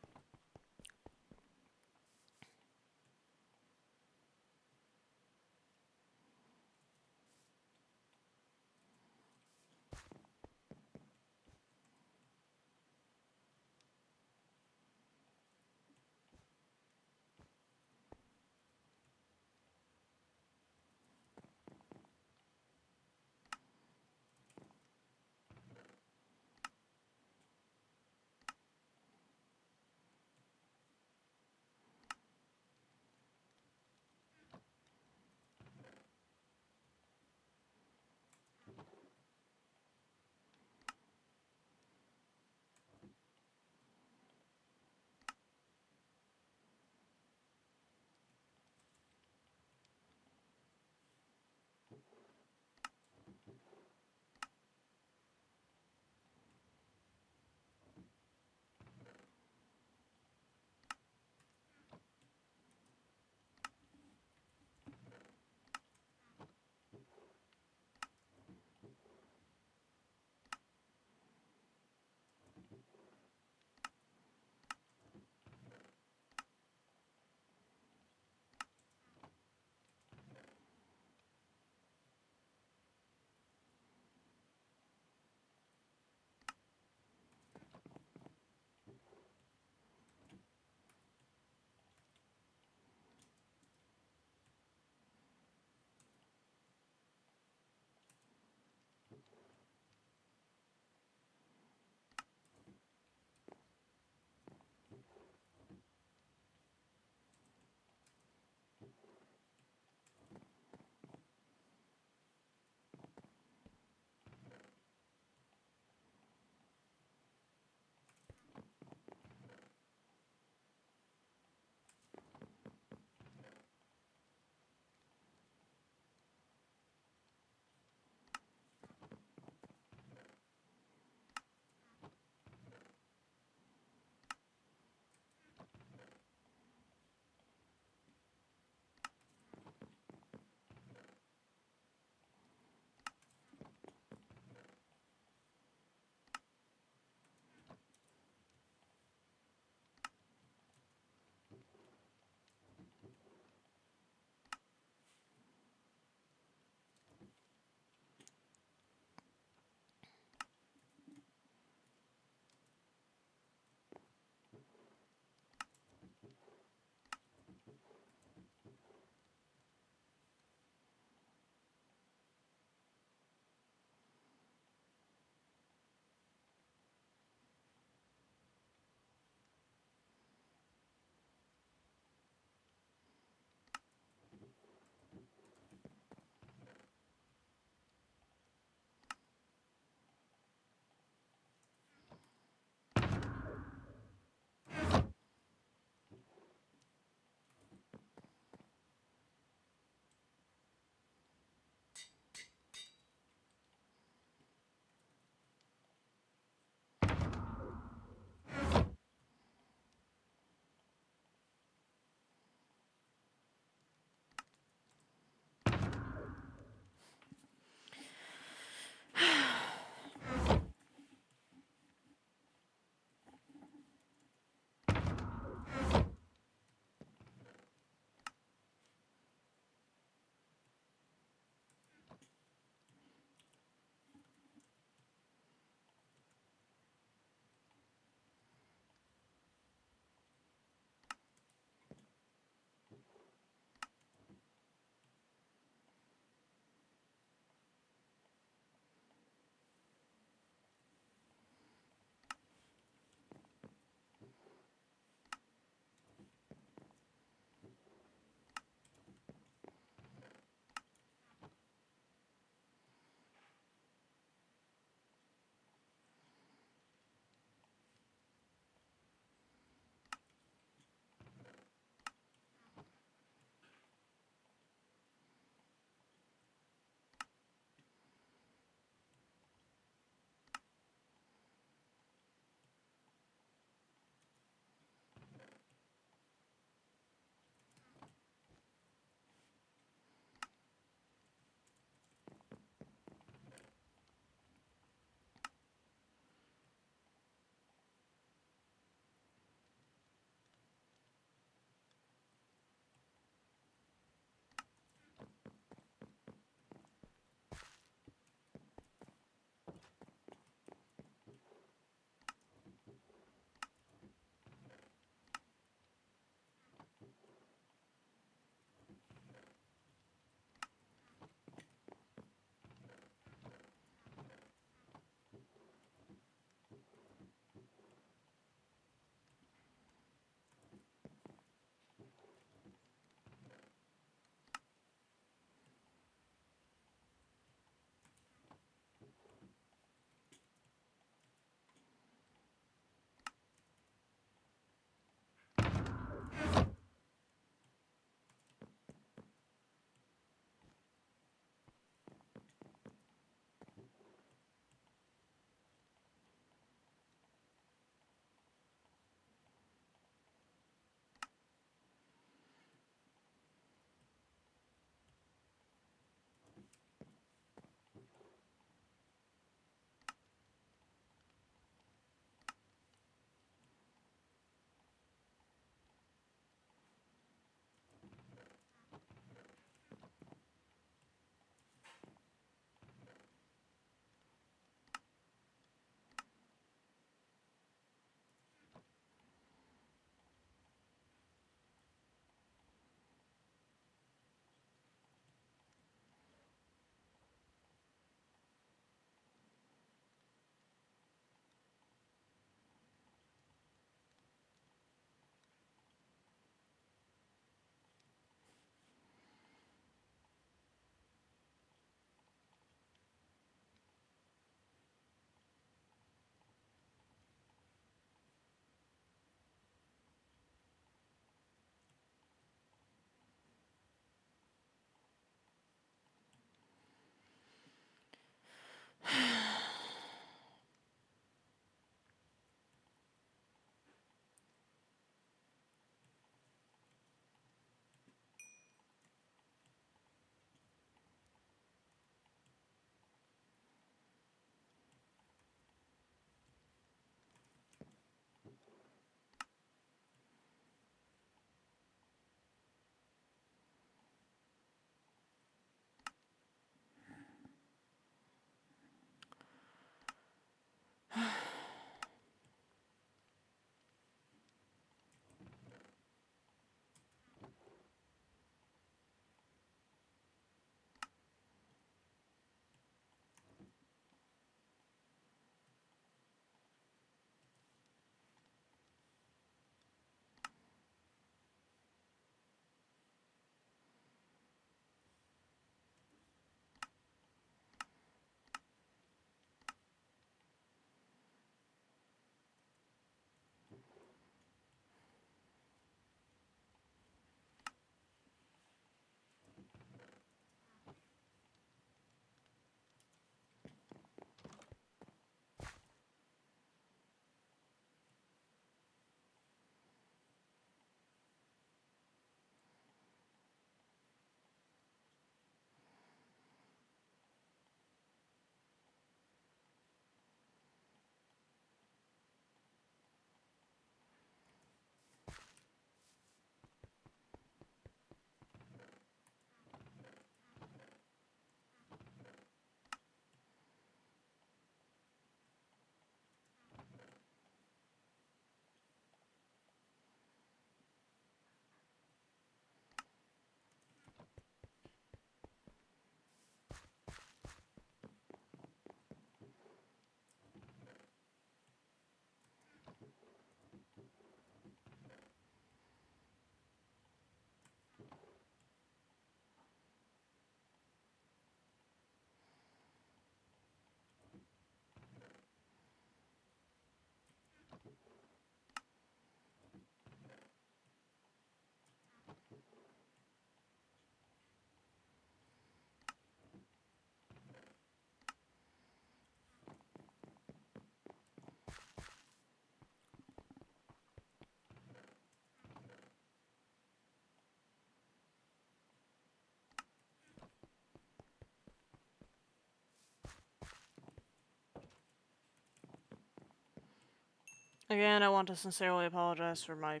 Again, I want to sincerely apologize for my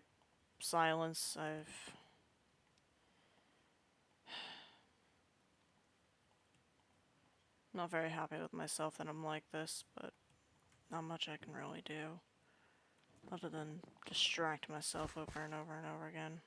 silence. I've not very happy with myself that I'm like this, but not much I can really do other than distract myself over and over and over again.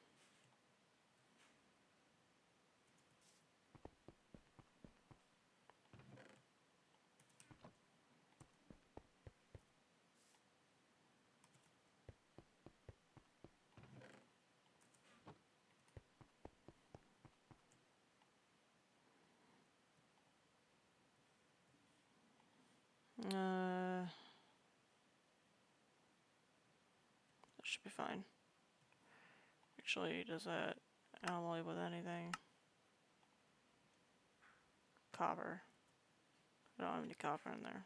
That should be fine. Actually, does that alloy with anything? Copper. I don't have any copper in there.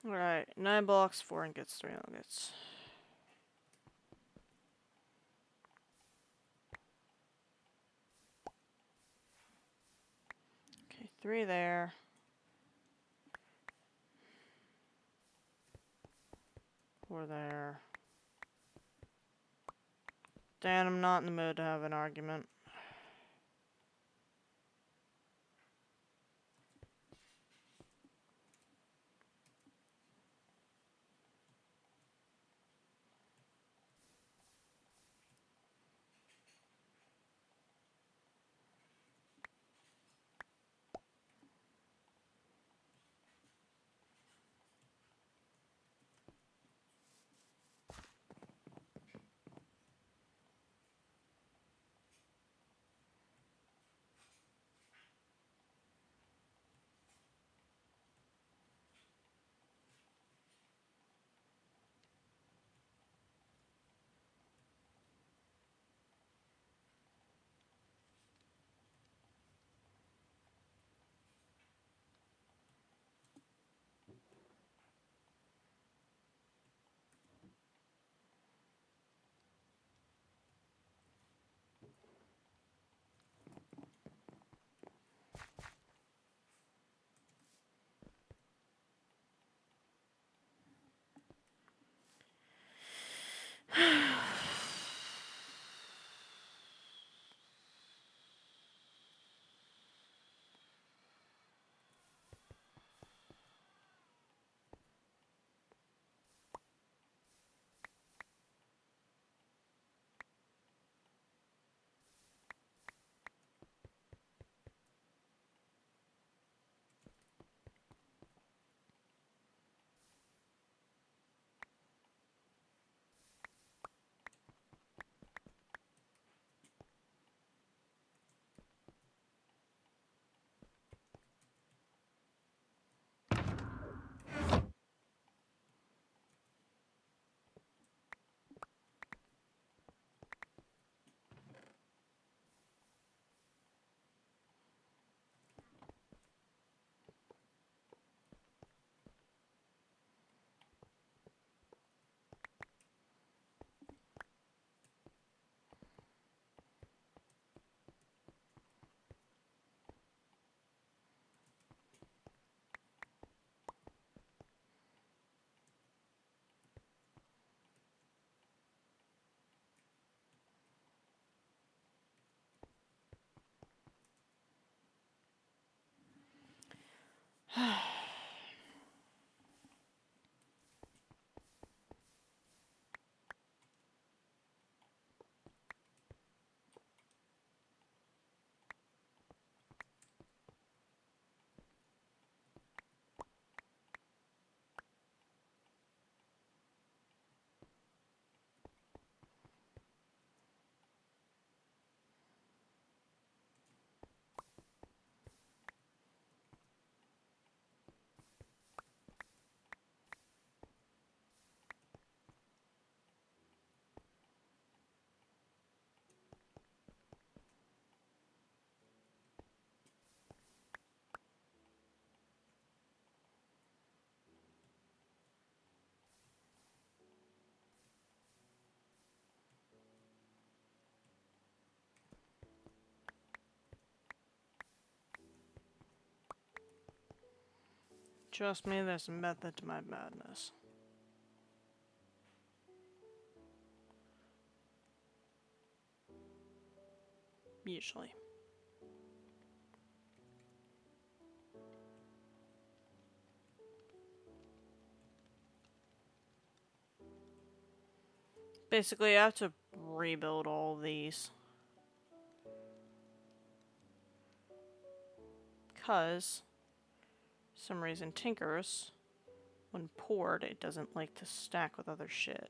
Alright, 9 blocks, 4 ingots, 3 nuggets. Okay, 3 there. 4 there. Dan, I'm not in the mood to have an argument. Trust me, there's a method to my madness. Usually. Basically, I have to rebuild all these. Because, for some reason, Tinkers, when poured, it doesn't like to stack with other shit.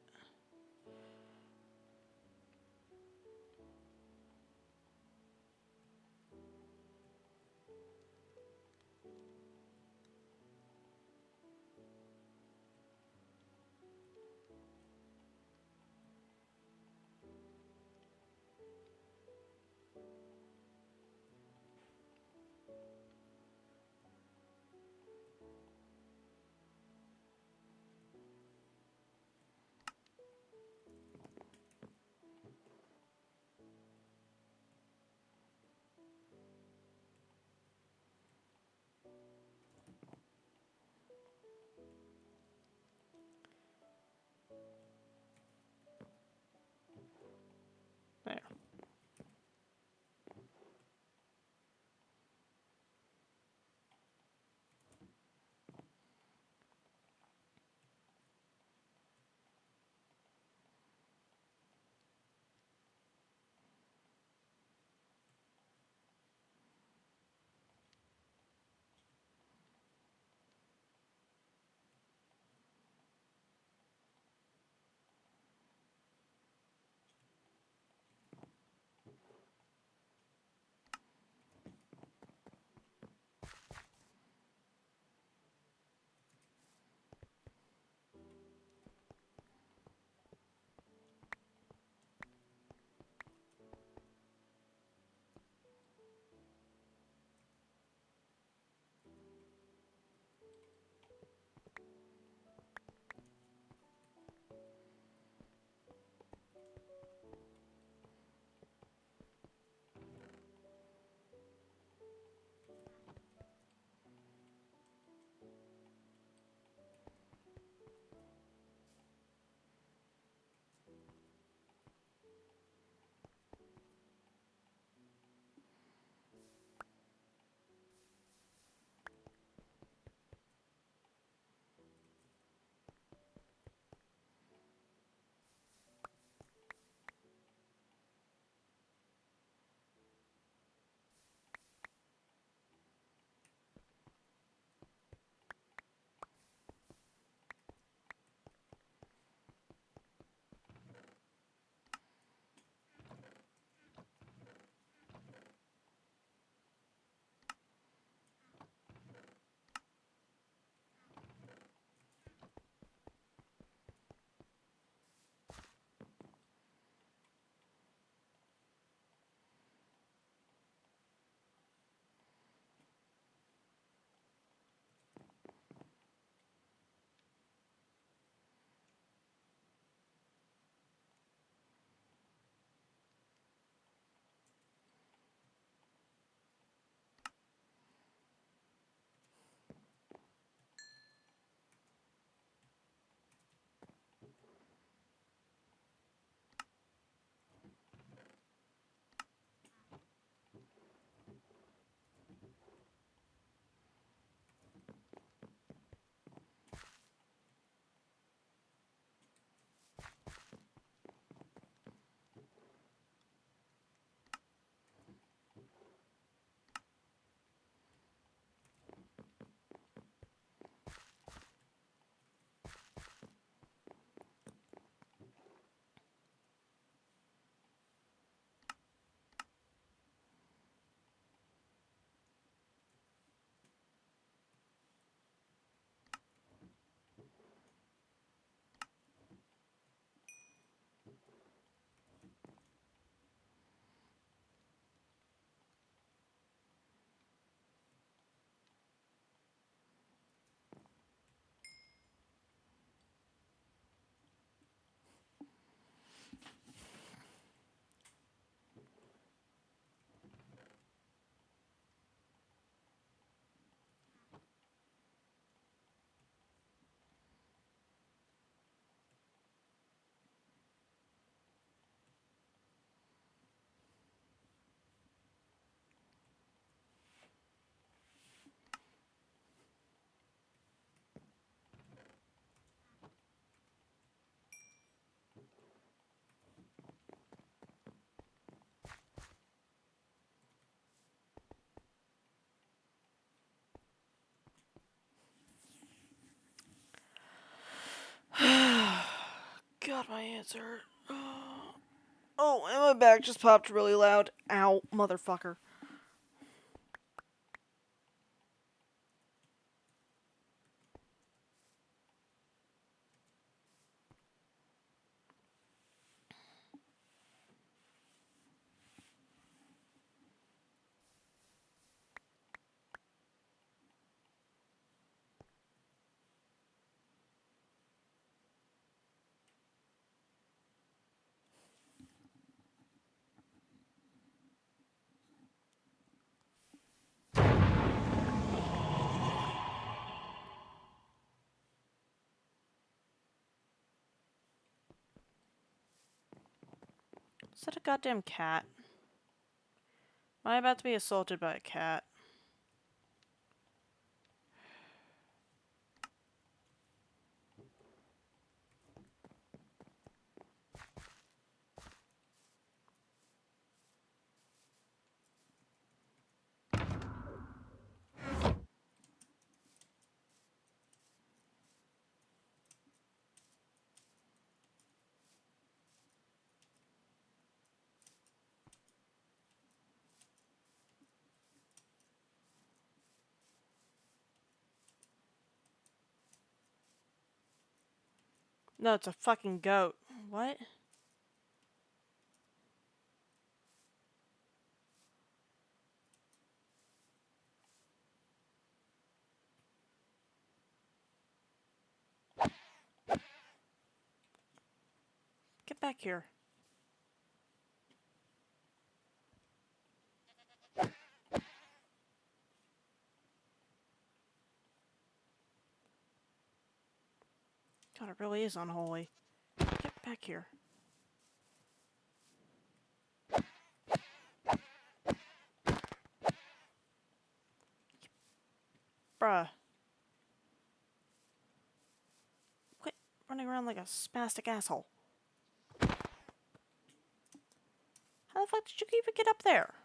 God, my hands hurt. Oh, and my back just popped really loud. Ow, motherfucker. Is that a goddamn cat? Am I about to be assaulted by a cat? No, it's a fucking goat. What? Get back here. God, it really is unholy. Get back here. Bruh. Quit running around like a spastic asshole. How the fuck did you even get up there?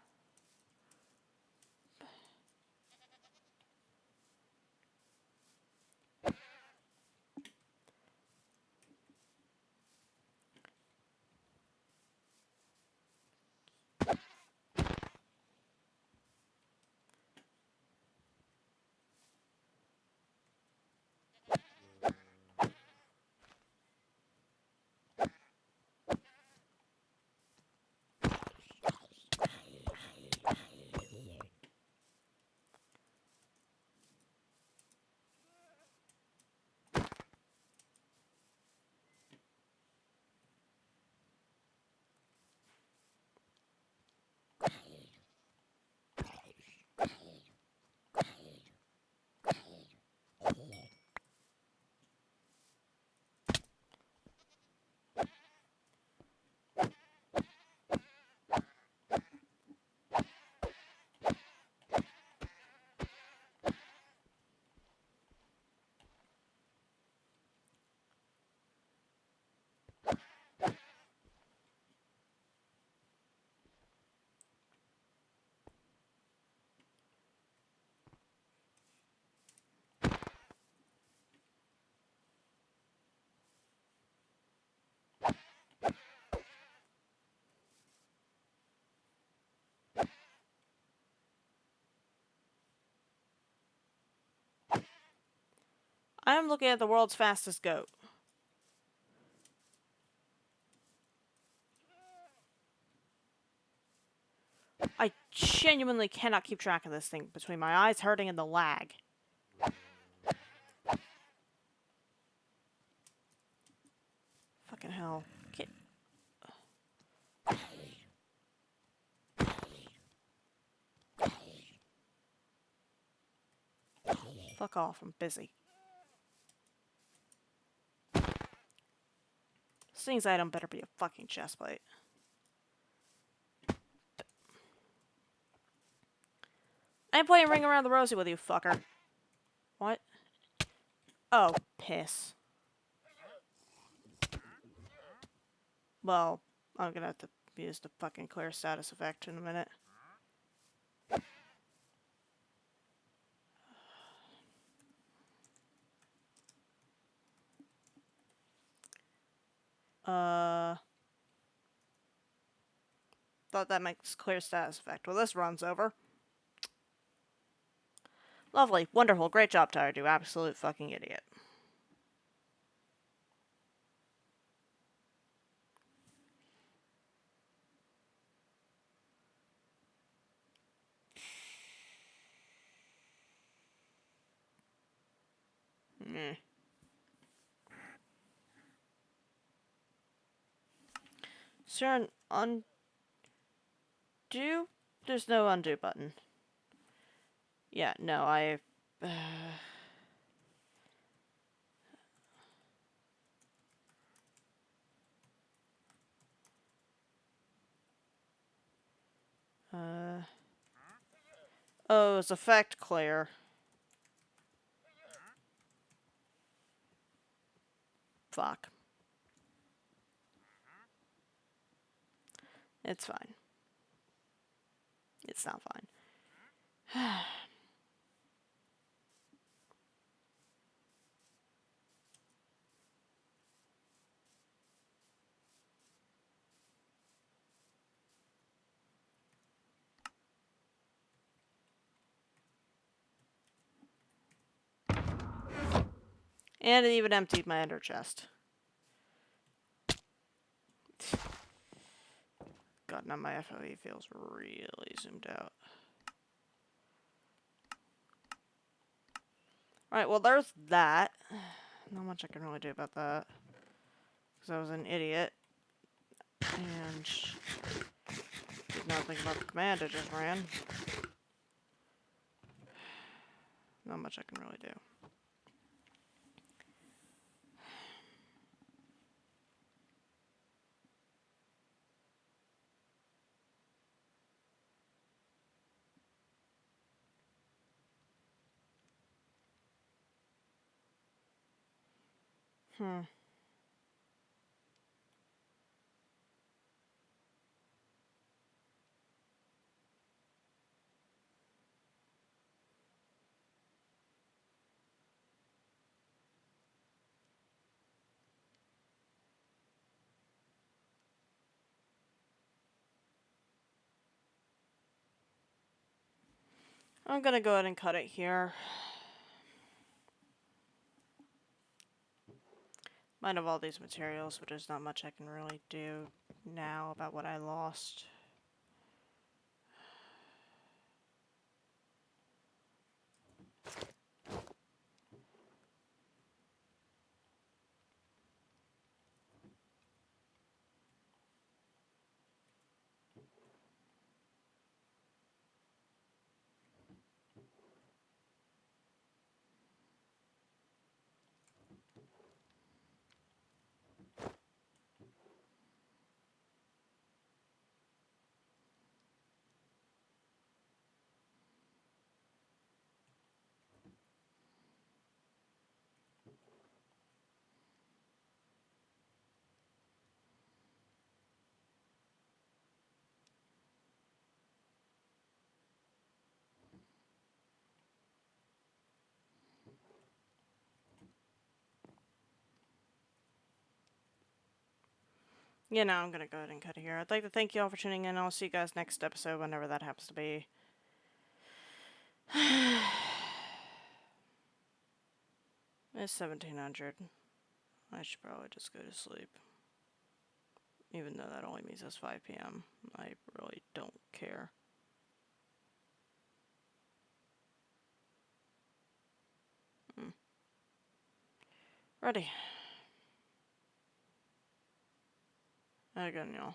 I am looking at the world's fastest goat. I genuinely cannot keep track of this thing between my eyes hurting and the lag. Fucking hell. Get... Fuck off, I'm busy. This thing's item better be a fucking chestplate. I ain't playing Ring Around the Rosie with you, fucker. What? Oh, piss. Well, I'm gonna have to use the fucking clear status effect in a minute. Thought that makes clear status effect. Well, this runs over. Lovely. Wonderful. Great job, Tyre. You absolute fucking idiot. Meh. Is there an undo? There's no undo button. Yeah, no, I... Oh, it's effect clear. Fuck. It's fine. It's not fine. And it even emptied my ender chest. God, now my FOE feels really zoomed out. Right, well, there's that. Not much I can really do about that. Because I was an idiot. And did not think about the command I just ran. Not much I can really do. I'm gonna go ahead and cut it here. Might have all these materials, but there's not much I can really do now about what I lost. You know, I'm gonna go ahead and cut it here. I'd like to thank you all for tuning in. I'll see you guys next episode, whenever that happens to be. It's 1700. I should probably just go to sleep. Even though that only means it's 5 p.m. I really don't care. Ready. Again, y'all.